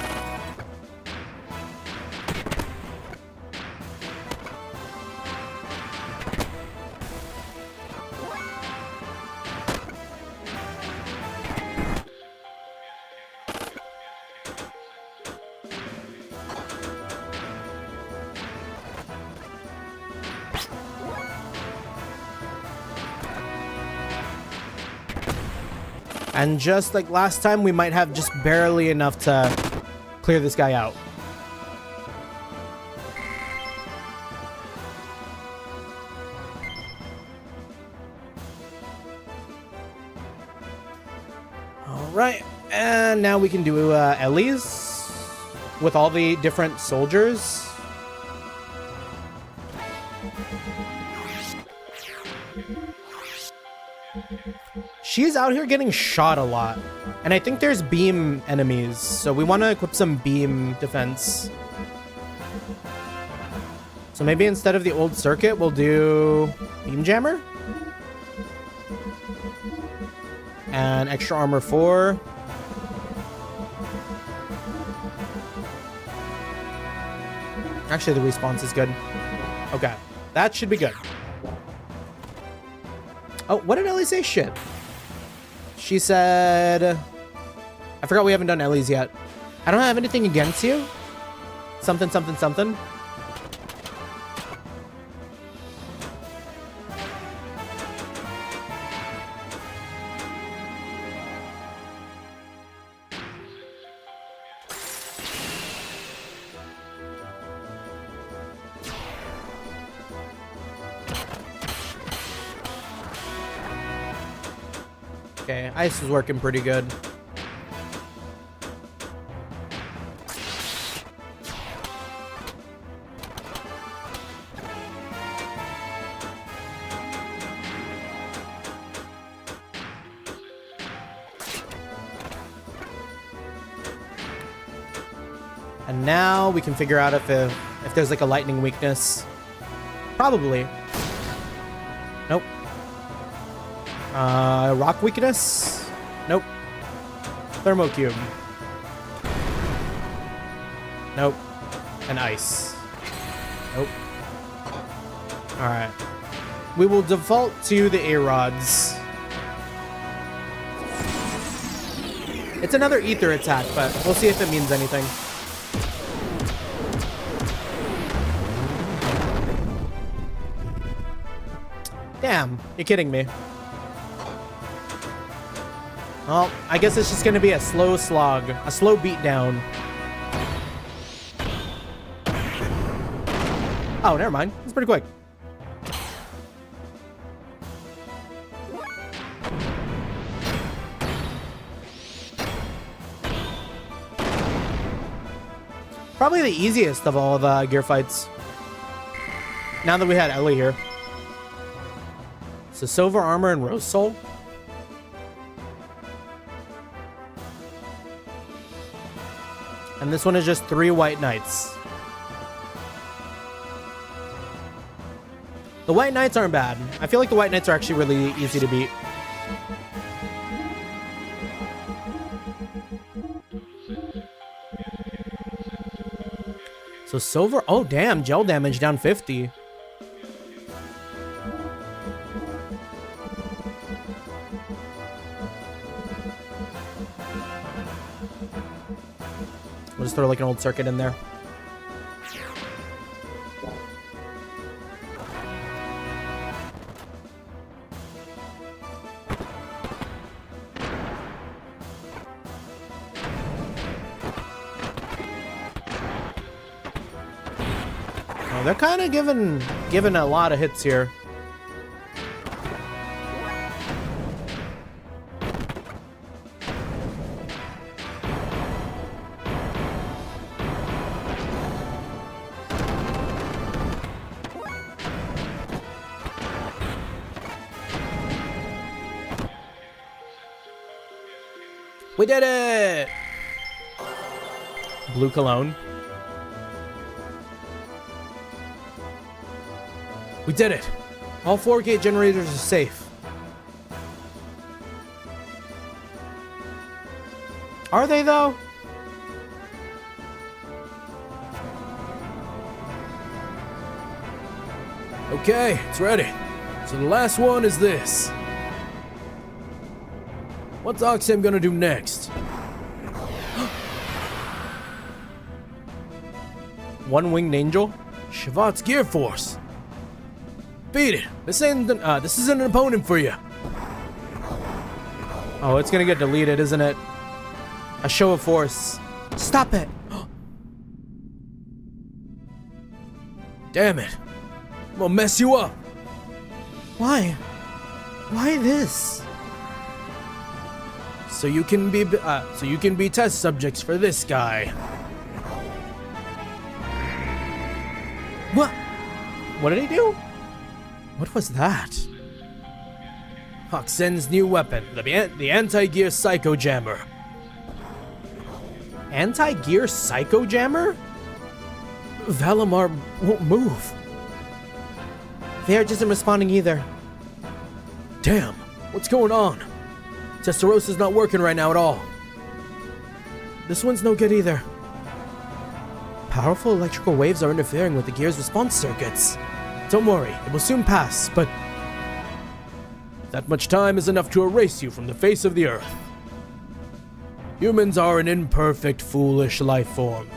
And just like last time, we might have just barely enough to clear this guy out. Alright, and now we can do Ellie's with all the different soldiers. She's out here getting shot a lot. And I think there's beam enemies, so we want to equip some beam defense. So maybe instead of the old circuit, we'll do beam jammer. And extra armor 4. Actually, the response is good. Okay, that should be good. Oh, what did Ellie say? Shit. She said... I forgot we haven't done Ellie's yet. I don't have anything against you. Something, something, something. Okay, ice is working pretty good. And now we can figure out if there's like a lightning weakness. Probably. Nope. Rock weakness? Nope. Thermocube. Nope. And ice. Nope. Alright. We will default to the A-rods. It's another ether attack, but we'll see if it means anything. Damn, you're kidding me. Well, I guess it's just gonna be a slow slog, a slow beatdown. Oh, never mind. It's pretty quick. Probably the easiest of all of gear fights. Now that we had Ellie here. So silver armor and rose soul. And this one is just 3 white knights. The white knights aren't bad. I feel like the white knights are actually really easy to beat. So silver, oh damn, gel damage down 50. We'll just throw like an old circuit in there. Oh, they're kind of giving a lot of hits here. We did it! Blue cologne. We did it! All 4 gate generators are safe. Are they though? Okay, it's ready. So the last one is this. What's Oxem gonna do next? One-winged angel? Shavat's Gear Force. Beat it. This isn't an opponent for you. Oh, it's gonna get deleted, isn't it? A show of force. Stop it! Damn it. I'm gonna mess you up. Why? Why this? So you can be test subjects for this guy. What? What did he do? What was that? Hoxen's new weapon, the anti-gear psycho jammer. Anti-gear psycho jammer? Valimar won't move. Verge isn't responding either. Damn, what's going on? Testarosa's not working right now at all. This one's no good either. Powerful electrical waves are interfering with the gear's response circuits. Don't worry, it will soon pass, but that much time is enough to erase you from the face of the earth. Humans are an imperfect, foolish life form.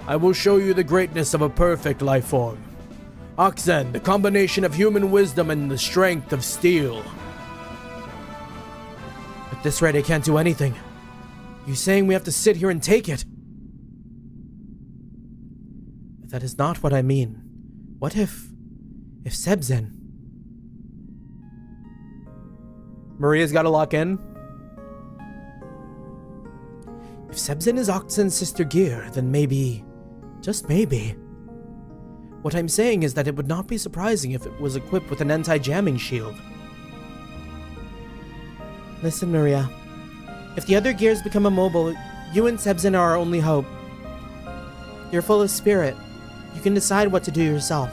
I will show you the greatness of a perfect life form. Oxen, the combination of human wisdom and the strength of steel. At this rate, I can't do anything. You saying we have to sit here and take it? That is not what I mean. What if Sebzen? Maria's gotta lock in. If Sebzen is Oxen's sister gear, then maybe, just maybe. What I'm saying is that it would not be surprising if it was equipped with an anti-jamming shield. Listen, Maria. If the other gears become immobile, you and Sebzen are our only hope. You're full of spirit. You can decide what to do yourself.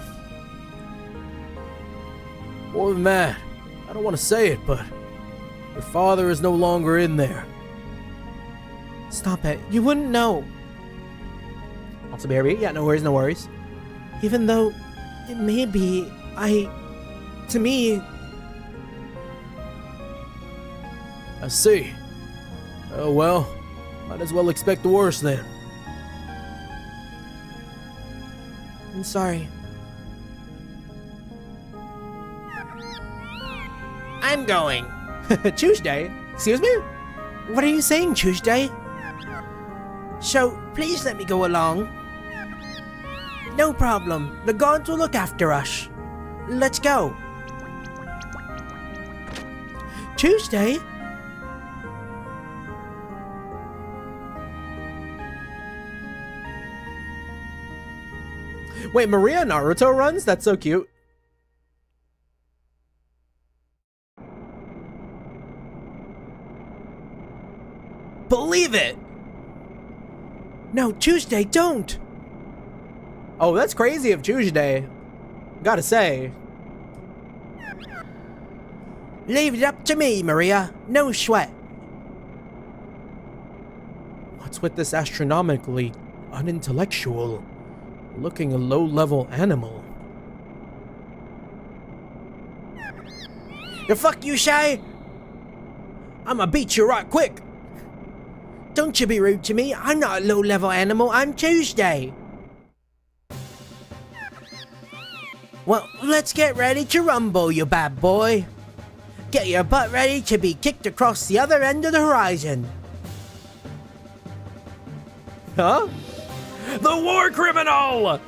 More than that, I don't want to say it, but your father is no longer in there. Stop it. You wouldn't know. Also, baby. Yeah, no worries, no worries. Even though it may be, to me... I see. Oh well, might as well expect the worst then. I'm sorry. I'm going. Tuesday? Excuse me? What are you saying, Tuesday? So, please let me go along. No problem. The gods will look after us. Let's go. Tuesday? Wait, Maria Naruto runs? That's so cute. Believe it! No, Tuesday, don't! Oh, that's crazy of Tuesday. Gotta say. Leave it up to me, Maria. No sweat. What's with this astronomically unintellectual looking a low-level animal? The fuck you say? I'ma beat you right quick. Don't you be rude to me. I'm not a low-level animal. I'm Tuesday. Well, let's get ready to rumble, you bad boy. Get your butt ready to be kicked across the other end of the horizon. Huh? The war criminal!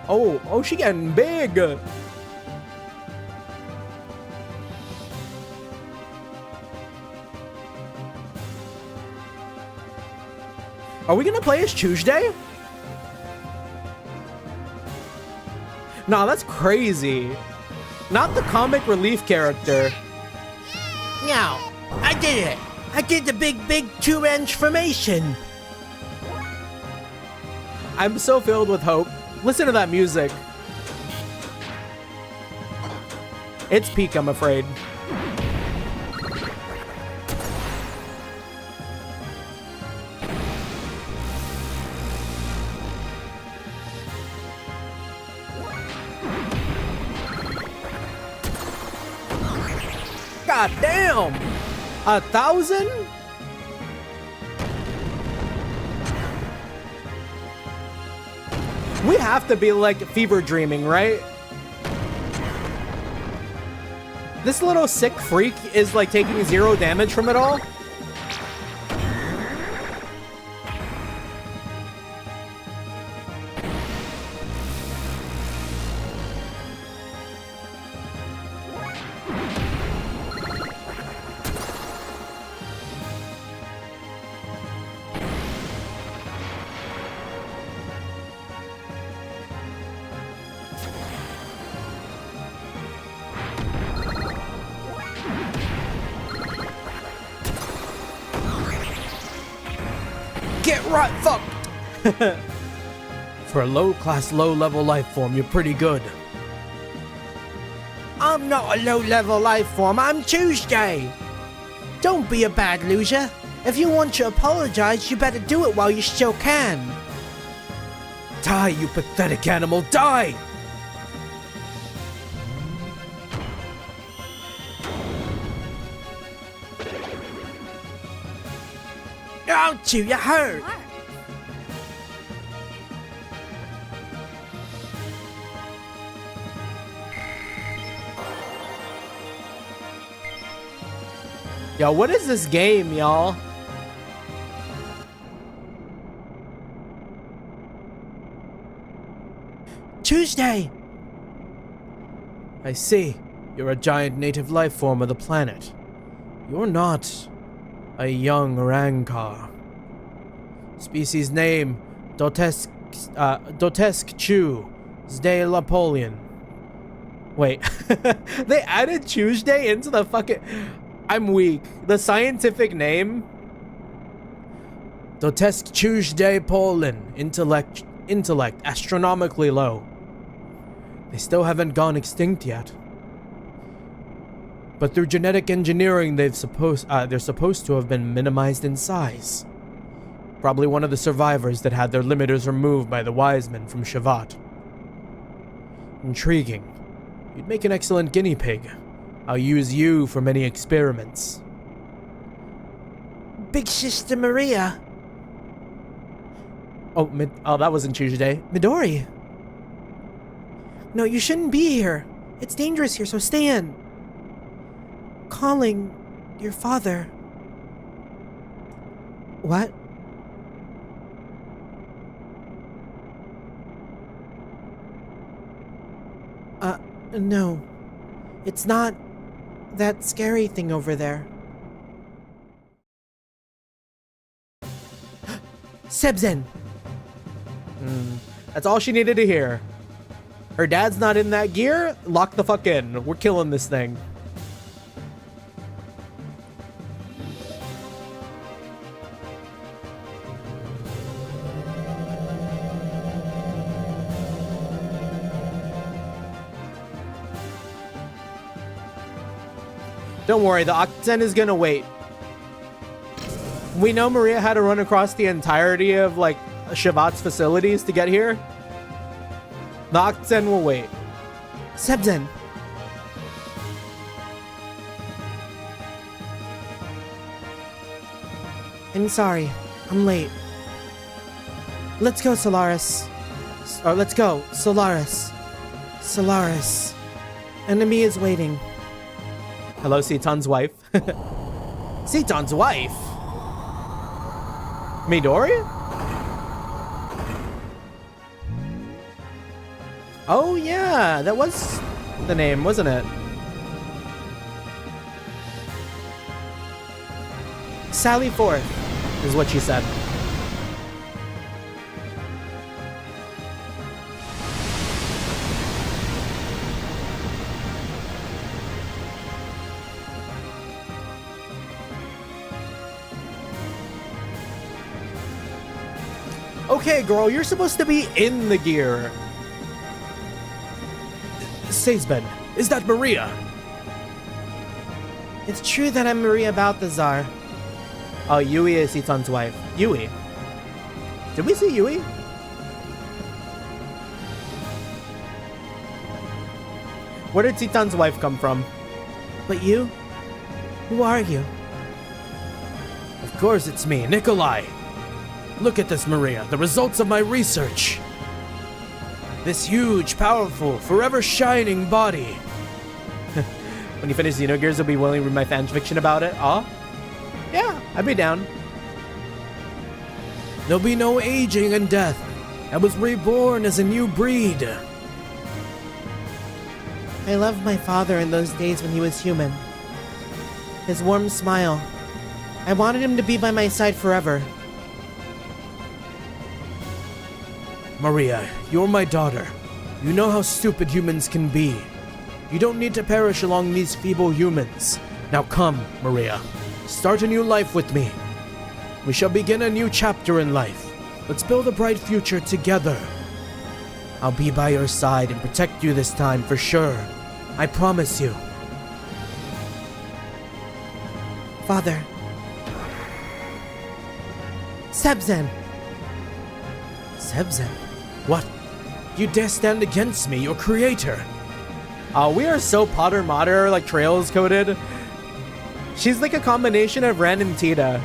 Oh, she getting big. Are we gonna play as Tuesday? Nah, that's crazy. Not the comic relief character. Now, I did it. I did the big transformation. I'm so filled with hope. Listen to that music. It's peak, I'm afraid. God damn! 1,000? We have to be like fever dreaming, right? This little sick freak is like taking 0 damage from it all. Get right fucked! For a low-class, low-level life form, you're pretty good. I'm not a low-level life form, I'm Tuesday! Don't be a bad loser. If you want to apologize, you better do it while you still can. Die, you pathetic animal, die! Don't you hurt! Yo, what is this game, y'all? Tuesday! I see. You're a giant native life form of the planet. You're not a young Rankar. Species name, Dotesk Chu, Zde Napoleon. Wait, they added Tuesday into the fucking... I'm weak. The scientific name? Dotesk Tuesday Poland. Intellect astronomically low. They still haven't gone extinct yet. But through genetic engineering, they're supposed to have been minimized in size. Probably one of the survivors that had their limiters removed by the wise men from Shavat. Intriguing. You'd make an excellent guinea pig. I'll use you for many experiments. Big Sister Maria. Oh, that wasn't Tuesday. Midori. No, you shouldn't be here. It's dangerous here, so stay in. Calling your father. What? No. It's not that scary thing over there. Sebzen! That's all she needed to hear. Her dad's not in that gear? Lock the fuck in. We're killing this thing. Don't worry, the Octen is gonna wait. We know Maria had to run across the entirety of, like, Shavat's facilities to get here. The Octen will wait. Sebzen! I'm sorry. I'm late. Let's go, Solaris. Or let's go, Solaris. Solaris. Enemy is waiting. Hello, Seaton's wife. Seaton's wife? Midori? Oh yeah, that was the name, wasn't it? Sally Forth is what she said. Okay, girl, you're supposed to be in the gear. Seisben, is that Maria? It's true that I'm Maria Balthazar. Oh, Yui is Seaton's wife. Yui. Did we see Yui? Where did Seaton's wife come from? But you? Who are you? Of course it's me, Nikolai. Look at this, Maria, the results of my research. This huge, powerful, forever shining body. When you finish Xenogears, you'll be willing to read my fan fiction about it. Oh? Yeah, I'd be down. There'll be no aging and death. I was reborn as a new breed. I loved my father in those days when he was human. His warm smile. I wanted him to be by my side forever. Maria, you're my daughter. You know how stupid humans can be. You don't need to perish along these feeble humans. Now come, Maria. Start a new life with me. We shall begin a new chapter in life. Let's build a bright future together. I'll be by your side and protect you this time for sure. I promise you. Father. Sebzen! Sebzen? What? You dare stand against me, your creator? We are so Potter Mater, like Trails coded. She's like a combination of Ren and Tita.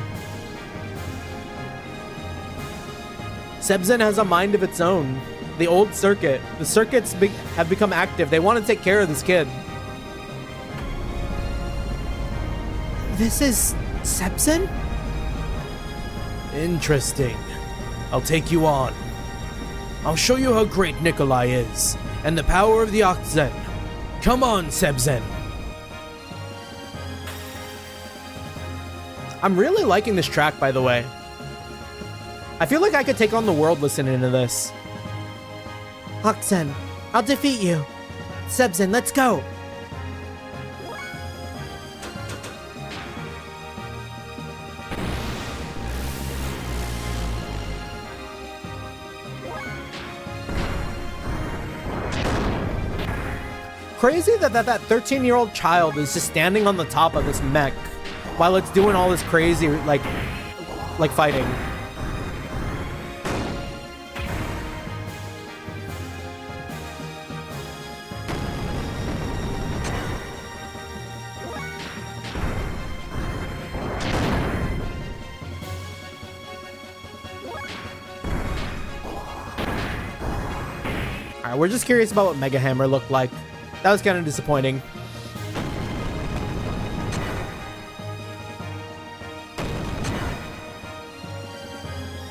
Sebzen has a mind of its own. The old circuit. The circuits have become active. They want to take care of this kid. This is Sebzen? Interesting. I'll take you on. I'll show you how great Nikolai is, and the power of the Oxen. Come on, Sebzen. I'm really liking this track, by the way. I feel like I could take on the world listening to this. Oxen, I'll defeat you. Sebzen, let's go. Crazy that 13-year-old child is just standing on the top of this mech while it's doing all this crazy, like fighting. Alright, we're just curious about what Mega Hammer looked like. That was kind of disappointing.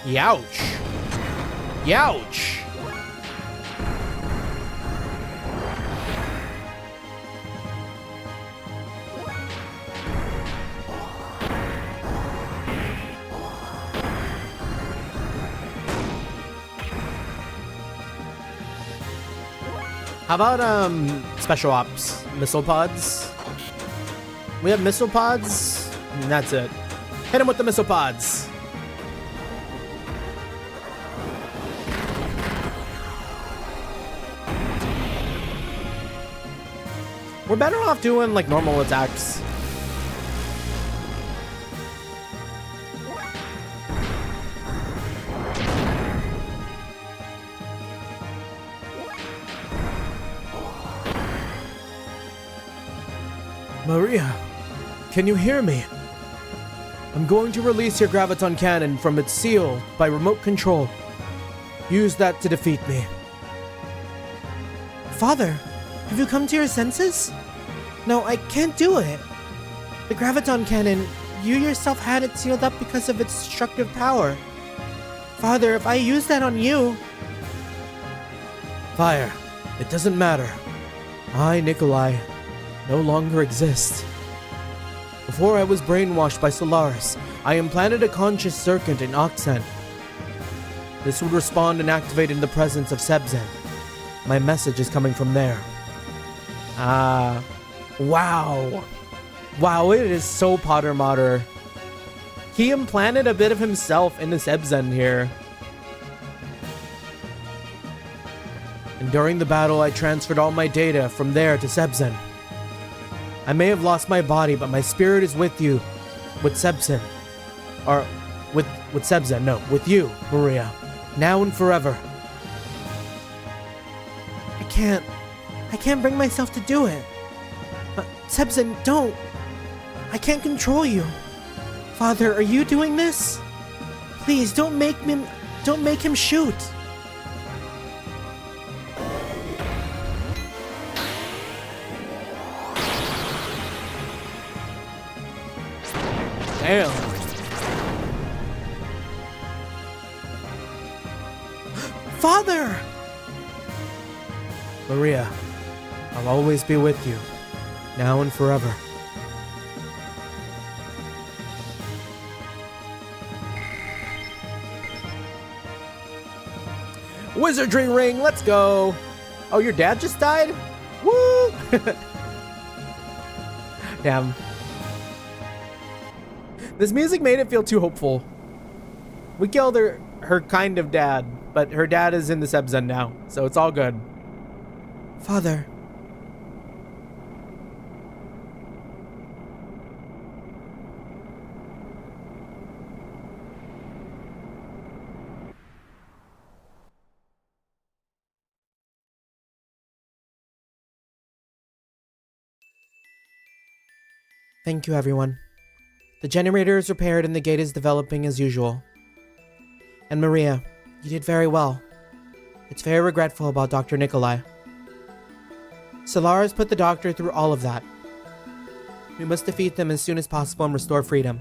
Youch. Youch. How about special ops missile pods? We have missile pods, and that's it. Hit him with the missile pods. We're better off doing like normal attacks. Maria, can you hear me? I'm going to release your graviton cannon from its seal by remote control. Use that to defeat me. Father, have you come to your senses? No, I can't do it. The graviton cannon, you yourself had it sealed up because of its destructive power. Father, if I use that on you... Fire, it doesn't matter. I, Nikolai, no longer exist. Before I was brainwashed by Solaris, I implanted a conscious circuit in Oxen. This would respond and activate in the presence of Sebzen. My message is coming from there. Wow. Wow, it is so Potter Mater. He implanted a bit of himself into Sebzen here. And during the battle, I transferred all my data from there to Sebzen. I may have lost my body, but my spirit is with you, with Sebzen. Or, with Sebzen, no, with you, Maria. Now and forever. I can't bring myself to do it. Sebzen, don't. I can't control you. Father, are you doing this? Please, don't make him shoot. Damn. Father! Maria, I'll always be with you, now and forever. Wizardry ring, let's go. Oh, your dad just died? Woo! Damn. This music made it feel too hopeful. We killed her kind of dad, but her dad is in the Sebzen now, so it's all good. Father. Thank you, everyone. The generator is repaired and the gate is developing as usual. And Maria, you did very well. It's very regretful about Dr. Nikolai. Solaris put the doctor through all of that. We must defeat them as soon as possible and restore freedom.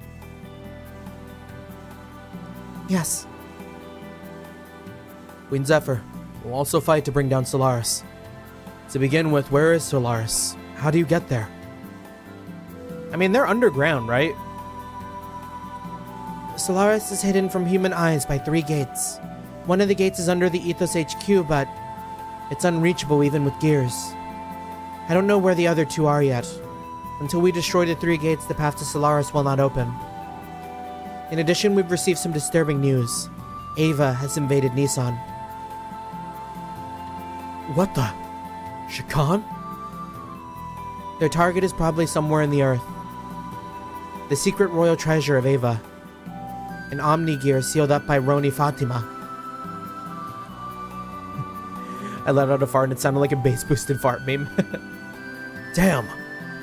Yes. Queen Zephyr will also fight to bring down Solaris. To begin with, where is Solaris? How do you get there? I mean, they're underground, right? Solaris is hidden from human eyes by 3 gates. One of the gates is under the Ethos HQ, but it's unreachable even with gears. I don't know where the other 2 are yet. Until we destroy the 3 gates, the path to Solaris will not open. In addition, we've received some disturbing news. Ava has invaded Nissan. What the? Shakan? Their target is probably somewhere in the Earth. The secret royal treasure of Ava. An Omni-gear sealed up by Roni Fatima. I let out a fart and it sounded like a bass-boosted fart meme. Damn,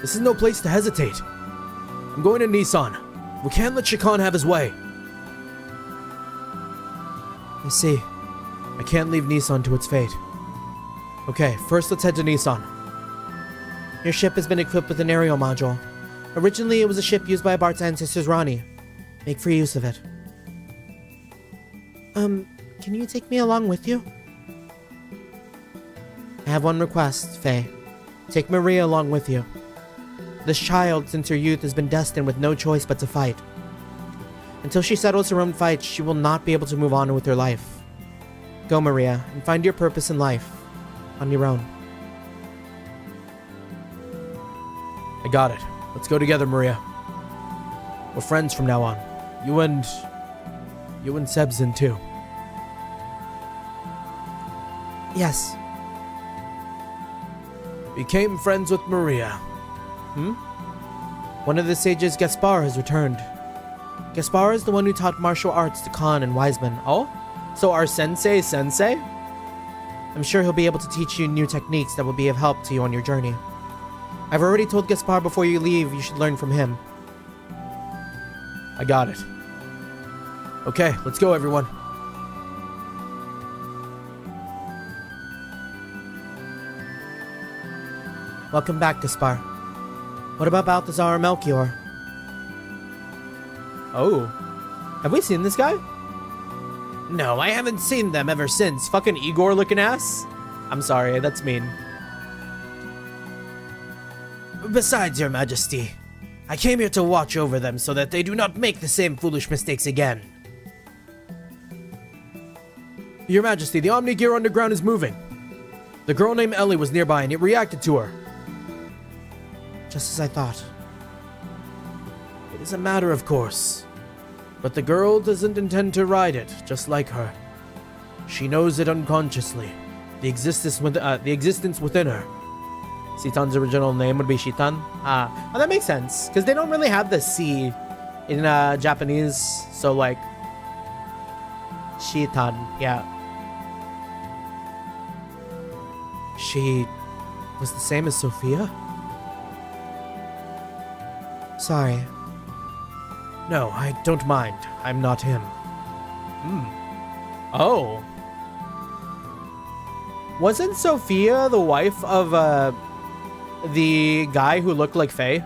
this is no place to hesitate. I'm going to Nissan. We can't let Shakan have his way. I see. I can't leave Nissan to its fate. Okay, first let's head to Nissan. Your ship has been equipped with an aerial module. Originally, it was a ship used by Bart's ancestors Ronnie. Make free use of it. Can you take me along with you? I have one request, Fei. Take Maria along with you. This child, since her youth, has been destined with no choice but to fight. Until she settles her own fights, she will not be able to move on with her life. Go, Maria, and find your purpose in life. On your own. I got it. Let's go together, Maria. We're friends from now on. You and Sebzen too. Yes. Became friends with Maria. One of the sages, Gaspar, has returned. Gaspar is the one who taught martial arts to Khan and Wiseman. Oh? So our sensei? I'm sure he'll be able to teach you new techniques that will be of help to you on your journey. I've already told Gaspar before you leave you should learn from him. I got it. Okay, let's go, everyone. Welcome back, Gaspar. What about Balthazar and Melchior? Oh. Have we seen this guy? No, I haven't seen them ever since. Fucking Igor looking ass? I'm sorry, that's mean. Besides, Your Majesty, I came here to watch over them so that they do not make the same foolish mistakes again. Your Majesty, the Omni-gear underground is moving. The girl named Ellie was nearby and it reacted to her. Just as I thought. It is a matter of course. But the girl doesn't intend to ride it, just like her. She knows it unconsciously. The existence within her. Citan's original name would be Shitan. Oh, that makes sense. Because they don't really have the C in Japanese. So, like, Shitan, yeah. She was the same as Sophia? Sorry. No, I don't mind. I'm not him. Oh. Wasn't Sophia the wife of the guy who looked like Faye?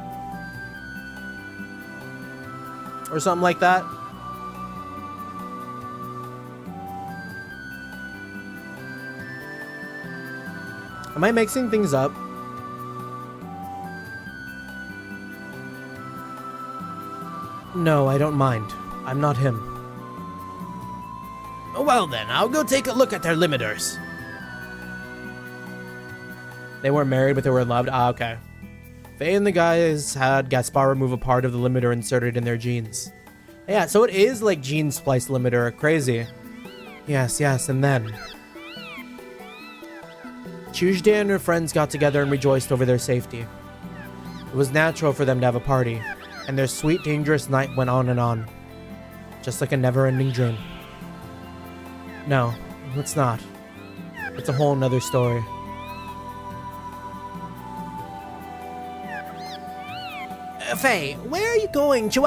or something like that. Am I mixing things up? No, I don't mind. I'm not him. Well then, I'll go take a look at their limiters. They weren't married, but they were loved. Ah, okay. Fei and the guys had Gaspar remove a part of the limiter inserted in their genes. Yeah, so it is like gene splice limiter. Crazy. Yes, and then Tuesday and her friends got together and rejoiced over their safety. It was natural for them to have a party, and their sweet, dangerous night went on and on. Just like a never-ending dream. No, it's not. It's a whole nother story. Fei, where are you going to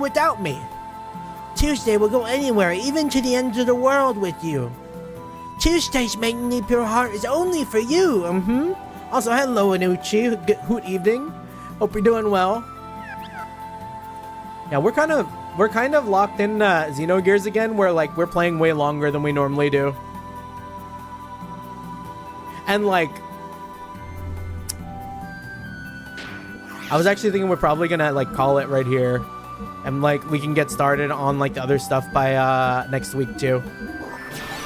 without me? Tuesday will go anywhere, even to the ends of the world with you. Tuesday's magnificent pure heart is only for you. Also, hello, Anuchi. Good evening. Hope you're doing well. Yeah, we're kind of locked in Xenogears again, where like we're playing way longer than we normally do. And like I was actually thinking we're probably gonna like call it right here, and like we can get started on like the other stuff by next week too.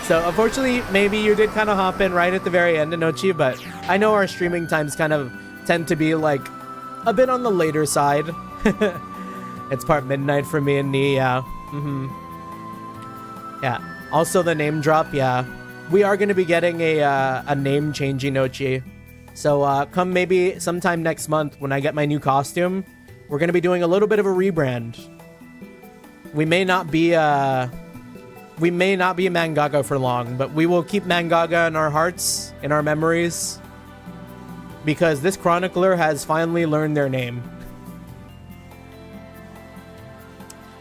So unfortunately, maybe you did kind of hop in right at the very end, Inochi, but I know our streaming times kind of tend to be like a bit on the later side. It's part midnight for me and Nee, yeah. Yeah. Also the name drop, yeah. We are gonna be getting a name change, Inochi. So come maybe sometime next month when I get my new costume, we're going to be doing a little bit of a rebrand. We may not be Mangaga for long, but we will keep Mangaga in our hearts, in our memories, because this chronicler has finally learned their name.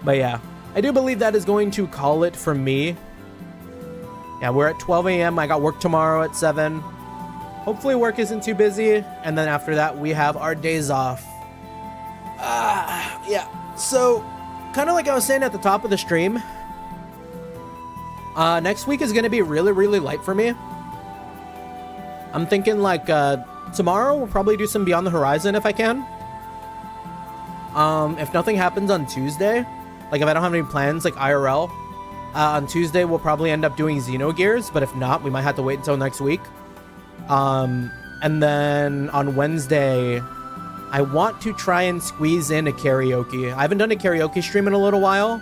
But yeah, I do believe that is going to call it for me. Yeah, we're at 12 a.m. I got work tomorrow at 7. Hopefully work isn't too busy, and then after that we have our days off. Yeah, so kind of like I was saying at the top of the stream, next week is going to be really light for me. I'm thinking like tomorrow we'll probably do some Beyond the Horizon if I can. If nothing happens on Tuesday, like if I don't have any plans like IRL, on Tuesday we'll probably end up doing Xenogears, but if not, we might have to wait until next week. And then on Wednesday, I want to try and squeeze in a karaoke. I haven't done a karaoke stream in a little while.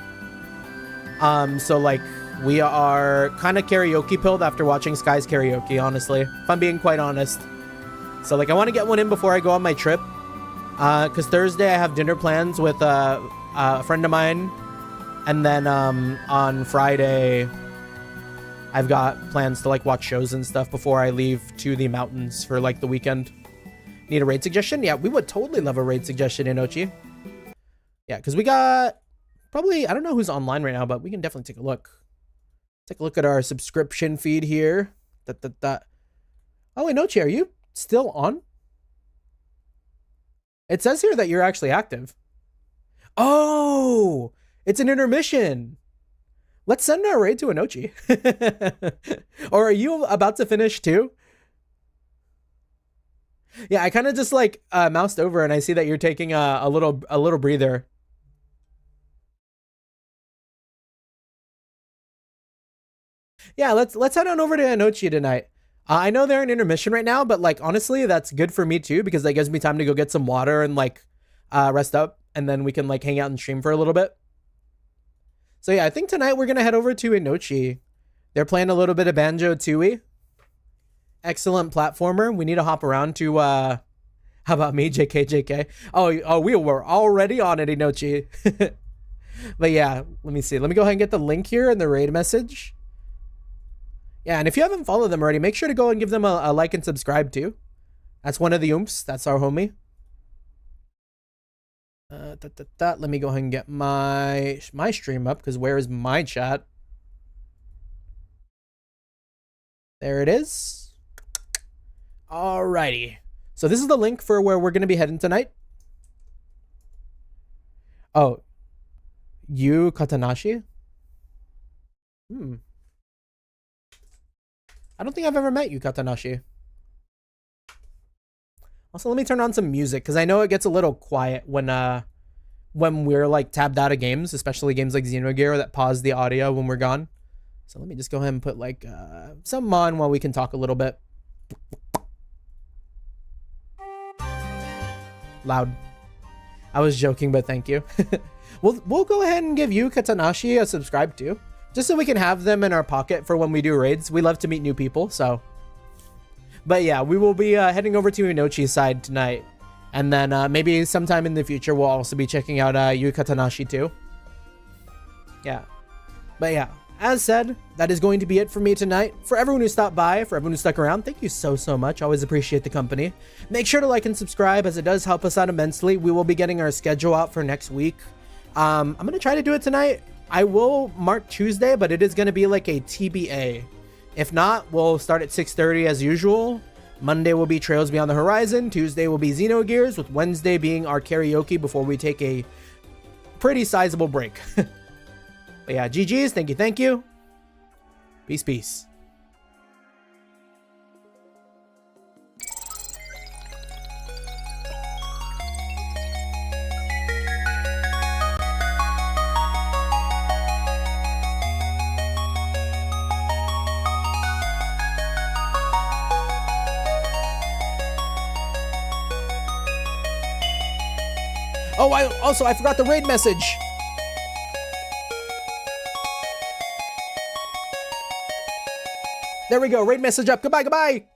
So like we are kind of karaoke pilled after watching Sky's karaoke, honestly, if I'm being quite honest. So like I want to get one in before I go on my trip. Cause Thursday I have dinner plans with a friend of mine. And then on Friday, I've got plans to like watch shows and stuff before I leave to the mountains for like the weekend. Need a raid suggestion? Yeah, we would totally love a raid suggestion, Inochi. Yeah, because we got probably, I don't know who's online right now, but we can definitely take a look. Take a look at our subscription feed here. Oh, Inochi, are you still on? It says here that you're actually active. Oh, it's an intermission. Let's send our raid to Inochi. Or are you about to finish too? Yeah, I kind of just like moused over and I see that you're taking a little breather. Yeah, let's head on over to Inochi tonight. I know they're in intermission right now, but like honestly, that's good for me too because that gives me time to go get some water and like rest up, and then we can like hang out and stream for a little bit. So yeah, I think tonight we're gonna head over to Inochi. They're playing a little bit of Banjo-Tooie. Excellent platformer. We need to hop around to how about me, JK? Oh, we were already on it, Inochi. But yeah, let me see. Let me go ahead and get the link here in the raid message. Yeah, and if you haven't followed them already, make sure to go and give them a like and subscribe too. That's one of the oomps. That's our homie. Let me go ahead and get my stream up, because where is my chat? There it is. Alrighty. So this is the link for where we're going to be heading tonight. Oh, Yu Katanashi? I don't think I've ever met Yu Katanashi. Also, let me turn on some music because I know it gets a little quiet when we're like tabbed out of games, especially games like Xenogears that pause the audio when we're gone. So let me just go ahead and put like some on while we can talk a little bit. Loud. I was joking, but thank you. We'll go ahead and give Yu Katanashi a subscribe too, just so we can have them in our pocket for when we do raids. We love to meet new people, so. But yeah, we will be heading over to Inochi's side tonight. And then maybe sometime in the future, we'll also be checking out Yu Katanashi too. Yeah. But yeah, as said, that is going to be it for me tonight. For everyone who stopped by, for everyone who stuck around, thank you so much. Always appreciate the company. Make sure to like and subscribe as it does help us out immensely. We will be getting our schedule out for next week. I'm going to try to do it tonight. I will mark Tuesday, but it is going to be like a TBA. If not, we'll start at 6:30 as usual. Monday will be Trails Beyond the Horizon. Tuesday will be Xenogears, with Wednesday being our karaoke before we take a pretty sizable break. But yeah, GG's. Thank you. Peace, peace. Oh, I forgot the raid message. There we go. Raid message up. Goodbye.